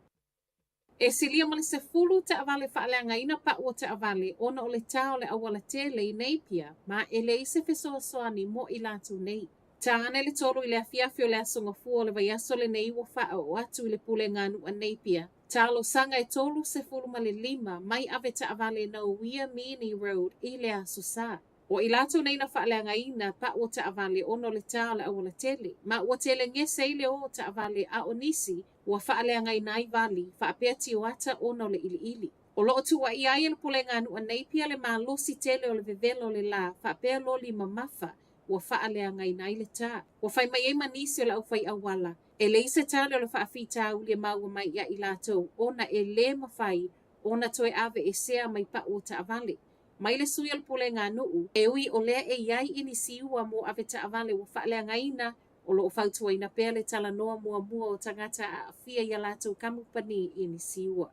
E silia ma le se fulu te avale whaaleanga ina pa ua te avale ona o le tau le awala tele I nei pia, ma e le ise fesoa soani mo I lātu nei. Tā ane le toro I le afiafi o le asonga fua le vai aso le nei ua wha o atu I le pule nganu a nei pia. Talo sanga e tolu se fulu ma le lima mai ave te avale na Uia Mini Road I le aso sa. O I lato nei na whaaleanga ina pa ua te avale ono le tau le awala tele. Ma ua tele ngese I le o te avale a o nisi ua whaaleanga ina I vali whaapea tio ata ono le ili ili. O loo tua I aia le pule nganu a nei pia le maa losi tele o le vevelo le la whaapea lo li mamafa ua whaaleanga ina I le tā. Ua whai mai ema nisi o le au whai awala. E le isa tale o le whaafita u le maua mai ia I lato ona e le mawhai ona toe ave e sea mai pa ua te avale. Mai le sui al pule ngā nuu, e ui o lea e iai ini siua mo ave ta avale ua whaalea ina o lo o whautua ina pēle tala noa mua o tangata a awhia ia lātou kamupani ini siua.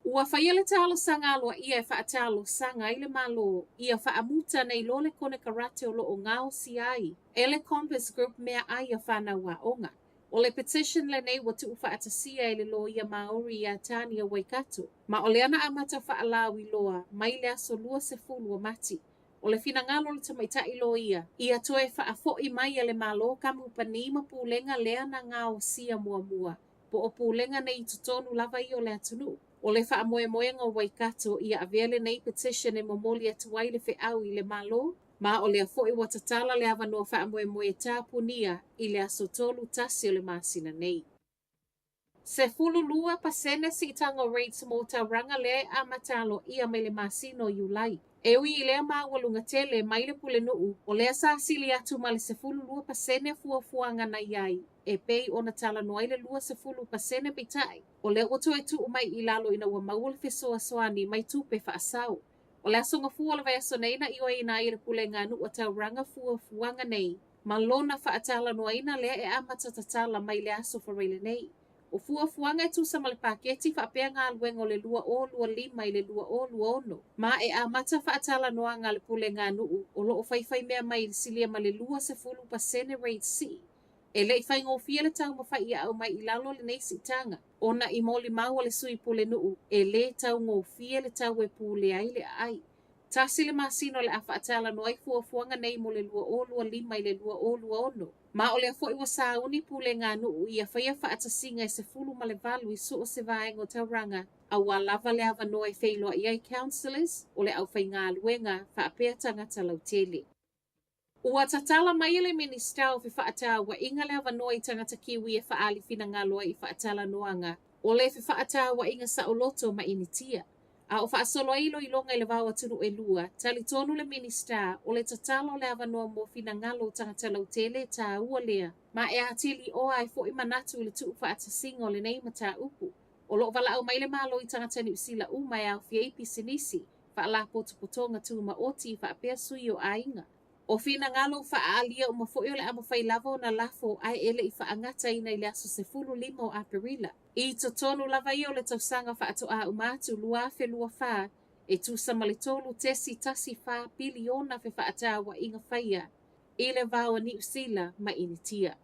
Ua whaiele tālo sanga aloa ia e whaatalo sanga ile malo ia whaamuta nei lo le kone karate o lo o ngao si ai. Ele Compass Group mea ai a whanau a onga. O le petition le nei wa tu whaatasia e le lo ia Maori ia tani a Waikato. Ma o le ana amata whaalau i loa, mai le aso lua se fulu o mati. O le fina ngalo le tamaita i lo ia toe whaafo i mai a le malo kamu panima pūlenga lea na ngā o sia mua. Po o pūlenga nei tutonu lava i o le atunu. O le wha moe ngā Waikato ia avele nei petition e momoli atuai le au i le malo. Ma o le fo i watatala le avanoa wha moe tāpunia i le aso tolu tasi o le masina nei. Se fulu lua pasene si tango rates mo tauranga le a matalo ia me le masino Iulai. E ui i lea mawalunga tele mai le pule nuu o lea sa sili atu ma le se fulu lua pasene fuafuanga na iai. E pei o na tala noai le lua se fulu pasene bitai. O le oto e tu mai i lalo ina wa maul fesoa soani mai tupe wha asau. O le asonga fua le vaiaso nei na iwa ina i le pule ngā nu o tauranga fuafuanga nei. Ma lona wha atala noa ina lea e amata tatala mai le aso whareile nei. O fuafuanga e tu sa male paketi wha apea ngā luenga o le lua o lua lima i le lua o lua ono. Ma e amata wha atala noa ngā le pule ngā nuu o lo o whaiwhai mea mai le silia ma le lua se fulu pasene rate C. E le i whai ngōwhia le tau mawhai ia au mai i lalo le neisi tanga. O na i moli mau le sui pule nuu e le tau ngōwhia le tau e pule ai le ai. Tasi le masino le awha atala noai fuafuanga nei mo le lua o lua lima i le lua o lua ono. Ma o le afo iwa sauni pule ngā nuu i a whaia wha atasinga e se fulu ma le valu i so o se vaenga o tauranga. A wa lava le awa noai whailoa i ai councillors o le au whai ngā luenga wha apea tangata lau tele. Ua tatala mai le minister o whaataa wa inga le awa noai tangata kiwi e whaali fina ngā loa i whaatala noanga. O le whaataa wa inga sa o loto ma initia. A o whaasolo ilo i longa i le vāua tunu e lua, tali tonu le minister o le tatalo le avanoa mo fina ngalo tangata lau tele tā ua lea. Ma e atili o ai fo i manatu i le tuu whaatasinga o le nei mata upu. O lo wala au mai le malo i tangata ni usila umai au fieipi sinisi, whaala potopotonga tu ma oti whaapea sui o ainga. O fina ngalo whaalia o mafo i o le amawhai lavo na lafo ai ele i whaangata ina i le aso se fulu limo o Aparila. I totonu lava i o le tausanga whaato a umatu lua fe lua wha, e tu samalitolu tesi tasi wha biliona fe whaata wa inga whaia, i le vāua ni usila ma initia.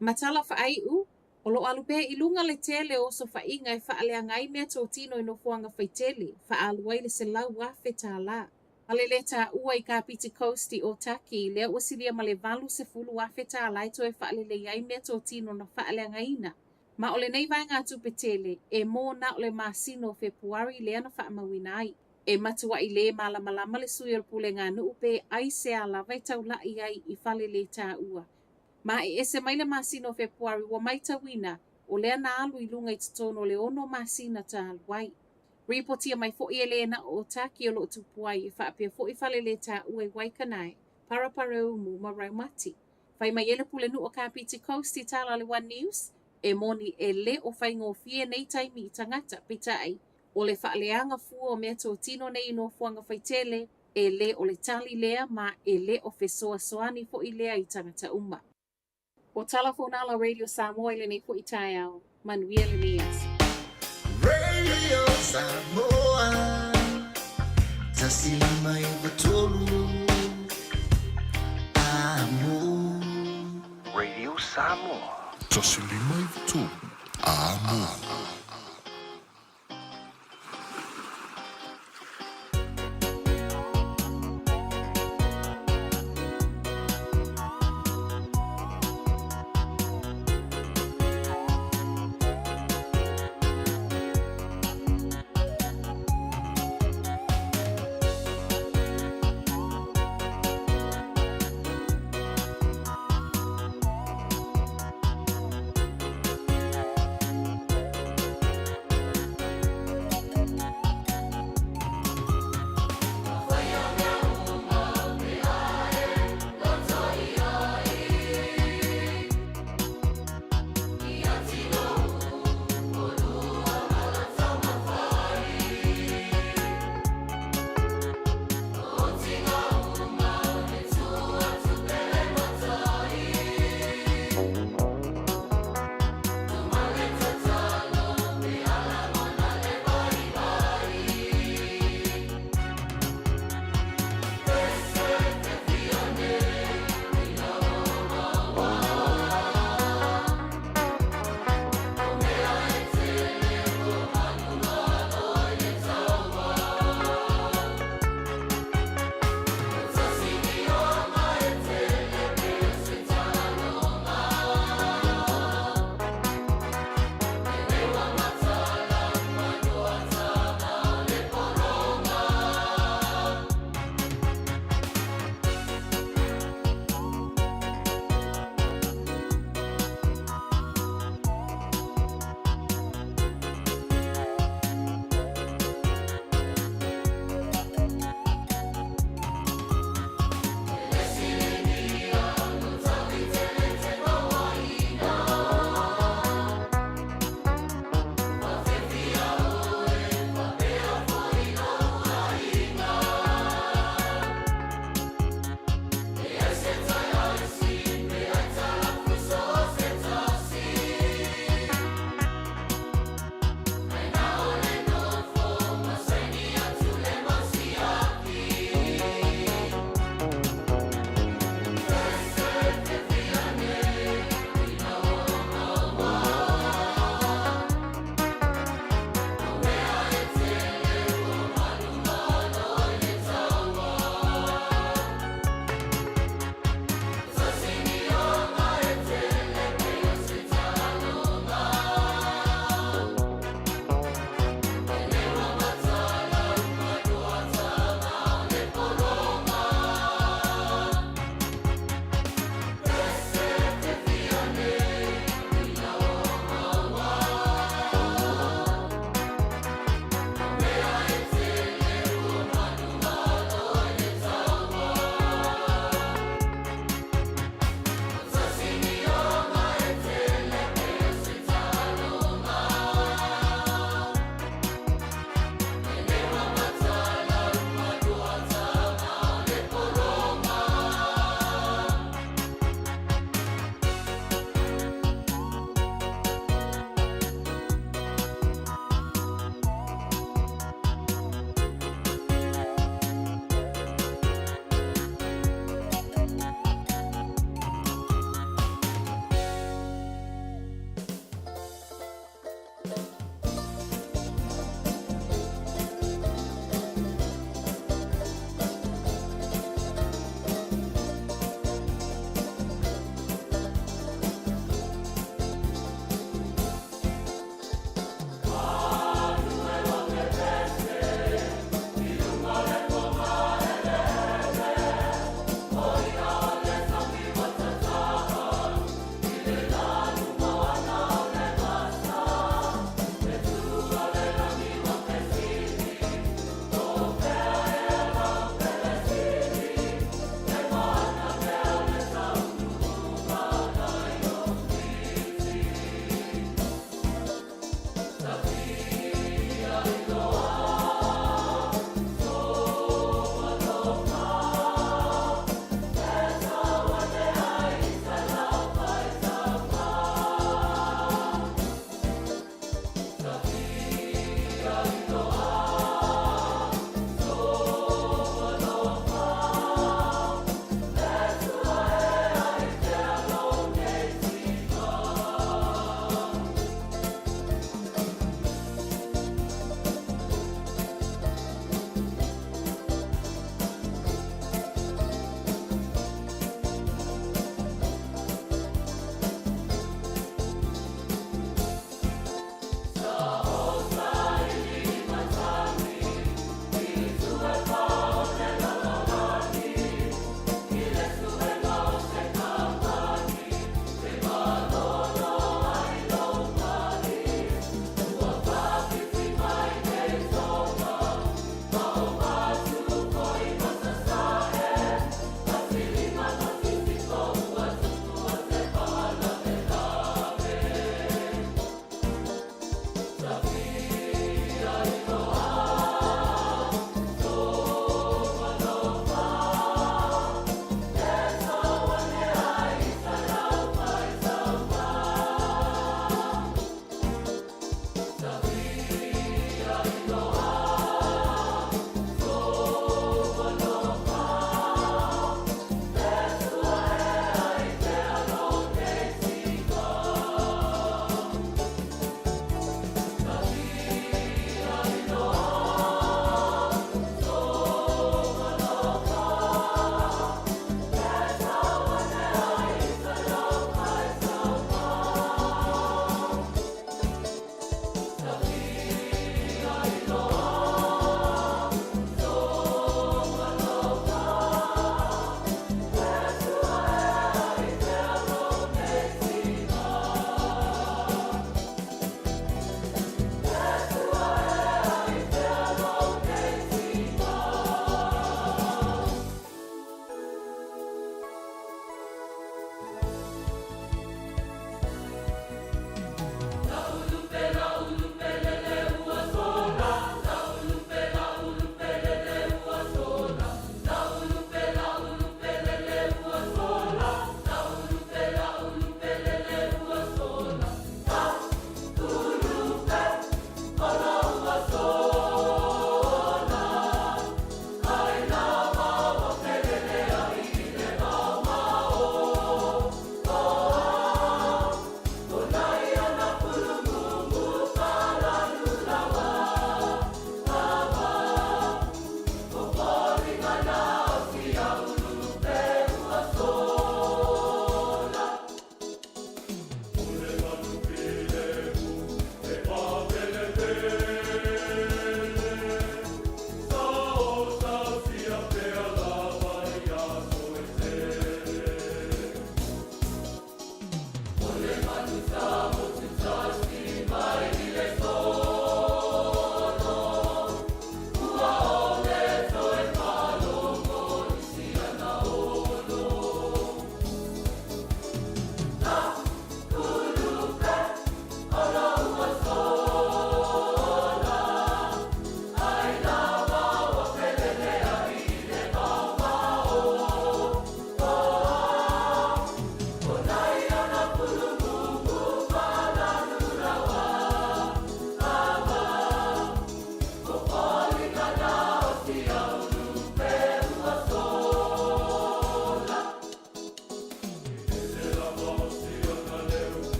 Matala whaaiu, o lo alupe i lunga le tele o so whainga e whaalea ngai mea tō tino i no fuanga whaitele, whaaluai le se lau wafe tā la. Ale le tā ua i Kapiti Coast o Taki, lea uasilia ma le valu se fulu wafe tā la i to e whaalele iai mea tō tino na whaalea ngaina. Ma ole nei vai ngā tupetele, e mō na ole masino Februari lea na whaamawina ai. E matua i le malama le sui o pule ngā nuupe ai se ala vai tau lai ai i whale le tā ua. Ma e ese mai le masino Februari wa mai tawina, o lea na alu i lunga i tutono le ono masina tā aluai. Reportia mai fo i ele na o Taki o lo tupuai i whaapia fo i whale le tā ua i Waikanai, Parapara umu ma Raumati. Whai mai ele pule nu o Kapiti Coast i tala le One News, e moni e le o whaingo fie nei taimi i tangata pitai, o le whaaleanga fua o mea tō tino nei no fuanga whaitele, e le o le tali lea ma e le o fesoa soani fo i lea i tangata uma. O Talafonala Radio Samoa ile nei fo i tai au, Manuia Linias. Radio Samoa, tasilima i batolu, amo. Radio Samoa. Tasilima i batolu, amo.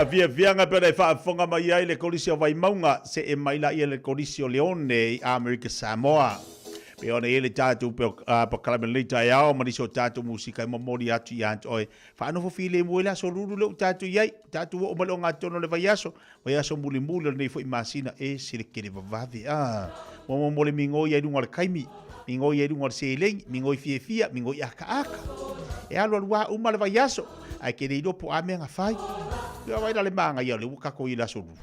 Via pe dai whaafonga mai ai le kolisi o vai maunga se e maila i le kolisi o Leone i Amerika Samoa. Pe ona ele tātou pe pa kalamele tai ao maniso tātou musika mo mori atu i ant oi. Fa no fo file mo la so ruru le tātou iai, tātou o malonga tono le vaiaso muli muli nei fo i masina e sile kele vavavi. Mo mo le mingo ia dunga le kaimi, mingo ia dunga le seleng, mingo i fia, mingo i aka. E alo lua uma le vaiaso, ai ke dei dopo ame nga fai. Ia vai le manga ia le uka ko i la so ruru.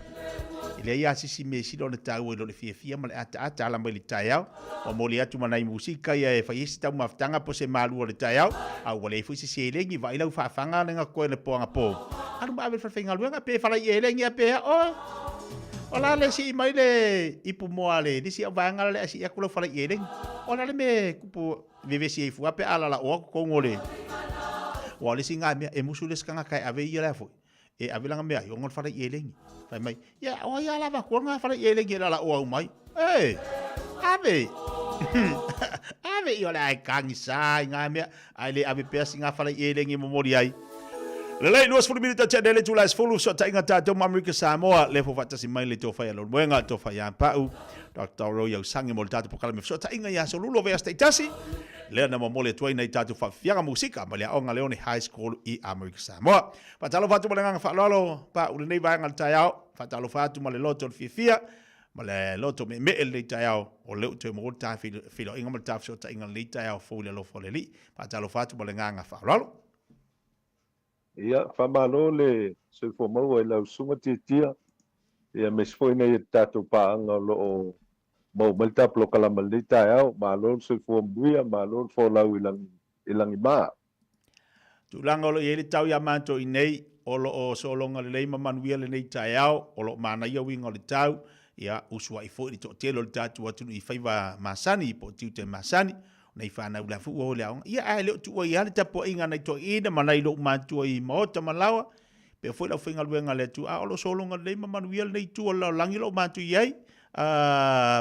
Ile ia sisi me silo le tau lo le fia ma le ata ala mai le taiao o mo le atu manai musika ia e fai sta maftanga po se malu le taiao au wale fu se elengi vai lau fa fanga nga ko le po nga po alu ma ave fa finga luenga pe fa la elengi pe o la le si mai le ipu mo ale disi vanga le si akulo fa la elengi o la le me kupo vive si fu pe ala la o ko ngole o le singa me e musu le skanga kai ave ia la fo e ave langa me ai o ngol fa la elengi Fai mai, ia, o ia lava kua ngā whara ele gira la o au mai. Ave! Ave i o le ai kangi sa i ngā mea, ai le ave pēsi ngā whara ele ngi momori ai. Le lei, luas fulu minita tia dele tulais fulu, so ta inga tātou Amerika Samoa, le fo fatasi mai le tō whai alon muenga, tō whai an pau, Dr. Roy au sangi mo le tātou pokalame, so ta inga ia so lulo vea staitasi, lea na mamole tuai nei tātou whawhianga musika, ma lea onga Leone High School i Amerika Samoa. Fatalo fatu ma le nganga whalolo, pa ule nei vaenga le tai au, fatalo fatu ma le loto le fia, ma le loto me el le tai au, o leo tue mo ta filo inga ma le tāwhi so ta inga le tai au fo le lo fo le li, fatalo fatu ma le nganga whalolo. Ia, whamalo le se fo mau e lau sunga tia, ia me sifo ina i tātou paanga lo o mau malta plo kalama le tai au, ma lo se fo mbuia, ma lo fo lau ilangi maa. Tulanga o lo i ele tau ia manto i nei, o lo o solonga le leima manuia le nei tai au, o lo mana ia winga le tau, ia usua i fo i to telo le tātou atunu i whaiva masani, i po tiu te masani, nei whanau la fu o le aonga. Ia ai leo tua i hale tapo inga nei to ina manai lo mantua i maota malawa. Pe foi lau whinga luenga le tu. A olo solonga le manuia nei tua lau langi lo mantu i ai.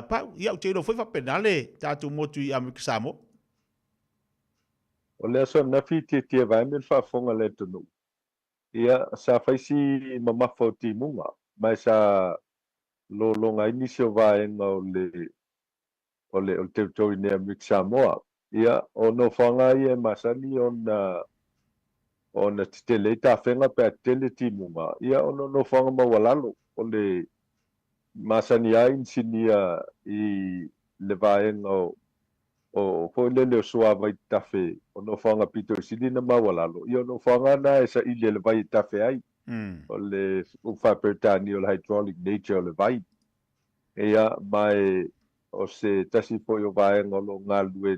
Pau, ia o te ilo foi whapenale tātou motu i Amerika Samoa. O lea so na fi te vai men whafonga le tunu. Ia sa whaisi mamafo ti munga. Mai sa lo longa inisio vaenga o le territory ne Amerika Samoa. Ia, o no whanga i e masani o na tele ta whenga pe tele timunga. Ia, o no whanga mawalalo o le masani a insinia i le vaenga o lele o suava i tafe. O no whanga pito i sini na mawalalo. Ia, o no whanga na e sa i le vai i tafe ai. O le uwhapertani o le hydraulic nature o le vai. Ia, mai o se tasi po yo vaenga lo ngā lue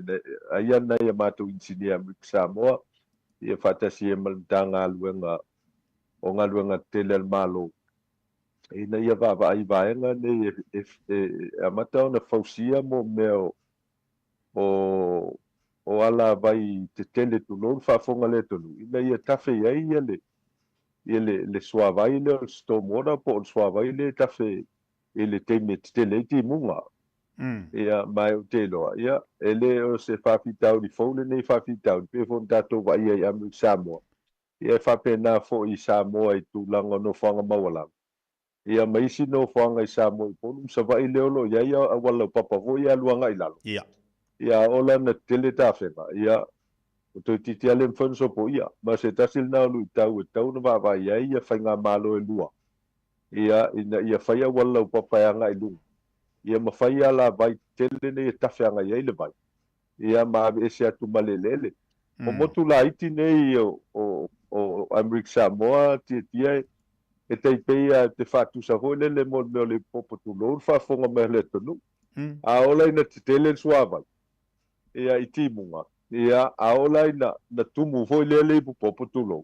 aia nei a mātou insinia Amerika Samoa ia whatasi e malita ngā luenga o ngā luenga tele al malo ina ia vava ai vaenga nei a mata ona fausia mo meo o ala vai te tele tu lor whafonga le tonu ina ia tafe ai ia le suavai le stormwater po suavai le tafe ele teime tele ti munga ia mai o te loa ia ele o se whawhitau ni fōle nei whawhitau pe fōn tātou wa ia i Amerika Samoa ia whapena fō i Samoa i tūlanga no whanga mawalang ia maisi no whanga i Samoa i pōnum sa wa i leolo ia ia awala papa fō ia luanga i lalo ia ola na tele tāwhenga ia o tō titi alem whanso po ia ma se tasil na olu i tau e tau na wawa ia ia whainga malo e lua ia ia whaia wala papa ia i lunga ia mawhai ala vai tele nei e tawhianga iai le vai. Ia maawe ese atu malelele. O motu la iti nei o Amerika Samoa tia e teipea te whātusa hoi lele mo meo le popotu loun whafonga mea le tonu. A ola ina te tele suavai. Ia i timunga. Ia a ola ina na tumu hoi lele i popotu loun.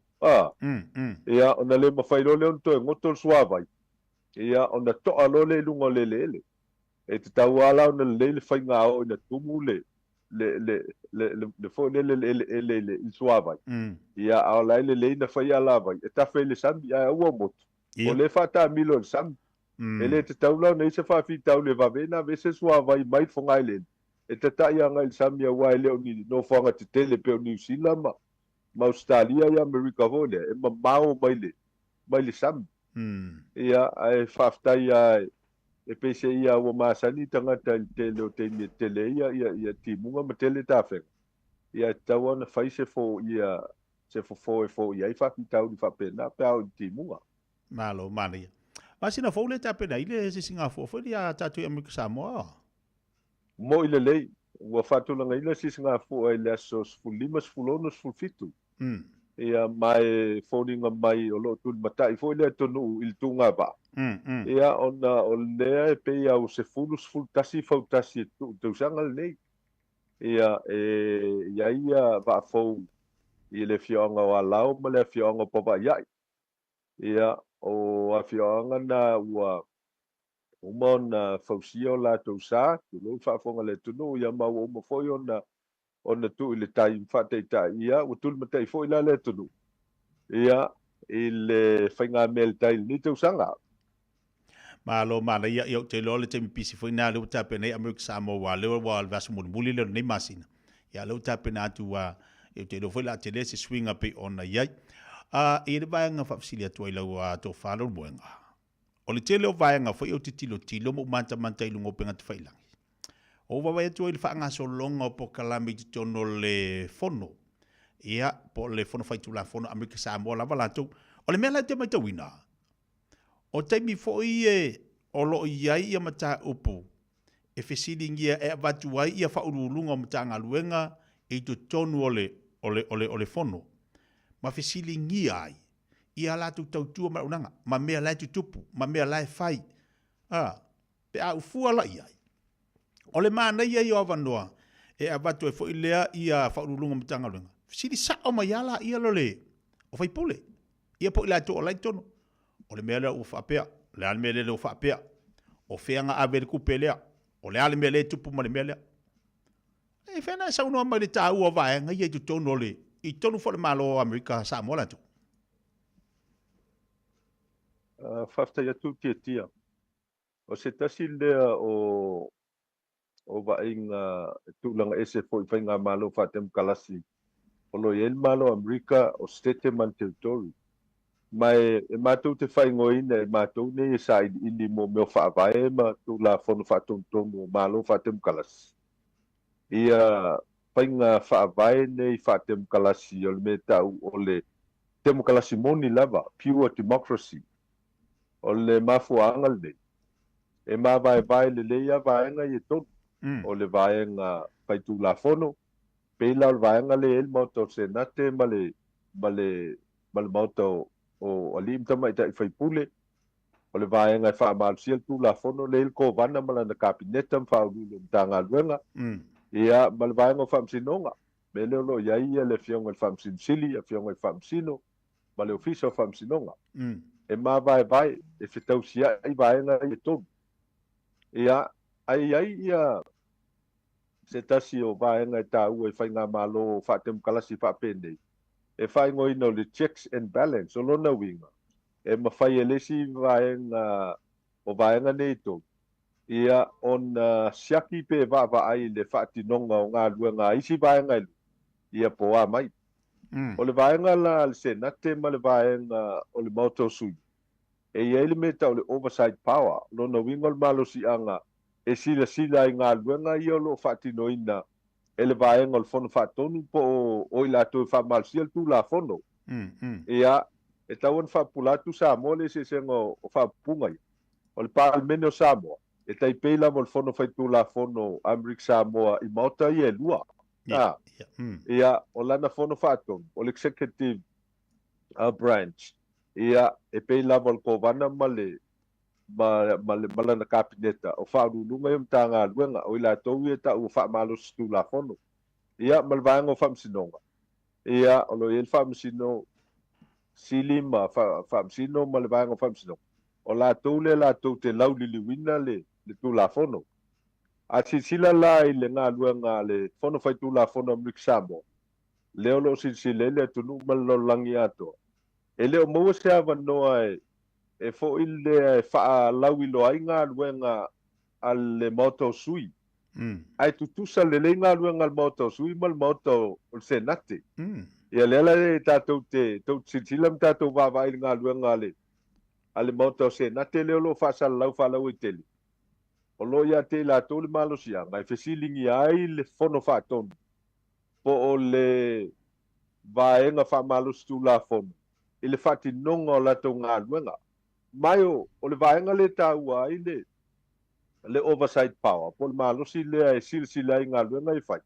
Ia ona le mawhai lole on toi ngotol suavai. Ia ona toa lole lungo lele. E te tau ala na le whainga o ina tumu le fo le suavai. Ia a ola le ina whai ala vai. E ta whai le sami a ua motu. O le whata milo le sami. E le te tau lau nei se whawhi tau le vavena vese suavai mai whangai le. E te tai anga il sami a wai leo ni no whanga te tele peo New Zealand ma Australia i Amerika hone. E ma mao mai le sami. ia ai whaftai ai e pese ia ua masani tangata tele o te tele ia timunga ma tele tawhenga. Ia taua na whaise fo ia se fo e fo ia i whakitau ni whapena pe au i timunga. Malo, mana ia. Masina fo le tapena ile se Singapore fo ia tatu i Amerika Samoa. Mo ile lei, ua whatulanga ile se Singapore ai lea so sfulima sfulono sfulfitu. Ia mai fōninga mai o lo tun matai fo ile tonu il tunga ba. Ia ona o lea e pe au se fulus ful tasi fau tasi tu sanga nei. Ia ia va fo i le fionga o alau ma le fionga papa iai. Ia o a fionga na ua umona fausio la tu sa tu lo fa fonga le tunu ia ma o mo foi ona tu ile tai fate tai ia o tu matai foi la le tunu. Ia ile fainga mel tai ni tu sanga. Malo mana ia ia te lole te mipisi foi na le tape nei Amerika Samoa le wa vas mo muli le nei masina. Ia le tape na tu wa e te lo foi la tele se swing up on ia. E le vaenga whafasilia tua i lau a tō whānau moenga. O le tele o vaenga foi o te tilo mo manta i lungo penga te whailangi. O wawai atua i le whaanga so longa o po kalame i tono le fono. Ia, po le fono whaitu la fono Amerika Samoa lava latou. O le mea lai te mai tawina. O teimi foi e o lo iai ia mata upu. E whesilingia e avatuai ia whaurulunga o mata ngaluenga i to tonu ole fono. Ma whesilingi ai, ia la tu tautua marunanga, ma mea lai tu tupu, ma mea lai whai. Pe a ufua la iai. O le mana ia i o avanoa, e avatu e fo ilea ia whaurulunga mtanga runga. Whesili sao ma iala ia lole, o whai pule. Ia po ila to o lai tono. O le mea lea ua whapea, le ale mea lea ua whapea. O wheanga avere kupe lea, o le ale mea lea tupu ma le mea lea. E whena sa unua mai le tā ua vaenga ia i tu tono ole, i tonu fo le malo Amerika Samoa la tu. Whaftai atu tia. O se tasi lea o vaenga tūlanga ese fo i whainga malo whatem kalasi. O lo el malo Amerika o State Man Territory. Mai e mātou te whaingoina e mātou ne e sa ini mo meo whaavae ma tū la whono whatontono malo whatem kalasi. Ia painga whaavae nei whatem kalasi o le me tau o le temo kalasi moni lava, pure democracy. O le mafuanga le. E mā vae le leia vaenga i tonu. O le vaenga paitu la fono. Peila o vaenga le el mauto senate ma le mauto o alimta mai tai whaipule. O le vaenga e whaamalusia tu la fono le el ko vana mala na kabineta mwhaurulu mtanga luenga. Ia ma le vaenga o whamsinonga. Me leo lo iai le fionga le whamsinsili, a fionga le whamsino, ma le ofisa o whamsinonga. E mā vai e whetausia i vaenga i tonu. Ia ai ia se tasi o vaenga e tāua e whainga malo whatem kalasi whapendei. E whaingo ino le checks and balance o lona winga. E mawhai e lesi vaenga o vaenga nei tonu. Ia on siaki pe va ai le whaatinonga o ngā luenga isi vaenga ilu. Ia poa mai. O le vaenga la le senate ma le vaenga o le mauto sui. E ia ili me tau le oversight power. Lona winga le malo si anga. E sila i ngā luenga ia lo whaatinoina. E le vaenga o le fono whaatonu po o ila to whaamalsia le tū la fono. Ia e tau an whaapulatu Samoa le se senga o whaapunga ia. O le pālemene o Samoa. E tai peila mo le fono whaitu la fono Amerika Samoa i mauta i e lua. Ia o lana fono whaatonu. O le executive branch. Ia e peila mo le kovana malana kabineta o whaarulunga i mtanga luenga o ila tau e tau whaamalo situ la fono. Ia malvaenga o whamsinonga. Ia o lo el whamsino silima whamsino malvaenga o whamsinonga. O la tau te lau liliwina le tu la fono. A sila la i le ngā luenga le fono whai tu la fono Amerika Samoa. Leo lo sile le tunu malo langi ato. E leo maua se awa noa e fo ile wha lawi lo ai ngā luenga al le moto sui. Ai tutusa le ngā luenga al moto sui mal moto o senate. Ia lela e tātou te silam tātou wawa i ngā luenga le ale mauta o se na te leo lo whaasalau whalau I tele. O lo ia te la tō le malosia, mai fesilingi ai le fono whaatonu. Po o le vaenga whaamalosi tu la fono. I le whati nonga o lato ngā luenga. Mai o le vaenga le tāua ai le oversight power. Po le malosi lea e silsila I ngā luenga I whai.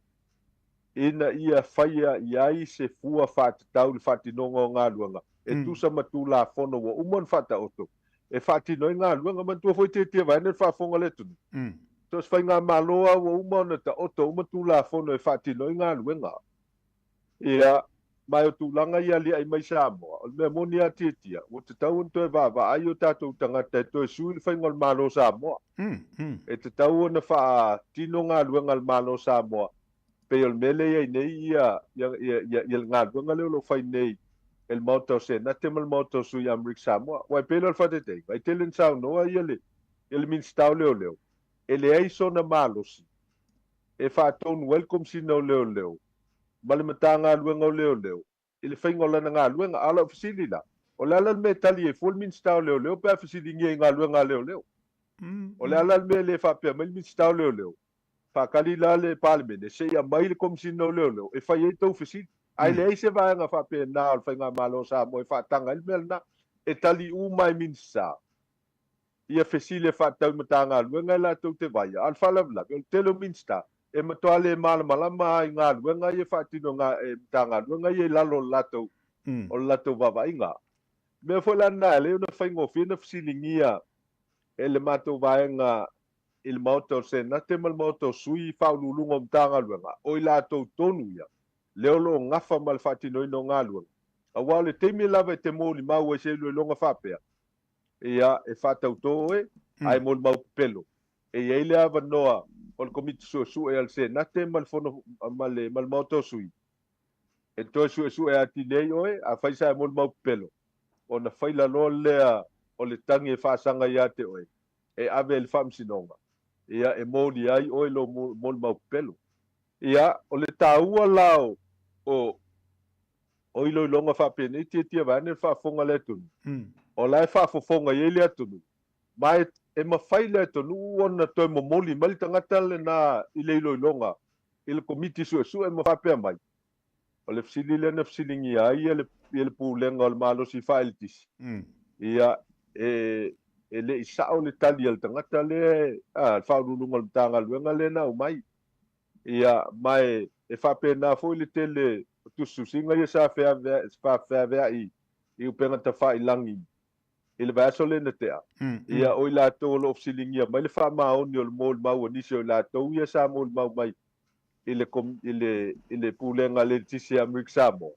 Ina ia whaia iai se fua whaatatau le whati nonga o ngā luenga. E tusa matu la fono wa umon whata oto. E whati noi ngā luenga mantua foi te tia vaene whaafonga le tunu. So se whai ngā maloa wa umon ta oto umatu la fono e whati noi ngā luenga. Ia, mai o tūlanga ia lia I mai Samoa. O mea moni a tia. O te tau on toi vava ai o tātou tangata e toi sui le whainga o malo Samoa. E te tau ona wha tino ngā luenga o malo Samoa. Pe o mele ia nei ia ngā luenga leo lo whai nei. El mauta o se, na te mal mauta o sui Amrik Samoa. Wai pele al whate tei. Wai telen sao noa ia le min stau leo. E le ei sona malosi. E whaatonu welcome si no leo. Male mata ngā luenga o leo. I le whainga o lana ngā luenga ala o fisili la. O le alal me tali e full min stau leo. Pea fisili ngia I ngā luenga leo. O le alal me le whapea mai min stau leo. Whakali la le palimene. Se ia mai le komisino leo. E whai e tau fisili. Ai le se vai nga fa pe na al fa nga malo sa mo fa tanga il melna e tali u mai min sa ia fesile fa tau matanga lu nga la tu te vai al fa la bla el telo min sta e matole mal malama nga lu nga ia fa tino nga e tanga lu nga ia lalo lato o lato va inga me fo la na le una fa ngo fina fisilingia ele mato vai nga il moto se na te mal moto sui fa lulungo tanga lu nga o lato tonu ia leo lo ngafa mal fati no ngā luenga. A wale teimi lava te mōli mau e se lue longa whapea. Ia e whatau tō ai mōli mau pelo. E ia ile awa noa o le komiti su e al se na te mal fono mal mauto sui. E toi su e ati nei oe a whaisa e mōli mau pelo. O na whaila lo lea o le tangi e whaasanga ia te oe. E ave e le whamsinonga. Ia e mōli ai oe lo mōli mau pelo. Ia o le tāua lao o ilo longa whapene tia vane whaafonga le tunu. O lai whaafofonga i le atunu. Mai e mawhai le atunu ona toi momoli mali tangata le na i le ilo longa. I le komiti su e mawhapea mai. O le fsili le na fsilingi ai i le pūlenga o le malosi whaeltisi. Ia e le isa o le tali al tangata le whaurulunga le tanga luenga le na o mai. Ia mai e whapena fo le tele tususinga ia sa fea vea I upenga ta wha I langi. I le vaso le na tea. Ia o I lato lo ofsilingia mai le wha maoni o le mōl mau anisi o lato ia sa mōl mau mai I le pūlenga le tisi Amrik Samoa.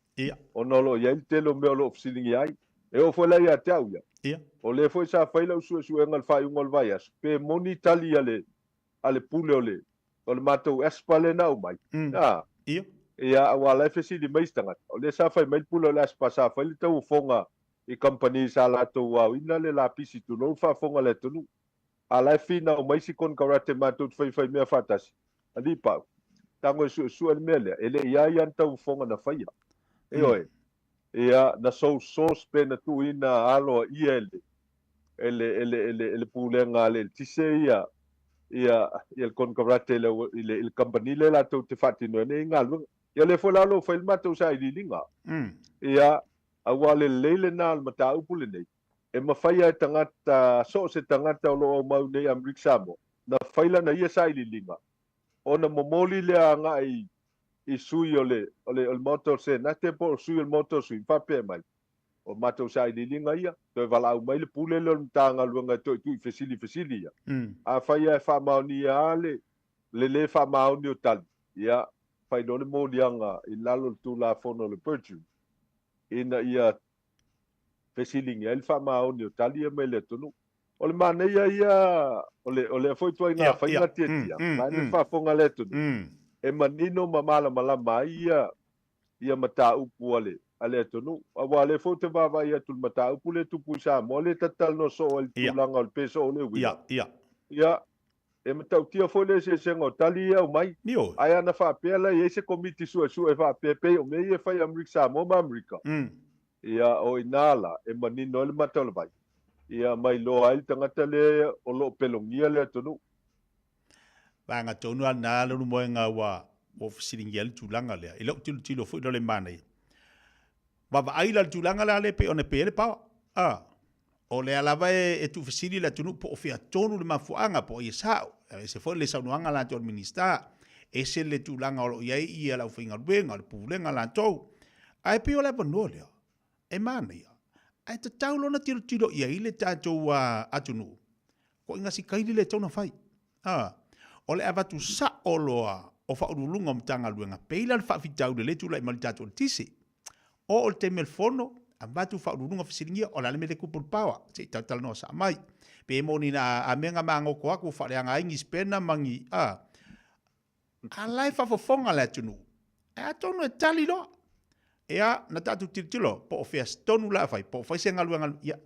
O nolo ia il telo meo lo ofsilingia ai. E o fo la ia te au ia. O le fo sa whaila usua engal wha iungol vaias. Pe moni tali ale pule o le matou espale na o mai. Ia awala fesili mai stanga. O le sa fai mai pulo la spasa fai le tau fonga I company sa la tau au ina le la pisi tu no fa fonga le tunu. Ala fina o mai si kon karate matou fai mea fatasi. Ali pa. Tango su el mele ele ia ia tau fonga na fai. E oi. Ia na so pe na tu ina alo ia ele pulenga le tise ia il konkarate il company le la tu te fatti no ne ngal ia le fola lo fa il mato sa I linga ia awale lele na al mata upule nei e mafai tangata so se tangata lo mau nei Amrik Samoa na faila na ia sa I linga ona momoli le anga I sui ole motor se na te po sui il motor sui fa pe mai o mato sa I linga ia to vala mai le pule le tanga luanga to tu fesili ia a fai e fa mauni ale le fa mauni o tal ia fai no le molianga I lalo tu la fono le perchu ina ia fesili ia il fa mauni o tal ia me le tonu o le mane ia o le foi tu ina fai na tia mai le fa fonga le tonu e manino mamala malama ia mata upu ale tonu awale fo te baba ia tul mata upule tu pusa mole tatal no so el tulanga el peso le wi ia e mata tia fo le se sengo tali au mai ai na fa pela ia se komiti su e fa pepe o me ia fa Amrik Samoa Amerika ia o inala e manino le mata le vai ia mai loa ai tangata le o lo pelongia le tonu. Vanga tonu ana le mo nga wa o fisiringi al tulanga le. Ilo tilo fu le mana. Baba ai la tulanga le pe one pe le pa. O le alava e tu fisiri la tunu po fia tonu le mafuanga po i sa. Se foi le saunuanga la to minister. Ese le tulanga o ia ia la finga benga le pulenga la to. Ai pe o le bonolea. E mana ia. Ai te taulo na tiro ia ile tatou atunu. Ko inga si kaili le tona fai. O le avatu sa oloa o whaurulunga o mtanga luenga. Peila le whawhitau le letu lai mali tatou tisi. O le te melfono, a matu whaurulunga fisiringia o la le mele kupul pawa. Se tautala noa sa mai. Pe moni na a menga maango ko aku whareanga ingi spena mangi. A lai whafofonga le atunu. E atonu e tali loa. Ea, na tatu tilo, po o fea stonu la fai, po o fai se ngaluanga, ia,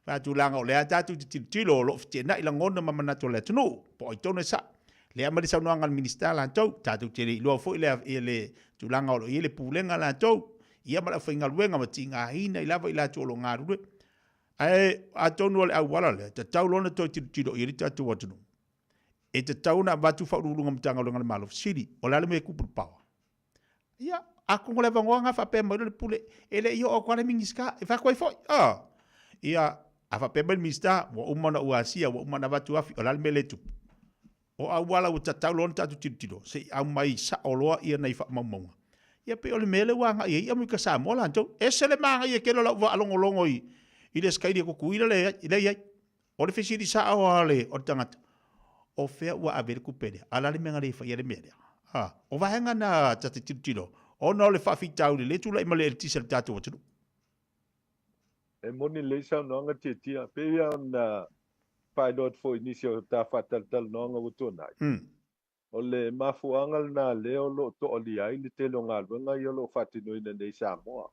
whatu langa o lea tatu tilo, lo fitia na ila ngona mamanato le tunu, po o tonu e sa, lea mali sa unuanga minister la tau, tatu tiri ilua fo ilea ile tulanga o lo ile pulenga la tau, ia mala fai ngaluenga ma tinga hina ilava ila tu o lo ngarure, ai, a tonu ole au wala le, ta tau lona toi tilo, ili tatu watunu, e ta tau na batu whaurulunga mtanga o lo ngale malo, siri, o lale me kupul pawa, ia, ako ngole vangoanga fa pe mo le pule ele io o kwale mingiska e fa kwai foi ia afa pe bel mista wo umana uasia wo umana batu afi olal meletu o awala o tatau lon tatu titilo se au mai sa oloa ia nei fa mamonga ia pe ole mele wanga ia mu ka sa mola to esele manga ia kelo la alongo longo i ile skaidi ko kuila le ia o le fisiri sa o ale o tangata o fe wa aver ku pele ala le menga le fa ia le mele o va hanga na tatu titilo o no le whawhitau le tu lai male tisa le tātou atunu. E moni le sa noanga tia pe ia na pilot fo inisio ta fatal noanga wutu nai. O le mafuanga na leo lo to oli ai le telo ngalwenga i lo fatino ina nei Samoa.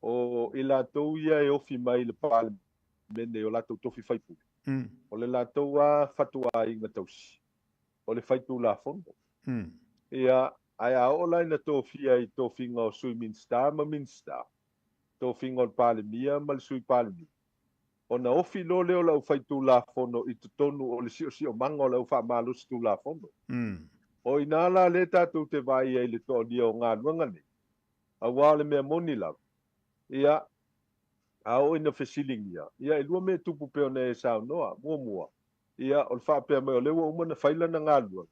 O ila tou ia e ofi mai le pal mene o latou tofi faipu. O le latou a fatua inga tausi. O le faitu la fondo. Ia ai a ola ina tofia i tofinga o sui minsta ma minsta. Tofinga o palemia ma le sui palemia. O na ofi lo leo lau faitu la fono i tutonu o le si o manga o lau wha malus tu la fono. O inala le tatu te vai ai le to dia o ngā nuangane. A wale mea moni lau. Ia, a o ina fesilingia. Ia, ilua me tupu peo ne e sao noa, mua. Ia, o le wha pea mai o lewa umana whaila na ngā nuanga.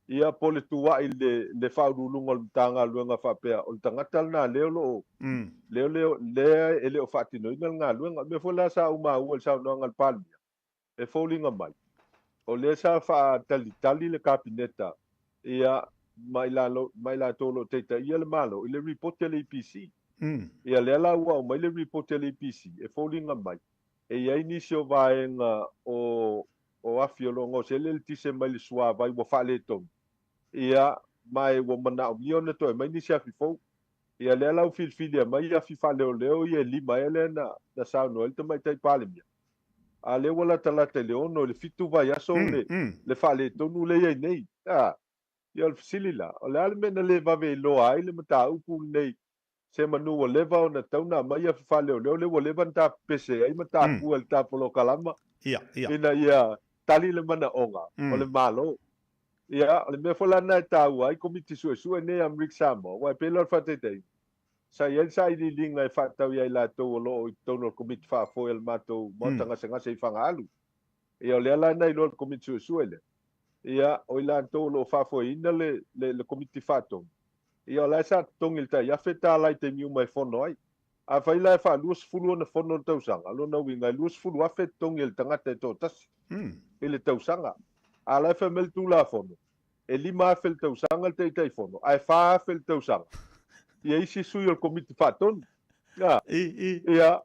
Ia pole tua i le whaurulunga o le tanga luenga whapea o le tangata na leo lo leo ele o whatino ina ngā luenga me fo la sa uma ua le sa noanga le palmia e fōlinga mai o le sa wha tali le kapineta ia mai la tolo teita ia le malo i le report le EPC ia le ala ua o mai le report le EPC e fōlinga mai e ia inisio vaenga o afiolongo se le tise mai le sua vai wa whale tonu ia mai wo mana o miona to mai ni sia fifo ia le lau filfilia mai ia fifa leo ia lima ele na sa no el mai tai palemia a le wala tala te leono le fitu vai aso le fale tonu le ia nei ia le silila o le alme na le va ve lo ai le mata upu nei se manu o leva ona tauna mai ia fifa leo le wo levanta pese ai mata pu el tapolo kalama ia ina ia tali le mana onga o le malo. Ia, le mea whalana e tau ai, komiti sua ne Amrik Samoa, wai pelor whatetei. Sa iel sa ili linga e whatau iai la tau o loo i tono komiti whafo el matou motanga se ngase i whanga alu. Ia, o le ala nei lor komiti sua le. Ia, o ila tau loo whafo ina le komiti whatonga. Ia, o lai sa tongil ta, ia wheta lai te miu mai whono ai. A whaila e wha luas fulu na whono tausanga, alo na winga luas fulu a whet tongil tangata e tō tasi. Ile tausanga. Ala fa mel tu la fono e lima fel tau sanga te tai fono ai fa fel tau sanga ia isi sui o komiti faton ya ia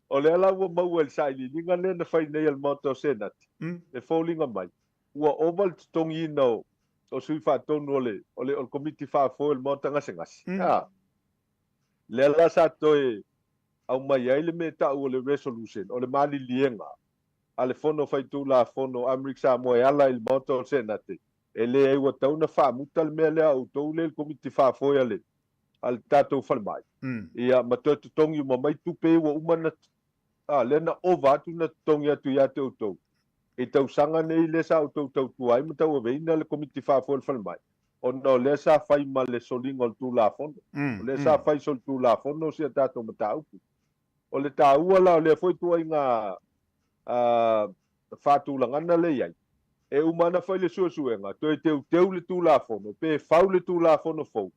o le ala wo mau el sai ni nga le na fai nei el moto senat e falling mai wa oval tongi no o sui faton ole o komiti fa fo el moto nga sengas ya le ala sa to e au mai ai le meta o le resolution o le mali lienga ale fono fai tu la fono Amrik Samoa ala il moto senate ele ai wa tauna fa mutal mele au to le komiti fa foi ale al tato falmai ia matoto tongi mo mai tu pe wa umana lena ova atu na tongi atu ia te utou. E tausanga nei le sa utou tau tuai ma tau aveina le komiti whaafual whalmai. O no le sa whai ma le solingo le tūlafono. O le sa whai sol tūlafono sia tātou ma tāupu. O le tāua la o le foi tuai ngā whātūlangana le iai. E umana whai le suasuenga. Toi teu le tūlafono. Pe whau le tūlafono fau.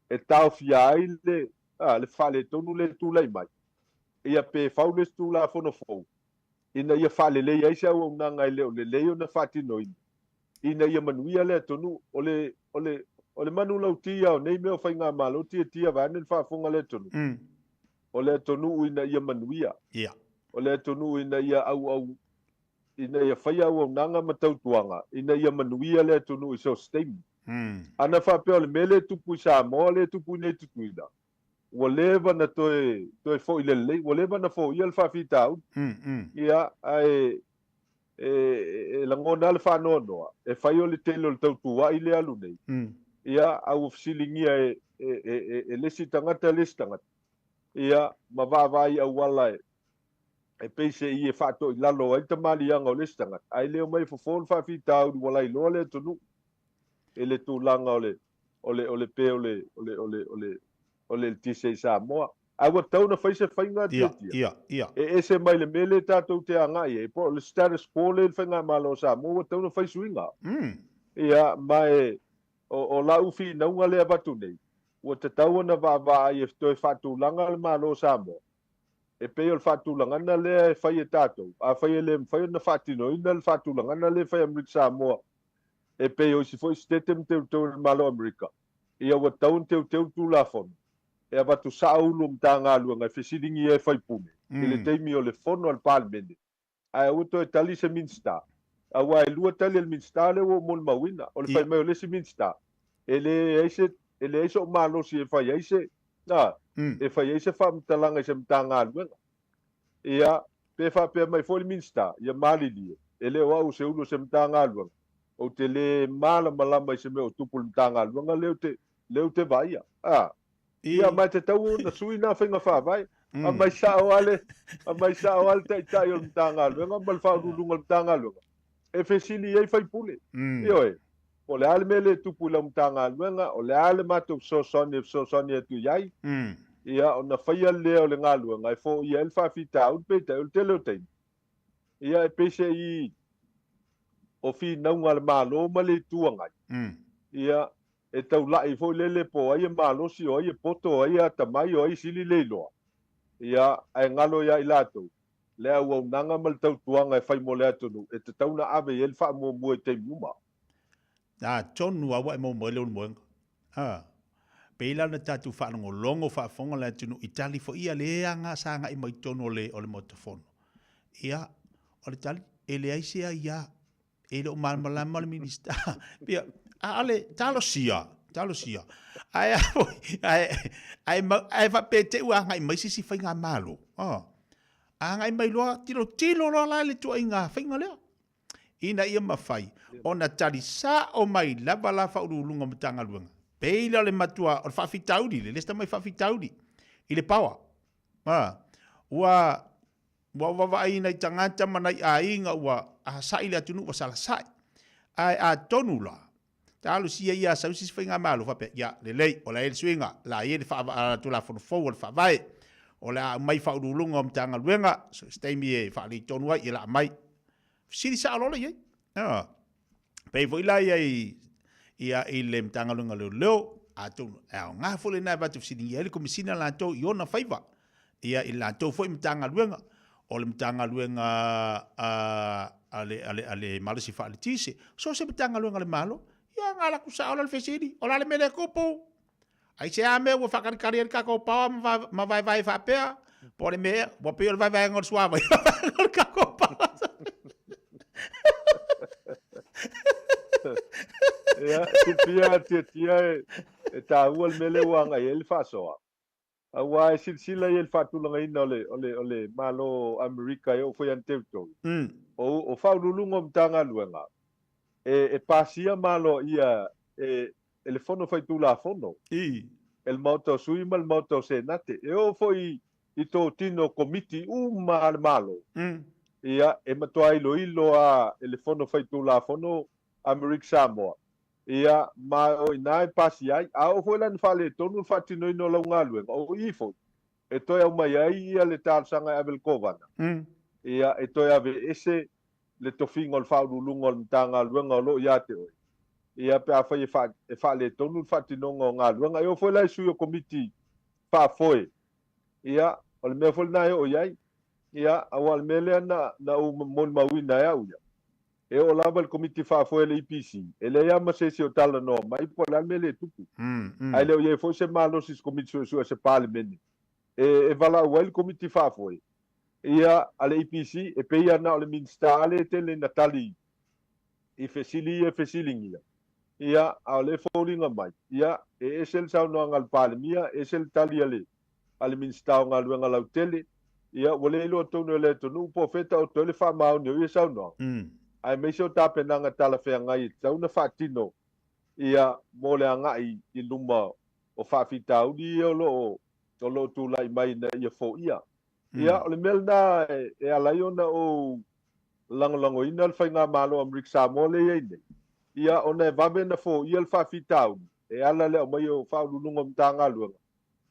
E tau fiai le whale tonu le tūlai mai. Ia pe whau le tūlafono fau. Ina ia whale le iai sa ua unanga i leo le leo na whātinoini. Ina ia manuia le tonu o le manu lau tia o nei mea whai ngā malo tia vānen whaafonga le tonu. O le tonu ina ia manuia. O le tonu ina ia au ina ia whai au nanga matautuanga. Ina ia manuia le tonu i so steam. Ana whapea o le mele tupu i Samoa le tupu i nei tutuina. Ua lewa na toe fo i lelei. Ua lewa na fo i al whawhita au. Ia langona le whanonoa. E whai o le telo le tautua i le alu nei. Ia au fisilingia e lesi tangata lesi tangata. Ia mawawai au wala e peise i e whato i lalo ai tamali anga o lesi tangata. Ai leo mai fofon whawhita au di wala i loa le tonu. E le tūlanga o le pe o le tise i Samoa. Awa tau na whaise whainga tia. E se mai le mele tātou te angai e po le status quo le whainga malo Samoa tau na whaisuinga. Ia mai o la ufi naunga le abatu nei. Ua te tau na vava i e toi whatūlanga le malo Samoa. E peo le whatūlanga na le e whai e tātou. A whai e le mwhai na whatino ina le whatūlanga na le whai Amerika Samoa. E peo si foi stetem teu le malo Amerika. Ia ua tau teu tūlafonu. E abatu saulu mtanga luanga e fesiringi e whai pune. E le teimi o le fono al palmene. Ai uto e tali se minsta. Awa e lua tali al minsta le o mon mawina. O le whai mai o le se minsta. E le eise o malo si e whai eise. E whai eise wha mtalanga se mtanga luanga. Ia pe wha pe mai fo le minsta. Ia mali lie. E le wau se ulo se mtanga luanga. O te le mala malama i se me o tupu le mtanga luanga leo te vaia. Ia mai te tau na sui na whenga whawai. A mai sao ale tai o mtanga luanga. Mal whaurulunga mtanga luanga. E whesili ei whai pule. Ioe. O le ale mele tupu la mtanga luanga. O le ale matou sosoni atu iai. Ia o na whaia leo le ngā luanga. E fo ia el whawhita au peta o le te leo teimi. Ia e pese i o fi naunga le malo ma le tuangai. Ia e tau lai fo lele po ai e malo si o ai e poto ai a tamai o ai sili leiloa. Ia ai ngalo ia i lato. Le au au nanga mal tau tuanga e whai mo le atonu. E te tau na ave i el wha mua mua te miuma. Tonu awa e mo mo leo moenga. Peila na tatu whanongo longo whaafonga le atonu i tali fo ia le anga sanga i mai tonu o le motofono. Ia o le tali e le aisea ia e le o malmalama le minista. Pia ale talo sia. Ai va pete u anga i mai sisi whainga malo. Anga i mai loa tilo loa le tua inga whainga lea. Ina ia mawhai. Ona tari sa o mai lava urulunga matanga luanga. Peila le matua o whawhitauri, le lesta mai whawhitauri. I le pawa. Ua wawai nei tangata manai a inga ua a sai le atunu wa sala sai. Ai a tonu la. Talo sia ia sausis whainga malo whape. Ia le lei o la ele suinga. La ie le wha tu la fono fau o le whawai. O la mai whaurulunga o mtanga luenga. So steimi e whaali tonua i la mai. Siri sa alola iei. Pei vo ila ia i le mtanga luenga leo. A tonu. Ngā fole nai batu fsini ia le komisina la tau i ona whaiva. Ia i la tau fwoi mtanga luenga. O le mtanga luenga ale malo si whaali tise. So se mtanga luenga le malo. Ia ngala kusa ola le fesiri. Ola le mele kopo. Ai se ame ua whakarikari ka ko pawa ma vai whapea. Po le mea. Wa peo le vai ngor suava. Ngor ka ko pawa. Ia, tia e tā ua le mele uanga i ele whasoa. Awa e silsila i ele whatulanga ina o le malo Amerika e o whai an teutou. O whaurulunga mtanga luenga. E pasia malo ia e le fono whai tūla fono. El mauto sui mal mauto se nate. E o foi i tō tino komiti malo. Ia e matua ilo a ele fono whaitu la fono Amerika Samoa. Ia ma o ina e pasi ai, a o fwela ni whale tonu whatino ino lau ngā luenga, o ifo. E toi au mai ai ia le tārsanga e Abel Kovana. Ia e toi ave ese le tofinga o le whaurulunga o le mtanga luenga o lo ia te oi. Ia pe a whai e whale tonu whatinonga o ngā luenga, e o fwela i sui o komiti whafoe. Ia, o le mea fwela nai o iai, ia awal mele na u mon mawina ya uya e o lava le komiti whafoe le IPC e le ia ma se o tala no mai po la mele tupu ai le o ye fo se malo sis komiti so se parliament e vala o le komiti whafoe ia ale IPC e pe ia na o le minister te le natali i fesilingia ia a le folinga mai ia e esel sa no ngal parlimia esel tali ale minister ngal luenga lautele ia wale ilo tonu le tonu po feta o tole fa mau ni ia sau no ai me so ta penanga tala fe ngai tau na fatino ia mole anga i luma o fa fita u di o lo tu lai mai na ia fo ia o le melna e ala iona o lango ina le fainga malo Amerika Samoa le ia ona va bena fo ia le fa fita u e ala le o mai o fa lulunga mtanga lu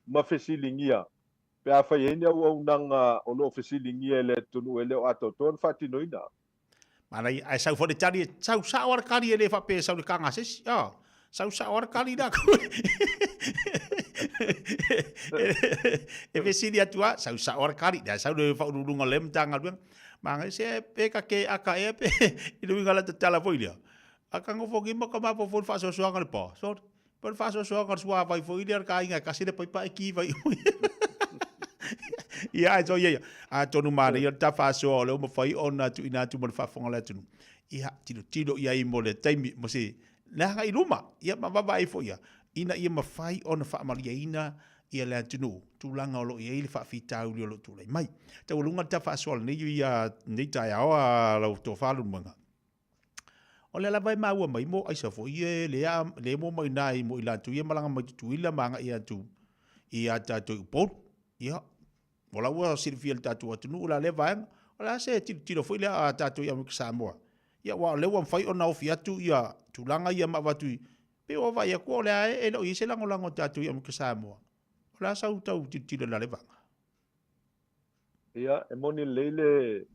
ma fesilingia pe a fai ene au nanga o lo fesilingia le tunu ele o ato ton fatino ina mana ai sau fode tari sau sawar kali ele fa pe sau le kanga ses sau sawar kali da ko e fesilia tua sau sawar kali da sau le fa urunga lem tanga lu manga se pe ka ke aka e pe i lu ngala tala foilia aka ngo fogi mo ka ma po fa so so ngal po so por fa so so ngal swa vai foilia ka inga ka se de pai ki vai ia so ia a tonu mare ia ta fa so le mo fai ona tu ina tu mo fa fonga le tunu ia tiro ia i mo le taimi mo se na ga i luma ia ma va fo ia ina ia ma fai ona fa malia ina ia le tunu tu langa lo ia i fa fita u lo tu le mai te lunga ta fa so ni ia ni ta ia o lo to fa lu manga o le la vai ma mai mo ai sa fo ia le mo mai nai mo ila tu ia malanga mai tu ila manga ia tu ia ta tu po ia wala wa sirfiel tatu atunu la le vai wala se tiro foi le tatu ia Amerika Samoa ia wa le wa fai ona ofiatu ia tulanga ia ma watu pe o vai ko le e lo ise lango tatu ia Amerika Samoa wala sa utau tiro la le vanga ia e moni leile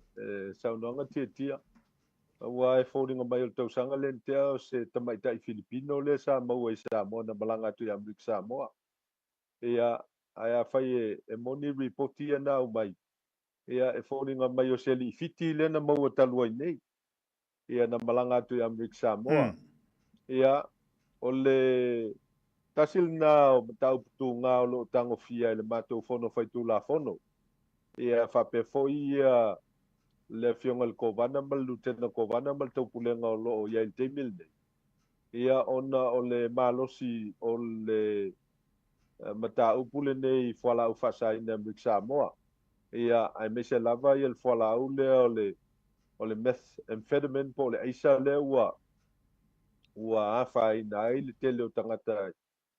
sa nonga tia wa e folding o mai o tau sanga le te se tamai tai Filipino le sa mau e Samoa na balanga tu ia Amerika Samoa ia ai fai e moni reportia na o mai ia e foninga mai o seli fiti le na mau talua nei ia na malanga tu Amerika Samoa ia o le tasil na o tau putu nga o lo tango fia le mato fono fai tu la fono ia fa pe foi ia le fiongal kovana mal lutena kovana mal tau pulenga o lo ia il temil ia ona o le malosi o le mata upule nei fala u fasa ina Amerika Samoa ia ai mese lava ia le fala u le o le methamphetamine po le aisa le ua afa ina ai le tele o tangata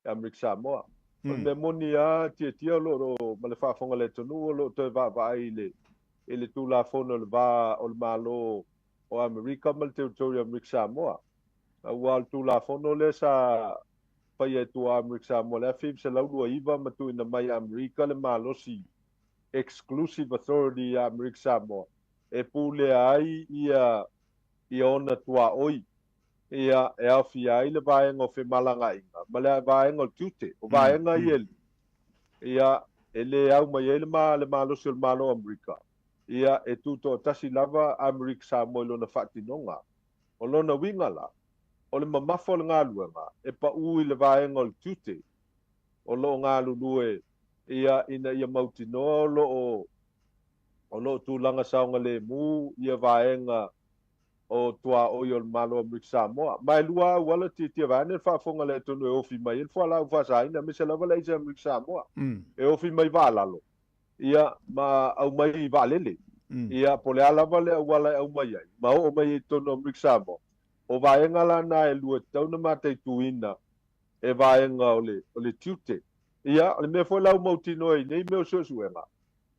Amerika Samoa me moni a tia lo ma le fafonga le tonu lo te va ai le tu la fono le va o le malo o Amerika mal territory Amerika Samoa ua tu la fono le sa pai e tu Amerika Samoa le fib se lau iva matu ina mai Amerika le malosi exclusive authority Amerika Samoa e pule ai ia ona tua oi ia e afi ai le vaenga o fe malanga inga ma le vaenga o tute o vaenga ia ele au mai ele le malosi o malo Amerika ia e tuto tasi lava Amerika Samoa lona fatinonga o lona wingala o le mamafo le ngaluanga e pa ui le vaenga o le tute o lo ngalulue ia ina ia mautinoa o lo tūlanga saunga le mu ia vaenga o tua o le malo Amerika Samoa mai lua wala tia vane whaafonga le tonu e ofi mai il fuala u whasaina me se lava le isa Amerika Samoa e ofi mai valalo ia ma au mai valele ia pole alava le wala au mai ai ma o mai tonu Amerika Samoa o vaenga lana e lua tau na matai tuina e vaenga o le tute ia le me foi lau mautino e nei me o suenga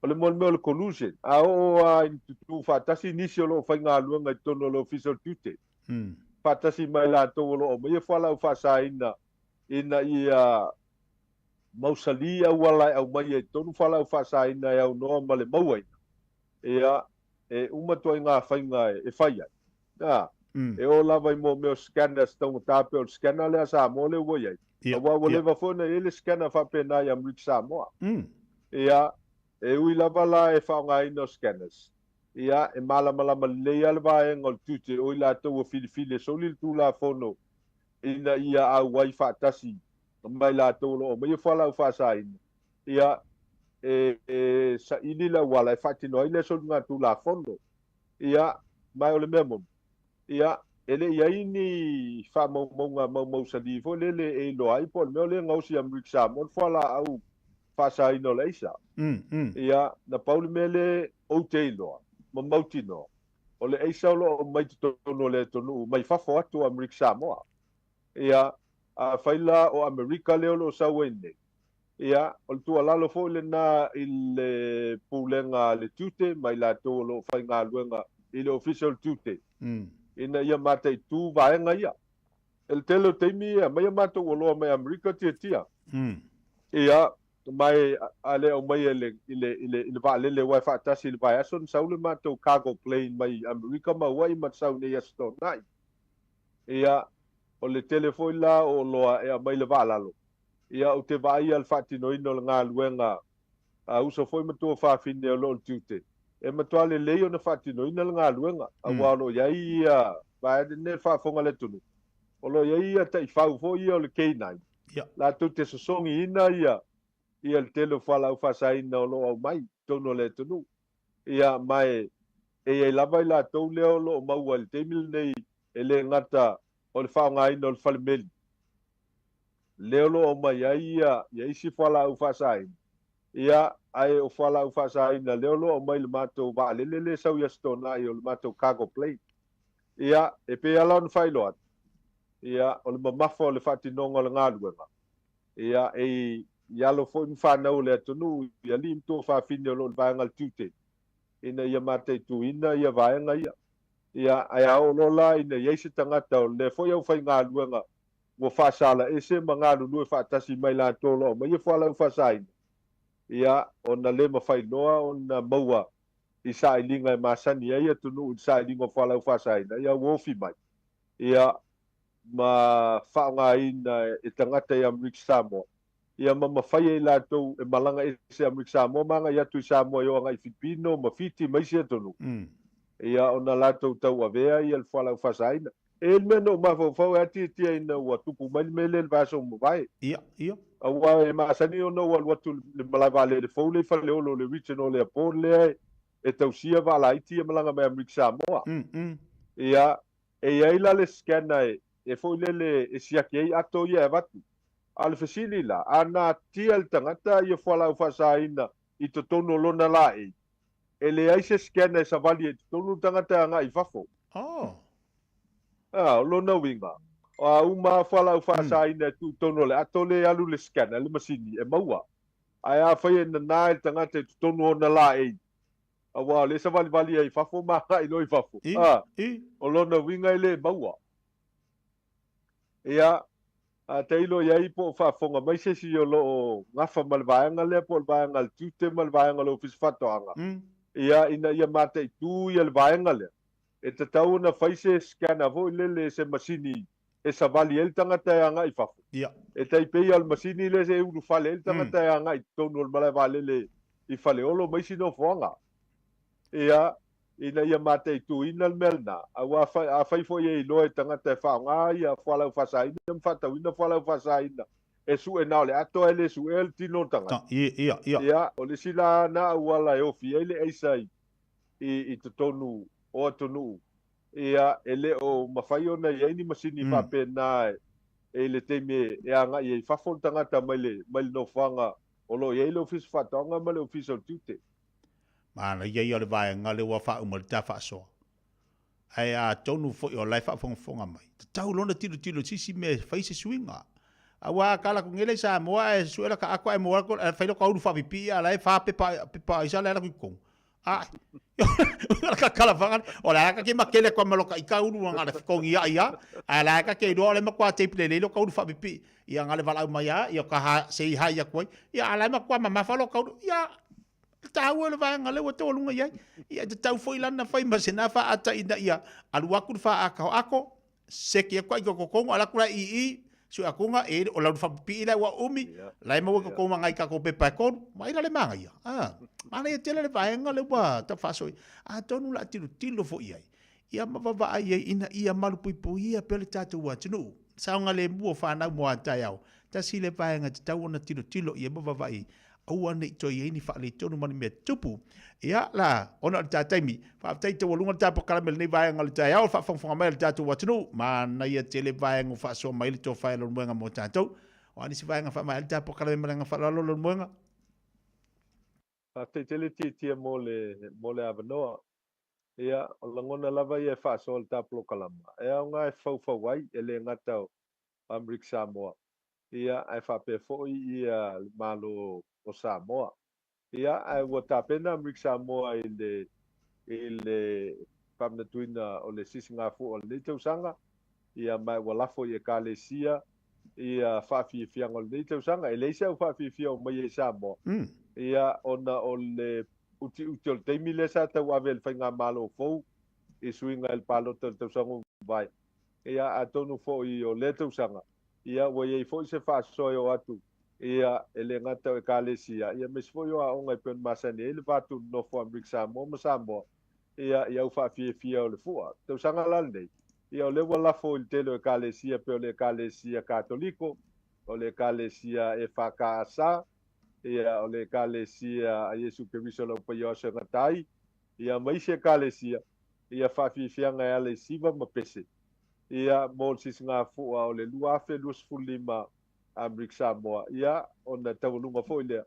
o le mo le collusion a o tu fatasi nisi o lo fainga luanga i tono lo official tute fatasi mai la to lo mo ye fala fa sa ina ia mausalia wala au mai e tonu fala fa sa ina ia no ma le mau ia e uma to nga fainga e faia e o lava i mo me scanners tong tape o scanner le sa mo le wo ia wa wo le va fona ele scanner fa pena ia mrik sa mo ia e ui lava la e whaonga ino scanners. Ia, e malama leia le vae ngol tute o ila tau o fili so li tu la fono ina ia au wai whaatasi mai la tau lo o mai whala u whaasa ina. Ia, sa ini la wala e whaatino ile so ngā tu la fono. Ia, mai o le memon. Ia, ele ia ini wha mau sa di fo lele e lo iPod meo le ngausi amrik sa mon whala au whaasa ino le isa. Ia, na pauli mele o teilo, ma mautino. O le eisa o mai tono le tonu, mai fafo atu Amerik Samoa. Ia, a whaila o Amerika leo lo sauene. Ia, o le tua lalo fo le na ile pulenga le tute, mai la to lo whainga luenga ile official tute. Ina ia mata i tu vaenga ia. El telo teimi ia, mai mata o loa mai Amerika tia. Ia, mai ale o mai ile va le wa fa tasi le vai ason saule ma to cargo plane mai America ma wai ma sau ne yasto nai ia o le telefone la o loa e mai le va lalo ia o te vai al fatino ino nga luenga a uso foi ma to fa fine o lo tute e ma to le leo na fatino ino nga luenga a wa lo ia ia va ne fa fonga le tunu o lo ia tai fa fo ia le K9 la tute so songi ina ia ia le telo fala u fasaina o lo au mai tono le tonu ia mai e lava i la tou leo lo mau al temil nei e le ngata o le whaongaina o le whalemeli leo lo o mai ia isi fala u fasaina ia ai o fala u fasaina leo lo o mai le matou vaalelele sau ia stona i o le matou cargo plane ia e pe ala on whailoat ia o le mamafa o le whatinonga o le ngāluenga ia ia lo foi mfanau le tonu ia lim to fa fine lo vaenga tute ina ia mate tu ina ia vaenga ia ai o lo la ina ia se tangata o le foi au fai nga luenga wo fa sala ese manga lu fa tasi mai la to lo mai fa la fa sai ia ona le ma fai noa ona maua i sa ilinga e masani ia tonu sa ilinga fa la fa sai ia wo fi mai ia ma fa nga ina e tangata ia Amerik Samoa ia mama fai la to e malanga ese Amerik Samoa manga ia tu Samoa yo nga i Filipino ma fiti mai se tonu ia ona la to tau avea ia le fala fasaina el meno ma fo ati ti ina wa tupu mai mele va so mo vai ia awa e ma sani ona wa watu le malava le fo le fa le olo le regional le por le e tau sia va la iti malanga mai Amerik Samoa ia e ia le scanner e fo le e sia ke ato ia vatu al fasili la ana tiel tangata ia fala fasaina i to tono lona lai ele ai se scanner sa vali tonu tangata nga i fafo lona winga uma fala fasaina tu tono le atole alu le scanner le masini e maua ai a fai na nai tangata tu tono na lai awa le sa vali ai fafo ma i lo i fafo o lona winga ele maua ia a teilo ia po fa fonga mai se si o lo ngafa malvaanga le po vaanga al tute malvaanga lo fis fatoanga ia ina ia mate tu ia vaanga le e te tau na faise scanner vo le se masini e sa vali el tangata nga i fafu ia e tai pe al masini le se u fale el tangata nga i tonu al malvale le i fale olo mai si no fonga ia ina ia mate tu ina melna awa fai fo ye lo e tangata fa nga ia fala fa ina mfata ina fala fa ina e su e na le ato ele su el tino tanga ia o le sila na wala e ofi ele e sai i tonu o tonu ia ele o mafai ona ia ni masini fa pena e le teme e anga ia fa fo tangata mai no fanga o lo ye lo fis fa tanga mai lo fis o tute mana ia ia le vai ngale wa fa umar ta fa so ai a tonu fo yo life fa fonga mai tau lona tilo sisi me face swinga Awa kala ku ngele sa moa e suela ka akwa e moa ko fa lo ka u fa pipi ala e fa pe isa la ku ko. Ah. Ka kala vangan ola ka ke makele kwa maloka ika u nga ko ia ala ka ke do le makwa te ple le ka u fa pipi ia ngale vala mai ia ka ha sei ha ia ko ia ala makwa mama fa lo ka ia tahu le vai ngale woto lunga ia te tau foi lana fai masena fa ata ina ia alu aku fa ako seki ko ko ala kula i su akunga e o la fa pi la wa umi la mo ko ngai ka ko pe pa ko mai la le manga ia mana ia tele le vai ngale wa ta fa so tonu la tilo fo ia ma va ai ina ia malu pui ia pele tatu wa tunu sa ngale mo fa na mo ata ia ta si le vai nga tau na tilo ia ma va ai au ane to ye ni fa le tonu mani me tupu ia la ona ta taimi fa tai te wolunga ta pakala mel ni vai ngal ta ia fa fa mai ta tu watunu mana ia tele vai ngo fa so mai to fa lo mwenga mo ta to ani si vai nga fa mai ta pakala mel nga fa lo mwenga fa te tele ti mole avanoa ia o langona lava ia fa so ta plokalama ia nga fa wai ele ngata Amrik Samoa ia ai fa pe fo ia malo o Samoa. Ia ai wata pena Amrik Samoa ile pamnatuina o le sisinga fu o le tausanga ia mai walafo ia kalesia ia fafi fianga o le tausanga ile sa fafi fia o mai Samoa. Ia ona o le uti o teimi le sa ta wavel fainga malo fo e suinga el palo tausanga vai. Ia atonu fo i o le tausanga. Ia wa ye fo se fa soyo atu. Ia ele ngata e kalesia ia mes foi o onga pen masani ele vatu no fo Amrik Samoa mo Samoa ia fa fia o le fua tau sanga lande ia le wala fo il telo e kalesia pe le kalesia katoliko o le kalesia e fa casa ia o le kalesia a Yesu Kristo lo pe yo se ngatai ia mai se kalesia ia fa fia nga ale siva mo pese ia mo sis nga fu o le lua fe lus fulima Amrik Samoa ia ona taulunga fo ile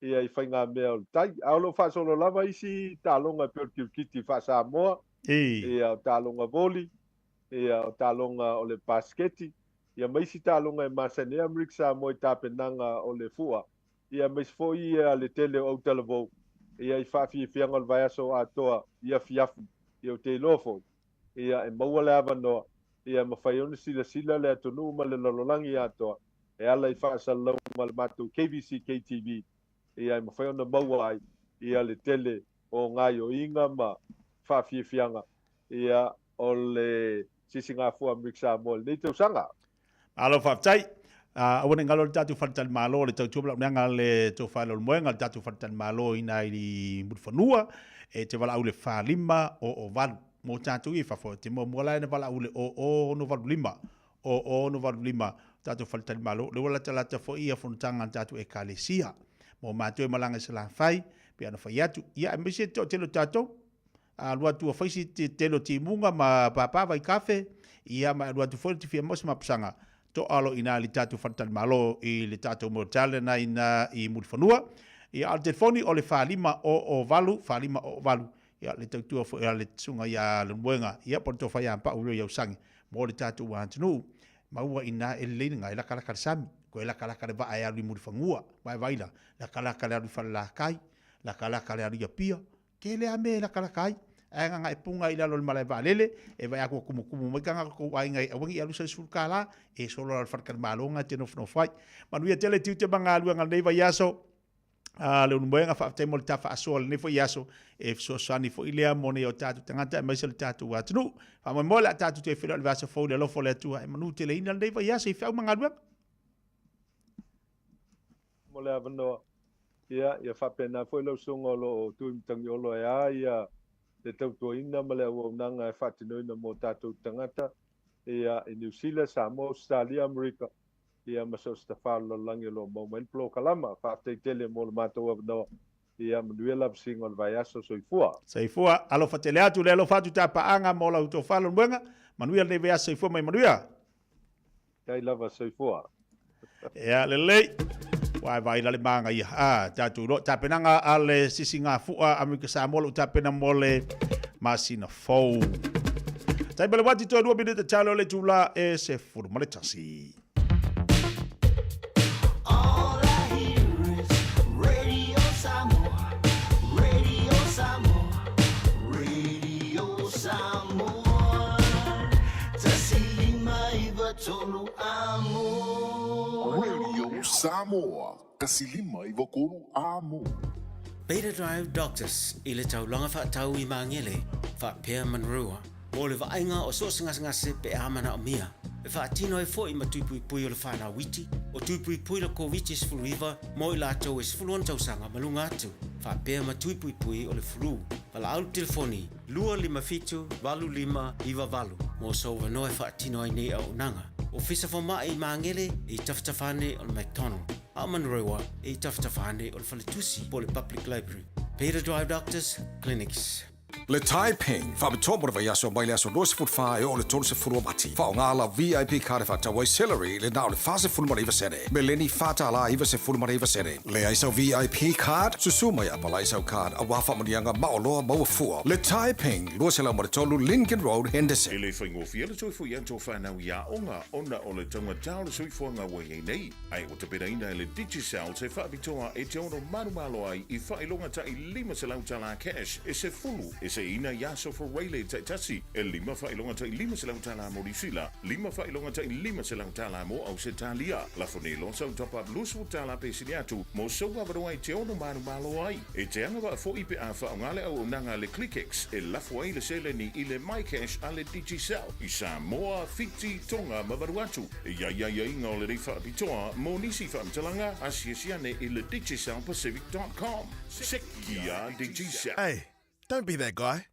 ia I fainga mea o tai aulo fa solo lava isi talonga pe kiti fa Samoa ia talonga voli ia talonga o le basketi ia maisi talonga e masane Amrik Samoa ta penanga o le fua ia mais fo ia le tele o televo ia I fa fi fianga o vai so atoa ia fiafu ia te lofo ia e maua ava no ia mafaiona sila le atonu ma le lololangi atoa e ala I whaasa lau ma le mātou KBC, KTV, ia I mawhai ona maua ai, ia le tele o ngai o inga ma whawhiawhianga, ia o le sisinga fua Amrik Samoa, nei tau sanga. Alo whawtai, awane ngalo le tatu whantan malo, le tau tūpala unanga le tau whaelo le moenga, le tatu whantan malo ina I Mutwhanua, e te wala au le whalima o valu, mo tātou I whawho, te mo mwala ina wala au le o no valu lima, o no valu lima, tatu faltani malo le wala talata fo ia fontanga tatu e kalesia mo mato e malanga se la fai pe ana fai atu ia mbese to telo tatu a lua tu fai si telo timunga ma papa vai kafe ia ma lua tu fo ti fia mos ma psanga to alo ina li tatu faltani malo I le tatu mortale na ina I Mutwhanua ia al telefoni o le falima o valu ia le tautua fo ia le tsunga ia le mwenga ia porto fai ampa uro ia usangi mo le tatu wa antunu maua ina ele ngai la kala sami ko la kala va ai ali Mutwhanua vai vaila la kala ali fala kai la kala ali pia ke le ame la kala kai anga ngai punga ila lo malai valele e vai ako kumu mai kanga ko ai ngai awangi alu sa sulkala e solo al farkal malonga te no fai manuia tele tiu te bangalu ngal nei vai yaso le unmoenga fa te mol tafa asol ne fo yaso e so sani fo ilea mone o tatu tangata mai sel tatu watnu fa mo mola tatu te filo vasa fo le lo fo le tu e manu te le ina nei fo yaso I fa mangalu mole avano ia fa pena fo lo songo lo tu tangi lo ia te tau to ina male o nanga e fa tino ina mo tatu tangata ia I New Zealand Samoa Australia America ia maso stafalo langi lo moment plo kalama fa te tele mo mato no ia mduela singo vai aso soifua alo fatele atu le alo fatu ta paanga mo la to falo mwenga manuia le vea soifua mai manuia kai lava soifua ia le vai le manga ia tatu lo ta penanga ale sisinga fua Amrik Samoa ta pena mole masina fo tai bele wati to 2 minutos talo le tula e se furmale tasi Radio Samoa. Kasilima i vakulu amo. Beta Drive Doctors i le taulanga whaatau i mangele, whaapea manrua. O le vaenga o so ngase pe amana o mia. E whaatino e fo i matupui pui o le whana witi, o tupui pui le COVID sfuluiva, mo i lātou e sfuluan tausanga malunga atu. Whaapea matupui pui o le flu. Wala au telefoni, 255-25-valu. Mo so wanoe whaatino ai nei au nanga. O fisa fo mai i mangele i taftafane o le McDonald. A manrewa i taftafane o le Faletusi po le Public Library. Beta Drive Doctors Clinics. Le Taiping, whabitomora vai aso mai le aso 2 o le tonu se furu mati. Whaongala VIP kare whatawai celery le nao le whase furu mariva sere. Me leni whata la iwa se furu mariva sere. Le aisau VIP card, susuma ya pala aisau card, a wafa marianga maoloa maua fua. Le Taiping, lua se lau maritolu Lincoln Road, Henderson. Ele whaingo fiela toi fui anto whanau ia onga, ona o le taunga tau le sui fuanga wai nei. Ai o te pera ina le Digicel te whaabitoa e te ono marumalo ai i whailonga ta i 5 se lau tala cash, e se fulu. E se ina yaso for Rayleigh Taitasi, e 5 whailonga ta i 5 se lau tala mo Risila, 5 whailonga ta i 5 se lau tala mo au se talia. La fonelo sau tapa lusu tala pe siniatu, mo soa varoa i te ono maru malo ai. E te anga wa fo ipe a whaongale au unanga le ClickX, e lafu ai le sele ni i le MyCash a le Digicel. I Samoa Fiti Tonga Mavaruatu, e ia inga o le reifa apitoa, mo nisi whaamtalanga, asiasiane i le DigicelPacific.com. Sekia Digicel. Hey, don't be that guy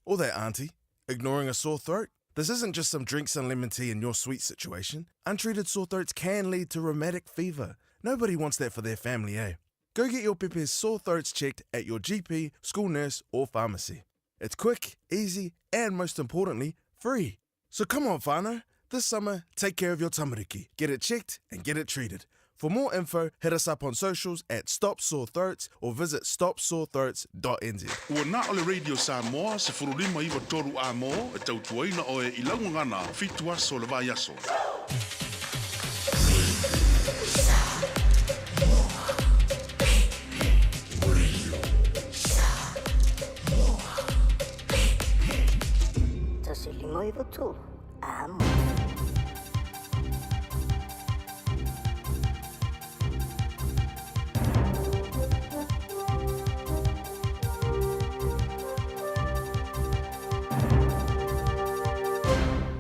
or that auntie ignoring a sore throat. This isn't just some drinks and lemon tea in your sweet situation. Untreated sore throats can lead to rheumatic fever. Nobody wants that for their family, eh? Go get your Pepe's sore throats checked at your GP, school nurse, or pharmacy. It's quick, easy, and most importantly, free. So come on, whānau. This summer, take care of your tamariki. Get it checked and get it treated. For more info, hit us up on socials at Stop Sore Throats or visit stopsorethroats.nz. Ua na ole Radio Samoa se furulima iwa toru a mo e tautuaina o e ilangu ngana fitu aso le vai aso. Tasilima iwa toru a mo.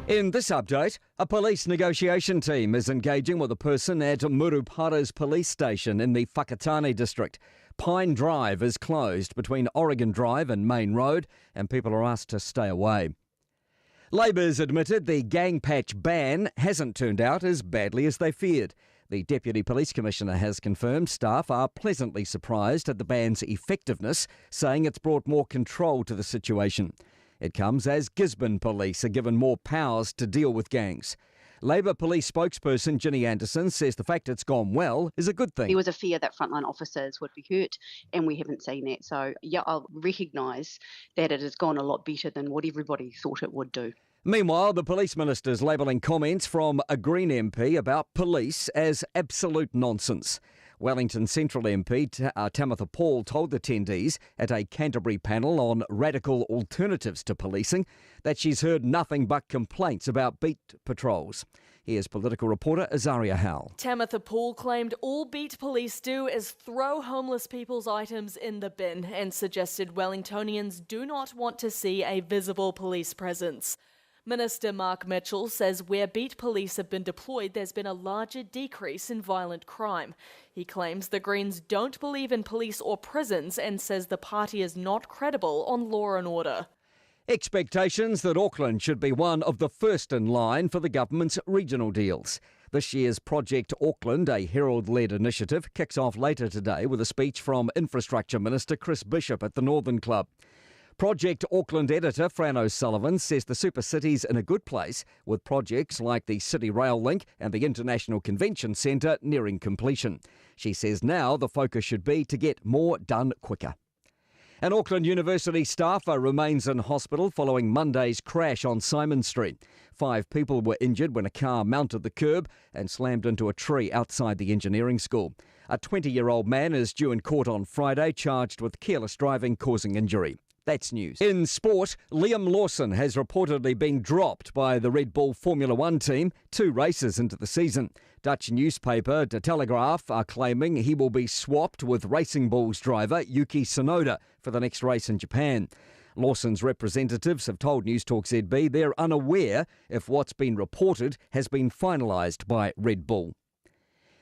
In this update, a police negotiation team is engaging with a person at Murupara's police station in the Whakatane district. Pine Drive is closed between Oregon Drive and Main Road, and people are asked to stay away. Labour's admitted the gang patch ban hasn't turned out as badly as they feared. The Deputy Police Commissioner has confirmed staff are pleasantly surprised at the ban's effectiveness, saying it's brought more control to the situation. It comes as Gisborne Police are given more powers to deal with gangs. Labour Police spokesperson Ginny Anderson says the fact it's gone well is a good thing. There was a fear that frontline officers would be hurt, and we haven't seen that. So, yeah, I'll recognise that it has gone a lot better than what everybody thought it would do. Meanwhile, the Police Minister's labelling comments from a Green MP about police as absolute nonsense. Wellington Central MP Tamitha Paul told attendees at a Canterbury panel on radical alternatives to policing that she's heard nothing but complaints about beat patrols. Here's political reporter Azaria Howell. Tamitha Paul claimed all beat police do is throw homeless people's items in the bin and suggested Wellingtonians do not want to see a visible police presence. Minister Mark Mitchell says where beat police have been deployed, there's been a larger decrease in violent crime. He claims the Greens don't believe in police or prisons and says the party is not credible on law and order. Expectations that Auckland should be one of the first in line for the government's regional deals. This year's Project Auckland, a Herald-led initiative, kicks off later today with a speech from Infrastructure Minister Chris Bishop at the Northern Club. Project Auckland editor Fran O'Sullivan says the super city's in a good place, with projects like the City Rail Link and the International Convention Centre nearing completion. She says now the focus should be to get more done quicker. An Auckland University staffer remains in hospital following Monday's crash on Simon Street. 5 people were injured when a car mounted the curb and slammed into a tree outside the engineering school. A 20-year-old man is due in court on Friday, charged with careless driving causing injury. That's news. In sport, Liam Lawson has reportedly been dropped by the Red Bull Formula One team 2 races into the season. Dutch newspaper De Telegraaf are claiming he will be swapped with Racing Bull's driver Yuki Tsunoda for the next race in Japan. Lawson's representatives have told Newstalk ZB they're unaware if what's been reported has been finalised by Red Bull.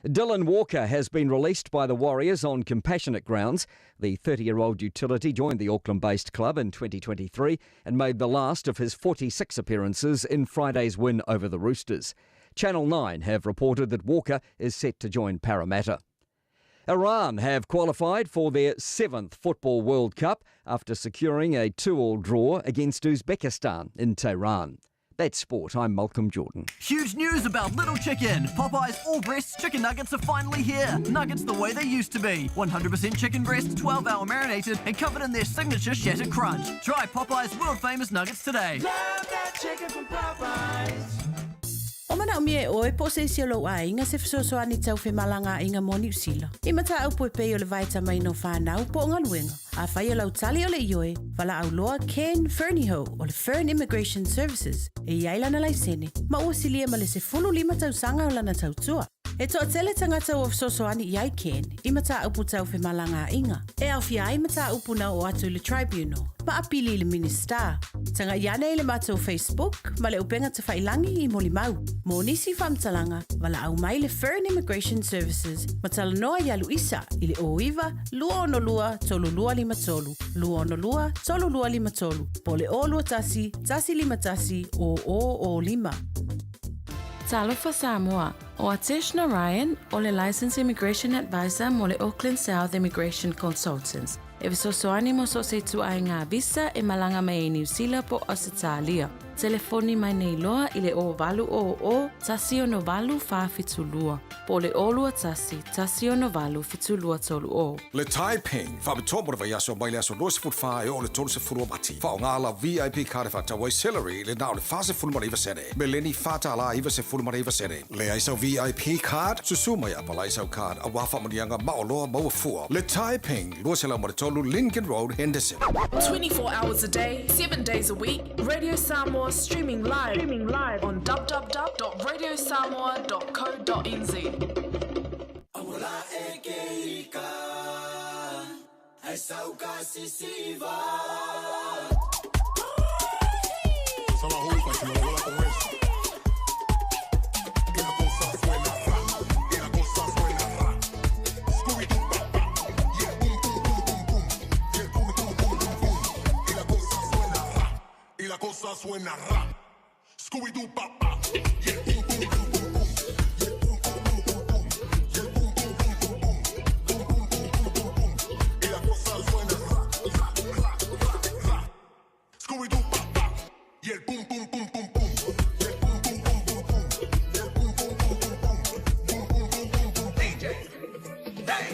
Dylan Walker has been released by the Warriors on compassionate grounds. The 30-year-old utility joined the Auckland-based club in 2023 and made the last of his 46 appearances in Friday's win over the Roosters. Channel 9 have reported that Walker is set to join Parramatta. Iran have qualified for their 7th Football World Cup after securing a 2-2 draw against Uzbekistan in Tehran. That's sport. I'm Malcolm Jordan. Huge news about Little Chicken. Popeye's all-breast chicken nuggets are finally here. Nuggets the way they used to be. 100% chicken breast, 12-hour marinated, and covered in their signature shattered crunch. Try Popeye's world-famous nuggets today. Love that chicken from Popeyes. O mana umie oe po se isi lo a inga se fisoso ani tau fe malanga inga mo New Zealand. I mata au poe pei o le vaita mai no whanau po ngā luenga. A whai o lau tali o le ioe, wala au loa Ken Fernieho o le Fern Immigration Services. E iaila na laisene, ma ua silia ma le se 15 tau sanga o lana tau tua. E toa tele tangata o fisoso ani iai Ken, I mata au tau fe malanga inga. E au fia ai mata au puna o atu le tribunal, ma apili le minister. Tanga iane le mata o Facebook, ma le upenga te whailangi I moli mau. Mo nisi whamtalanga, wala au mai le Fern Immigration Services, ma tala noa ia Luisa, I le oiwa, lua ono lua, tolu lua lima tolu, lua ono lua, tolu lua lima tolu, po le o lua tasi, tasi lima tasi, o lima. Talofa Samoa, o Atish Narayan, o le Licensed Immigration Advisor mo le Auckland South Immigration Consultants. E visosoani mo so se tu ai ngā visa e malanga mai New Zealand po Australia. Telefoni mai nei loa I le o valu o tasi o no valu wha fitulua. Po le olua tasi o no valu fitulua tolu o. Le Taiping, whabitomo vai aso mai le aso losi fut whae o le tolu se furu mati. Whao ngāla VIP kare whatawai celery le nao le whase fulmari iwa sere. Me leni whata ala iwa se fulmari iwa sere. Le aisau VIP card, susumai apala aisau card, a wafa manianga maoloa maua fua. Le Taiping, luasela maritolu Lincoln Road, Henderson. 24 hours a day, 7 days a week, Radio Samoa streaming live on www.radiosamoa.co.nz. La cosa suena rap, Scooby-Doo papá, y el pum pum pum pum pum, y el pum pum pum pum pum, y el pum pum pum pum pum, pum pum pum pum pum pum, y la cosa suena rap, Scooby-Doo papá, y el pum pum pum pum pum, y el pum pum pum pum pum, y el pum pum pum pum pum, pum pum pum pum pum, DJ, hey.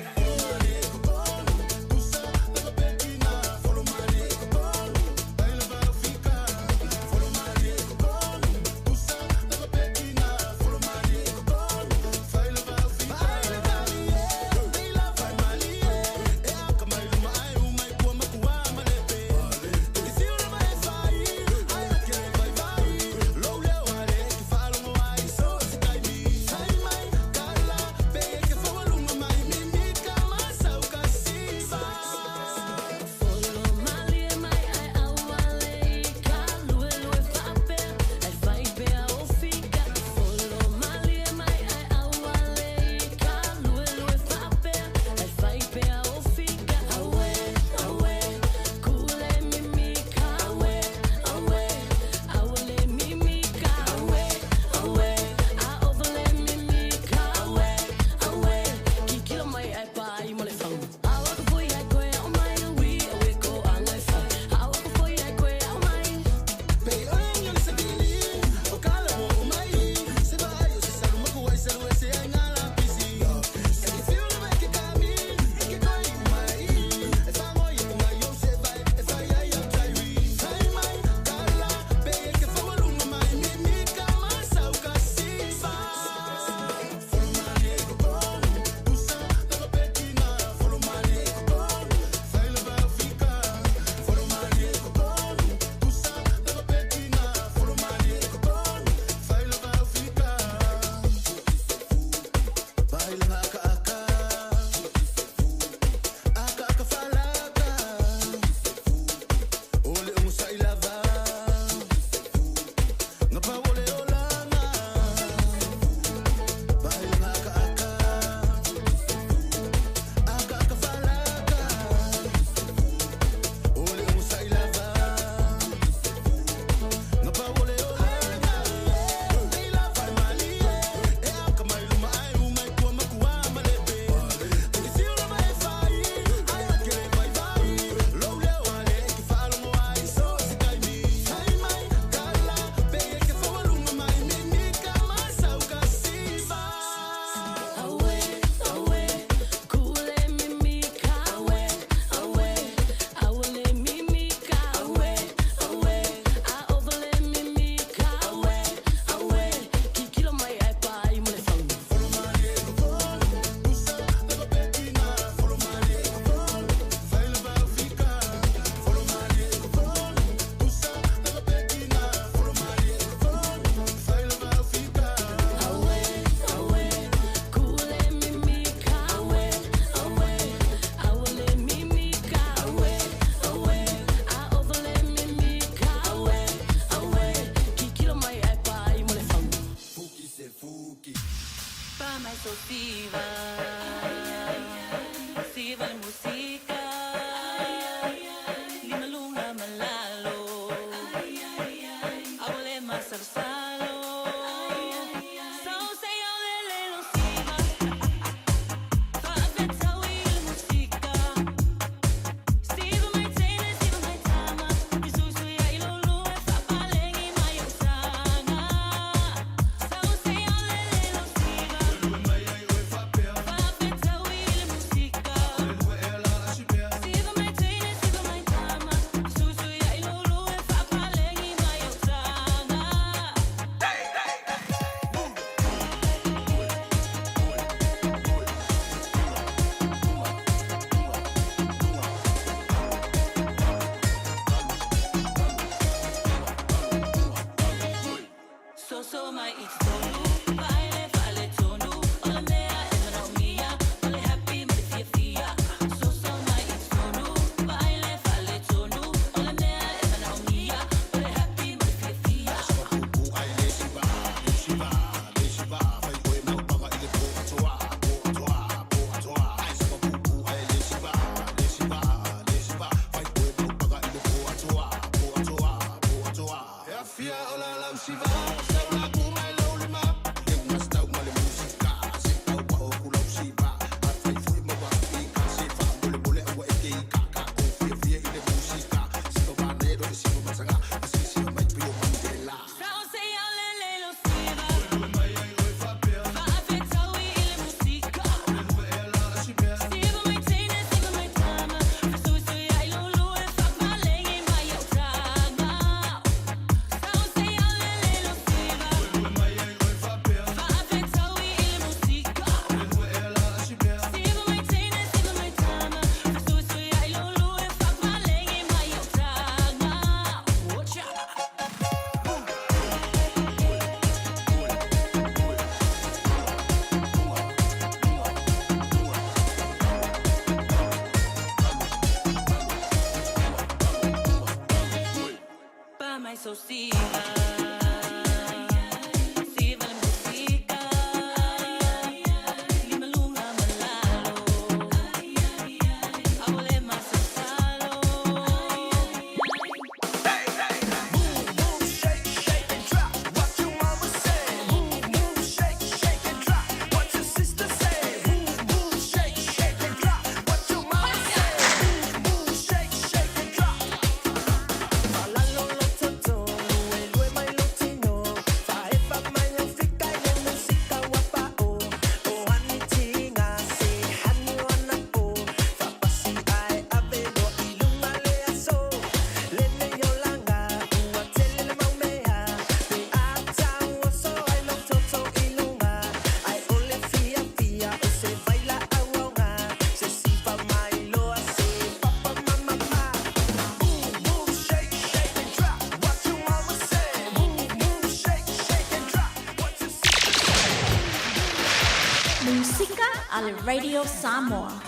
al Radio Samoa.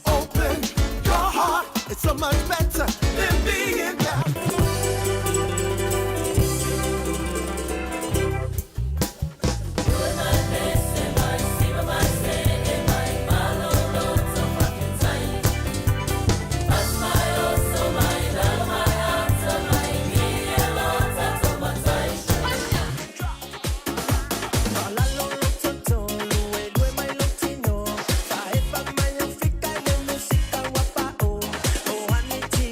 Open your heart, it's so much better than being down. Vanity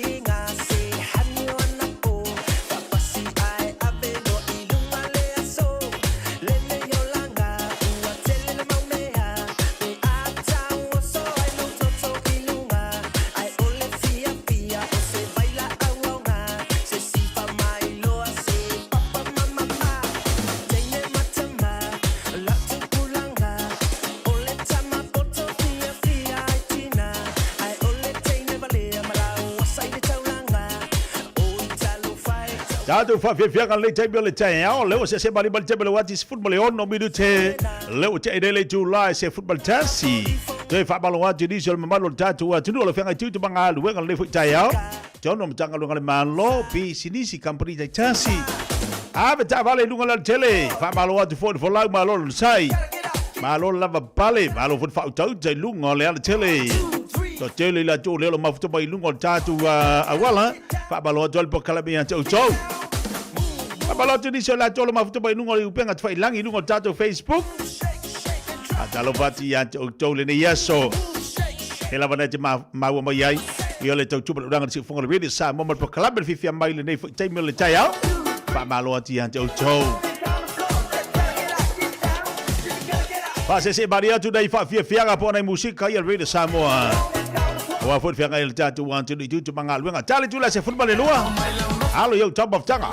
Tātou whawhiawhianga le teimio le te ao, leo se bali teimio wati se football e ono miru te, leo te edele July se football tasi. Te whabalo wati nisio le mamalo tātou atu nua le whianga tiutu manga alu wenga le fui tai ao. Te ono mtanga lunga le malo, pi sinisi company tai tasi. Ave ta vale lunga le tele, whabalo wati fōni fōlau malo le sai. Malo lava pale, malo fōni whautau tai lunga le ale tele. So tele la tō leo mafuta mai lunga tātou awala, whabalo wati alpo kalami ante utau. Abaloto ni sola tolo mafuta bai nungo upenga tfai langi nungo tato Facebook. Atalo pati ante otole ne yaso. Hela bana te mawa mai ai. Yo le tau tupa uranga si fonga le sa mo po club fi fi mai le nei tai mil le tai au. Pa malo ati ante otole. Pa se baria tu dai fa fi fianga po na musika ia le sa mo. Wa fo fianga il tato want to do to manga luenga. Tale tu la se football le lua. Alo yo top of tanga.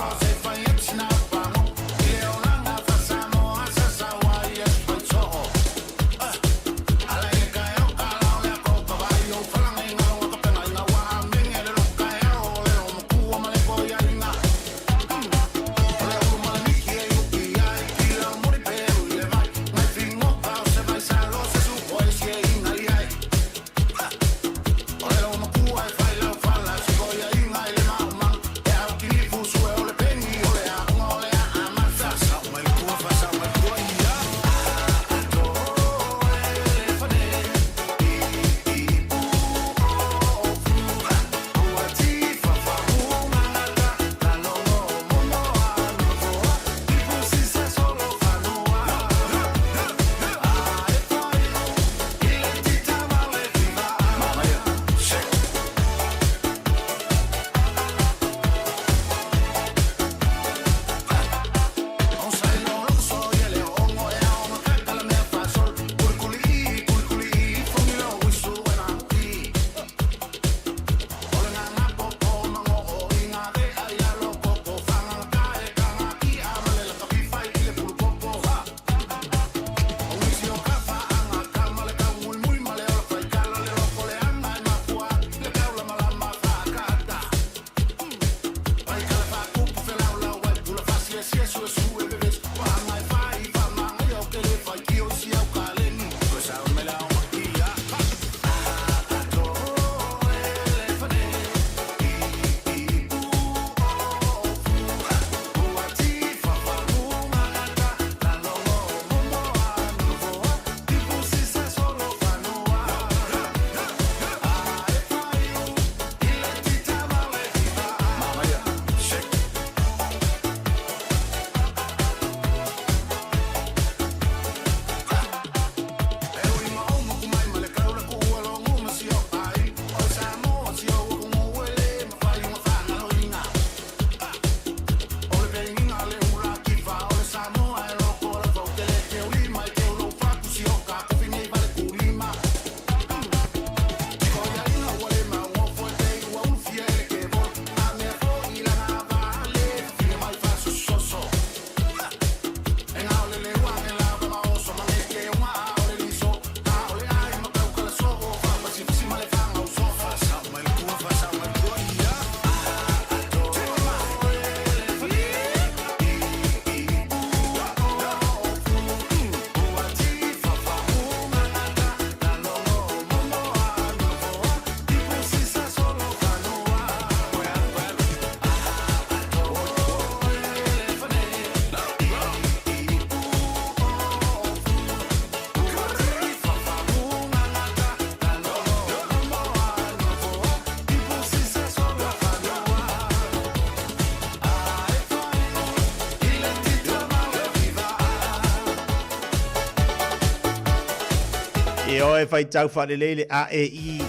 E fai tau whalelele AEI.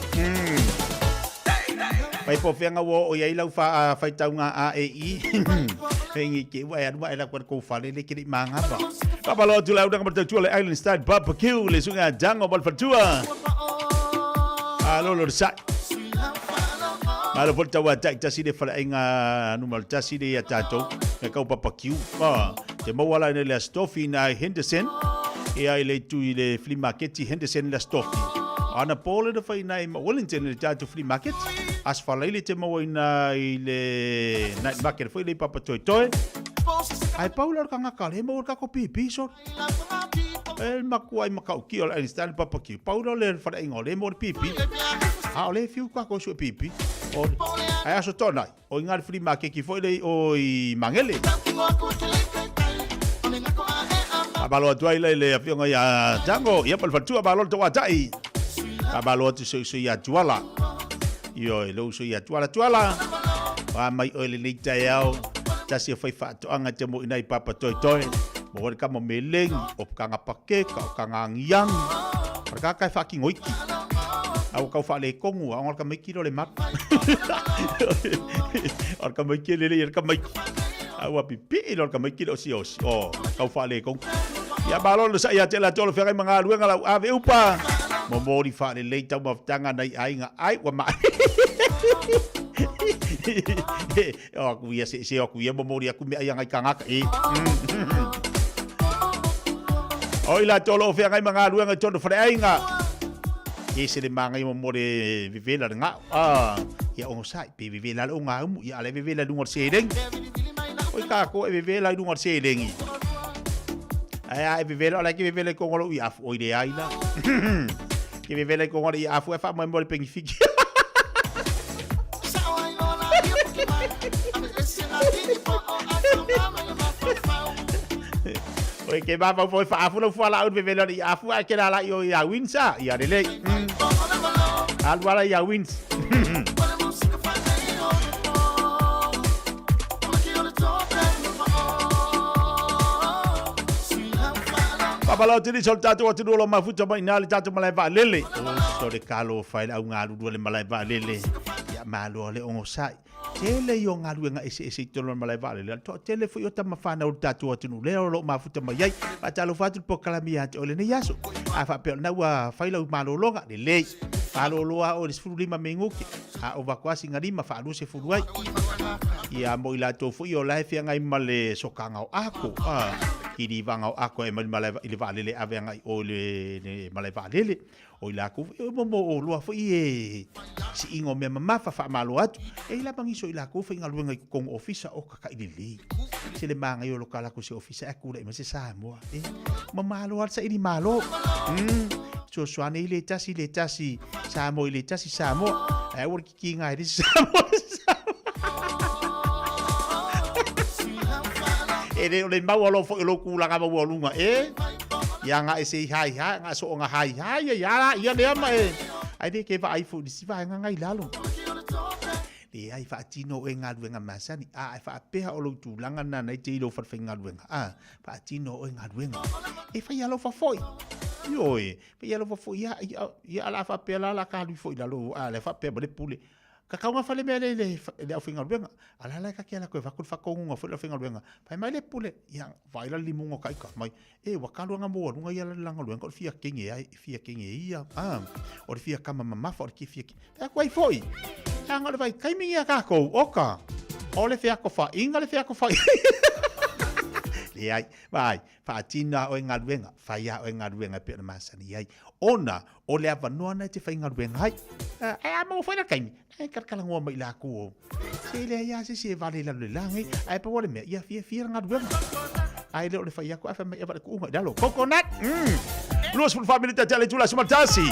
Pai po whenga wo o iei lau whai tau ngā AEI. Hengi ke wai anua e la kwa kou whalele kiri mangapa. Papalo tu lau nanga matau le Island Style Barbecue le sunga jango balfatua. Alolo sa. Malo por tawa tak tasi de whala inga numal tasi de atato. Me kau barbecue. Te mawala ne le stofi na Henderson. E ai le tu i le flea market i Henderson la stofi. Ana pole de fai nai ma Wellington le tatu flea market. asfala ile te mau ina i le night market foi le papa toi toi ai paula ka ngaka le mo ka ko pipi so el makuai makau ki ol instant papa ki paula le fa ingo le mo pipi a ole fiu ka ko so pipi o ai aso tona o inga free market ki foi le o i mangele abalo tuai le afionga ya jango ia pal fatu abalo to watai abalo tu so ya tuala yo lo so ya tuala wa mai o le lita yao tasi fai fa to anga te mo inai papa toi mo ka mo meleng o ka nga pake ka nga ngiang ka kai fa ki ngoiki au ka fa le kongu au ka mai kilo le mat or ka mai kile le ka mai au pipi or ka mai kilo si o ka fa le kongu ya balon sa ya tela tolo fere manga luenga la ave upa mo mori fa le leita mo tanga nai ainga ai wa ma aku ya se aku ya mo mori aku me ayang ai kanga e oi la tolo fere manga luenga tolo fere ainga ese de manga mo mori vivela nga ya on sai pe vivela lo nga ya le vivela du ngor sedeng oi ka ko vivela du ngor sedeng ai vivela la que vivela con lo ia o ide aila que vivela con lo ia fu fa mo mo pengifiki oi que va foi fa fu no fu la vivela ia fu a que la yo ia winsa ia de le al wala ia wins Papalo tini sol tatu watu dolo mafuta mai nali tatu malai va lele. So de kalo fai au ngalu dole malai va lele. Ya malo le ongo sai. Tele yo ngalu nga ese tolo malai va lele. To tele fu yo tama fana o tatu watu no le lo mafuta mai ai. Patalo fatu po kalami ate ole ne yaso. Afa pe na wa fai lo malo longa de le. Falo loa o des fulu lima menguki. A o vakwasi ngarima fa lu se fulu ai. Ya mo ila to fu yo life yang ai male sokanga ako. Kiri vanga ako e malai ile valele ave ngai o le malai valele o ila ku mo o lua fo e si ingo me mama fa malo atu e ila bangiso ila ku fa inga luenga kong ofisa o ka ile se le manga yo lokala ku se ofisa aku le me se sa mo e mama lo sa ili malo so swane ile tasi sa mo ile tasi sa mo e wor ki ngai sa mo ele le mau lo fo lo kula ga mo lunga ya nga ese hai nga so nga hai ya le ama ai de ke va ai fu disi va nga ngai lalo le ai fa tino e nga luenga masani ai fa pe o lo tu langa na nei te lo fa finga luenga fa tino e nga luenga e fa ya lo fa foi yo pe ya lo fa foi ya la fa pe la ka lu foi lalo le fa pe le pule Kakau nga fale mele le au finga luenga. Ala ka kia la koe wakul whakongu nga fule au finga luenga. Pai mai le pule, ia vaila limunga kaika. Mai, wakalu nga mua runga ia langa luenga. Ori fia kenge ia. Ori fia kama mamafa, ori kia fia kenge. Pea kuai foi. Anga le vai, kaimingi a kakou, oka. O le fea ko fa, inga le fea ko fa. Le ai, vai, whaatina o ngā ruenga. Whaia o ngā ruenga pia na masani ai. Ona, o le awanoa nei te whai ngā ruenga hai. Mau whaina kaimi. Karkalangoa mai la ko. Se le ia se vale la le langi, ai pa wale me ia fia nga duenga. Ai le o le fai ko afa mai ava ku dalo. Coconut. Los full family ta tele tula sumatasi.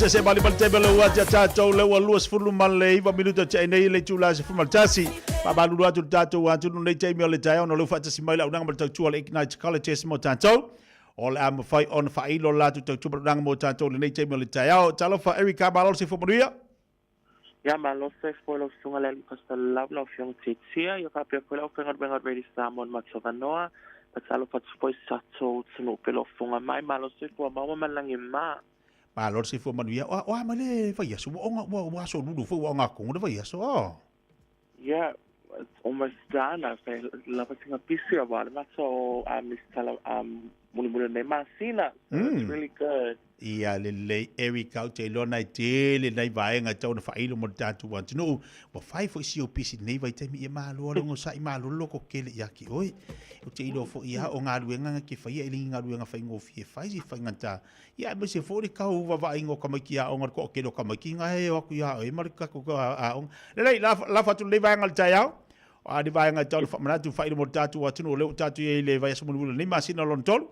Se mali mal tebe le wa tatou le wa luas fulu male iwa minuta cha nei le tula se fulu tasi pa ba lu atu tatou atu no nei teme le tai ono le fa tasi mai la unanga mal tatou le ignite college mo tatou all am fai on fa ilo la tu tatou unanga mo tatou le nei teme le tai au talo fa Erika balol se fomoria ya malo se folo sunga le costa lavla fiong titsia yo ka pe pelo fenga benga ready samon matsovanoa patalo fa tsoi sato tsno pelo funga mai malo se fo mama malangi ma ba lor si fo manuia o male fa yeso o so lu fo o nga ko de fa yeso yeah it's almost done I feel love to pisi about it so mistala muni ne masina it's really good ia le Erika te lona te le nei vai nga tau na fa ilo mo tatu wa no wa fai fo si o pisi nei vai te mi ma lo ngo sa ma lo lo ko kele ya ki oi o te ilo fo ia o nga luenga ki fa ia linga luenga fa ngo fi fa si fa ngata ia me se fo ri ka u va ngo ka maki a o ko ke lo ka maki nga he o ku ia e mar ka ko a o le la fa tu le vai ngal ta ya a di vai nga tau fa mana tu fa ilo mo tatu wa no le tatu e le vai so mo ni ma sina lon tol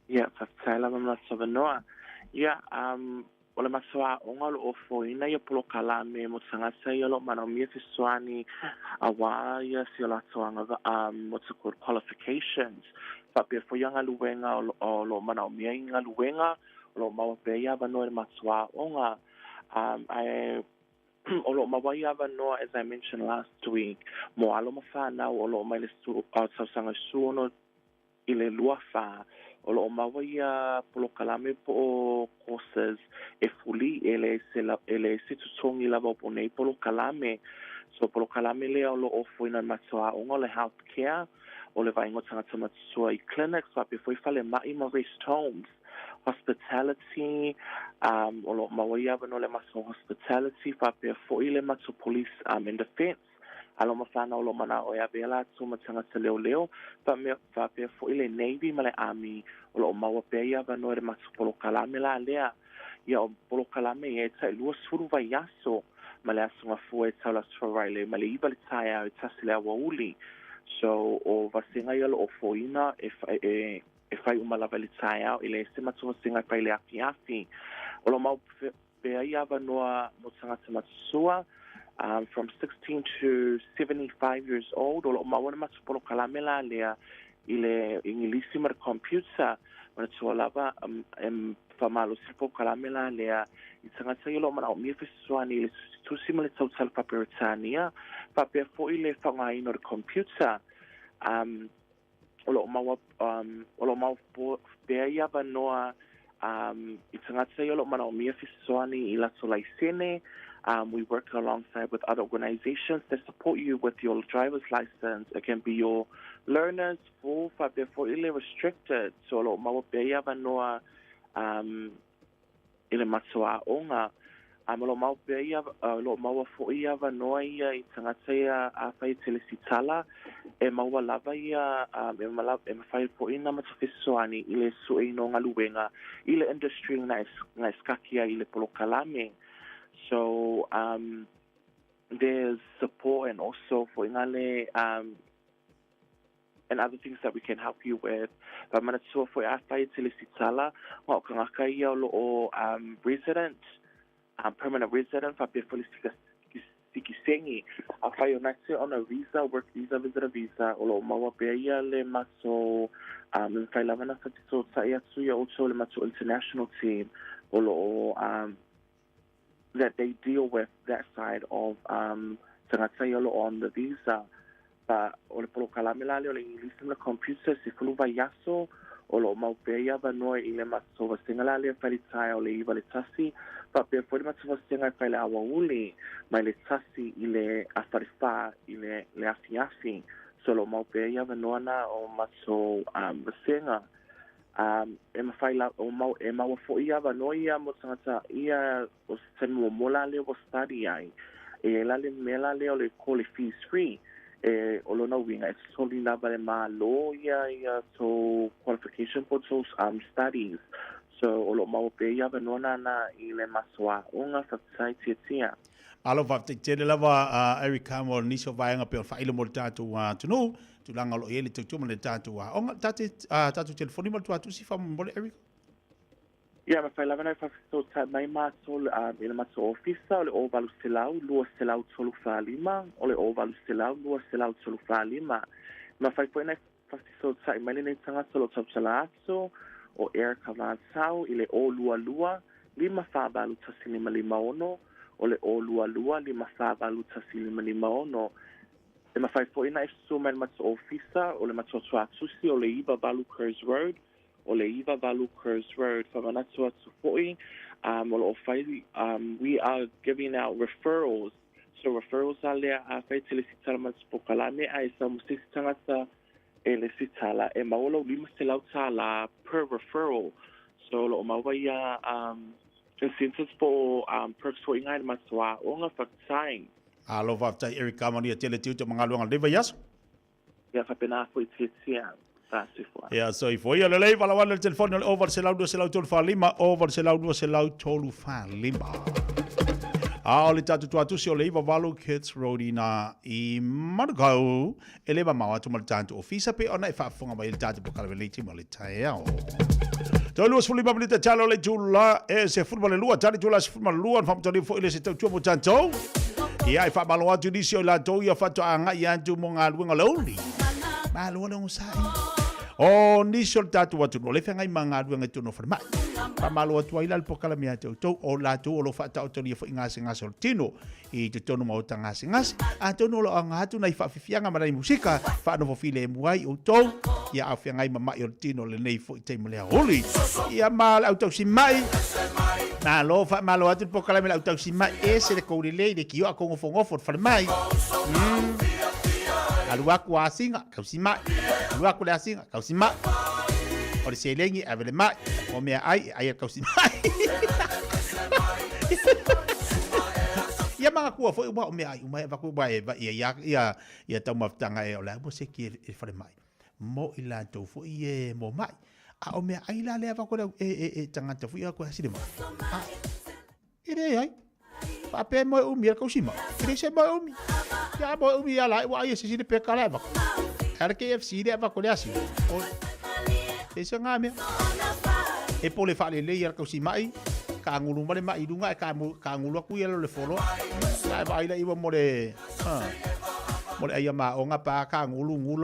yeah fatala mamla sobanoa yeah wala maswa ongalo ofo ina yo polo kala me mo sanga sai lo mana mi fiswani awa ya sila tsanga what's it called qualifications but before young aluwenga o lo mana mi inga luwenga lo ma pe ya ba no maswa onga I olo mawaya ba no as I mentioned last week mo alo mafana olo mai le su sanga suno ile luafa o lo mawaya polo kalame po courses e fuli ele situtongi la po nei polo kalame so polo kalame le o lo ofo ina matsoa o ngole healthcare o le vai ngotanga tamatsua I clinics pa before fale mai ma rest homes hospitality o lo mawaya ba no le maso hospitality pa before ile matso police and defense alo mafana o lo mana o ya bela tu matanga se leo pa me fa pe fo ile navy male army o lo mawa pe ya va no re matsu polo kalame la lea ya o polo kalame e tsa lu suru va yaso male asu ma fu e tsa la sfaraile male iba le taya e tsa se la uli so o va singa yo o fo ina e fai uma la vale taya ile se matsu singa pa ile afi o lo mawa pe ya va no mo tsanga tsua from 16 to 75 years old o ma wana matupolo kalamela lea ile ingilisi mar computer mana tsolava famalo sipo kalamela lea itanga tsayelo mana mi feswani ile tu simile total paperitania paper fo ile fanga ino computer o ma pe ya ba noa itanga tsayelo mana mi feswani ila solaisene. We work alongside with other organizations that support you with your driver's license. It can be your learners for ile restricted. So lo mawa beya vanoa ile matsoa onga. Lo mawa beya lo mawa fo ia vanoa ia itangatea a fai telesitala e mawa lava ia e mafai fo ina matofesoani ile su ino ngaluwenga ile industry na skakia ile polo kalame. So there's support and also for ingale and other things that we can help you with. But mana tua foi a whai te le sitala, ngā o kangaka ia o lo resident, permanent resident, whapea fuli siki sengi. A whai o nai on a visa, work visa, visitor visa, o lo maua pea ia le maso, le whai lamana whati so tai atu ia oto le maso international team, o lo that they deal with that side of tangata ia lo on the visa. Pa o le polo kalame lale o le English na computer si fulu vai yaso o lo mau pe ia va noi i le maso va singa lale fali tai o le iwa le tasi pa pe foi maso va singa kai le awa uli mai le tasi i le afarifa i le afi so lo mau pe ia va noana o maso va singa e ma fai la o mau e mau fo ia va noi ia mo tangata ia o semu mo lale o study ai e lale me lale o le call fees free o lona winga e soli lava le malo ia so qualification for those studies so o lo mau pe ia venona na i le maswa unga fatsai tia alo va te tele lava Erika mo niso vaenga pe fa ile mo tatu tunu tu langa lo ele tu mo le tatu onga tatu telefoni mo tu si fa mo Erika. Yeah, ma fai lava na fa so ta mai ma so ina ma so ofisa le o valu selau lu selau tolu fa lima o le o valu selau lu selau tolu fa lima ma fai foi na fa so ta mai le tanga solo top salato o air kavan sau ile o lua lima fa valu tasilima lima ono o le o lua lima fa valu tasilima lima ono e ma fai foi na so mai ma so ofisa o le ma so susi o le iva valu Curse Road o le iwa valu Curse Road whamanatu atu foi o fai we are giving out referrals so referrals a lea a fai te le sitala ma spokalame ai sa mo sitangata e le sitala e maolo lima se lau tala per referral so lo mawai incentives for perks for ingai matua o nga whakataing alo whaktai Erika mani a tele tiu te mga luanga lewa yaso ia whapena foi tia yeah, so if we are live, I'll want to telephone over se lau tolu fa lima, over se lau tolu fa lima. Le tatu tuatu si o le iwa valu Kids Road i Manukau, e le mamawa tu maltantu ofisa pe ona e whaafunga mai le tatu pokala veliti mo le taeao. Tolu os fulima blita chalo le tula e se fulma le lua, tani tula se fulma le lua, whamtoni fo ile se tau tua mo tantou. Ia e whaamalo atu nisi o la tou ia whatu anga i antu mo ngā luenga lauli. Malua le ngusai. O nisol tatu watu no le fenga i manga duanga tu no forma. Pa malo atu ila po kala mia tu o la tu o lo fata o toni fo ngase ngase tino i te tono mo tanga ngase a tono lo anga tu na fa fianga mara musika fa no fo file muai o to ya afenga i mama o tino le nei fo te mo le holi ya mal auto si mai na lo fa malo atu po kala me auto si mai ese le ko le de ki o ko fo ngofo fa mai alua ku asinga kausima alua ku asinga kausima o le selengi avele mai o me ai kausima ia manga ku fo o me ai mai va ku vai ia tau maftanga e o la mo se ki e fa mai mo ila to fo ie mo mai a o me ai la le va ku e tanga to fo ia ku asile mai ire ai pape mo umi kausima ire se mo umi ya bo umi ya la wa ye si de pe kala ba RKFC de ba ko le asi o e se ngame e po le fa le ya ko si mai ka ngulu male mai dunga ka ngulu ku ye le folo la ba ila iwa mo le ai ma o nga pa ka ngulu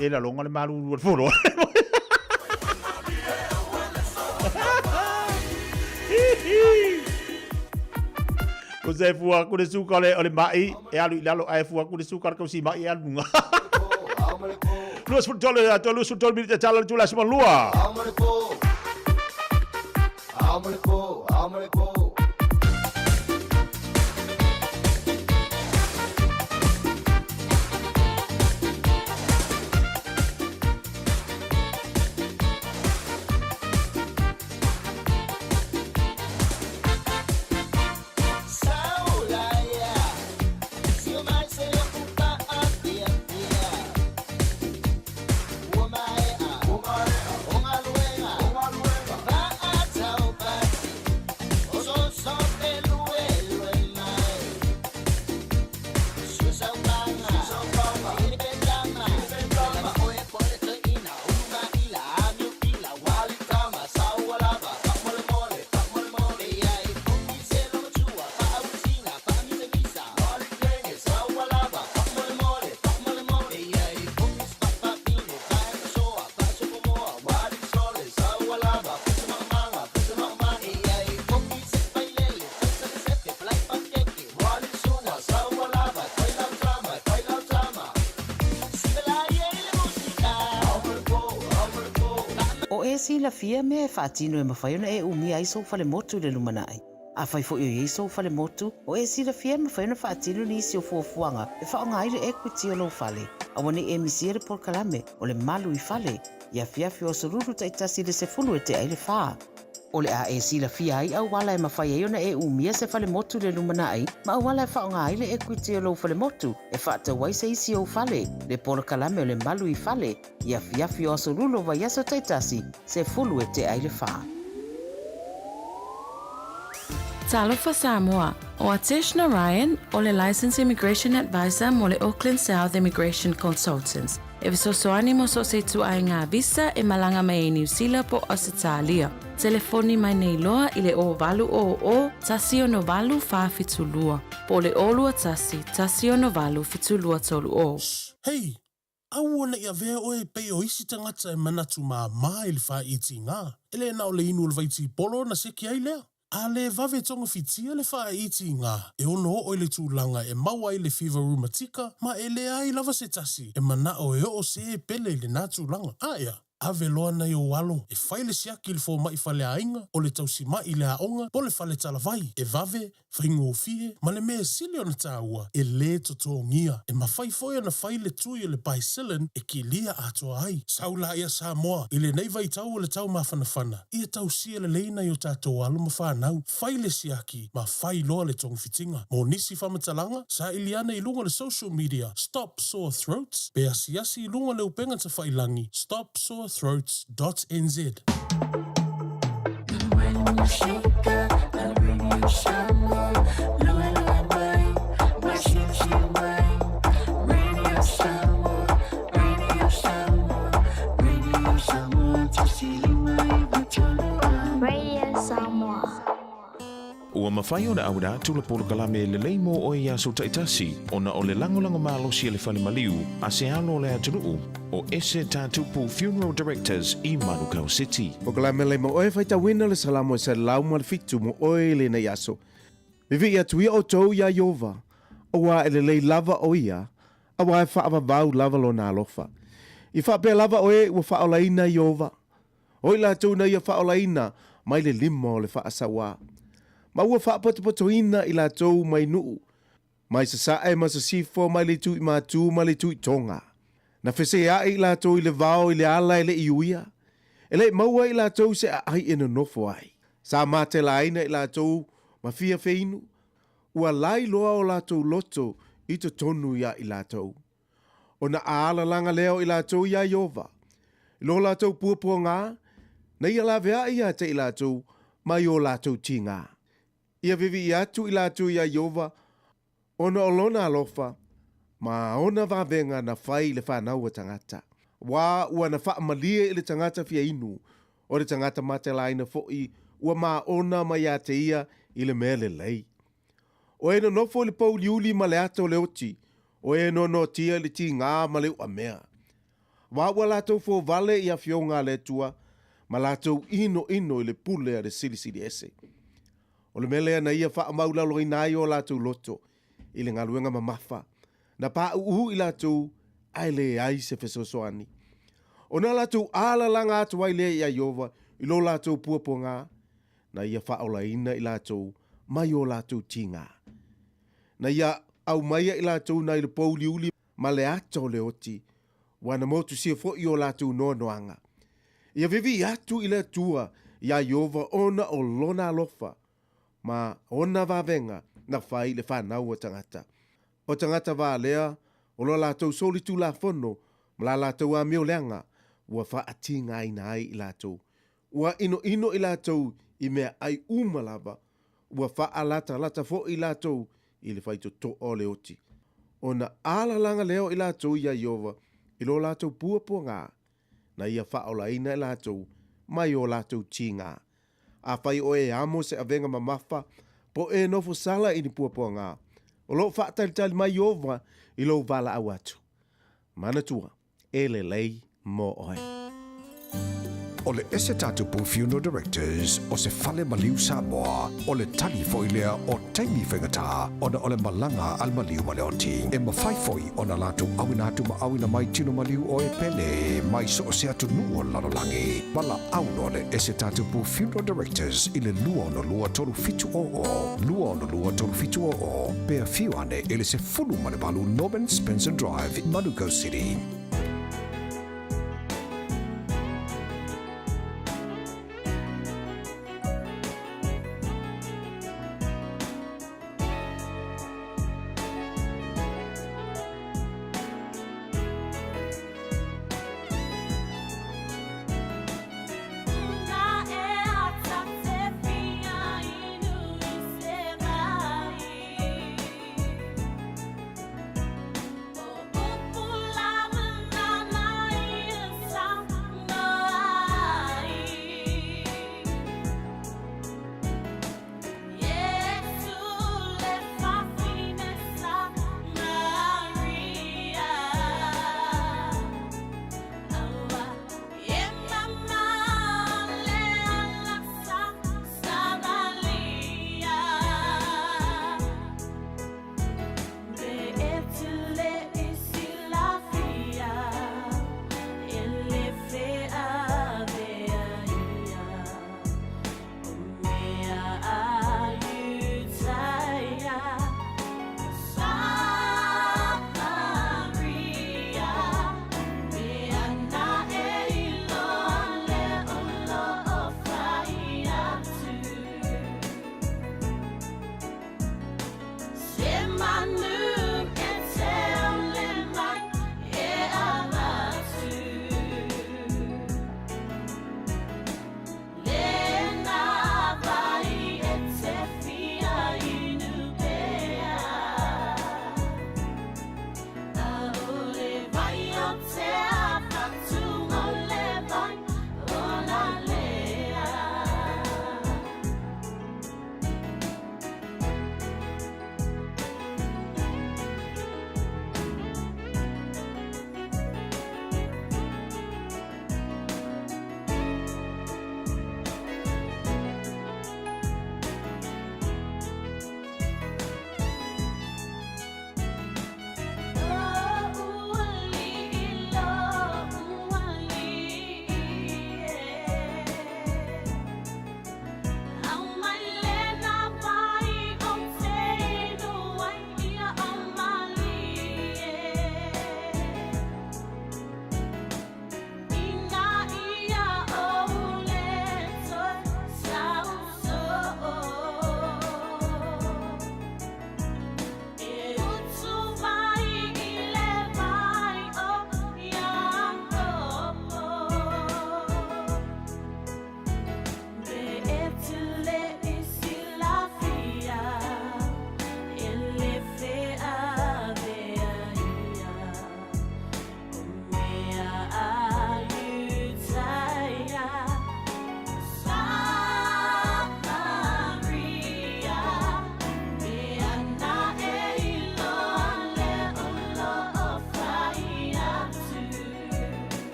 le la longa le malu le folo ko se fua ko le suka le ole mai e alu ilalo ai fua ko le suka ko si mai alu nga Luas futole tolu sutol mi te chala tula sima lua Oso sila fia me e whaatino e mawhai ona e umia ai so fale motu le lumanai. A whai fo i o so fale motu o e sila fia mawhai ona whaatino ni isi o fuafuanga e whaonga aile equity o lo fale. A wane e misia le por kalame o le malu I fale. Ia fiafi o soruru taitasi le se fulu e te aile whaa. O le a e sila fia ai au wala e mawhai e ona e umia se fale motu le lumanai ma au wala e whaonga aile equity o lo fale motu e whaata wai se isi o fale. Le por kalame o le malu I fale. Ia fiafi o soruru vai aso taitasi se fulu e te aile whaa. Talofa Samoa, o Ateshna Ryan, o le Licensed Immigration Advisor mo le Auckland South Immigration Consultants. E visosoani mo so se tu ai ngā visa e malanga mai New Zealand po Australia. Telefoni mai nei loa I le o valu o tasi o no valu wha fitulua. Po le olua tasi o no valu fitulua tolu o. Hei, au ona ia vea oe pei o isi tangata e manatu mā I le wha iti ngā. Ele na o le inu le vaiti polo na seki ai lea. A le vave tonga fitia le wha iti ngā. E ono o le tūlanga e maua I le fever rheumatica, ma e le ai lava se tasi. E mana o e o se e pele le nā tūlanga. Aia. Ave loa nei o walo, e whaile siaki le fō mai whale ainga, o le tausi mai le aonga, po le whale talavai, e vave, whaingo o fie, ma le mea sili o na tāua, e le totongia, e ma whai foia na whaile tui o le paicillin, e ki lia atoa ai. Saula ia Samoa, I le nei vai tau o le tau mawhanawhana, ia tau sia le leina I o tātou alo ma whanau, whaile siaki, ma whai loa le tongu fitinga. Mo nisi whamatalanga, sa iliana I lunga le social media, Stop Sore Throats, pe asiasi I lunga le upenga ta whailangi, stopsorethroats.nz. Ua mawhai o na aura tula polo kalame le leimo o ia so taitasi, ona o le langolango malosi le whale maliu, a se alo le atunuu, o ese tātupu Funeral Directors I Manukau City. O kalame leimo oe whaita wina le salamo e sa lau ma le fitu mo oe le na yaso. Vivi ia tuia o tau ia Iova, o wa ele lei lava o ia, a wa e whaava vau lava lo na alofa. I whaapea lava oe ua whaolaina Iova. Oi la tau na ia whaolaina, mai le lima o le whaasawa. Ma ua whaapotopotoina I la tau mai nuu. Mai sa sae ma sa sifo mai le tui mātū ma le tui tonga. Na whese a I la tau I le vao I le ala I le iuia. E le maua I la tau se a ai ena nofo ai. Sa mate la aina I la tau ma fia feinu. Ua lai loa o la tau loto I to tonu ia I la tau. O na aala langa leo I la tau ia Iova. I lo la tau puapua ngā. Na ia la vea ia te I la tau mai o la tau ti ngā. Ia vivi I atu I la tau ia Iova. Ona olona alofa. Ma ona vavenga na whai le whanau a tangata. Wā ua na whaamalia I le tangata fia inu. O le tangata mate laina fo'i. Ua ma ona mai a te ia I le mea le lei. O e no nofo le pau liuli ma le ato le oti. O e no tia le ti ngā ma le ua mea. Wā ua latou fo vale I a fionga le tua. Ma latou ino I le pule a le sili ese. O le mele na ia wha maula lo inai o latou loto. I le ngaluenga mamafa. Na pa uhu I latou ai le ai se fesosoani. O na latou ala langa atu ai le ia Iova. I lo latou puaponga. Na ia wha ola ina I latou mai o latou tinga. Na ia au maia I latou na I le pou liuli ma le ato le oti. Wana motu sia fo I o latou noanga. Ia vivi atu I le tua ia Iova ona o lona alofa. Ma ona vavenga na whai le whanau o tangata. O tangata wā lea, o lo latou soli tu la fono, ma la latou a meo leanga, ua wha ati ngai nai I latou. Ua ino I latou I mea ai umalava, ua wha alata fo I latou I le whaito to o le oti. O na ala langa leo I latou ia Iova, I lo latou puapua ngā, na ia wha ola ina I latou, mai o latou ti ngā. A whai o e amo se avenga mamafa, po e nofo sala I ni puapua ngā. O lo whaatalitali mai Iova I lo vala au atu. Manatua, e le lei mo oe. o le ese tatupu Funeral Directors o se fale maliu Samoa o le tali foilea o taimi whengata o na o le malanga al maliu maleoti. E mawhai foi o na latu awina atu ma awina mai tino maliu o e pele mai so o se atu nuo lalolangi. Wala auno le ese tatupu Funeral Directors i le lua o na lua toru fitu o. Lua o na lua toru fitu o. Pea fiu ane ele se fulu manebalu Norman Spencer Drive, Manuka City. Lama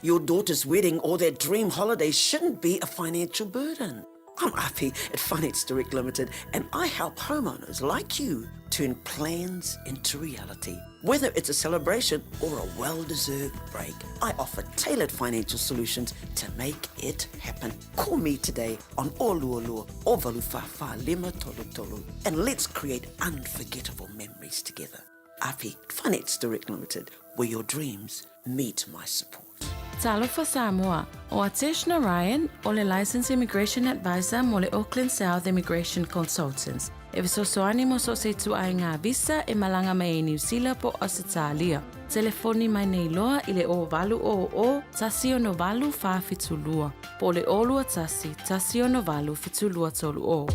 Your daughter's wedding or their dream holiday shouldn't be a financial burden. I'm Api at Finance Direct Limited, and I help homeowners like you turn plans into reality. Whether it's a celebration or a well-deserved break, I offer tailored financial solutions to make it happen. Call me today on Oluolua or Valufafa Lima Tolu Tolu, and let's create unforgettable memories together. Api, Finance Direct Limited, where your dreams meet my support. Talofa Samoa, o Atishna Ryan, o le Licensed Immigration Advisor mo le Auckland South Immigration Consultants. E visosoani mo so se tu ai ngā visa e malanga mai e New Zealand po Australia. Telefoni mai nei loa i le o valu o tasi o no valu wha fitulua. Po le olua tasi o no valu fitulua tolu o.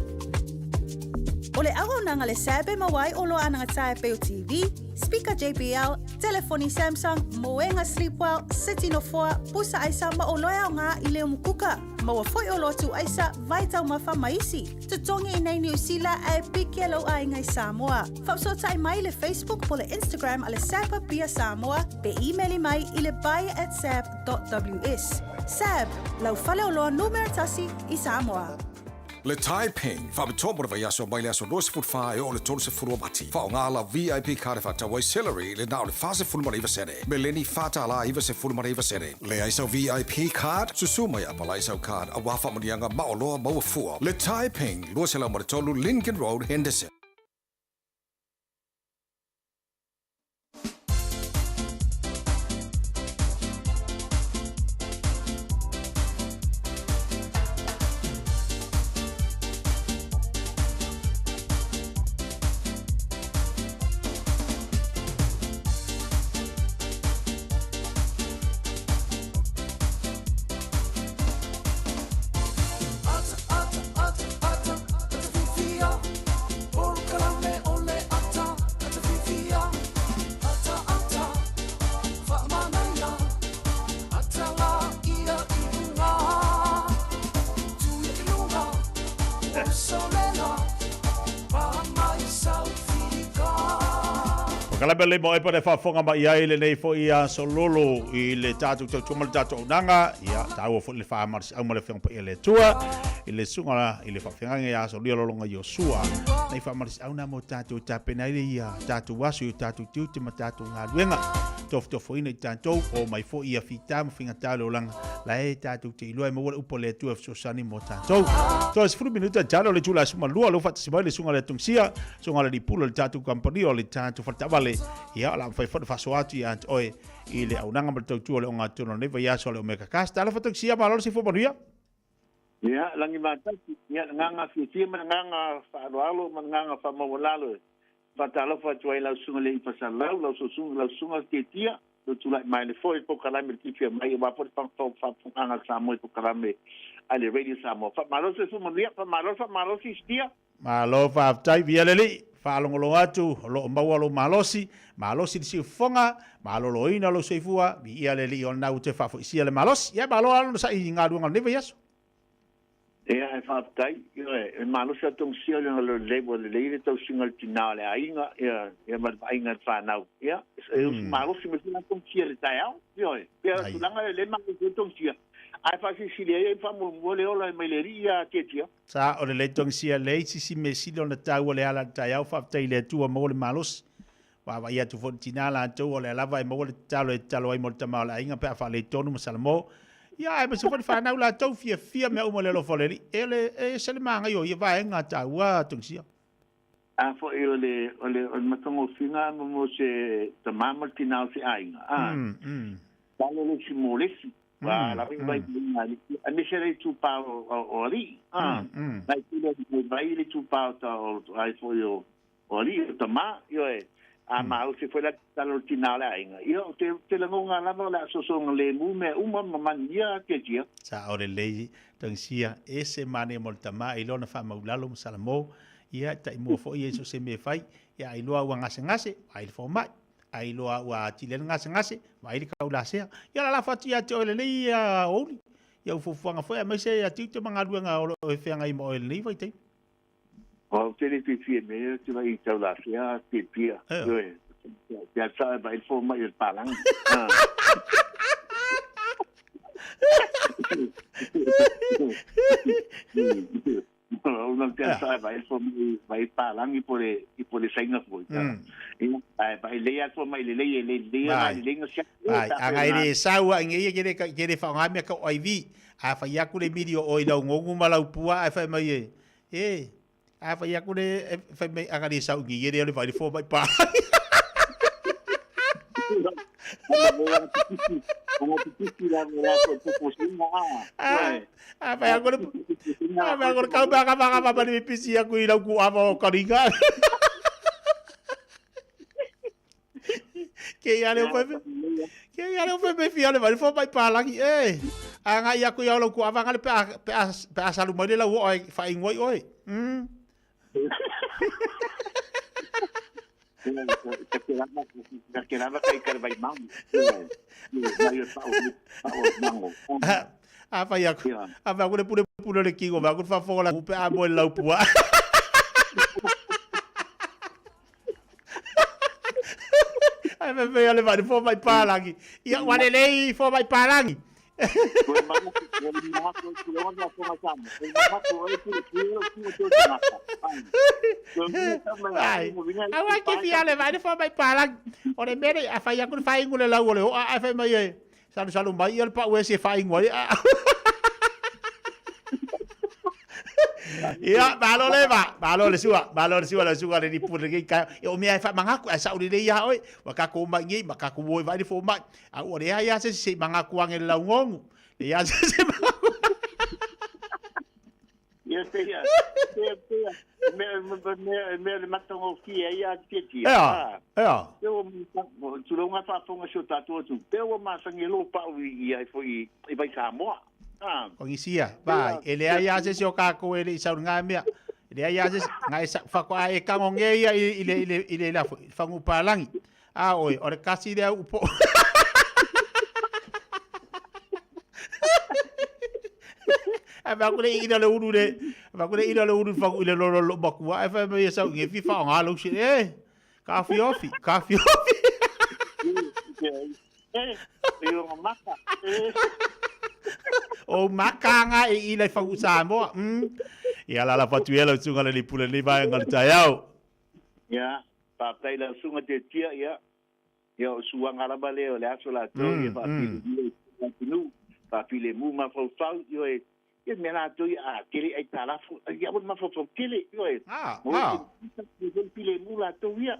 O le aho nanga le sabe mawai o loa nanga tae peo TV, speaker JBL, telefoni Samsung, moenga Sleepwell, City no 4, pusa aisa ma o loa ngā i leo mukuka. Maua foi o lotu aisa, vai tau mawha maisi. Tutongi i nei New Zealand e pike lau ai ngai Samoa. Whapsota mai le Facebook po le Instagram a le Sapa Pia Samoa, pe emaili mai i le buy@sap.ws. SAP, lau fale o loa numero tasi i Samoa. Le Taiping, whabitomo vai aso mai le aso losi futwha o le tolu se furu mati. Whao ngāla VIP kare whatawai celery le nao le whase fulmara iwa sere. Me leni whata la iwa se fulmara iwa sere. Le aisau VIP card, susu mai apa la aisau card, a wafa manianga maoloa maua fua. Le Taiping, lua se lau mara tolu Lincoln Road, Henderson. Kalabele mo e pare whafonga mai ai le nei fo ia sololo i le tātou tau tumal tātou nanga ia tāua fo le whaamars au male whiong pa ia le tua i le sunga i le whawhengange ia so lia lolonga Yosua nei whaamars au na mo tātou tāpena i ia tātou wasu i tātou tiu te ma tātou ngā ruenga tofo ina i tātou o mai fo ia whita mo whinga tālo langa la e tātou te ilua e mawale upo le tua fsosani mo tātou so es furu minuta jalo le tula suma lua lo fata sibai le sunga le tungsia sunga le dipula le tātou kampani o le tātou whatawale ia la fai fa faso atu ia oi i le aunanga ma tau tu le onga tunu nei vai aso le omega cast ala fa sia ma lo si fo maria ia langi mata ia nganga fi ma nganga fa alo ma nganga fa mo lalo fa talo fa tu ai la sunga le fa la sunga te tia lo tu la mai le foi po kala me ti fi mai va por fa nganga sa mo po kala me ale radio sa mo fa malo se su mo ria fa malo si stia ma lo fa tai via le whaalongolo atu, lo maua lo malosi si fonga, malo lo ina lo seifua, bi ia le li o nau te whafo isia le malosi, ia malo alo sa i ngā ruanga neva yaso. Ea e whaftai, e malosi atong sia le lebo le leire tau singal tina le ainga, ia marpa ainga whanau, ia, malosi me sina atong sia le tai au, ia, tulanga le malosi atong sia. Ai fa si le fa mo le ola mai le ria ketia sa o le tong sia le si me silo na tau le ala tai au fa tai le tu mo le malos wa ia tu fontina la tu o le lava mo le talo ai mo tama la inga pa fa le tonu mo salmo ia e so fa na la tu fia me o mo le lo foleri ele e se le manga yo ia va nga tau wa tong sia a fo le matongo fina mo se tama mo tina si ainga talo le si mo le wa la ring vai a me sere tu pa o ali vai tu vai le tu pa o ai fo yo o ali tama yo e a ma o se foi la talo tinala ainga yo te la ngonga la no la so le mu me uma mania ke dia sa o le tangsia ese mane mo tama i lona fa maulalo salamo ia ta mo fo ia so se me fai ia i loa wanga ngase ai fo mai ai loa wa tilen ngase vai ka ula se ia la fati ya te ole nei ia oli ia fo fanga foi mai se ia tite manga ruanga o e fenga i mo ele nei vai te o te le fi me te vai ta ula se ia te pia ya sa vai fo mai el palang Una pensa vai vai palang ipole sainga foi. Vai leia so mai leia leia sia. Ai, angai le saua ngai kere fa ngame ka oivi. A fa yaku le video oi lau ngongu malau pua a fa mai e. A fa yaku le fa mai angai le sau ngi le vai fo mai pa. Apa yang aku kau baka di pisi aku ilau ku apa karinga. Kaya le foi fiale vai fo mai palangi anga ia ku ia lo ku apa ngale pe asalu mai la wo ai fa ingoi oi. Kerana kai kerbai mau. Apa ya aku? Apa aku le pule le kingo, aku fa fola ku pe a mo lau pua. Ai me ve ale vai fo mai palangi. Ia wale lei fo mai palangi. Awa ke fiale vai fo mai palang. Ore mere a fai aku fai ngule la ole. A fai mai salu mai el pa we se fai ngole. Ia balo le sua le sua le dipu le ka. O me ai fa mangaku a saudi le ia oi. Wa ka ko mai ngi maka ko voi vai fo mai. A ore ia se mangaku ang el ngongu. Ia se mangaku. Ia ia. Me matongo ki ia titi. Ja. Eu tulonga fa fonga so tatu tu. Pero masangelo pa ia foi i vai Samoa. Kong isia, vai. Ele ia se o kako ele isa nga mea. Ele ia se nga isa fa ko ai kangong ia ile la fangu palangi. Oi, ore kasi dia upo. Aku le ina le uru le. Aku le ina le uru fangu ile lo baku. Ai fa me sa nge fi fa nga lo shi. Kafi ofi. Eu maka. O makanga e ile fa usamo. Ia la patuela sunga le pule le vai ngal tayau. Ya, pa tai la sunga te tia ya. Ya suanga la bale o le aso la to e fa pile. Pa pile mu ma fa yo e me la to ya kele ai tala fu ya ma fa kele yo e. Pile mu la to ya.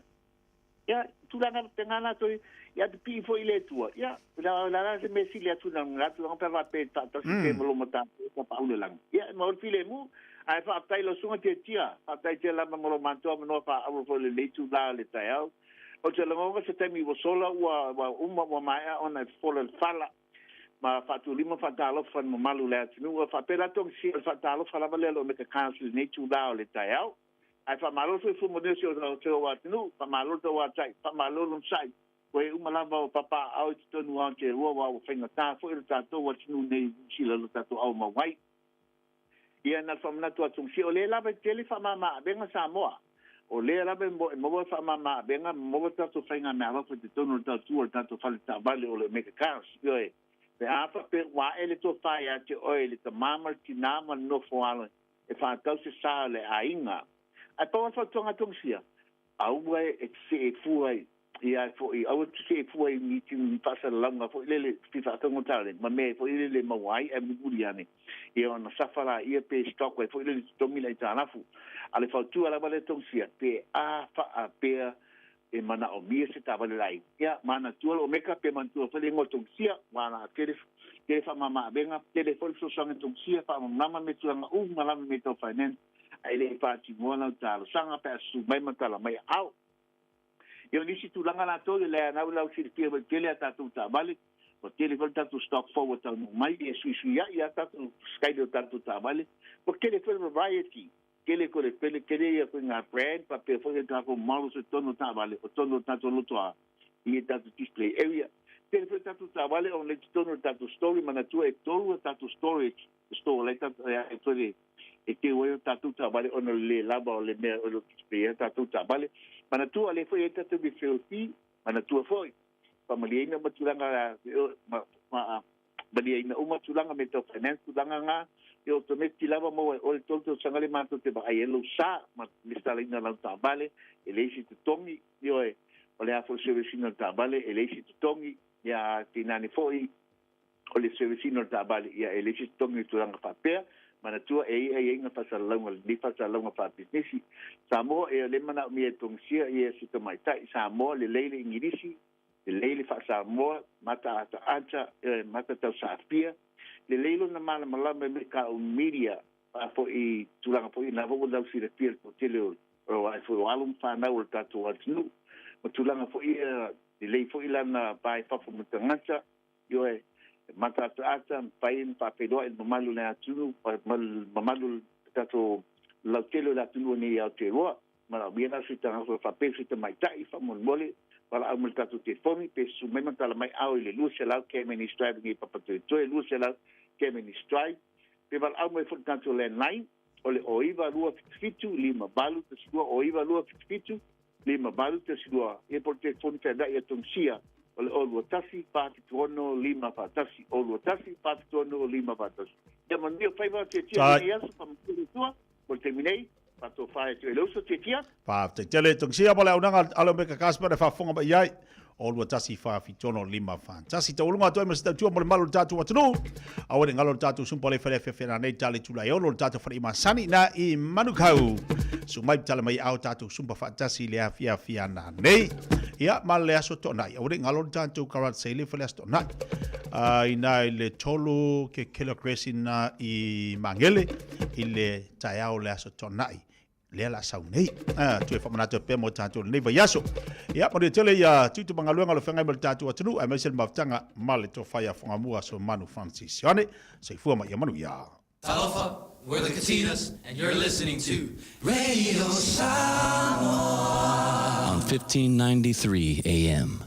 Ya, tu la tengana to ya de pi fo ile tua. Ya, la se me silia tu na ngatu on pa pe ta to se mo mata pa ule lang. Ya, mo file mu ai fa tai lo sunga te tia. Pa tai te la mo lo manto mo fa avo fo le tu la le taiao. O te longa se temi wo sola wa wa mai on a fo le fala. Ma fa tu lima fa talo fa mo malu le tu wa fa pe la tong si fa talo fa la le lo me ka kansu ne tu la le taiao. Ai fa malo fu mo desio o wa tu fa malo to wa tai fa malo lo sai. Koe umalava o papa au te tonu au te rua wa o whainga tā fo ira tātou wa tinu nei sila lo tātou au mawai. Ia na whamanatu atung si o le lawe tele whamama benga Samoa. O le lawe mwa whamama benga mwa tātou whainga mea wafu te tonu tātou o tātou whale tā wale o le meka kārs. Ioe, pe awha pe wa ele tō whai a te oe le ta mamar ki nāma no whoala e whātau se sā le a inga. Ai pawa whatonga tung sia. Auwe e se e fuai. Ia fo I au se fo I meeting pasa langa fo ile fifa tongo tale ma me fo ile mawai e muguriane ia ona safara ia pe stock fo ile domina itana fu ale fo tu ala vale tong sia pe a fa a pe e mana o mie se tavale lai ia mana tu o meka pe man tu fo le ngotong sia mana kere fa mama benga telefon so sanga tong sia fa mama me tu nga mala me to finance ai fa ti mona talo sanga pe su mai matala mai au. Yo nisi tulanga la to le na la usir pia tele ata tu ta vale o tele volta tu stock forward ta mai e su ya ta tu sky do ta tu ta vale porque le foi variety que le con pele que le ya con a brand pa pe foi ta con malu se tono ta vale o tono ta to luto a e ta tu display area tele foi ta tu ta vale on le tono ta tu story mana tu e tono ta tu storage store le ta e foi e te o ta tu ta vale on le laba o le me o le display ta tu ta vale mana tu ale foi eta tu bi filthy mana tu foi pamaliena matulanga Bali ina uma tulanga me to finance tulanga nga e o to me tilava mo o le tolto sangale mato te ba ai lo sa ma listala ina la tabale e le si tongi io e o le afo servicino tabale e le si tongi ya tinani foi o le servicino tabale ya e le si tongi tulanga papea mana tua e inga fasalonga li fasalonga fa business samo e le mana mi tongsia e si to mai tai samo le leile ingirisi le leile fa samo mata ata ancha mata tau safia le leilo na mana malama me ka media fo i tulanga fo i na vo da si le pier po tele o ai fo alum fa na o tatu wa tnu mo tulanga fo i le lei fo i lana pai fa fo mutangata yo e mata ata pain pa pedo el mamalu na tunu mamalu tato la tele la tunu ni ya telo mara bien así tan fa pe si te mai tai fa mon mole para au tato telefoni pe su me mata la mai au le luz la que ministra ni papa to luz la que ministra pe val au me fo tanto landline ole oiva lua fitu lima balu te sua oiva lua fitu lima balu te sua e por telefoni te da ya tonsia ole o tasi pa tono lima pa tasi o tasi pa tono lima pa tasi ya mandio faiva te tia ni aso pa tua por terminei pa to fai te lo so te tia pa te tele tong sia pole unanga alo me ka kaspa fa fonga ba yai o lo tasi fa fitono lima fa tasi te ulunga to mas tu mo malu tatu watunu awore ngalo tatu sum pole fele fe na nei tale tula yo lo tatu fa ima sani na i manukau so mai tala mai au tatu sum pa fa tasi le afia na nei ia male aso to nai awore ngalo tatu karat sele fele asto nai ina le tolu ke kilogressina i mangele ile tayao le aso to nai le la saunei tu e famana te pe mo tatu nei va yaso ia mo tele ya tu bangaluanga lo fenga bel tatu atunu ai mesel maftanga male to fire fonga mua so Manu Francis yone se fu ma ya manu ya Talofa, we're the Katinas, and you're listening to Radio Samoa on 1593 AM.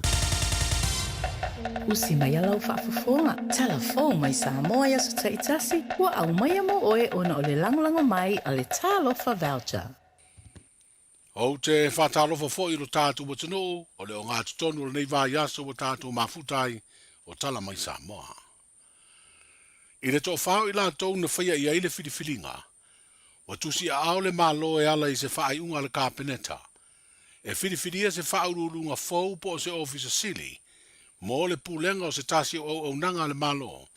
Usi mai alau whaafafonga. Telefon mai Samoa ya so taitasi. Wa au mai amo oe ona o le langolango mai a le talofa voucher. O te whatalofa fo i lo tātu watano, o le o ngā tutonu le nei vā yaso wa tātu mafutai o tala mai Samoa. I le tō whao i la tōu na whaia i aile whiriwhiringa, wa tusi a ao le mālo e ala i se whaai unga le kāpeneta. E whiriwhiria se whaurulunga fōu po se ofisa sili, mo le pulenga o se tasi o nanga le malo.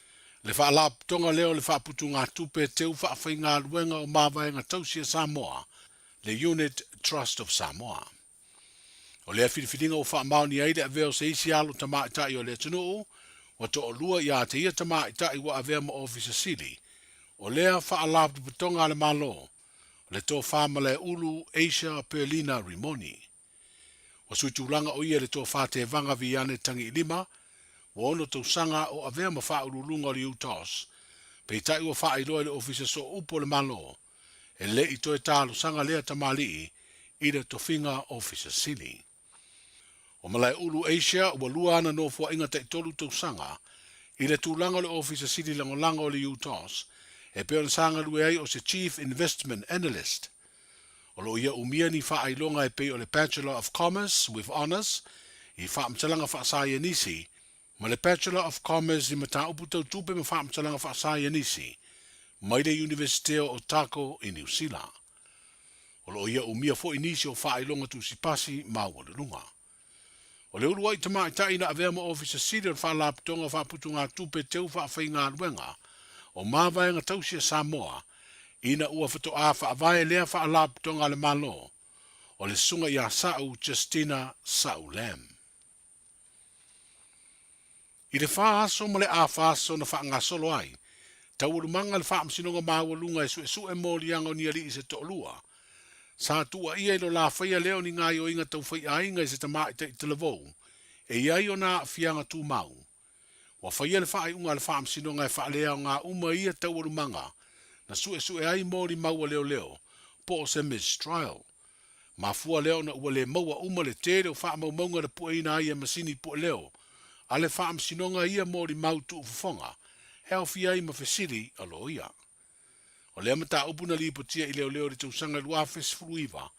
Le whaalap tonga leo le whaaputu ngā tupe teu whaafai ngā luenga o māwaenga tausia Samoa, le Unit Trust of Samoa. O lea whiriwhiringa o whaamauni aile a veo se isi alo tamaitai o le tunuu, wa to lua ia te ia tamaitai wa avea ma ofisa sili, o lea whaalap tuputonga le malo, le tō whaamale ulu Asia Perlina Rimoni. Wa suitulanga o ia le tō whate vanga viane tangi lima, wa ono tau sanga o avea ma whaurulunga o le utos, pe tai ua whaailoa le ofisa so upo le malo, e le i toe tālu sanga lea tamali i le tofinga ofisa sili. O malai ulu Asia ua lua ana no fua inga te tolu tau sanga i le tūlanga le ofisa sili langolanga o le utos, e peon sanga lue ai o se Chief Investment Analyst. O lo ia umia ni whaailonga e pe o le Bachelor of Commerce with Honours i whaamtalanga whaasaya nisi, ma le Bachelor of Commerce i mata upu tau tupe ma whaamtalanga whaasaya nisi, mai le University o Otago i New Zealand. O lo ia umia fo inisi o whaailonga tu sipasi maua le lunga. O le uru ai tamai taina avea ma ofisa siri o whaalaputonga whaaputu ngā tupe teu whaafai ngā ruenga o māwaenga tausia Samoa ina ua whato a whaavae lea whaalaputonga le malo o le sunga ia Sau Justina Sau Lam. I le whaaso ma le a whaaso na whaangasolo ai, tau urumanga le whaamsinonga māwalunga e su e mōlianga o niari i se to'olua, sa tua ia ilo la whaia leo ni ngai o inga tau whai ainga i se tamai te televou, e iai o nā whianga tū mau. Wa whaia le whaai unga le whaam sinonga e whaalea o ngā uma ia tau urumanga, na su e ai mōri maua leo leo, po o se mistrial. Ma fua leo na ua le maua uma le tere o wha maunga le pua ina ai e masini pua leo, a le whaam sinonga ia mōri mau tu ufufonga, heo whiai ma whesiri alo ia. O lea mata upuna li potia i leo leo le tausanga lua fesfruiva,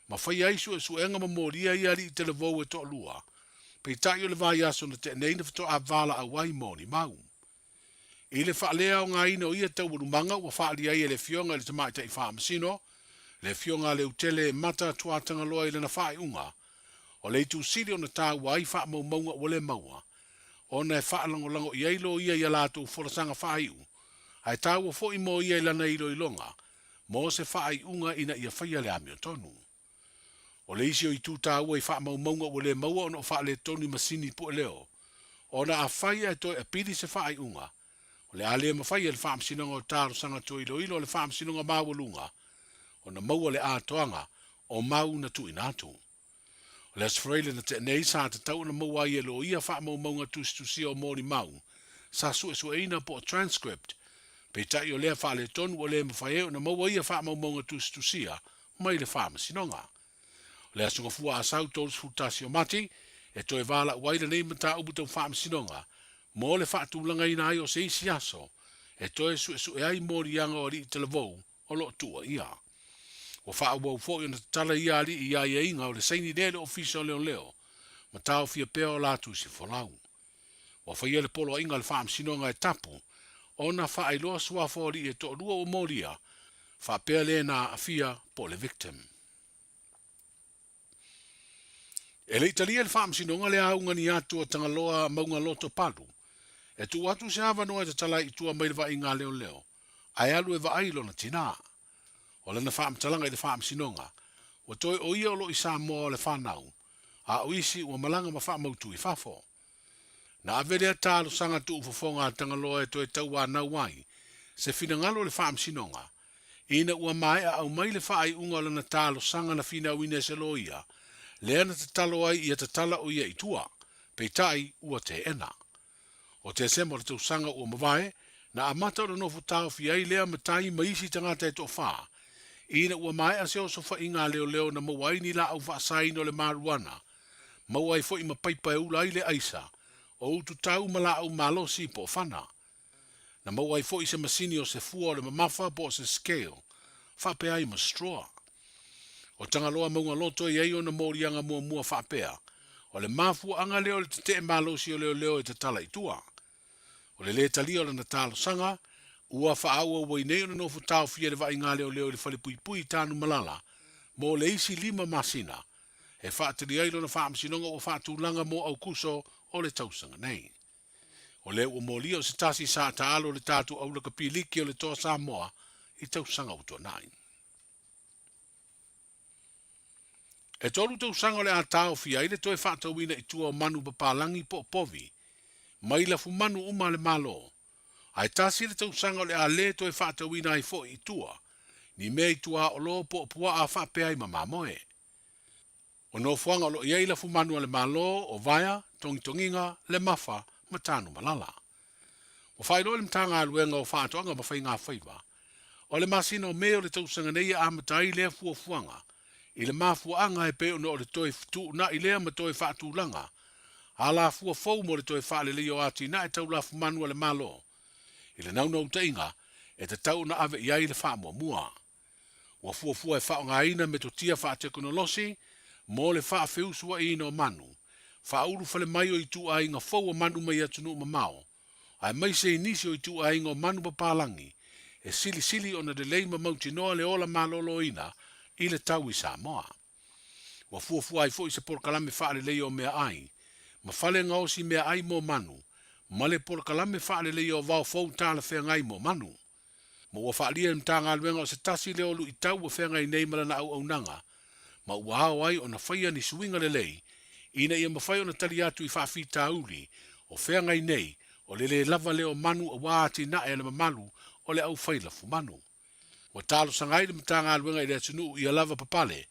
ma whai aisu e suenga ma moria i ali i televou e toa lua, pei tai o le vai aso na te neina fito a vala a wai mōni mau. I le whaalea o ngā ina o ia tau urumanga ua whaali ai e le fionga le tamai tai whaamasino, le fionga le utele mata tuatanga loa i le na whaai unga, o le tu siri o na tā wai wha mau maunga o le maua, o na e whaalangolango i eilo ia i alato wholasanga whaai u, ai tā ua fo i mo ia i lana ilo i longa, mo se whaai unga ina ia whaia le ami o tonu. O le isi o i tū tā ua i wha mau maunga o le maua o na o wha le tonu masini po e leo, o na a whaia e toi a pili se whaai unga, o le alea mawhaia le whaamsinonga o tāro sanga to ilo ilo le whaamsinonga mawalunga, o na maua le ātoanga o mau na tu inatu. O le asfreile na te nei sa te tau na maua i elo ia wha mau maunga tusi o mori mau, sa sue ina po transcript, pe tai o lea wha le tonu o le mawhaia o na maua ia wha mau maunga tusia mai le whaamsinonga. O le asunga fua asau tōrus futasi o mati, e toi wala waila nei mata ubutau whaamsinonga, mo le whaatulanga ina ai o se isi aso, e toe sue ai mori anga o li televou o lo tua ia. O whaawau fo i na tala ia li i ai inga o le saini lele ofisa o leo, ma tau fia peo la tu si folau. O whaia le polo inga le whaamsinonga e tapu, o na whaailoa sua fo li e to lua o moria, whaapea le na afia po le victim. E le italia le whaamsinonga le aunga ni atu o tangaloa maunga loto palu, e tu atu se hawa noa te tala i tua mai le wa inga leo, ai alu e wa ailo na tina. O le na whaamtalanga i le whaamsinonga, o toi o ia o lo i Samoa o le whanau, a o isi ua malanga ma whaamautu i whafo. Na avere a tālo sanga tu ufofonga a tangaloa e toi tau a nau wai, se fina ngalo le whaamsinonga, ina ua mai a au mai le whaai unga o le na tālo sanga na fina wine se lo ia, lea na te talo ai ia te tala o ia i tua, pe tai ua te ena. O te sema le tausanga ua mawae, na amata o le nofu tau fi ai lea matai maisi tangata e to wha, ina ua mai a seo sofa inga leo na mawai ni la au whaasai no le maruana, mawai fo ima paipa e ula i le aisa, o utu tau mala au malosi po whana. Na mawai fo i se masini o se fua o le mamafa po se scale, whapea i ma straw. O tangaloa maunga loto i eio na morianga mua whapea, o le mafua anga leo le te malosi o leo e te tala i tua. O le talia o le na talo sanga, ua whaaua ua i nei o na nofu tau fia le vai ngā leo le whalepui tānu malala, mo le isi 5 masina, e whaatiri ailo na whaamsinonga o whaatulanga mo au kuso o le tausanga nei. O le ua molia o se tasi sa taalo le tātu au la kapiliki o le toa Samoa i tausanga o nai. E tolu tausanga o le a tau fia i le toi whaatauina i tua o manu papalangi po povi, mai la fu manu uma le malo. Ai tasi le tausanga o le a le toi whaatauina i fo i tua, ni mei tua o lo po pua a whapea i mamamoe. O no fuanga o lo iei la fu manu le malo o vaya, tongitonginga, le mafa, matanu malala. O whairo le mtanga aluenga o whaatoanga ma whai ngā whaiva. O le masina o meo le tausanga nei a matai lea fuanga, i le mafuanga e peo no o le toi tu na i lea ma toi whaatulanga, a la fua fau mo le toi whaale leo ati na e tau la fu manu le malo. I le naunau tainga, e te tau na ave iai le wha mua. Ua fua e wha ngā ina me to tia wha teknolosi, mo le wha whiusua i no manu. Wha uru whale mai o i tu a inga fau o manu mai atunu mamao. Ai mai se inisi o i tu a inga o manu papalangi, e sili o na de leima mauti noa le ola malolo ina, i le tau i Samoa. Ua fua ai fo i se porkalame wha le leo mea ai, ma whale ngaosi mea ai mo manu, ma le porkalame wha le leo vau fau tāla whea ngai mo manu. Ma ua wha lia mtanga aluenga o se tasi leo lu i tau o whea ngai nei mala na au nanga, ma ua hao ai o na whaia ni suinga le lei, ina ia mawhai o na tali atu i whaafi tauli, o whea ngai nei, o le lava leo manu a wāti na e le mamalu, o le au whaila fu manu. Wa talo sangai le mtanga aluenga i le atunu i a lava papale,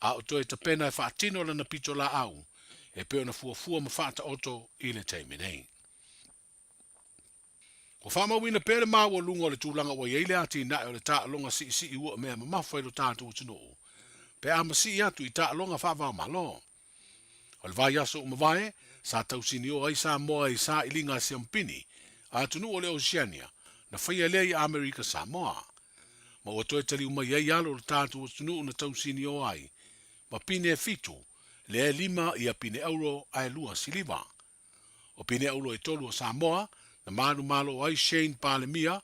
a o toe ta pena e whaatino la na pito la au, e peo na fua ma whaata oto i le teime nei. O whamawina pere maua lunga o le tūlanga wa yeile ati na e o le taa longa si i ua mea ma mawhai lo tātu utino. Pe ama si atu i taa longa whawao malo. O le vai aso umawai, sa tausini o ai Samoa i sa ilinga siampini, a tunu o le Oceania, na whaia lea i Amerika Samoa. Ma o toi tali umai ai alo le tātu utino na tausini o ai, ma pine e fitu, le 5 ia pine euro ai lua siliva. O pine euro e tolu o Samoa, Na manu malo ai Shane Palemia,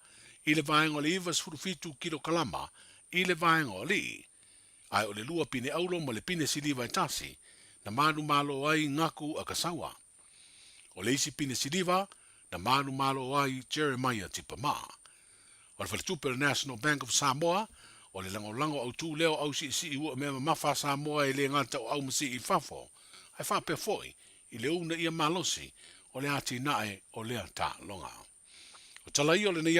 i le vaenga o le ivas furufitu kilo kalama, i le vaenga o li. Ai o le lua pine aulo mo le pine siliva e tasi, na manu malo ai ngaku a kasawa. O le isi pine siliva, na manu malo ai Jeremiah Tipama. O le falitupe le National Bank of Samoa, o le lango au tu leo au si ua mea mafa Samoa e le ngata o au masi i fafo. Ai fa pe foi, i le una ia malosi, o le ati nae o le ata longa. O talai o le nei